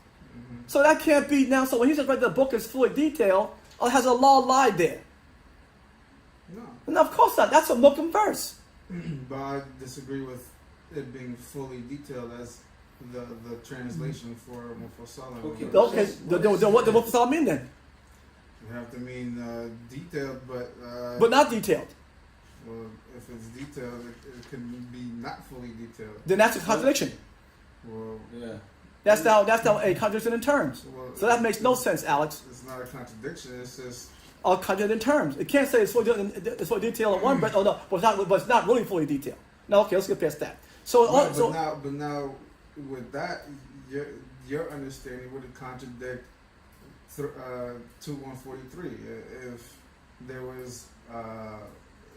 So that can't be now. So when he says right, the book is fully detailed, has Allah lied there? No. No, of course not. That's a Muslim verse. But I disagree with it being fully detailed as the translation for Mufassal. Okay. Okay, then what does Allah mean then? You have to mean detailed, but But not detailed. well, if it's detailed, it can be not fully detailed. Then that's a contradiction. Well, Yeah. That's now a contradiction in terms. well, So that makes no sense, Alex. It's not a contradiction. It's just A contradiction in terms. It can't say it's fully detailed in one, but it's not really fully detailed. No, okay, let's get past that. So, right, so but now with that, your understanding would contradict 2143 if there was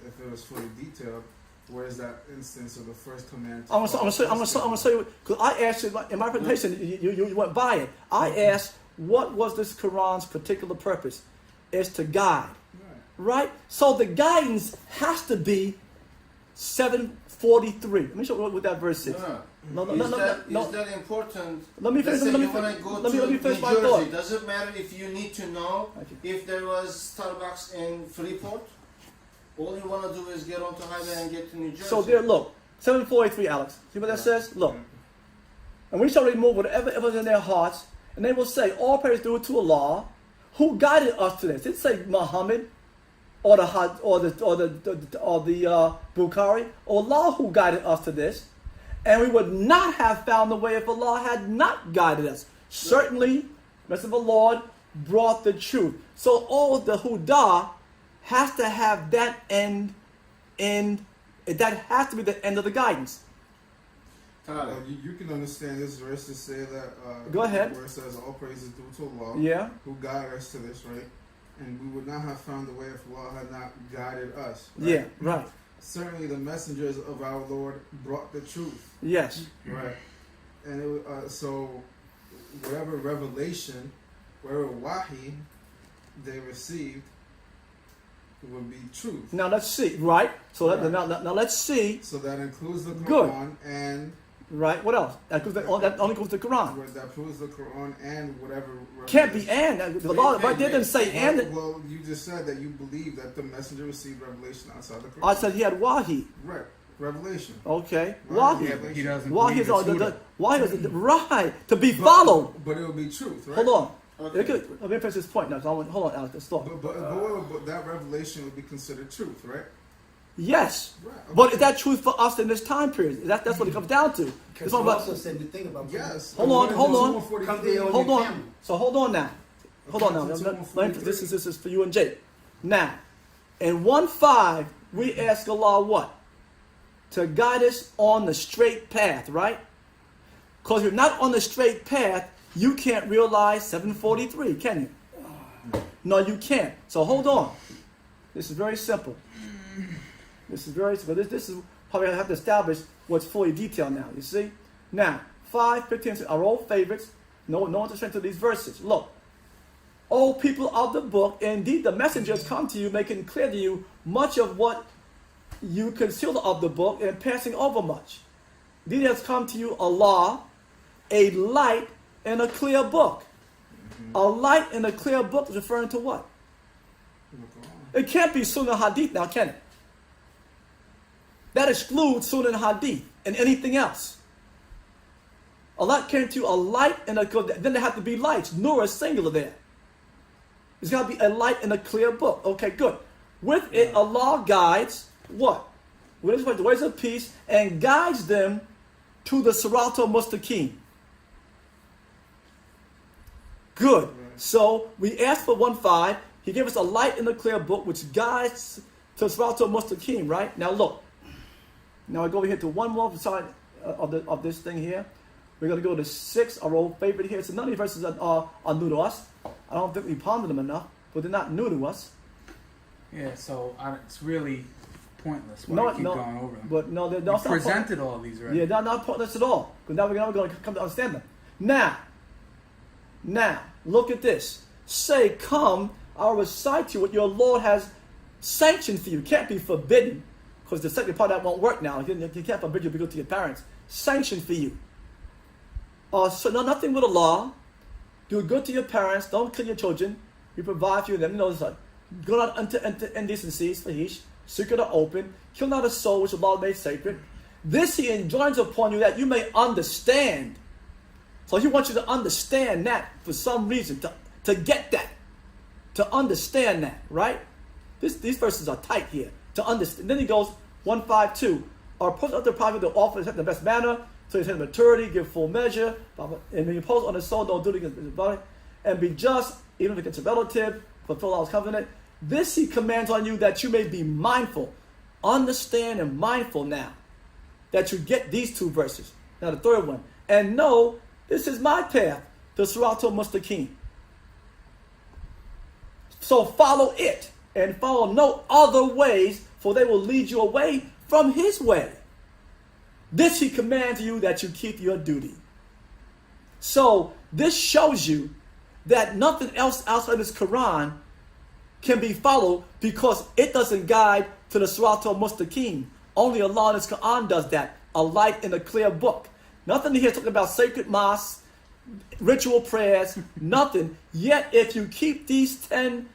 if it was fully detailed. Where's that instance of the first command? I'm gonna say because I asked you in my presentation, you went by it. I asked, what was this Quran's particular purpose? It's to guide, right? So the guidance has to be 743. Let me show you what that verse is. No. Is that important? Let me finish. Let's say Let you me want to finish. go Let to me finish New my Jersey. thought. Does it matter if you need to know if there was Starbucks in Freeport? All you want to do is get onto highway and get to New Jersey. So there, look, 743, Alex. See what that says? Look. And we shall remove whatever was in their hearts, and they will say, all praise due to Allah, who guided us to this. It didn't say Muhammad or the Bukhari, or Allah who guided us to this. And we would not have found the way if Allah had not guided us. Certainly, Messenger of the Lord brought the truth. So all the Huda has to have that end, that has to be the end of the guidance. You can understand this verse to say that. Go ahead. Where it says all praise is due to Allah. Yeah. Who guided us to this, right? And we would not have found the way if Allah had not guided us. Right? Yeah, right. Certainly, the messengers of our Lord brought the truth. Yes. Right. And so, whatever revelation, whatever wahi they received, would be truth. Now let's see, right? So Right. now let's see. So that includes the Good. Quran and Right? What else? That only goes to the Quran. Where that proves the Quran and whatever. Can't be and. The law right there didn't say and. Well, you just said that you believe that the messenger received revelation outside the Quran. I said he had wahi. Right. Revelation. Okay. Right. Wahi. Yeah, but he doesn't Wahi believe is it's Huda. wahi is right to be followed. But it will be truth, right? Hold on. Okay. Let me finish this point now. So hold on, Alex. Let's stop. But that revelation would be considered truth, right? Yes. Right. Okay. But is that truth for us in this time period? That's what it comes down to. Because It's you all about. also said the thing about Yes. Hold on, hold on. Come there on Hold your on. camel. So hold on now. Hold on now. Okay, so Let me- This is for you and Jake. Now, in 1:5, we ask Allah what? To guide us on the straight path, right? Because if you're not on the straight path, you can't realize 743, can you? No, you can't. So hold on. This is very simple. This is very simple. This is probably I have to establish what's fully detailed now. You see? Now, 5, 15, our old favorites. No one's strength to these verses. Look. O people of the book, indeed the messengers come to you, making clear to you much of what you conceal of the book and passing over much. Indeed has come to you a law, a light, and a clear book. A light and a clear book is referring to what? It can't be Sunnah Hadith now, can it? That excludes Sunnah and Hadith and anything else. A light came to you, a light and a good. Then there have to be lights. Nur is singular there. There's got to be a light and a clear book. Okay, good. With it, Allah guides what? With the ways of peace and guides them to the Siratal Mustaqim. Good. So we asked for 1:5. He gave us a light and a clear book which guides to Siratal Mustaqim, right? Now look. Now I go over here to one more side of this thing here. We're going to go to 6, our old favorite here. So none of these verses are new to us. I don't think we pondered them enough, but they're not new to us. Yeah, so it's really pointless. Why keep going over them? But no, they're You not presented all these already. Yeah, they're not pointless at all. Because now we're going to come to understand them. Now, look at this. Say, come, I'll recite to you what your Lord has sanctioned for you. Can't be forbidden. Because the second part of that won't work now. You can't forbid you to go to your parents. Sanctioned for you. So nothing with the law. Do good to your parents. Don't kill your children. We provide for you them. You know, go not unto indecencies, fahish, secret or open. Kill not a soul which the law made sacred. This he enjoins upon you that you may understand. So he wants you to understand that for some reason, to get that, to understand that, right? These verses are tight here. To understand. Then he goes 1:5-2. Or put up the prophet to offer in the best manner, so he said maturity, give full measure, and when you impose on his soul, no duty against his body, and be just, even if against a relative, fulfill Allah's covenant. This he commands on you that you may be mindful. Understand and mindful now that you get these 2 verses. Now the third one. And know this is my path, the Siratal Mustaqim. So follow it and follow no other ways, for they will lead you away from his way. This he commands you that you keep your duty. So this shows you that nothing else outside this Quran can be followed because it doesn't guide to the Siratal Mustaqim. Only Allah in His Quran does that. A light in a clear book. Nothing here talking about sacred mosques, ritual prayers, nothing. Yet if you keep these 10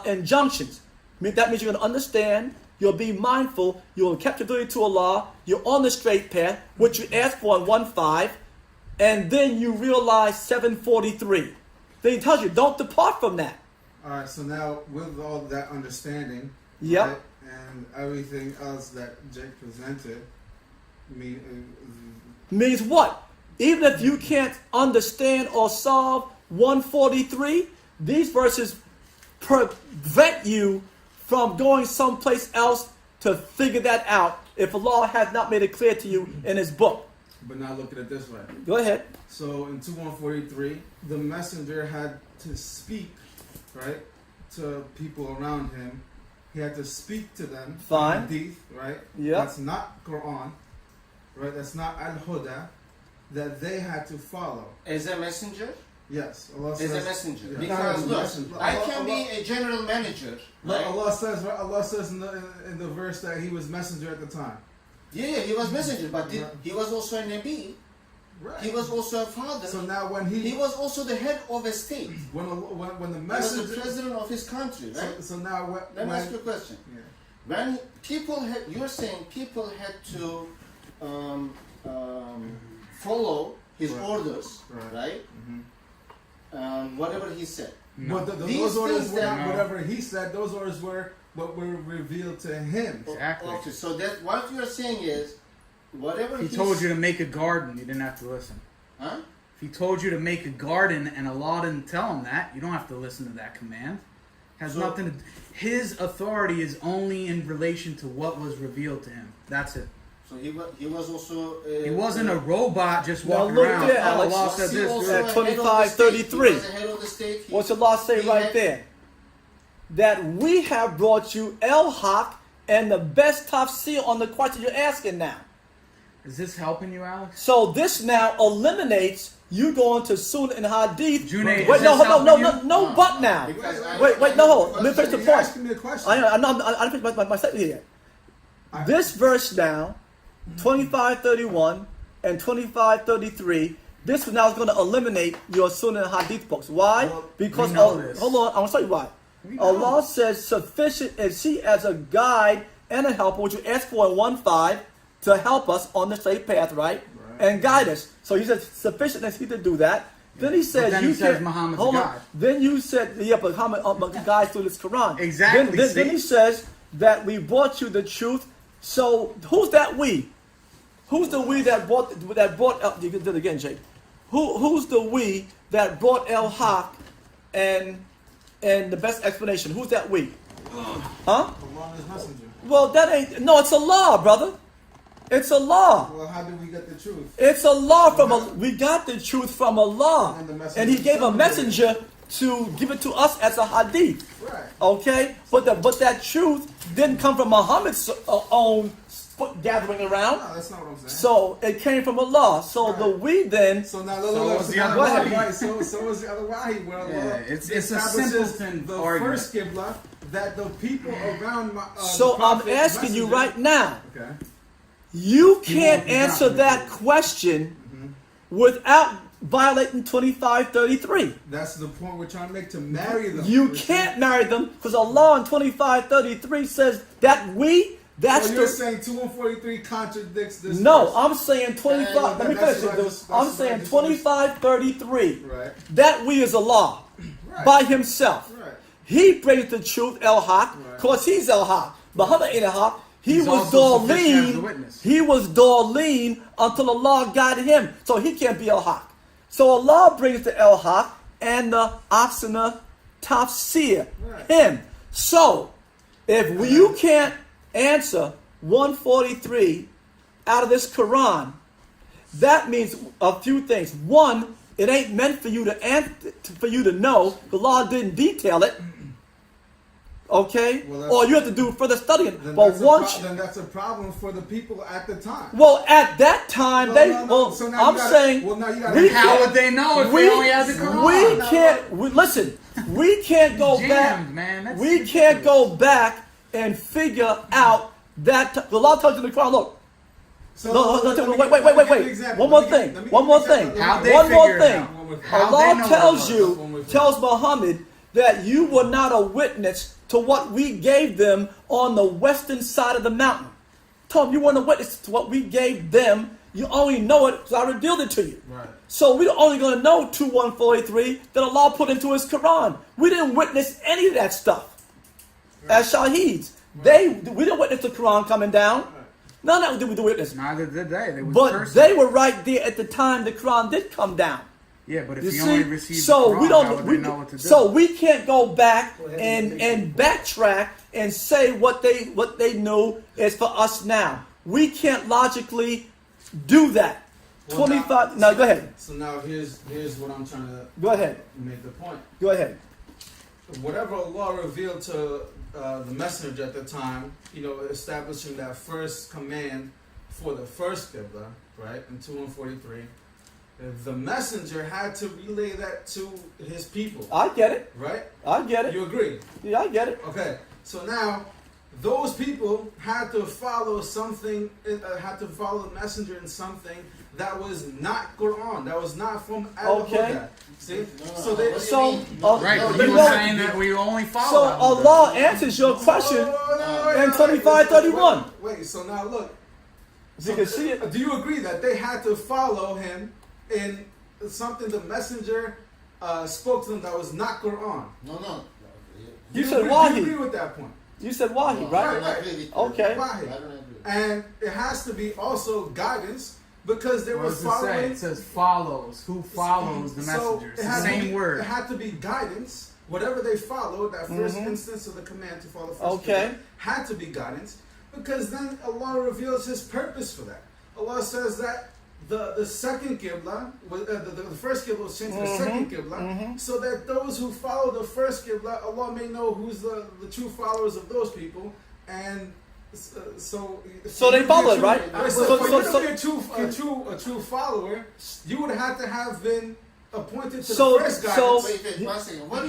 injunctions, that means you're going to understand, you'll be mindful, you'll keep your duty to Allah, you're on the straight path, which you asked for in 1:5, and then you realize 743. Then he tells you, don't depart from that. All right, so now with all that understanding, Yep. right, and everything else that Jake presented, Means what? Even if you can't understand or solve 143, these verses prevent you from going someplace else to figure that out if Allah has not made it clear to you in His book. But now look at it this way. Go ahead. So in 2143, the messenger had to speak, right, to people around him. He had to speak to them. Fine. Hadith, right? Yeah. That's not Quran, right? That's not Al-Huda, that they had to follow. As a messenger? Yes. Allah As says, a messenger. Yeah. Because look, Messenger. I Allah- can be Allah- a general manager. But Right? Allah says in the verse that he was messenger at the time. Yeah, he was messenger, but he was also a Nabi. Right. He was also a father. So now when he was also the head of a state. when the He messenger, was the president of his country, right? so now Let me ask you a question. Yeah. When people had, you're saying people had to follow his orders, right? Whatever he said. But These those orders things were that- not whatever he said. Those orders were what were revealed to him. Exactly. Okay, so that what you're saying is, whatever If he told you to make a garden, you didn't have to listen. huh? If he told you to make a garden and Allah didn't tell him that, you don't have to listen to that command. Has So- nothing to. His authority is only in relation to what was revealed to him. That's it. So he was also. He wasn't a robot just Now walking look around. there, Oh, Alex. Allah Was said he this. also this. a At head of the 25:33. state? He was the head of the state. What's the law say he right had- there? That we have brought you El Haq and the best tafsir on the question you're asking now. Is this helping you, Alex? So this now eliminates you going to Sunnah and Hadith. Junaid, Wait, is no, this no, no, helping no, you? no, but now. Because I- Wait, no, hold on. Let me finish the He's point. asking me a question. I didn't finish my statement here. This verse now, 25:31 and 25:33, this now is going to eliminate your Sunnah and Hadith books. Why? Well, Because, we know this. hold on, I'm going to tell you why. We know. Allah says, sufficient is He as a guide and a helper, which you ask for in 1:5, to help us on the straight path, right? And guide us. So He says, sufficient is He to do that. Then He says, then you he says can't- Muhammad's a hold on. guide. Then you said, yeah, but Muhammad guides through this Quran. Exactly, Then see? He says that we brought you the truth. So who's that we? Who's the we that brought? You can do it again, Jake. Who's the we that brought El Haq and the best explanation? Who's that we? Huh? Allah and His messenger. Well, that ain't. No, it's a law, brother. It's a law. Well, how did we get the truth? It's a law from a. We got the truth from Allah, And the messenger and He gave a sent it. messenger to give it to us as a hadith. Right. Okay, but that truth didn't come from Muhammad's own foot gathering around. No, that's not what I'm saying. So it came from Allah. So Right. the we then. So now, was the other wahi, wahi. right? So was the other wahi. Where Yeah, Allah it's a establishes simpleton the argument. first qibla that the people around. So the I'm prophet, asking you messenger- right now. Okay. You can't won't be answer done. that question without violating 25:33. That's the point we're trying to make, to marry them. You We're can't marry them because Allah in 25:33 says that we. That's So you're the. saying 243 contradicts this? No, verse. I'm saying 25. Let me That's finish what I it. just- I'm that's saying what I just 25:33. Right. That we is Allah Right. by Himself. Right. He brings the truth, El Haq. Right. Of course, He's El Haq. Muhammad ain't El Haq. He He's was also sufficient as the Darlene. witness. He was Darlene until Allah guided him. So he can't be El Haq. So Allah brings the El Haq and the Asana Tafsir. Right. Him. So, if you can't answer 143 out of this Quran, that means a few things. One, it ain't meant for you to know. The law didn't detail it. Okay? Well, that's- Or you have to do further studying. Then But that's a once then that's a problem for the people at the time. well, at that time, Well, they. no, no. Well, So now I'm you gotta- saying. well, now you gotta- we How can't- would they know if they only had the Quran? We No, can't. Listen, we can't go Jammed, back. man. That's We can't ridiculous. go back and figure out that the law tells you in the Quran. Look. So No, let me wait, give wait, you wait, an wait. example. One more Let me thing. give- let me One give more you an thing. example. How'd they One more figure it thing. out? How'd they Allah know tells it was? you, tells Muhammad that you were not a witness to what we gave them on the western side of the mountain. Told him you weren't a witness to what we gave them. You only know it because I revealed it to you. Right. So we're only going to know 2143 that Allah put into His Quran. We didn't witness any of that stuff as shaheeds. We didn't witness the Quran coming down. None of that did we witness. Neither did they. They was But cursing. they were right there at the time the Quran did come down. Yeah, but if You you see, only received so the Quran, we how don't. would they know what to do? So we can't go back and backtrack and say what they knew is for us now. We can't logically do that. Well, 25. No, go ahead. So now here's what I'm trying to Go ahead. make the point. Go ahead. Whatever Allah revealed to the messenger at the time, establishing that first command for the first qibla, right, in 2143, the messenger had to relay that to his people, I get it. right? I get it. You agree? Yeah, I get it. Okay. So now, those people had to follow something, had to follow the messenger in something that was not Quran, that was not from Okay. Al-Huda. See? So they, Right, no, but they you were won't- saying that we only so follow Allah answers your question in 25:31. Wait, so now look. As you can see it. Do you agree that they had to follow him in something the messenger spoke to them that was not Quran? No. You Do said agree, Wahi. Do you agree with that point? You said Wahi, No, right? I don't agree with you. Okay. Wahi. I don't agree. And it has to be also guidance because they What were does it say? following. It says follows. Who follows the So messenger? It's it the had to same be- word. It had to be guidance. Whatever they followed, that 1st Mhm. instance of the command to follow first Okay. command, had to be guidance because then Allah reveals His purpose for that. Allah says that the second Qibla, the first Qibla was changed to the second Qibla, so that those who follow the first Qibla, Allah may know who's the true followers of those people, and so they followed, right? So for you to So- be a true follower, you would have to have been appointed to So- the first so- guidance. Wait, 1 second. What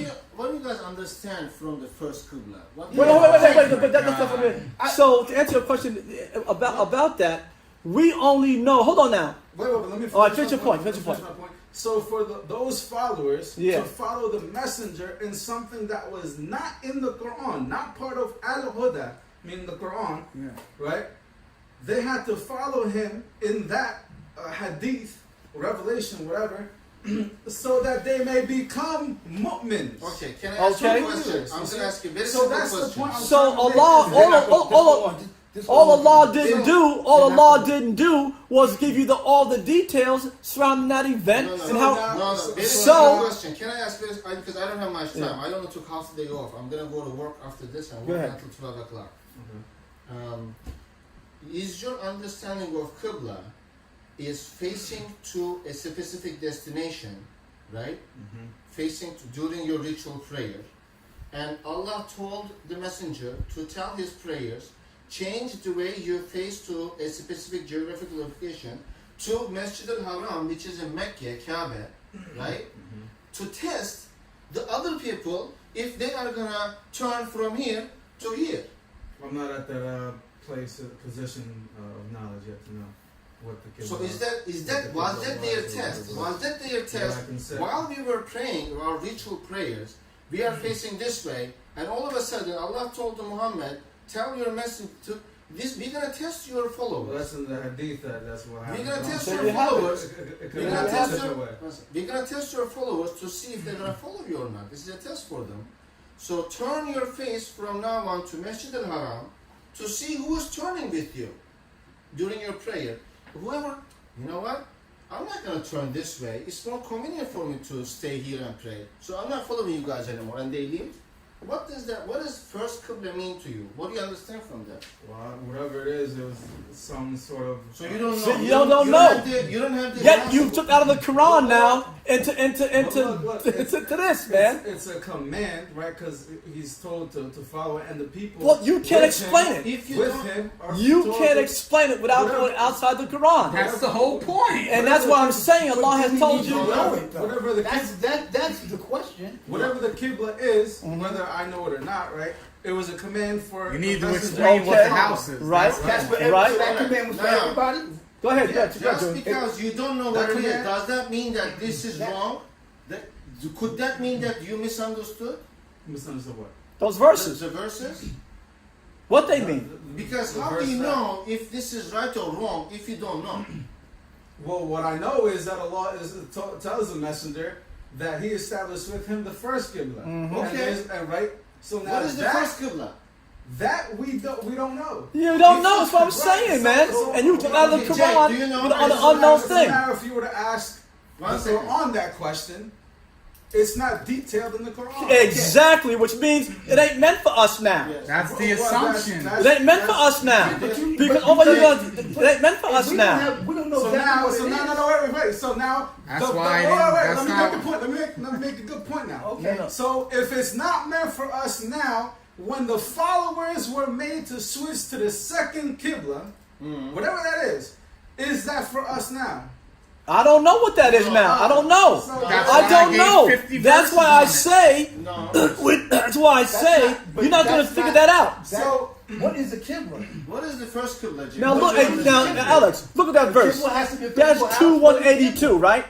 do you guys understand from the first Qibla? Wait, but that's not for me. So to answer your question about that, we only know. Hold on now. Wait, let me All right, finish finish your my point, Let me finish your finish my point. So for those followers Yeah. to follow the messenger in something that was not in the Quran, not part of Al-Huda, meaning the Quran, Yeah. right? They had to follow him in that hadith, revelation, whatever, so that they may become mu'mins. Okay, can I ask you Okay. a question? I'm going to ask you a very So simple that's the question. point I'm So trying to make. all Allah didn't do was give you all the details surrounding that event No, and how. No, very So- simple question. Can I ask this? Because I don't have much time. Yeah. I only took half the day off. I'm going to go to work after this and Go work ahead. until 12 o'clock. Is your understanding of Qibla is facing to a specific destination, right? Facing to, during your ritual prayer. And Allah told the messenger to tell his prayers, change the way you face to a specific geographical location to Masjid al-Haram, which is in Mecca, Kaaba, right? To test the other people if they are gonna turn from here to here. I'm not at that position of knowledge yet to know what the Qibla So was that their test? Was that their test? I can say. While we were praying our ritual prayers, we are facing this way, and all of a sudden Allah told to Muhammad, tell your message to this. We're gonna test your Well, followers. that's in the hadith that's what happened. We're gonna test So your you have it. followers. We're gonna test it. your, we're gonna test your followers to see if they're gonna follow you or not. This is a test for them. So turn your face from now on to Masjid al-Haram to see who is turning with you during your prayer. Whoever, you know what? I'm not gonna turn this way. It's more convenient for me to stay here and pray. So I'm not following you guys anymore. And they leave. What does that? What does first Qibla mean to you? What do you understand from that? Well, whatever it is, it was some sort of. So you don't know. So you don't know. You don't have the. Yet you took out of the Quran now into Look, to this, man. It's a command, right? Because he's told to follow it, and the people. Well, you can't with explain him, it. If you with don't, him, are You told can't to- explain it without Whatever. going outside the Quran. That's the whole point. And that's why I'm saying Allah has told you. Whatever the That's the question. whatever the Qibla is, Mm-hmm. whether I know it or not, right? It was a command for. You need the to messenger. explain what Okay. the house is. Right. That's for Right. So that command was for Now- everybody. Go ahead. Yeah, Go just ahead. because you don't know That what it is, command- does that mean that this is wrong? Could that mean that you misunderstood Misunderstood what? Those verses. the verses? What they mean? Because The how do verse you that- know if this is right or wrong if you don't know? Well, what I know is that Allah tells the messenger that He established with him the first Qibla. Mm-hmm. And Okay. there's- and right. So now What is the that, first Qibla? that we don't know. You don't know. That's what I'm Right, saying, man. so- And you took out of the Okay, Jay, Quran do you know- on an So unknown So thing. now, if you were to ask One the second. Quran that question, it's not detailed in the Quran. Exactly, which means it ain't meant for us now. Yes. That's the Well, assumption. It ain't meant for us now. But you- Because but all you- you got, it ain't meant for us We don't now. have- we don't know So exactly now, what it is. wait. So now, That's the- why I wait, didn't- wait, that's let me not- make the point. Let me make a good point now. Okay. No. So if it's not meant for us now, when the followers were made to switch to the second Qibla, whatever that is that for us now? I don't know what that is now. I don't know. That's I why don't gave know. 50 That's why I verses say. No. That's why I say not- but you're not going to that's figure not- that out. So what is the Qibla? What is the first Qibla? Jim? Now What look, is now the Qibla? Alex, look at that verse. Qibla has to be a That's physical house. 2:182, right?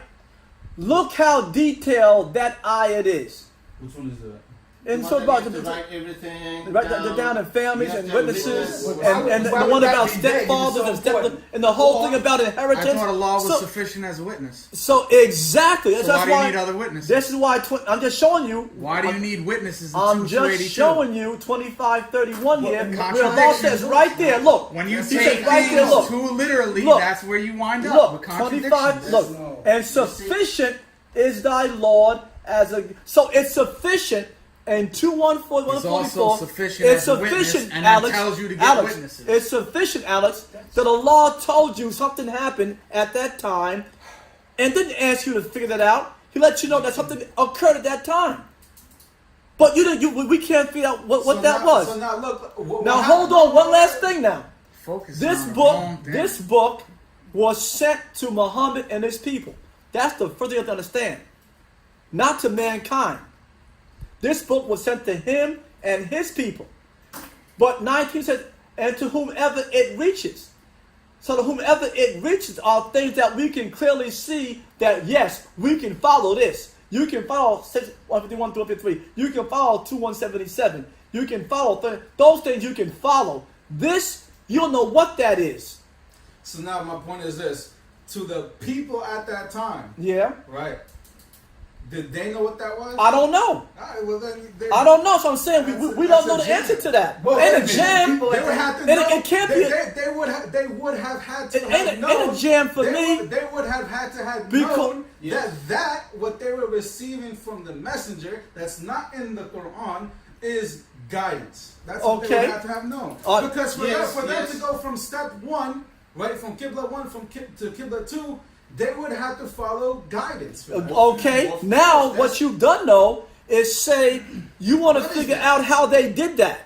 Look how detailed that ayat is. Which one is that? And You so want about them to write everything Write that down in families You have and to have witnesses, witnesses. and the Why one would that about be vague? stepfathers It's and so step, important. and the whole Or- thing about I inheritance. thought Allah was So- sufficient as a witness. So exactly. So That's why do you why. need other witnesses? This is why. I'm just showing you. Why do you need witnesses in I'm 282? just showing you 25:31 Well, here. the Where Allah contradiction. says right there. Look. When you He take says right there. things Look. too literally, Look. that's where you wind up Look. with 25. contradictions. Look. No. And sufficient is thy Lord as a. So it's sufficient. And 2:141 It's also 44. sufficient It's as a witness, sufficient, and that Alex. tells you to get Alex, witnesses. it's sufficient, Alex, that Allah told you something happened at that time, and didn't ask you to figure that out. He let you know that something occurred at that time. But you didn't. We can't figure out what So that now- was. So now look. Now hold on. One last thing. Now Focus this on the book, wrong thing. this book was sent to Muhammad and his people. That's the first thing you have to understand. Not to mankind. This book was sent to him and his people. But 19 says, and to whomever it reaches. So to whomever it reaches are things that we can clearly see that, yes, we can follow this. You can follow 151 through 53. You can follow 2177. You can follow those things you can follow. This, you don't know what that is. So now my point is this: to the people at that time, Yeah? right? Did they know what that was? I don't know. All right, well then they, I don't know. So I'm saying we don't know the That's a answer to that. Well, And wait a a minute. jam. People They would have to And know. it can't they, be a- they would have had to It have ain't known. a jam for they me. they would have had to have Because- known Yes. that what they were receiving from the messenger that's not in the Quran is guidance. That's what they Okay. would have to have known. Uh, Because for, yes, them yes. to go from step 1, right, from Qibla 1 to Qibla 2, they would have to follow guidance. For that. Okay, Of now course, what you've done though is say you want to What is figure that? out how they did that,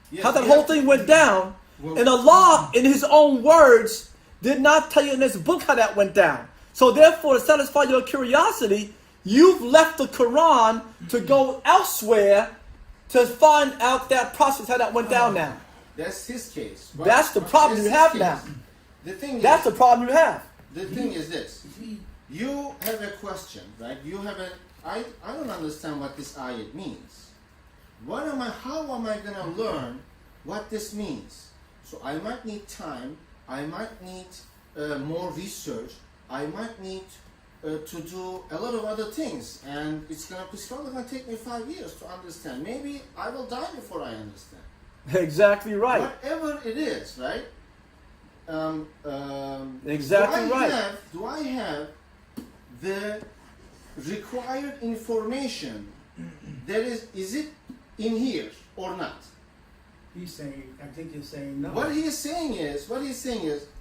Yes, how that we whole have to- thing went down. Well- And Allah, in His own words, did not tell you in this book how that went down. So therefore, to satisfy your curiosity, you've left the Quran to go elsewhere to find out that process, how that went down now. That's his case. Right? That's the problem That's you his have case. now. The thing That's is, the problem you have. the thing is this. You have a question, right? You have a. I don't understand what this ayat means. How am I gonna learn what this means? So I might need time. I might need more research. I might need to do a lot of other things, and it's probably gonna take me 5 years to understand. Maybe I will die before I understand. Exactly right. Whatever it is, right? Exactly right. Do I have the required information that is it in here or not? He's saying, I think you're saying no. What he's saying is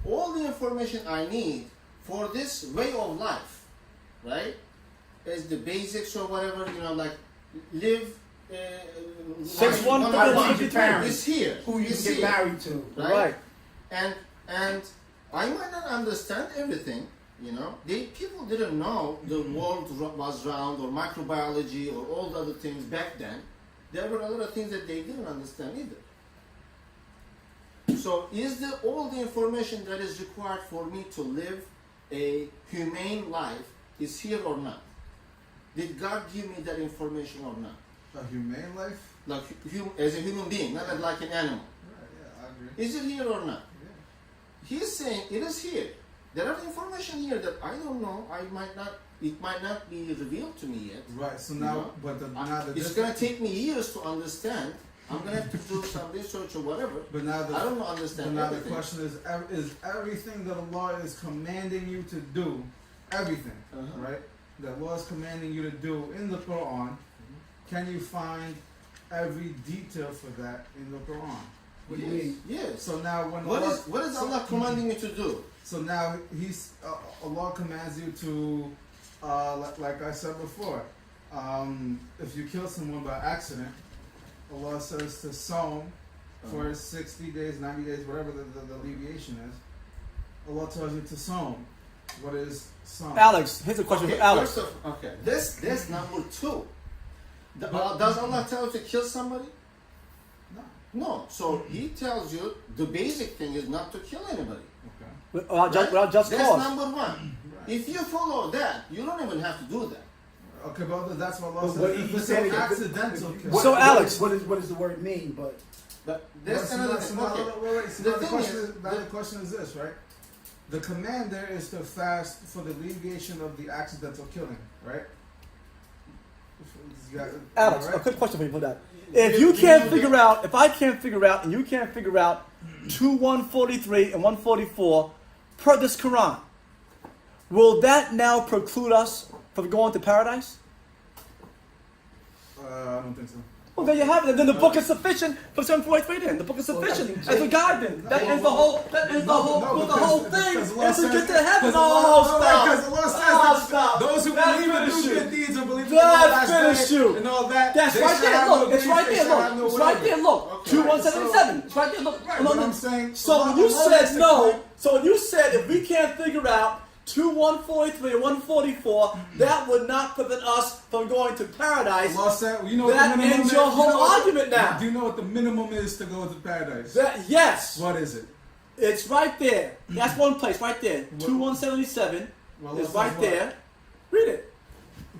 all the information I need for this way of life, right? Is the basics or whatever, like live 6-1 life, How to one- teach your parents. is here. Who you is get here, married to. Right. And I might not understand everything. People didn't know the world was round or microbiology or all the other things back then. There were a lot of things that they didn't understand either. So is all the information that is required for me to live a humane life is here or not? Did God give me that information or not? A humane life? Like as a human being, not like an animal. Right, yeah, I agree. Is it here or not? Yeah. He's saying it is here. There are information here that I don't know. It might not be revealed to me yet. Right, so You now, know? but the, now the It's difference- going to take me years to understand. I'm going to have to do some research or whatever. But now the, I don't but understand now the everything. question is everything that Allah is commanding you to do, everything, Uh-huh. right? That Allah is commanding you to do in the Quran, can you find every detail for that in the Quran? What do you mean? Yes. So now when What Allah, is Allah commanding me to do? So now Allah commands you to, like I said before, if you kill someone by accident, Allah says to sawm for 60 days, 90 days, whatever the alleviation is. Allah tells you to sawm. What is sawm? Alex, here's a question for Alex. This number 2. Does Allah tell you to kill somebody? No. No, so he tells you the basic thing is not to kill anybody. Okay. Without just That's cause. number one. If you follow that, you don't even have to do that. Okay, but that's what Allah But what says. he If it's said an is- accidental kill. So, Alex- what does the word mean? But But that's another thing. Okay. Wait. So The now the thing question is, is, now the question is this, right? The command there is to fast for the alleviation of the accidental killing, right? Alex, Right? a quick question for you for that. If you can't figure out, if I can't figure out, and you can't figure out 143 and 144 per this Quran, will that now preclude us from going to paradise? I don't think so. Well, there you have it. And then the book is sufficient for 743 then. The book is sufficient as a guide then. That is the whole, thing is to get to heaven. Oh, Because Allah stop. says Stop. those who That believe and finished do you. good deeds and believe in That the last finished day you. and all that. That's they right shall there. have Look, no it's grief, right they there. shall have Look, no it's right whatever. there. Look, Okay. 2177. It's right there. Look. Right, No, but no. I'm saying. So when you Allah said makes the no, point. so when you said if we can't figure out 143 and 144, that would not prevent us from going to paradise. Allah said, you know what That the minimum ends is? your You whole know what- argument now. Do you know what the minimum is to go to paradise? Yes, What is it? it's right there. That's one place right there. 2177 Well, is Allah right says what? there. Read it.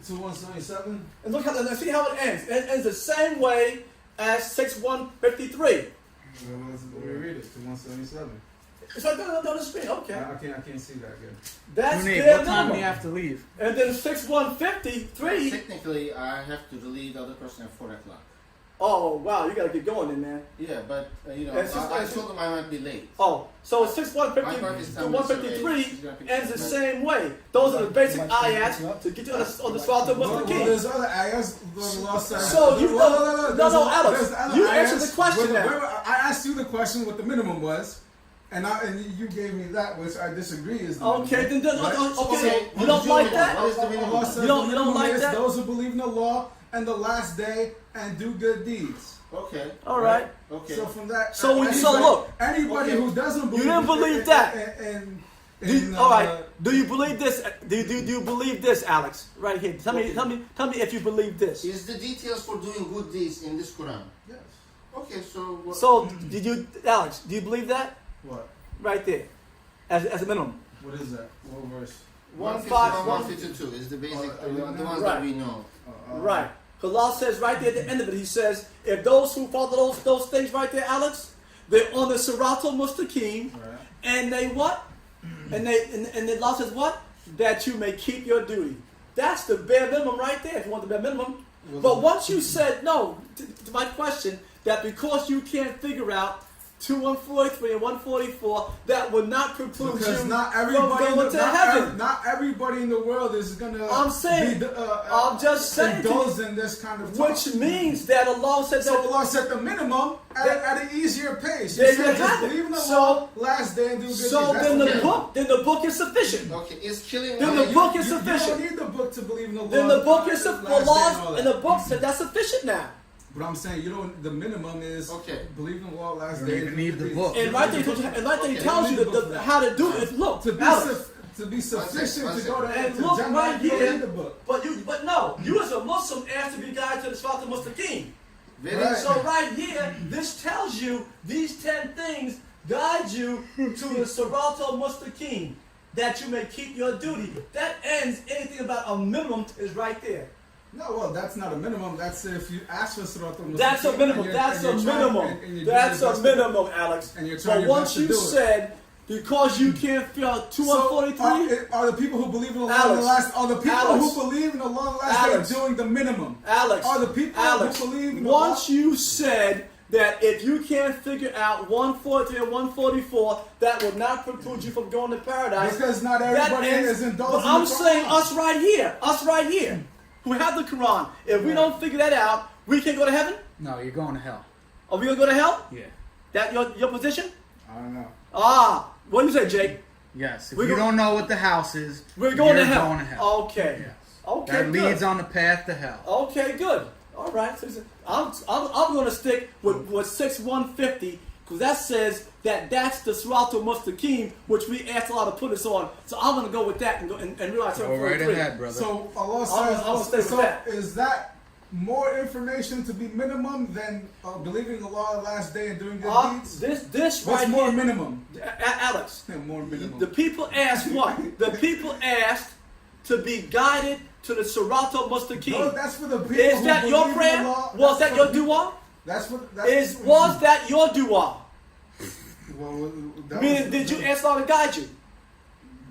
2177? And look how and see how it ends. It ends the same way as 6153. We read it. 2177. It's right there on the screen. Okay. I can't see that good. That's Munib, their what time do minimum. you have to leave? And then 6153. Technically, I have to relieve the other person at 4 o'clock. Oh wow, you gotta get going then, man. Yeah, but you know, It's just- I told him I might be late. Oh, so 6150 My wife is to telling me 153 she's gonna pick ends the me up. same way. Those are the basic ayats to get you on the spot of Well, Muslim King. there's other ayahs. Allah says. So you There's Alex, other you ayahs answered the question where- now. where- I asked you the question what the minimum was, and you gave me that, which I disagree is the Okay, minimum. then Right? okay, what you don't is like the that? minimum? What is the minimum? Allah says You don't the minimum like is that? those who believe in the law and the last day and do good deeds. Okay. All right. Okay. So from that, So when you so look, anybody Okay. who doesn't believe didn't believe that. All right. Do you believe this? Do you believe this, Alex? Right here. Tell me if you believe this. Is the details for doing good deeds in this Quran? Yes. Okay, so. So did you, Alex? Do you believe that? What? Right there, as a minimum. What is that? What verse? 151, 152 is the basic, the ones Right. that we know. Right. Because Allah says right there at the end of it, He says, if those who follow those things right there, Alex, they're on the Siratul Mustaqim, Right. and they what? And Allah says what? That you may keep your duty. That's the bare minimum right there. If you want the bare minimum. But once you said no to my question, that because you can't figure out 143 and 144, that would not preclude Because you not from everybody, going to heaven. not everybody in the world is gonna. I'm saying- be, I'm just saying to you, indulged in this kind of talk. Which means that Allah said So that. Allah set the minimum at an easier pace. There He you said just have it. believe in the So- law, last day and do good So deeds. That's then the the minimum. book is sufficient. Okay, is killing Then one the of book you- is You don't sufficient. need the book to believe in the law. Then the book is last day and sufficient. all And that. the book said that's sufficient now. But I'm saying you don't. The minimum is Okay. believe in the law, last You day. don't even and need do the good book. deeds. And right there, he tells you how to do it. Look, To be Alex. to be sufficient one to go to And to look Jannah, right you don't here. need the book. But no, you as a Muslim asked to be guided to the Siratul Mustaqim. Very Right. So right here, this tells you these 10 things guide you to the Siratul Mustaqim, that you may keep your duty. That ends anything about a minimum is right there. No, well, that's not a minimum. That's if you ask for Siratul Mustaqim. That's a minimum. and you're- That's and a you're trying- minimum. and you're doing That's your a best to- minimum, Alex. And you're trying But your once best to you do it. said, because you can't feel So 243, are the people who believe in the law Alex, and the last? Are the people Alex, who believe in the law and the last Alex, day doing the minimum? Alex, Are the people Alex, who believe in the once law? you said that if you can't figure out 143 and 144, that will not preclude you from going to paradise. Because not That everybody ends- is indulged. But in I'm the saying Quran. us right here, who have the Quran. If we don't figure that out, we can't go to heaven. No, you're going to hell. Are we gonna go to hell? Yeah. That your position? I don't know. Ah, what do you say, Jake? Yes. If We you go- don't know what the house is, We're going you're to hell. Going to hell. Okay. Yes. Okay. That good. leads on the path to hell. Okay, good. All right. So I'm going to stick with 6150 because that says that's the Siratul Mustaqim, which we asked Allah to put us on. So I'm going to go with that and realize Go right 743. ahead, brother. So Allah I'll says, stay with so that. is that more information to be minimum than believing Allah the last day and doing good deeds? This What's right more here, minimum? Alex. Yeah, more minimum. The people asked what? The people asked to be guided to the Siratal Mustaqim. No, that's for the people. Is who that your believe in prayer? Allah. Was That's that for your the- dua? That's what. Was that your dua? Well, that Meaning, was- did you ask Allah to guide you?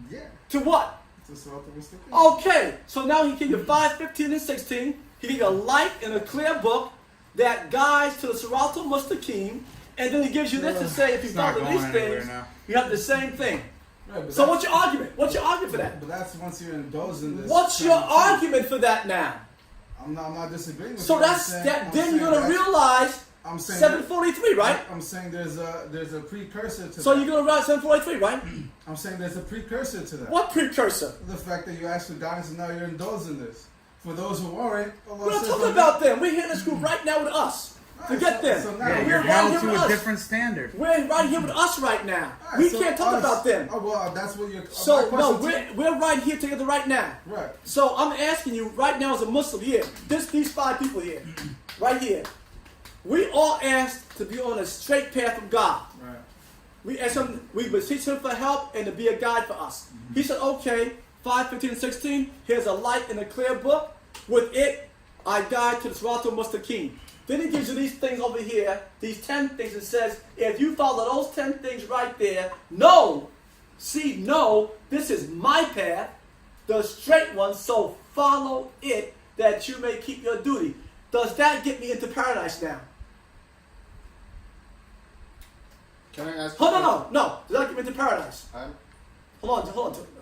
Yeah. To what? To Siratal Mustaqim. Okay, so now he gave you 5, 15, and 16. He gave you a light and a clear book that guides to the Siratal Mustaqim, and then he gives you this to say if you It's not follow going these anywhere things, now. you have the same thing. Right, but So that's- what's your argument? What's your argument for that? But that's once you're indulged in this. What's your kind of thing. argument for that now? I'm not disagreeing with So you. that's then you're gonna realize I'm saying 743, right? I'm saying there's a precursor to So that. you're gonna realize 743, right? I'm saying there's a precursor to that. What precursor? The fact that you asked for guidance and now you're indulged in this. For those who aren't, Allah We're not says talking that- about them. We're here in this group right now with us. Alright, Forget them. so now Yeah, We're you're right held here to with a us. different standard. We're right here with us right now. Alright, We so can't talk us- about them. Oh, well, that's what you're. So my no, question we're right here together right now. Right. So I'm asking you right now as a Muslim here, these 5 people here, right here, we all asked to be on a straight path of God. Right. We asked him, we beseech him for help and to be a guide for us. He said, okay, 5, 15, and 16, here's a light and a clear book. With it, I guide to the Siratal Mustaqim. Then he gives you these things over here, these 10 things, and says, if you follow those 10 things right there, no, this is my path, the straight one, so follow it that you may keep your duty. Does that get me into paradise now? Can I ask? No. Does that get me into paradise? I'm Hold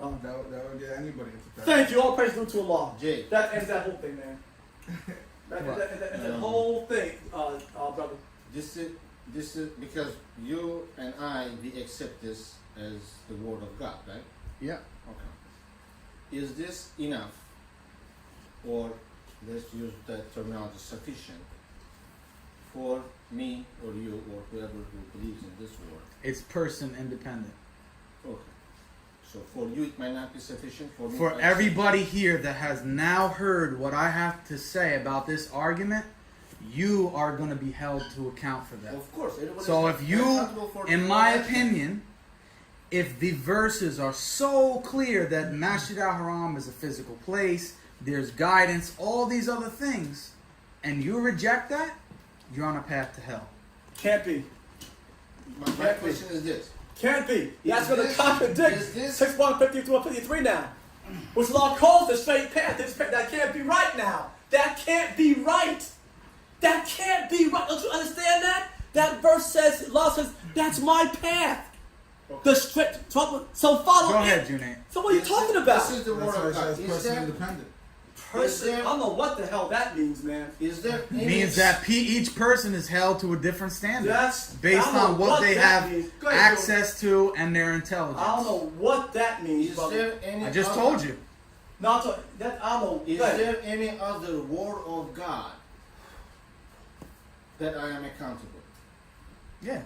on. That would get anybody into that. Thank you. All praise due to Allah. Jay. That ends that whole thing, man. That whole thing, brother. This is because you and we accept this as the word of God, right? Yeah. Okay. Is this enough, or let's use that terminology, sufficient for me or you or whoever who believes in this word? It's person independent. Okay. So for you it might not be sufficient. For me, For it might be everybody here that has now heard what I have to say about this argument, you are going to be held to account for that. Of course. everybody So is if you, accountable for in their my actions. opinion, if the verses are so clear that Masjid al-Haram is a physical place, there's guidance, all these other things, and you reject that, you're on a path to hell. Can't be. My question is this. Can't be. That's Is going to this- contradict is this- 6152 and 53 now. Which law calls the straight path. That can't be right now. That can't be right. That can't be right. Don't you understand that? That verse says, Allah says, that's my path. The straight, so follow Go ahead, it. Junaid. So what are you talking about? This is the That's word why of it God. says Is person there, independent. Person, I don't know what the hell that means, man. is there any Means that each person is held to a different standard That's based I don't on know what they that have means. Go ahead, access to and their intelligence. I don't know what that means, Is brother. there any I just other, told you. No, I'm talking, that I don't know. Is Go ahead. there any other word of God that I am accountable? Yeah.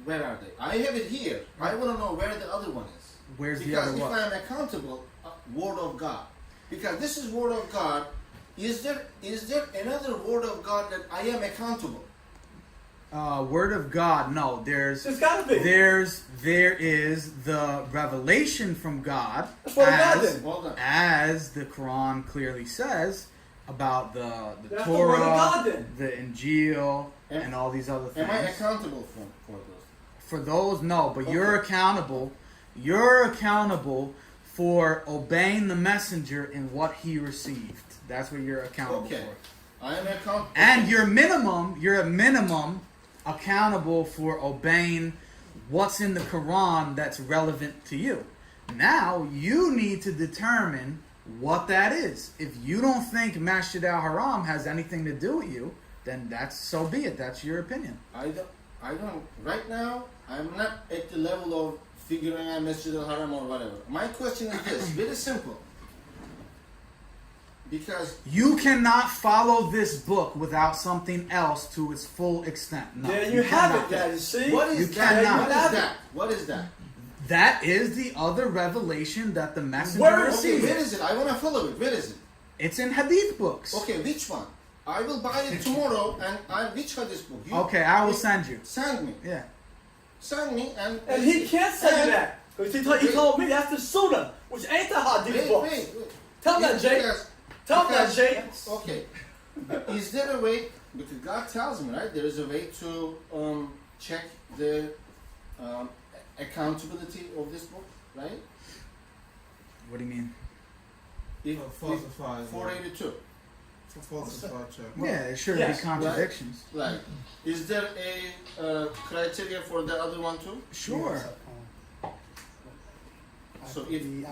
Where are they? I have it here. I want to know where the other one is. Where's the Because other if what? I am accountable, word of God. Because this is word of God. Is there another word of God that I am accountable? Word of God. No, There's gotta be. there is the revelation from God That's what God as, did. Hold on. as the Quran clearly says about the That's the word of Torah, God then. the Injil, Am- and all these other things. Am I accountable for those? For those, no, but Okay. you're accountable. You're accountable for obeying the messenger in what he received. That's what you're accountable Okay. for. I am accountable. And you're at minimum accountable for obeying what's in the Quran that's relevant to you. Now you need to determine what that is. If you don't think Masjid al-Haram has anything to do with you, then that's so be it. That's your opinion. I don't. Right now, I'm not at the level of figuring out Masjid al-Haram or whatever. My question is this, very simple. Because You cannot follow this book without something else to its full extent. No, There you have cannot. it, guys. You see? what You is that? cannot. What is that? What is that? That is the other revelation that the messenger Where is Okay, received. where is it? I want to follow it. Where is it? It's in hadith books. Okay, which one? I will buy it tomorrow, and which hadith book? Okay, I will send you. Send me. Yeah. Send me, and he can't say and- that. Because he told me that's the Sunnah, which ain't the Hadith book. Wait. Tell that, Jay. Tell that, Jay. Okay. Is there a way? Because God tells me, right? There is a way to check the accountability of this book, right? What do you mean? If falsified. 482. Falsified check. Yeah, it should Yes. be contradictions. Like, is there a criteria for the other one too? Sure. So,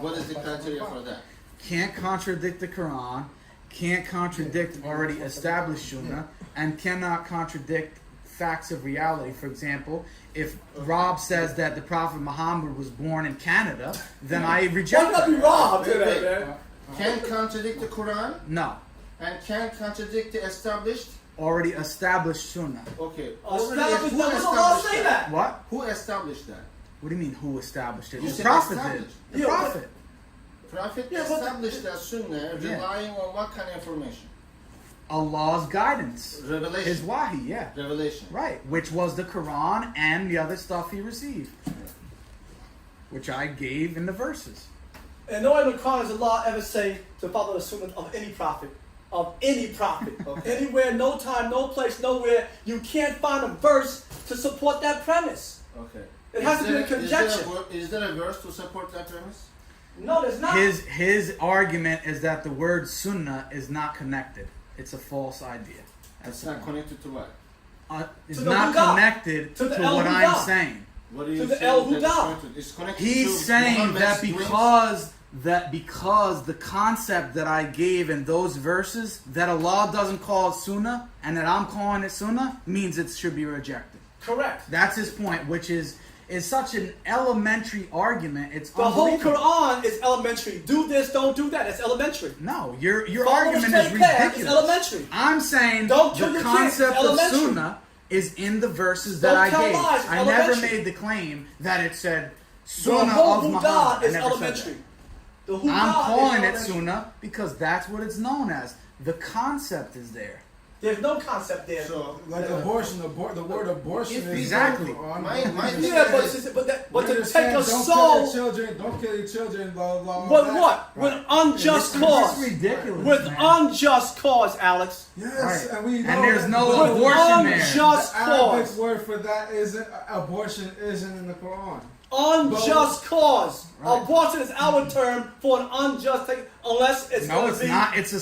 what is the criteria for that? Can't contradict the Quran, can't contradict already established Sunnah, and cannot contradict facts of reality. For example, if Rob says that the Prophet Muhammad was born in Canada, then I Why reject not be that. Rob? Wait. Man? Can contradict the Quran No. and can contradict the established. Already established Sunnah. Okay. Established Who that. Does Allah say that? What? Who established that? What do you mean, who established it? You The said Prophet did. established. The Yeah, Prophet. Prophet Yeah, but- established that Sunnah Yeah. relying on what kind of information? Allah's guidance. Revelation. His wahi, yeah. Revelation. Right, which was the Quran and the other stuff he received, which I gave in the verses. And nowhere in the Quran does Allah ever say to follow the Sunnah of any prophet. Of any prophet. Okay. Anywhere, no time, no place, nowhere. You can't find a verse to support that premise. Okay. It has to be a Is there conjecture. Is there a verse to support that premise? No, there's not. His argument is that the word Sunnah is not connected. It's a false idea. It's not connected to what? It's To the not Huda. connected To to the El what Huda. I'm saying. What do you To the say El that it's Huda. connected? It's connected He's to saying Muhammad's that because the concept that I gave in those verses that Allah doesn't call it Sunnah and that I'm calling it Sunnah means it should be rejected. Correct. That's his point, which is such an elementary argument. It's The whole unbelievable. Quran is elementary. Do this, don't do that. It's elementary. No, your Follow the argument is straight path. It's ridiculous. elementary. I'm saying Don't kill the your kids. concept of Elementary. Sunnah is in the verses that Don't I tell gave. lies. I never Elementary. made the claim that it said The Sunnah whole of Huda Muhammad. I is never said elementary. that. The Huda I'm is calling it elementary. Sunnah because that's what it's known as. The concept is there. There's no concept there. So, Like abortion, the word abortion If is Exactly. My yeah, but to take a don't soul. kill your children, don't kill your children, blah blah. With blah. what? With unjust It's cause. ridiculous. With man. unjust cause, Alex. Yes, Right. and we know And there's that no the- abortion there. unjust The Arabic cause. word for that isn't abortion. Isn't in the Quran. Unjust cause. Right. Abortion is our term for an unjust thing, unless it's No, going it's to be not. It's a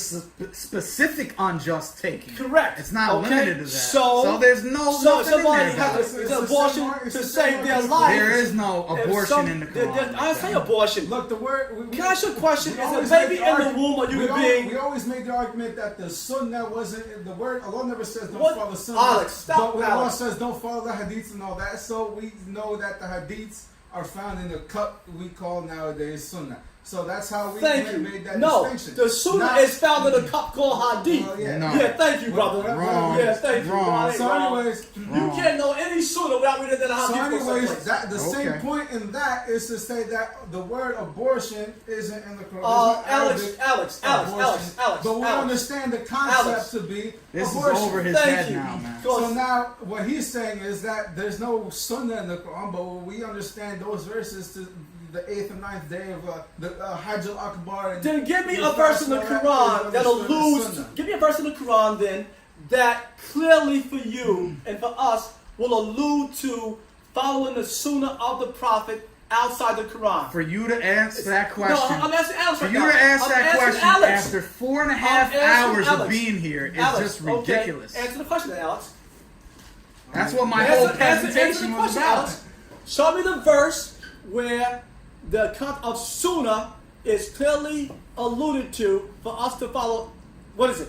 specific unjust taking. correct. It's not okay? limited to that. So there's no so nothing in somebody there about has it. an It's abortion the same- to it's the save same- their it's- life. There is no If abortion in the Quran. I say abortion. Look, the word. Can I ask you a question? we Is a always baby make in the argu- womb a we human always- being? We always make the argument that the Sunnah wasn't the word. Allah never says don't What? follow Sunnah. Alex, stop, But Allah Alex. says don't follow the hadiths and all that. So we know that the hadiths are found in the cup we call nowadays Sunnah. So that's how we Thank you. made that No, distinction. the Sunnah Now- is found in a cup called Hadith. Well, yeah. No. Yeah, thank you, brother. Wrong. Yeah, thank you. Wrong. No, I ain't So wrong. anyways, You can't know any Sunnah without reading the So Hadith. anyways, that the same Okay. point in that is to say that the word abortion isn't in the Quran. Alex, It's not Alex, Arabic Alex, abortion. Alex, But we Alex. understand the concept Alex. to be This is abortion. over his Thank head you. now, man. So now what he's saying is that there's no sunnah in the Quran, but we understand those verses to the 8th and 9th day of the Hajj al-Akbar. And Then give me the a verse in the fast and all Quran that that is understood as alludes. sunnah. Give me a verse in the Quran then that clearly for you and for us will allude to following the Sunnah of the Prophet outside the Quran. For you to answer that question, No, I'm asking Alex. for right you now. to ask I'm that asking question Alex. after 4.5 I'm asking hours of Alex. being here is Alex, just ridiculous. Okay. Answer the question, then, Alex. That's what my whole presentation the was question, about. Alex. Show me the verse where the account of Sunnah is clearly alluded to for us to follow. What is it?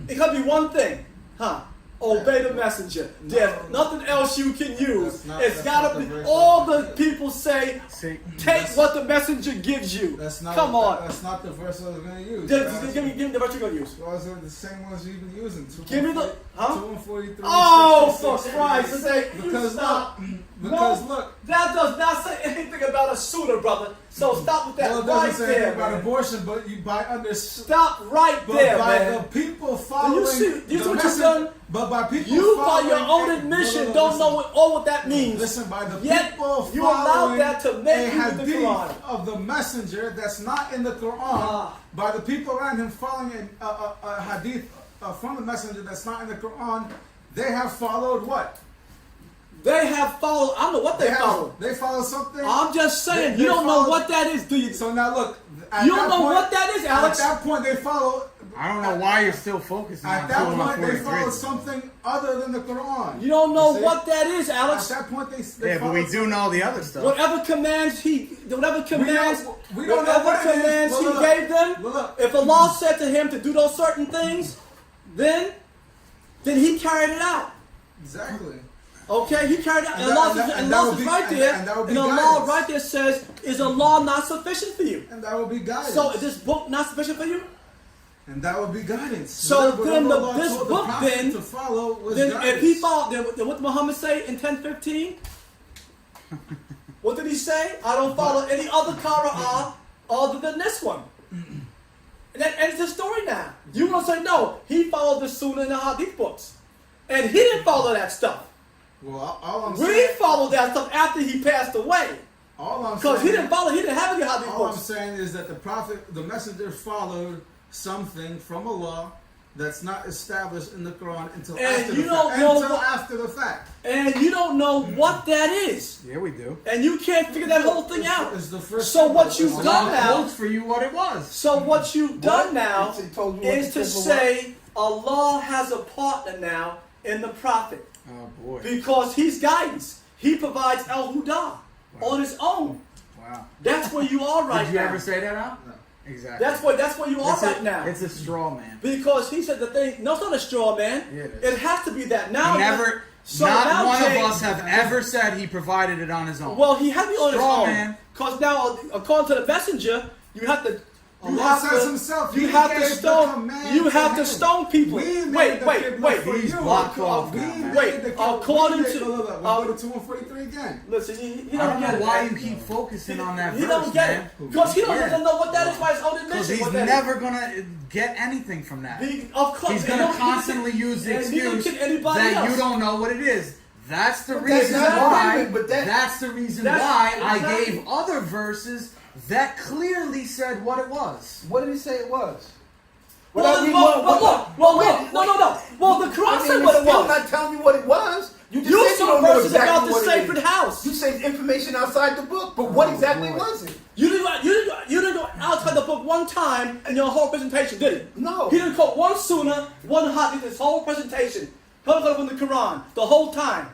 It could be one thing, huh? Obey the messenger. There's nothing else you can use. It's gotta be. All the people say, See, take what the messenger gives you. That's not Come on. That's not the verse I was going to use. Give me the verse you're gonna use. Those are the same ones you've been using. Give me the. Huh? 2 and 43. Oh, 66, for Christ's sake! You Because stop. because No, look, that does not say anything about a suitor, brother. So stop with that well, it right doesn't say there, anything about man. abortion, but you by Stop right but there, by man. the people following you see the what you've message, done? but by people You, by following your own it- admission, no, don't know listen. what that means. Listen, by the Yet, people you allowed following that to make a you with the hadith Quran. of the messenger that's not in the Quran, Ah. by the people around him following a hadith from the messenger that's not in the Quran, they have followed what? They have followed. I don't know what they followed. They follow something. I'm just saying, They you don't know followed- what that is, do you? So now look. At You don't that know point- what that is, Alex. At that point, they follow. I don't know why you're still focusing At on that 2 and point, they 43. followed something other than the Quran. You don't know You see? what that is, At Alex. that point, they Yeah, but we followed do know the other stuff. Whatever commands we don't know what he Look, gave them, look. if Allah said to him to do those certain things, then he carried it out. Exactly. Okay, he carried it out. And Allah, that- and and that Allah would is be- right there, and that would be and Allah guidance. right there says, "Is Allah not sufficient for you?" And that would be guidance. So is this book not sufficient for you? And that would be guidance. So Whatever then Allah this told book the Prophet then- to follow was Then guidance. if he followed, then what did Muhammad say in 10:15? What did he say? I don't follow any other Qur'an other than this one. And that ends the story now. You want to say no? He followed the Sunnah and the Hadith books, and he didn't follow that stuff. Well, all I'm We saying, followed that stuff after he passed away, all I'm because he saying, didn't follow. He didn't have any Hadith all I'm books. saying is that the Prophet, the messenger, followed something from Allah that's not established in the Quran until And after you the don't fact. know Until what- after the fact. And you don't know what that is, Yeah, we do. and you can't figure that whole thing out. It's the first So thing what that- you've it's done Allah now- Quotes for you what it was. So what you've done now He told you what is to to say for say Allah has a partner now in the Prophet, Oh boy. because he's guidance. He provides al huda on his own. Wow. That's where you are right Did you now. ever say that out? No. Exactly. That's where you are It's right now. It's a straw man. Because he said the thing. No, it's not a straw man. Yeah, it is. It has to be that now. Never. So not now one James- of us have ever said he provided it on his own. Well, he had to be on his Straw own. man. Because now, according to the messenger, you have to. You Allah have says to, himself, you He have to gave the stone. command You to have to him. stone people. We made Wait, the wait, Qibla wait. for He's you. blocked off We now, man. made Wait, the Qibla. according We made- to- look, we'll go to 2 and 43 again. Listen, you I don't don't get know it. why you keep focusing on that He verse, don't get man. it. Because he Yeah. doesn't know what that is by his own Because admission. he's what that never gonna get anything from that. is. Of course. He's and gonna don't- constantly use the and neither excuse can anybody that else. you don't know what it is. That's the But that's reason not why. argument, but That's the reason that's- why I exactly. gave other verses that clearly said what it was. What did he say it was? Well, Without look, me- well, wait, look. No. Well, the Quran I said mean, what you're it still was. not telling me what it was. You just You said you saw don't know verses exactly about the what it sacred is. house. You say information outside the book, but what exactly boy. was it? You didn't go outside the book one time in your whole presentation, did he? No. He didn't quote one sunnah, one hadith, his whole presentation. Quoted from the Quran the whole time.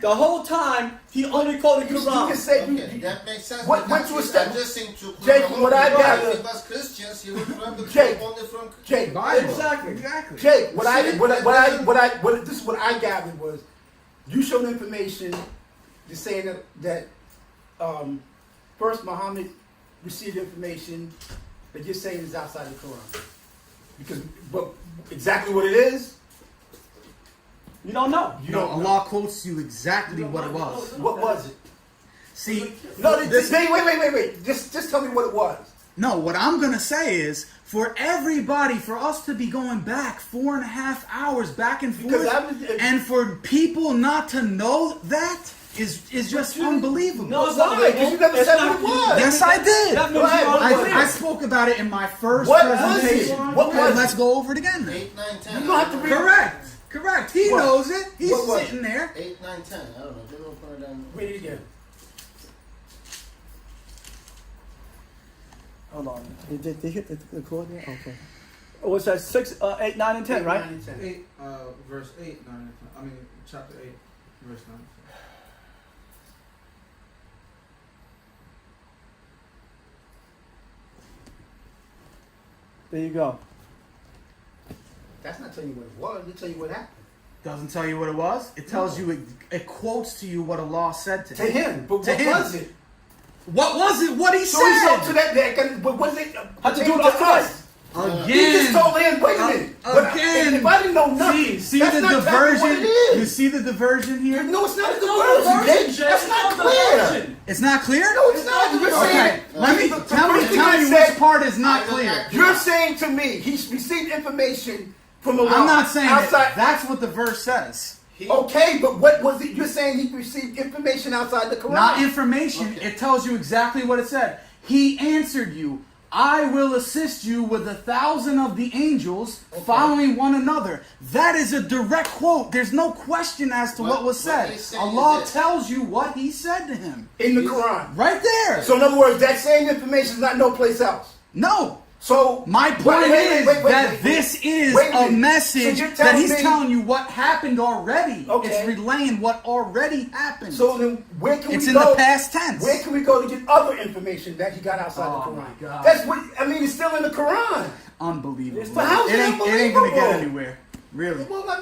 The whole time he only quoted You Quran. can say Okay, that makes sense. What- but once you he's establish- adjusting to Jake, Quran what I only. gather- If it was Christians, he would grab the Jake. Quran only from Jake, Bible. Exactly. Exactly. Jake, this is what I gathered was, you showed information, you're saying that first Muhammad received information that you're saying is outside the Quran. But exactly what it is, You don't know. you No, don't know. Allah quotes you exactly what it was. What was it? See, No, this, wait. Just tell me what it was. no, what I'm gonna say is, for everybody, for us to be going back 4.5 hours back and forth, Because I was- and for people not to know that is just unbelievable. No, it's Why? not. 'Cause you never It's said not- what it was. Yes, I did. That means Right, you what aren't was it? I clear. spoke about it in my first What was presentation. it? What was Let's it? go over it again then. 8, 9, 10. You don't have to read. Correct. He What? knows it. He's What was sitting there. 8, 9, 10. I don't know. They don't put it down. Read it again. Hold on. Did you hit the chord there? Okay. It was that 6, 8, 9, and 10, right? 9 and 10. 8, verse 8, 9, and 10. I mean, chapter 8, verse 9. There you go. That's not telling you what it was. It tell you what happened. Doesn't tell you what it was. It tells you, it quotes to you what Allah said to To him. him. But To what him. was it? What was it? What he So he said? told to that, but what is it? Had to do pertaining with us. He just Again. told him, wait a minute. Again. If I didn't know nothing. See That's the not exactly what diversion? it is. You see the diversion here? No, it's not a no diversion, diversion, Jake. That's Jake. not It's no clear. diversion. It's not clear? No, it's not. You're Okay, saying. let me The tell first thing I me said- which part is not clear. You're saying to me he's received information from Allah. I'm not saying outside. that. That's what the verse says. Okay, but what was it? You're saying he received information outside the Quran. Not information. Okay. It tells you exactly what it said. He answered you, I will assist you with 1,000 of the angels following one another. That is a direct quote. There's no question as to what was What said. he's saying Allah is this. tells you what he said to him. in the Quran. Right there. So in other words, that same information is not no place else. No. So My point is wait, that this is Wait a a minute. message So you're that telling he's me- telling you what happened already. Okay. It's relaying what already happened. So then where can It's we in go? the past tense. Where can we go to get other information that he got outside Oh the Quran? my God. That's what I mean. It's still in the Quran. Unbelievable. But how's it It ain't gonna get unbelievable? anywhere. Really. Well, I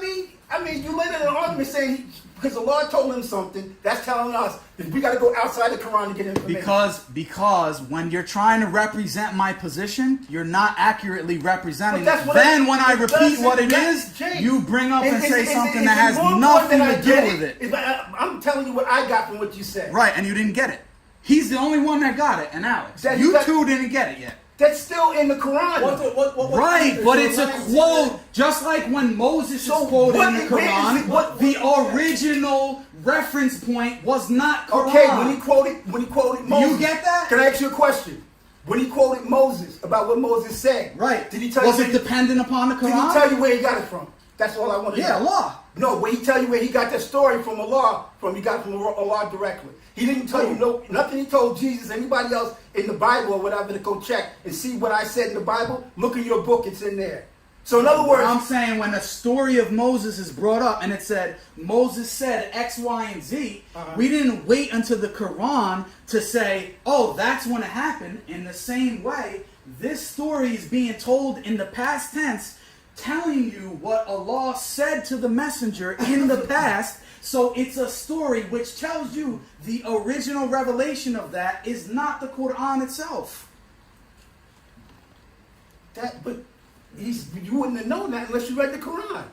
mean, you laid in an argument saying because the Lord told him something. That's telling us that we got to go outside the Quran to get information. Because when you're trying to represent my position, you're not accurately representing But that's it. what Then I- when I it repeat doesn't- what it that- is, Jake, you bring up and say something that it's has more important nothing than I to do get with it. I'm telling you what I got from what you said. Right, and you didn't get it. He's the only one that got it, and Alex. That- You that- two didn't get it yet. That's still in the Quran. What Right, but it's a line quote, just like when Moses So is quoted what- in the where is Quran, it- what- the original reference point was not Quran. Okay, when he quoted Moses. You get that? Can I ask you a question? When he quoted Moses about what Moses said, Right. Did he tell was you? it dependent upon the Did he Quran? tell you where he got it from? That's all I want to Yeah, know. Allah. No, when he tell you where he got that story from Allah, he got it from Allah directly. He didn't tell you nothing. He told Jesus, anybody else in the Bible or whatever to go check and see what I said in the Bible. Look in your book; it's in there. So in other words, I'm saying when a story of Moses is brought up and it said Moses said X, Y, and Z, we didn't wait until the Quran to say, oh, that's when it happened. In the same way, this story is being told in the past tense, telling you what Allah said to the messenger in the past. So it's a story which tells you the original revelation of that is not the Quran itself. but you wouldn't have known that unless you read the Quran.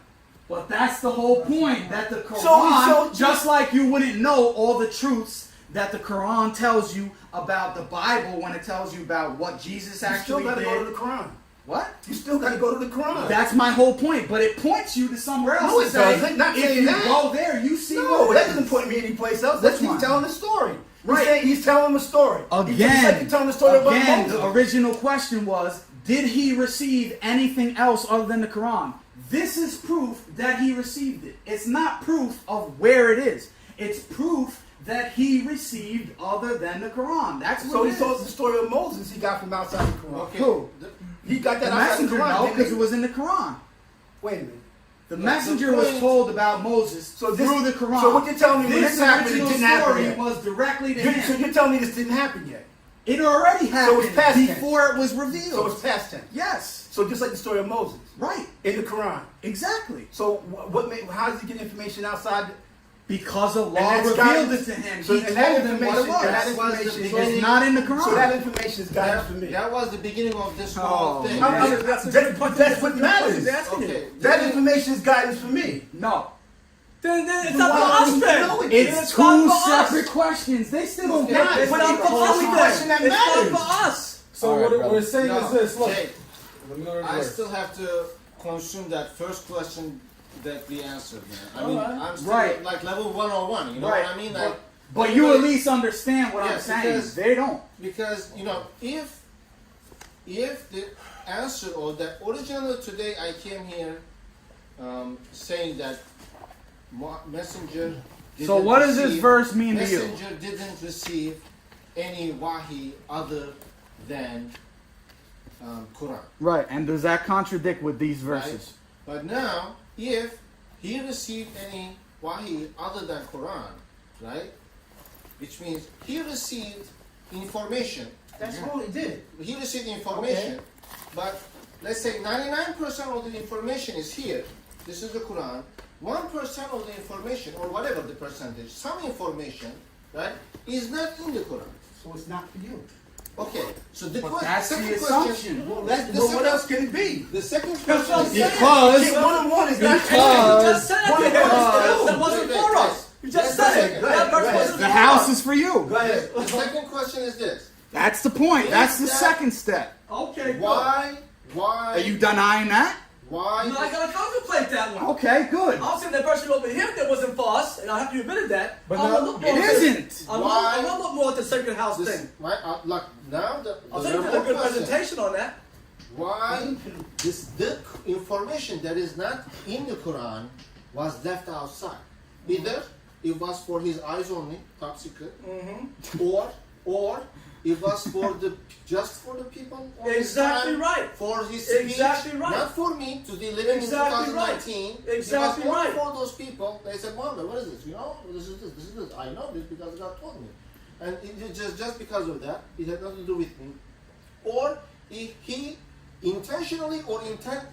But that's the whole point, that the Quran, So- just like you wouldn't know all the truths that the Quran tells you about the Bible when it tells you about what Jesus You still actually got to did. go to the Quran. What? You still got to go to the Quran. That's my whole point, but it points you to somewhere else No, to it say, doesn't. Not if saying you that. go there, you see No, what that it doesn't is. point me anyplace else. That's Which he's one? telling the story. Right. He's telling the story. Just like Again, he's telling the story about again, Moses. the original question was, did he receive anything else other than the Quran? This is proof that he received it. It's not proof of where it is. It's proof that he received other than the Quran. That's So what he it told is. the story of Moses he got from outside the Quran. Okay. Who? He got The that outside the messenger, Quran. no, didn't because he? it was in the Quran. Wait a minute. The The messenger was point- told about Moses So this- through the Quran. so what you're telling me when this this happened, it original didn't happen story yet? was directly to So him. you're telling me this didn't happen yet? It already happened it's past tense. before it was revealed. So it's past tense. Yes, So just like the story of Moses right, in the Quran. exactly. So how does he get information outside? Because Allah And that's revealed guidance. it to him. So He and told that him what it information- and that was. information- It's not in the Quran. So that information is guidance for me. That was the beginning of this whole thing. That's what matters. Okay. That information is guidance for me. No, Then it's Why up to us don't you then. know it? it's not two for us. separate questions. They still don't It's get not. this. But It's it's not the for us only then. question that It's not matters. for us. So All right, what brother. we're saying No, is this. Look, Jake, let me know the I verse. still have to consume that first question that we answered, man. I mean, Alright. I'm still Right. like level 101, you know Right. what I mean? Like, But you at least understand what I'm Yes, saying. because- They don't. because, you know, if the answer or the original today I came here saying that messenger didn't So what does this receive- verse mean to you? messenger didn't receive any wahi other than Quran. Right, and does that contradict with these Right? verses? But now, if he received any wahi other than Quran, right? Which means he received information. That's all he did. He received information, but let's say 99% of the information is here. This is the Quran. 1% of the information, or whatever the percentage, some information, right, is not in the Quran. So it's not for you. Okay, so the that's the second assumption. question. Well, what else can it be? The second That's what I'm question. saying. Shit, one-on-one is not You just said it. Because- That wasn't for us. You just Yes, said it. go That ahead, verse go ahead. wasn't The for house us. is for you. Go ahead. The second question is this. That's the point. That's the second step. Okay, good. Why? Are you denying that? Why? No, I gotta contemplate that one. Okay, good. I'm saying that verse over here that wasn't for us, and I have to admit that. But I'm no, gonna look more It at this. isn't. I'm Why? gonna look more at the sacred house This, thing. right? Like now, I'll the take you a good presentation on that. Why the information that is not in the Quran was left outside? Either it was for his eyes only, top secret, or it was for just for the people. On his Exactly time, right. For his speech, Exactly right. not for me to be living Exactly in right. 2019. Exactly it was only right. for those people. They said, "Muhammad, what is this? You know, this is this. This is this. I know this because God told me." And it just because of that, it had nothing to do with me. Or he intentionally or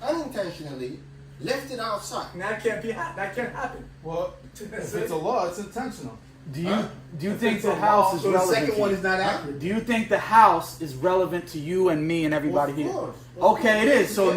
unintentionally left it outside. And that can't be. That can't happen. Well, if it's a law, it's intentional. Do you think the house is So the relevant? second to one you? is not accurate. Do you think the house is relevant to you and me and everybody Of here? course. Okay, it is. So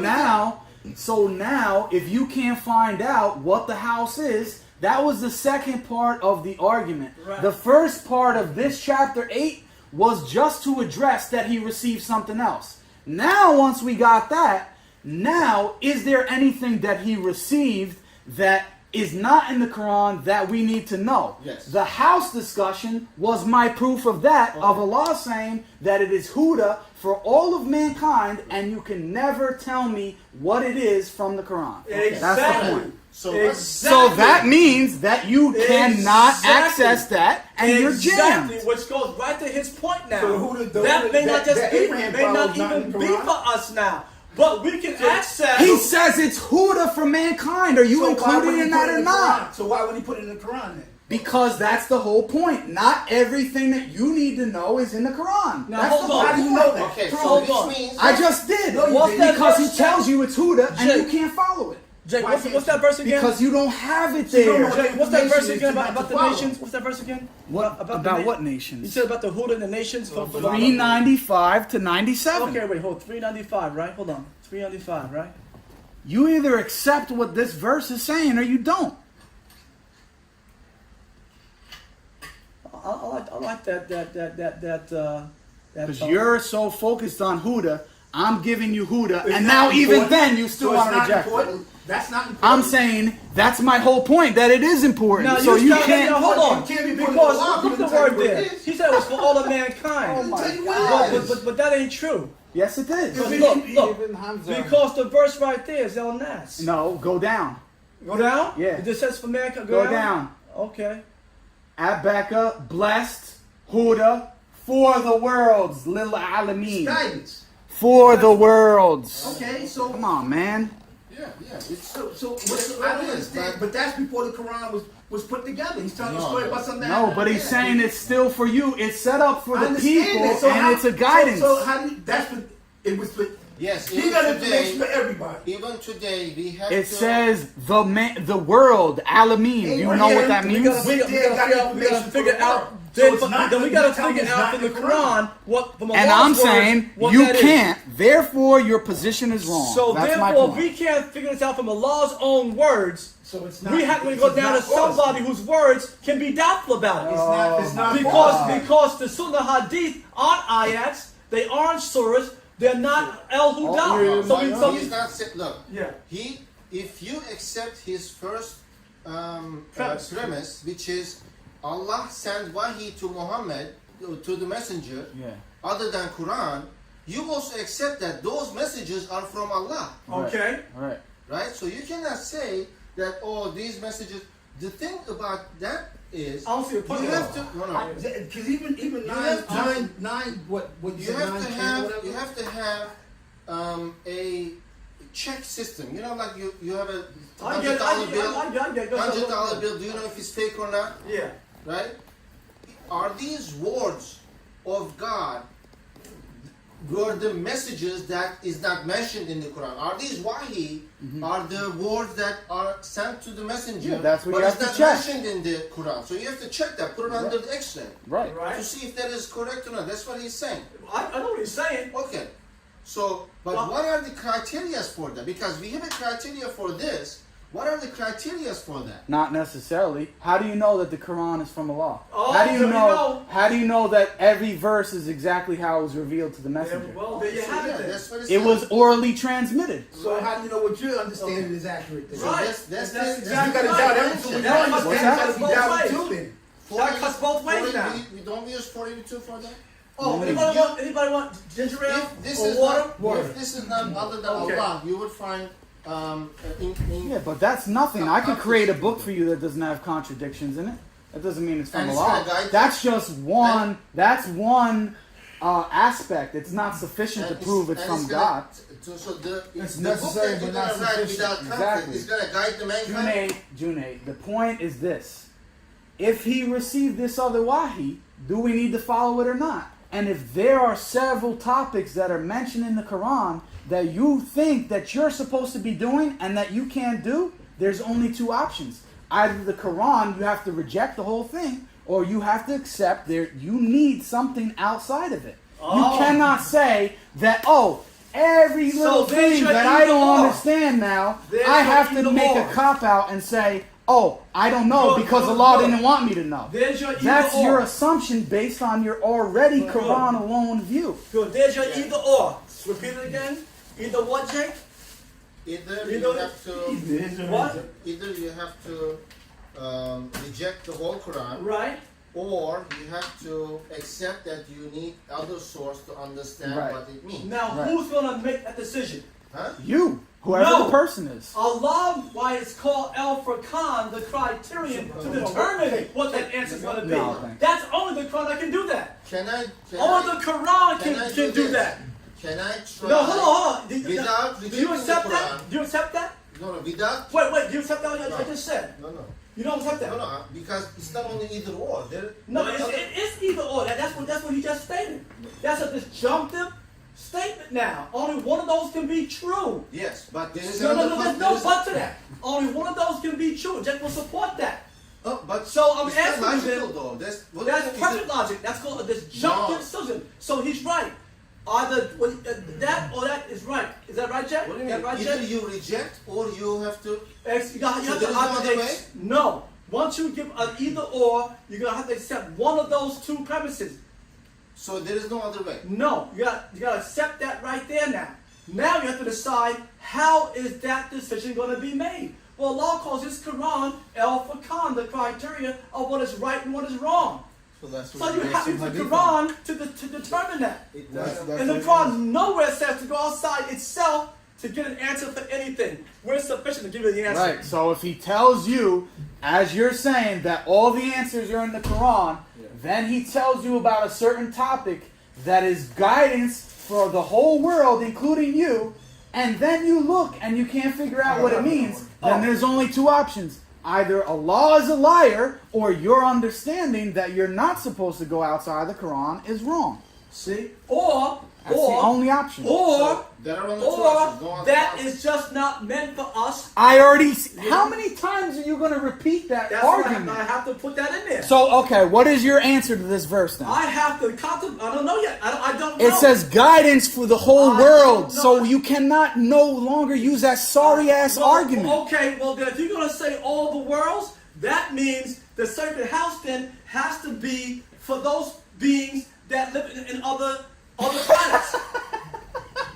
now, if you can't find out what the house is, that was the second part of the argument. Right. The first part of this chapter 8 was just to address that he received something else. Now, once we got that, now, is there anything that he received that is not in the Quran that we need to know? Yes. The house discussion was my proof of that, of Allah saying that it is Huda for all of mankind, and you can never tell me what it is from the Quran. That's the Exactly. point. So So that means that you cannot Exactly. access that, and you're Exactly, jammed. which goes right to his point now. So who the- that may not just that be, Abraham may not follows not in even the be Quran? for us now. But we can access. He says it's Huda for mankind. Are you So why would included he in put that it or in the not? Quran? So why would he put it in the Quran then? Because that's the whole point. Not everything that you need to know is in the Quran. Now, That's hold the on. whole How do you point. know that? okay, so Hold this on. means I just did. No, you What's didn't. that Because he verse? tells you it's Huda and Jake. you can't follow it. Jake, Why what's can't that verse again? Because you don't have it So you don't there. know Jake, what's that verse information again is about not the to follow. nations? What's that verse again? What, the about na- what You nations? said about the Huda and the nations. For 395 to 97. Okay, wait, hold. 395, right? Hold on. 395, right? You either accept what this verse is saying or you don't. I like that. Because you're so focused on Huda, I'm giving you Huda, It's and not now even important. then you still So it's want to not reject it. important. That's not important. I'm saying that's my whole point, that it is important. Now so you stop- can't. now, hold on. You can't be putting Because it in the law, look but the tell word you what it there. is. He said it was for all of mankind. I'll tell you But, what it is. but that ain't true. Yes, it is. Because Even- look, Even Hamza. because the verse right there is El Nas. No, go down. Go down? Yeah. It just says for mankind. Go down. Okay. Abeka, blessed, Huda, for the worlds, Lil Alameen. Guidance. For the worlds. Okay, so Come on, man. yeah. It's so what, That's I what it is, understand, but that's before the Quran was put together. He's telling you a No. story about something. that No, happened but he's there. saying it's still for you. It's set up for I the understand people, that. So and how- it's a guidance. So how do you, that's what it was for. yes. He Even got information for today, everybody. even today, we have It to. says the world, Alameen. Do you know what that We means? gotta figure out. So Then, it's not- then we gotta you tell me figure it's out not from the in the Quran. Quran what from And Allah's I'm words, saying what you that is. can't. Therefore, your position is wrong. So That's my therefore, point. we can't figure this out from Allah's own words. So it's not. We have to it's go down to not for us. somebody whose words can be doubtful about it. It's not Because the Sunnah Hadith aren't ayats, they aren't surahs, they're not El Huda. So we, so he's we, not. Look. yeah. If you accept his first Premise. premise, which is Allah sent wahi to Muhammad, to the messenger, Yeah. other than Quran, you also accept that those messages are from Allah, Okay. Right. right? So you cannot say that, oh, these messages. The thing about that is, I don't see a point. you have to. No. Because even You nine, have to- what you You said, have 9, to 10, have. whatever. You have to have a check system. You know, like you have a I get, I $100 get, bill. I get. $100 bill. Do you know if it's fake or not? Yeah. Right? Are these words of God were the messages that is not mentioned in the Quran? Are these wahi? Are the words that are sent to the messenger? Yeah, that's what but you have it's to not check. mentioned in the Quran. So you have to check that. Put it under the X-ray. Right. Right. To see if that is correct or not. That's what he's saying. I know what he's saying. Okay. So, but Well- what are the criteria for that? Because we have a criteria for this. What are the criteria for that? Not necessarily. How do you know that the Quran is from Allah? Oh, how do you there we know? go. How do you know that every verse is exactly how it was revealed to the messenger? Well, there you So, have yeah, it then. that's what It says. was orally transmitted. So how do you know what your understanding is accurate? Then? So Right. that's That's You exactly got to right. doubt everything. So we That don't must understand. be Got to be both doubted ways. too. Then. That cuts both ways now. We don't use 482 for that? Oh, anybody want ginger ale If this or is water? not, if this is not other than Okay. Allah, you would find in Yeah, but that's nothing. I could create a book for you that doesn't have contradictions in it. That doesn't mean it's from And it's Allah. gonna guide That's just one. That's one aspect. It's not sufficient to and prove it's from God. So the It's book necessary, that you're but not gonna write sufficient. without content Exactly. is gonna guide the mankind. Junaid, the point is this. If he received this other wahi, do we need to follow it or not? And if there are several topics that are mentioned in the Quran that you think that you're supposed to be doing and that you can't do, there's only two options. Either the Quran, you have to reject the whole thing, or you have to accept there you need something outside of it. Oh. You cannot say that, every So little there's thing your that I don't either or. understand now, There's I your have to either make or. a cop-out and say, I don't know Good, because good, Allah good. didn't want me to know. There's your either That's or. your assumption based on your already Good. Quran alone view. Good. There's your either or. Repeat it again. Either what, Jake? Either You you know- have to What? either you have to reject the whole Quran, Right. or you have to accept that you need other source to understand Right. what it means. Now, Right. who's gonna make that decision? Huh? You, whoever No. the person is. Allah, why it's called El Furqan, the criterion to determine what that answer is going to be. No, thank you. That's only the Quran that can do that. Only the Quran can I can do this? that. Can I try? No, hold on. Do you Without rejecting accept the that? Quran. Do you accept that? No, without. Wait, do you accept that what I No. just said? No, no. You don't accept that? No, because it's not only either or. No, it's either or. That's what he just stated. That's a disjunctive statement now. Only one of those can be true. Yes, but there is No, another there's no but to that. Only one of those can be true. Jack will support that. Oh, but So I'm it's not asking you logical then- though. That's perfect logic. That's called a disjunctive No. syllogism. So he's right. Either that or that is right. Is that right, Jack? What do you That mean? right, Either Jack? you reject or you have to. You have So to there is no either other way? no. Once you give an either or, you're gonna have to accept one of those two premises. So there is no other way. No, you gotta accept that right there now. Now you have to decide how is that decision gonna be made. Well, Allah calls his Quran El Furqan, the criteria of what is right and what is wrong. So that's So what you it have to is use in the Hadith. Quran to determine that. That's And the what it Quran nowhere says to go outside itself to get an answer for anything. We're sufficient to give you the answer. Right. So if he tells you, as you're saying, that all the answers are in the Quran, then he tells you about a certain topic that is guidance for the whole world, including you, and then you look and you can't figure out what it means, then there's only two options. Either Allah is a liar, or your understanding that you're not supposed to go outside the Quran is wrong. See? Or That's the only option. Or There are only two options. No other that options. is just not meant for us. I already. How many times are you going to repeat that That's why argument? I have to put that in there. So, okay, what is your answer to this verse then? I have to contemplate. I don't know yet. I don't know. It says guidance for the whole I world, don't know. so you cannot no longer use that sorry ass Well, argument. Okay, well then if you're going to say all the worlds, that means the sacred house then has to be for those beings that live in other planets.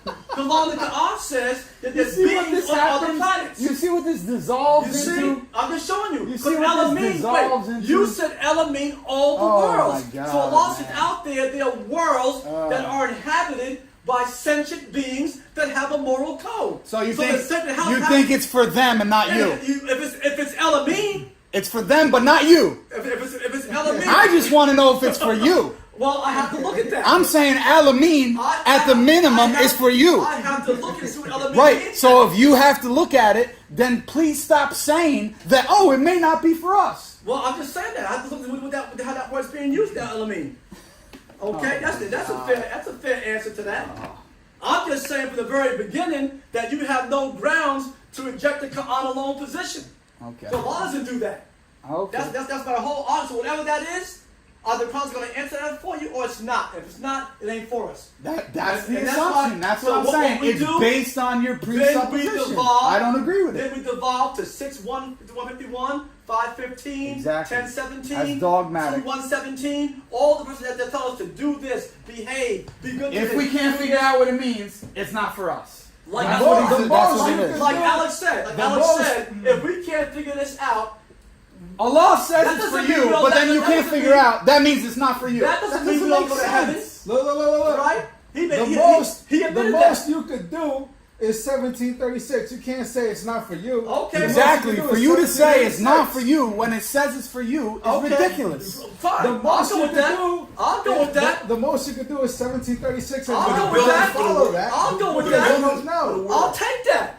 Because the Quran says that there's beings on other planets. You see what this dissolves You see, into? I'm just showing you. You see Because what this Elamine, dissolves wait, into? you said Elamine all the Oh, worlds. my God, so Allah said man. out there are worlds that are inhabited by sentient beings that have a moral code. So you the sacred house think has- it's for them and not you? If it's Elamine, It's for them, but not you. if it's Elamine, I just want to know if it's for you. well, I have to look at that. I'm saying Alameen at the minimum is for you. I have to look and see what Elamine Right. means. So if you have to look at it, then please stop saying that. Oh, it may not be for us. Well, I'm just saying that. I have to look at how that word's being used now, Elamine. Okay, that's a fair answer to that. I'm just saying from the very beginning that you have no grounds to reject the Quran alone position. Okay. The law doesn't do that. Okay. That's my whole argument. So whatever that is, are the Quran's going to answer that for you, or it's not? If it's not, it ain't for us. That's the And that's assumption. why- That's so what I'm what saying. we It's do, based on your Then we presupposition. devolve. I don't agree with Then it. we devolve to 6-151, 515, Exactly. 1017, That's dogmatic. 2117. All the verses that they tell us to do this, behave, be good. to If this, we can't do figure this. out what it means, it's not for us. Like That's Alex- what it- that's what it is. Like Alex said, if we can't figure this out, Allah says That it's for doesn't mean you, we'll- but then that- you that can't doesn't figure mean- out. That means it's not for you. that doesn't mean we don't go to heaven, Look. right? He The admitted most that. you could do is 1736. You can't say it's not for you. Okay. The most Exactly. you can do For is you to say it's not 1736. for you when it says it's for you is Okay. ridiculous. Fine. The I'll most go you with could that. do. I'll go with that. The most you could do is 1736. I'll and go you with don't that. follow that. I'll go with You that. don't know. I'll take that.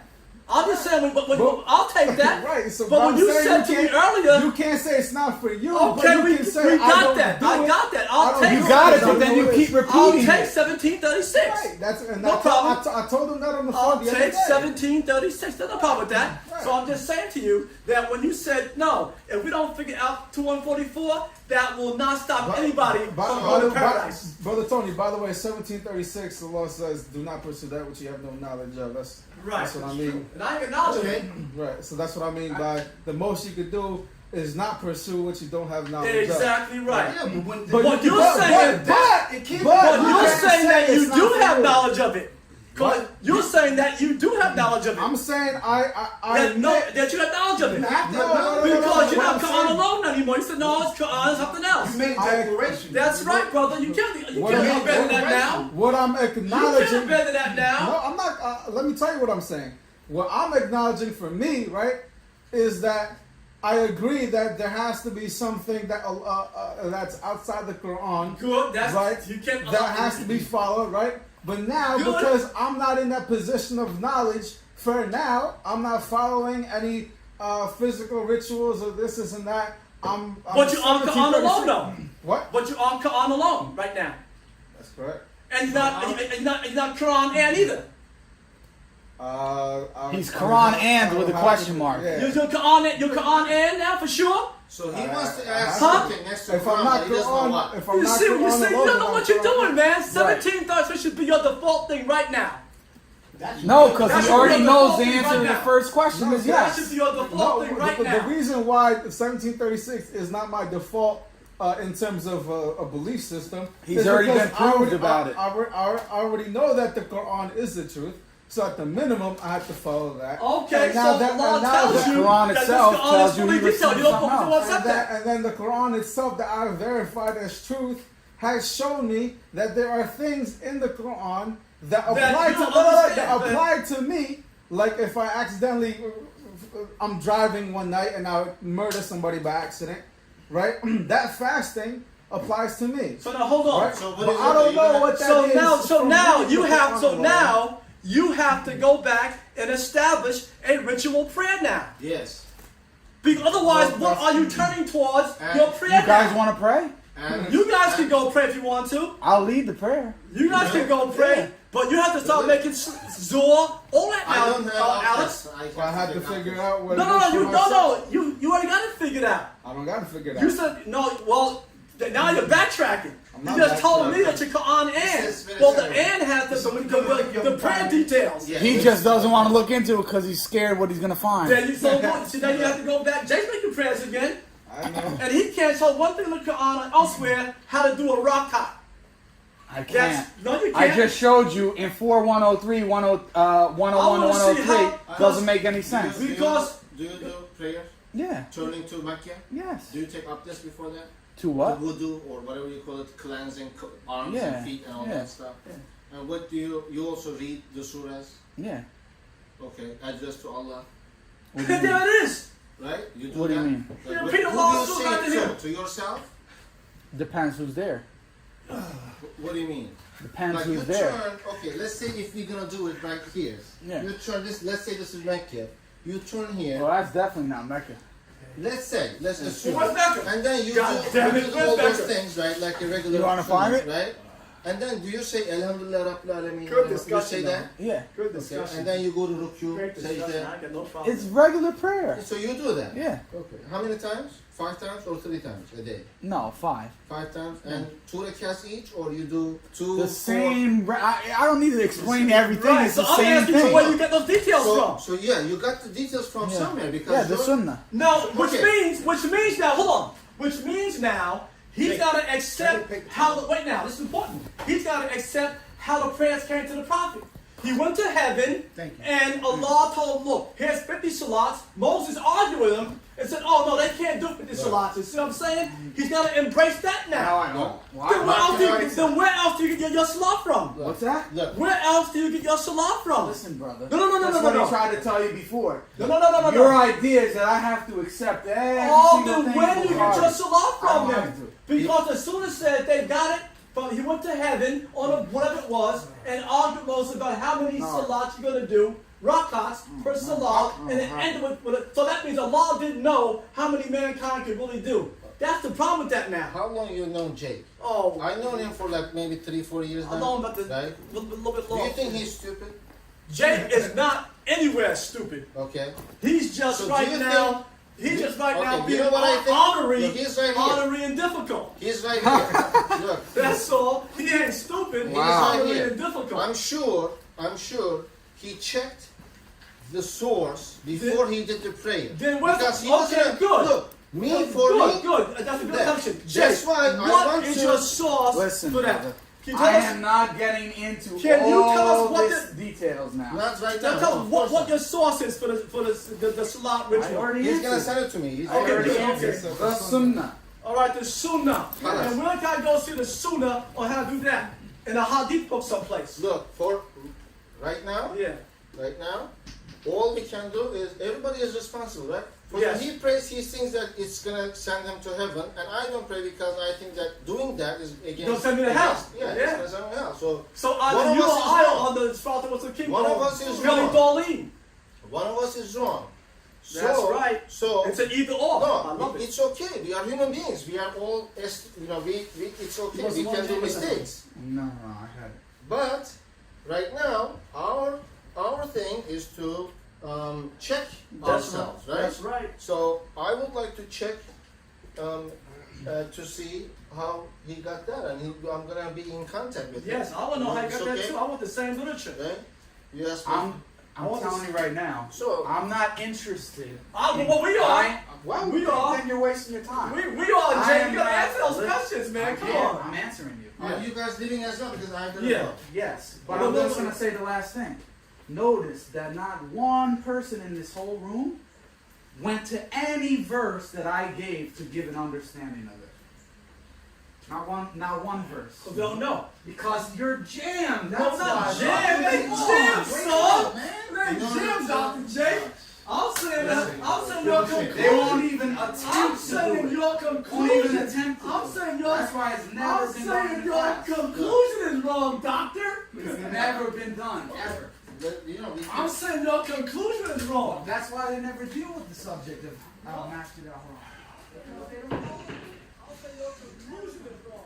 I'm just saying, I'll take that. Right. So But I'm when you saying said to me can't- earlier, you can't say it's not for you. okay, but you we can say, got that. I got that. I'll take You it. got it, I but then you know keep it. I'll repeating take it. 1736. Right. That's and No problem. I told him that on the I'll phone the other take day. 1736. There's no problem with that. Right. So I'm just saying to you that when you said no, if we don't figure out 2144, that will not stop anybody from going to paradise. Brother Tony, by the way, 1736, the law says, do not pursue that which you have no knowledge of. That's what I mean. And I acknowledge it. Right. So that's what I mean by the most you could do is not pursue what you don't have knowledge of. Exactly right. Yeah, but when But when you're but- saying but it can't. But you you're can't saying say that you it's not do for have you. knowledge of it. What? You're saying that you do have knowledge of it. I'm saying that you have knowledge of it. You have to No, have knowledge. Because you're What not I'm Quran saying- alone anymore. You said no, it's Quran is something else. You made a I- declaration. That's right, brother. You can't What abandon that now. What I'm You can't acknowledging. abandon that now. No, I'm not. Let me tell you what I'm saying. What I'm acknowledging for me, right, is that I agree that there has to be something that that's outside the Quran, Good. That's right? You can't. That has to be followed, right? But now, Good. because I'm not in that position of knowledge, for now, I'm not following any physical rituals or this and that. I'm But you're on Quran alone, though. What? But you're on Quran alone right now, That's correct. and you're not Quran and either. He's Quran and with a question mark. Yeah. You're Quran and now for sure. So he wants to ask Huh? something next to If I'm Quran, not but he doesn't know Quran, what. if I'm You not see, Quran you alone, don't know I'm what you're Quran. doing, man. 17 should be your default thing right now. No, because That's he already your knows the default answer to right the now. first question No, is That should yes. be your default No, thing right the now. reason why 1736 is not my default in terms of a belief system. He's is already because been proved about it. I already know that the Quran is the truth. So at the minimum, I have to follow that. Okay, And now so that- Allah and now tells that- you Quran that itself this Quran tells is you he fully detailed. You don't received want to accept that. And then the Quran itself that I verified as truth has shown me that there are things in the Quran that apply you to don't understand, apply to me. Like if I accidentally, I'm driving one night and I murder somebody by accident, right? That fasting applies to me. So now hold on. Right? So But what is I it don't that know you're what that is. So from now reading you the have Quran so alone. now you have to go back and establish a ritual prayer now. Yes. Because otherwise, Well, what are you turning towards your You prayer guys now? want to pray? And You guys can go pray if you want to. I'll lead the prayer. You guys can go pray, but you have to start making Zohar, all that I now, don't have Alex. I had to figure out what. No, it is for myself. you already got it figured out. I don't got to figure it You out. said no. Well, now you're backtracking. I'm You not just told me backtracking. that you're Quran This is and. Well, the very and has the prayer details. Yeah. He just doesn't want to look into it because he's scared what he's going to find. Then you then you have to go back. Jake's making prayers again, I know. and he can't tell one thing in the Quran and elsewhere how to do a rakat. I can't. No, you can't. I just showed you in 4103, 101 I to wanna see 103. how- Doesn't make any sense. Because- do you do prayer Yeah. turning to Mecca? Yes. Do you take up this before that? To what? The wudu or whatever you call it, cleansing arms Yeah, and feet and all yeah. that stuff. And what do you also read the surahs? Yeah. Okay, address to Allah, What do you There mean? it is. right? You do What do you that? mean? Like, Yeah, what- repeat who Allah do you surah say right it here. to yourself? Depends who's there. What do you mean? Depends Like you who's there. turn, okay, let's say if we're gonna do it right here. Yeah. You turn this, let's say this is Mecca. You turn here. Well, that's definitely not Mecca. let's assume, What's better? and then you God do, damn it, you do what's all those better? things, right? Like a regular You wanna human, find it? right? And then do you say Alhamdulillah Rabbil Alameen? Good You discussion, say that? Yeah. Good Okay. discussion. And then you go to Rukyu, Great say discussion. that. I got no problem. It's regular prayer. So you do that? Yeah. Okay. How many times? 5 times or 3 times a day? No, 5. 5 times? And 2 rakats each, or you do 2, The 4? same. I don't need to explain everything. Right, It's so the I'm same asking you thing. where you get those details from. So yeah, you got the details from Yeah. somewhere because Yeah, the you're- sunnah. No, which Okay. means now, hold on. Which means now he's got to accept how. Wait now, this is important. He's got to accept how the prayers came to the prophet. He went to heaven, Thank you. and Allah told him, "Look, here's 50 salats." Moses argued with him and said, "Oh no, they can't do 50 salats." You see what I'm saying? He's got to embrace that now. I know. Then where else do you get your salat from? What's that? Look, Where else do you get your salat from? Listen, brother. No, That's what I tried to tell you before. No. Your idea is that I have to accept every Oh, single then thing. where do you get your salat I from don't then? have to. Because as soon as said they got it, from he went to heaven on a, whatever it was, and argued with Moses about how many salats you're gonna do, rakats per salat, and it ended with it. So that means Allah didn't know how many mankind could really do. That's the problem with that now. how long you known Jake? Oh, I known him for like maybe 3-4 years now. I know him about the right? little bit Do you long. think he's stupid? Jake is not anywhere stupid. Okay. He's just So do right you now. He's just right now you being know what I think? honorary, Look, he's right here. honorary and difficult. He's right here. Look, That's all. He ain't stupid. Wow. He's honorary Here. and difficult. I'm sure he checked the source before he did the prayer. Then what's Because he okay? wasn't- Good. Look, me Good, for me. good. That's a good That- assumption. that's Jake, why I what want is to- your source Listen, for that? brother. Can you I tell am us? not getting into Can you tell us all what this details now. Not right now. Tell of us course what not. your source is for the salat I ritual. already He's gonna answered. send it to me. He's I Okay, already good, answered. okay. The sunnah. All right, the sunnah. Halas. And where can I go see the sunnah on how to do that? In a hadith book someplace. Look, for right now, Yeah. all we can do is everybody is responsible, right? For Yes. when he prays, he thinks that it's gonna send him to heaven, and I don't pray because I think that doing that is against. Don't send me to hell. Yeah, Yeah. it's gonna send me to hell. So So One either of you us or is I wrong. are the Father was the king. One of us is really wrong. Darlene. one of us is wrong. That's right. So It's an either or. I no, love it. it's okay. We are human beings. We are all, it's okay. We can do mistakes. No, I had it. But right now, our thing is to check ourselves, right? That's right. So I would like to check to see how he got that, and I'm gonna be in contact with him. Yes, I want to know how you It's got that okay? too. I want the same literature. Right? You asked me. I'm telling you right now. So I'm not interested. Well, we are. Why We are. Then you're wasting your time. We are, I Jay. am You gotta not- answer those listen, questions, man. Come Yeah, on. I'm answering you. are you guys leaving as well? Because I don't Yeah. know. Yes, but Well, I'm just listen. going to say the last thing. Notice that not one person in this whole room went to any verse that I gave to give an understanding of it. Not one verse. So we don't know. Because you're jammed. No, That's it's not why. jam. It ain't Come on, jam, wake son. up, man. It ain't You know jam, what Dr. I'm J. I'm saying your They conclusion. won't even I'm attempt to saying do it. your Won't even conclusion. attempt to I'm do it. saying your. That's why it's never I'm been done saying in the your past. conclusion is wrong, doctor. It's never been done, ever. But, you know, we I'm can, saying your conclusion is wrong. That's why they never deal with the subject of Masjid al-Haram. I'll say your conclusion is wrong.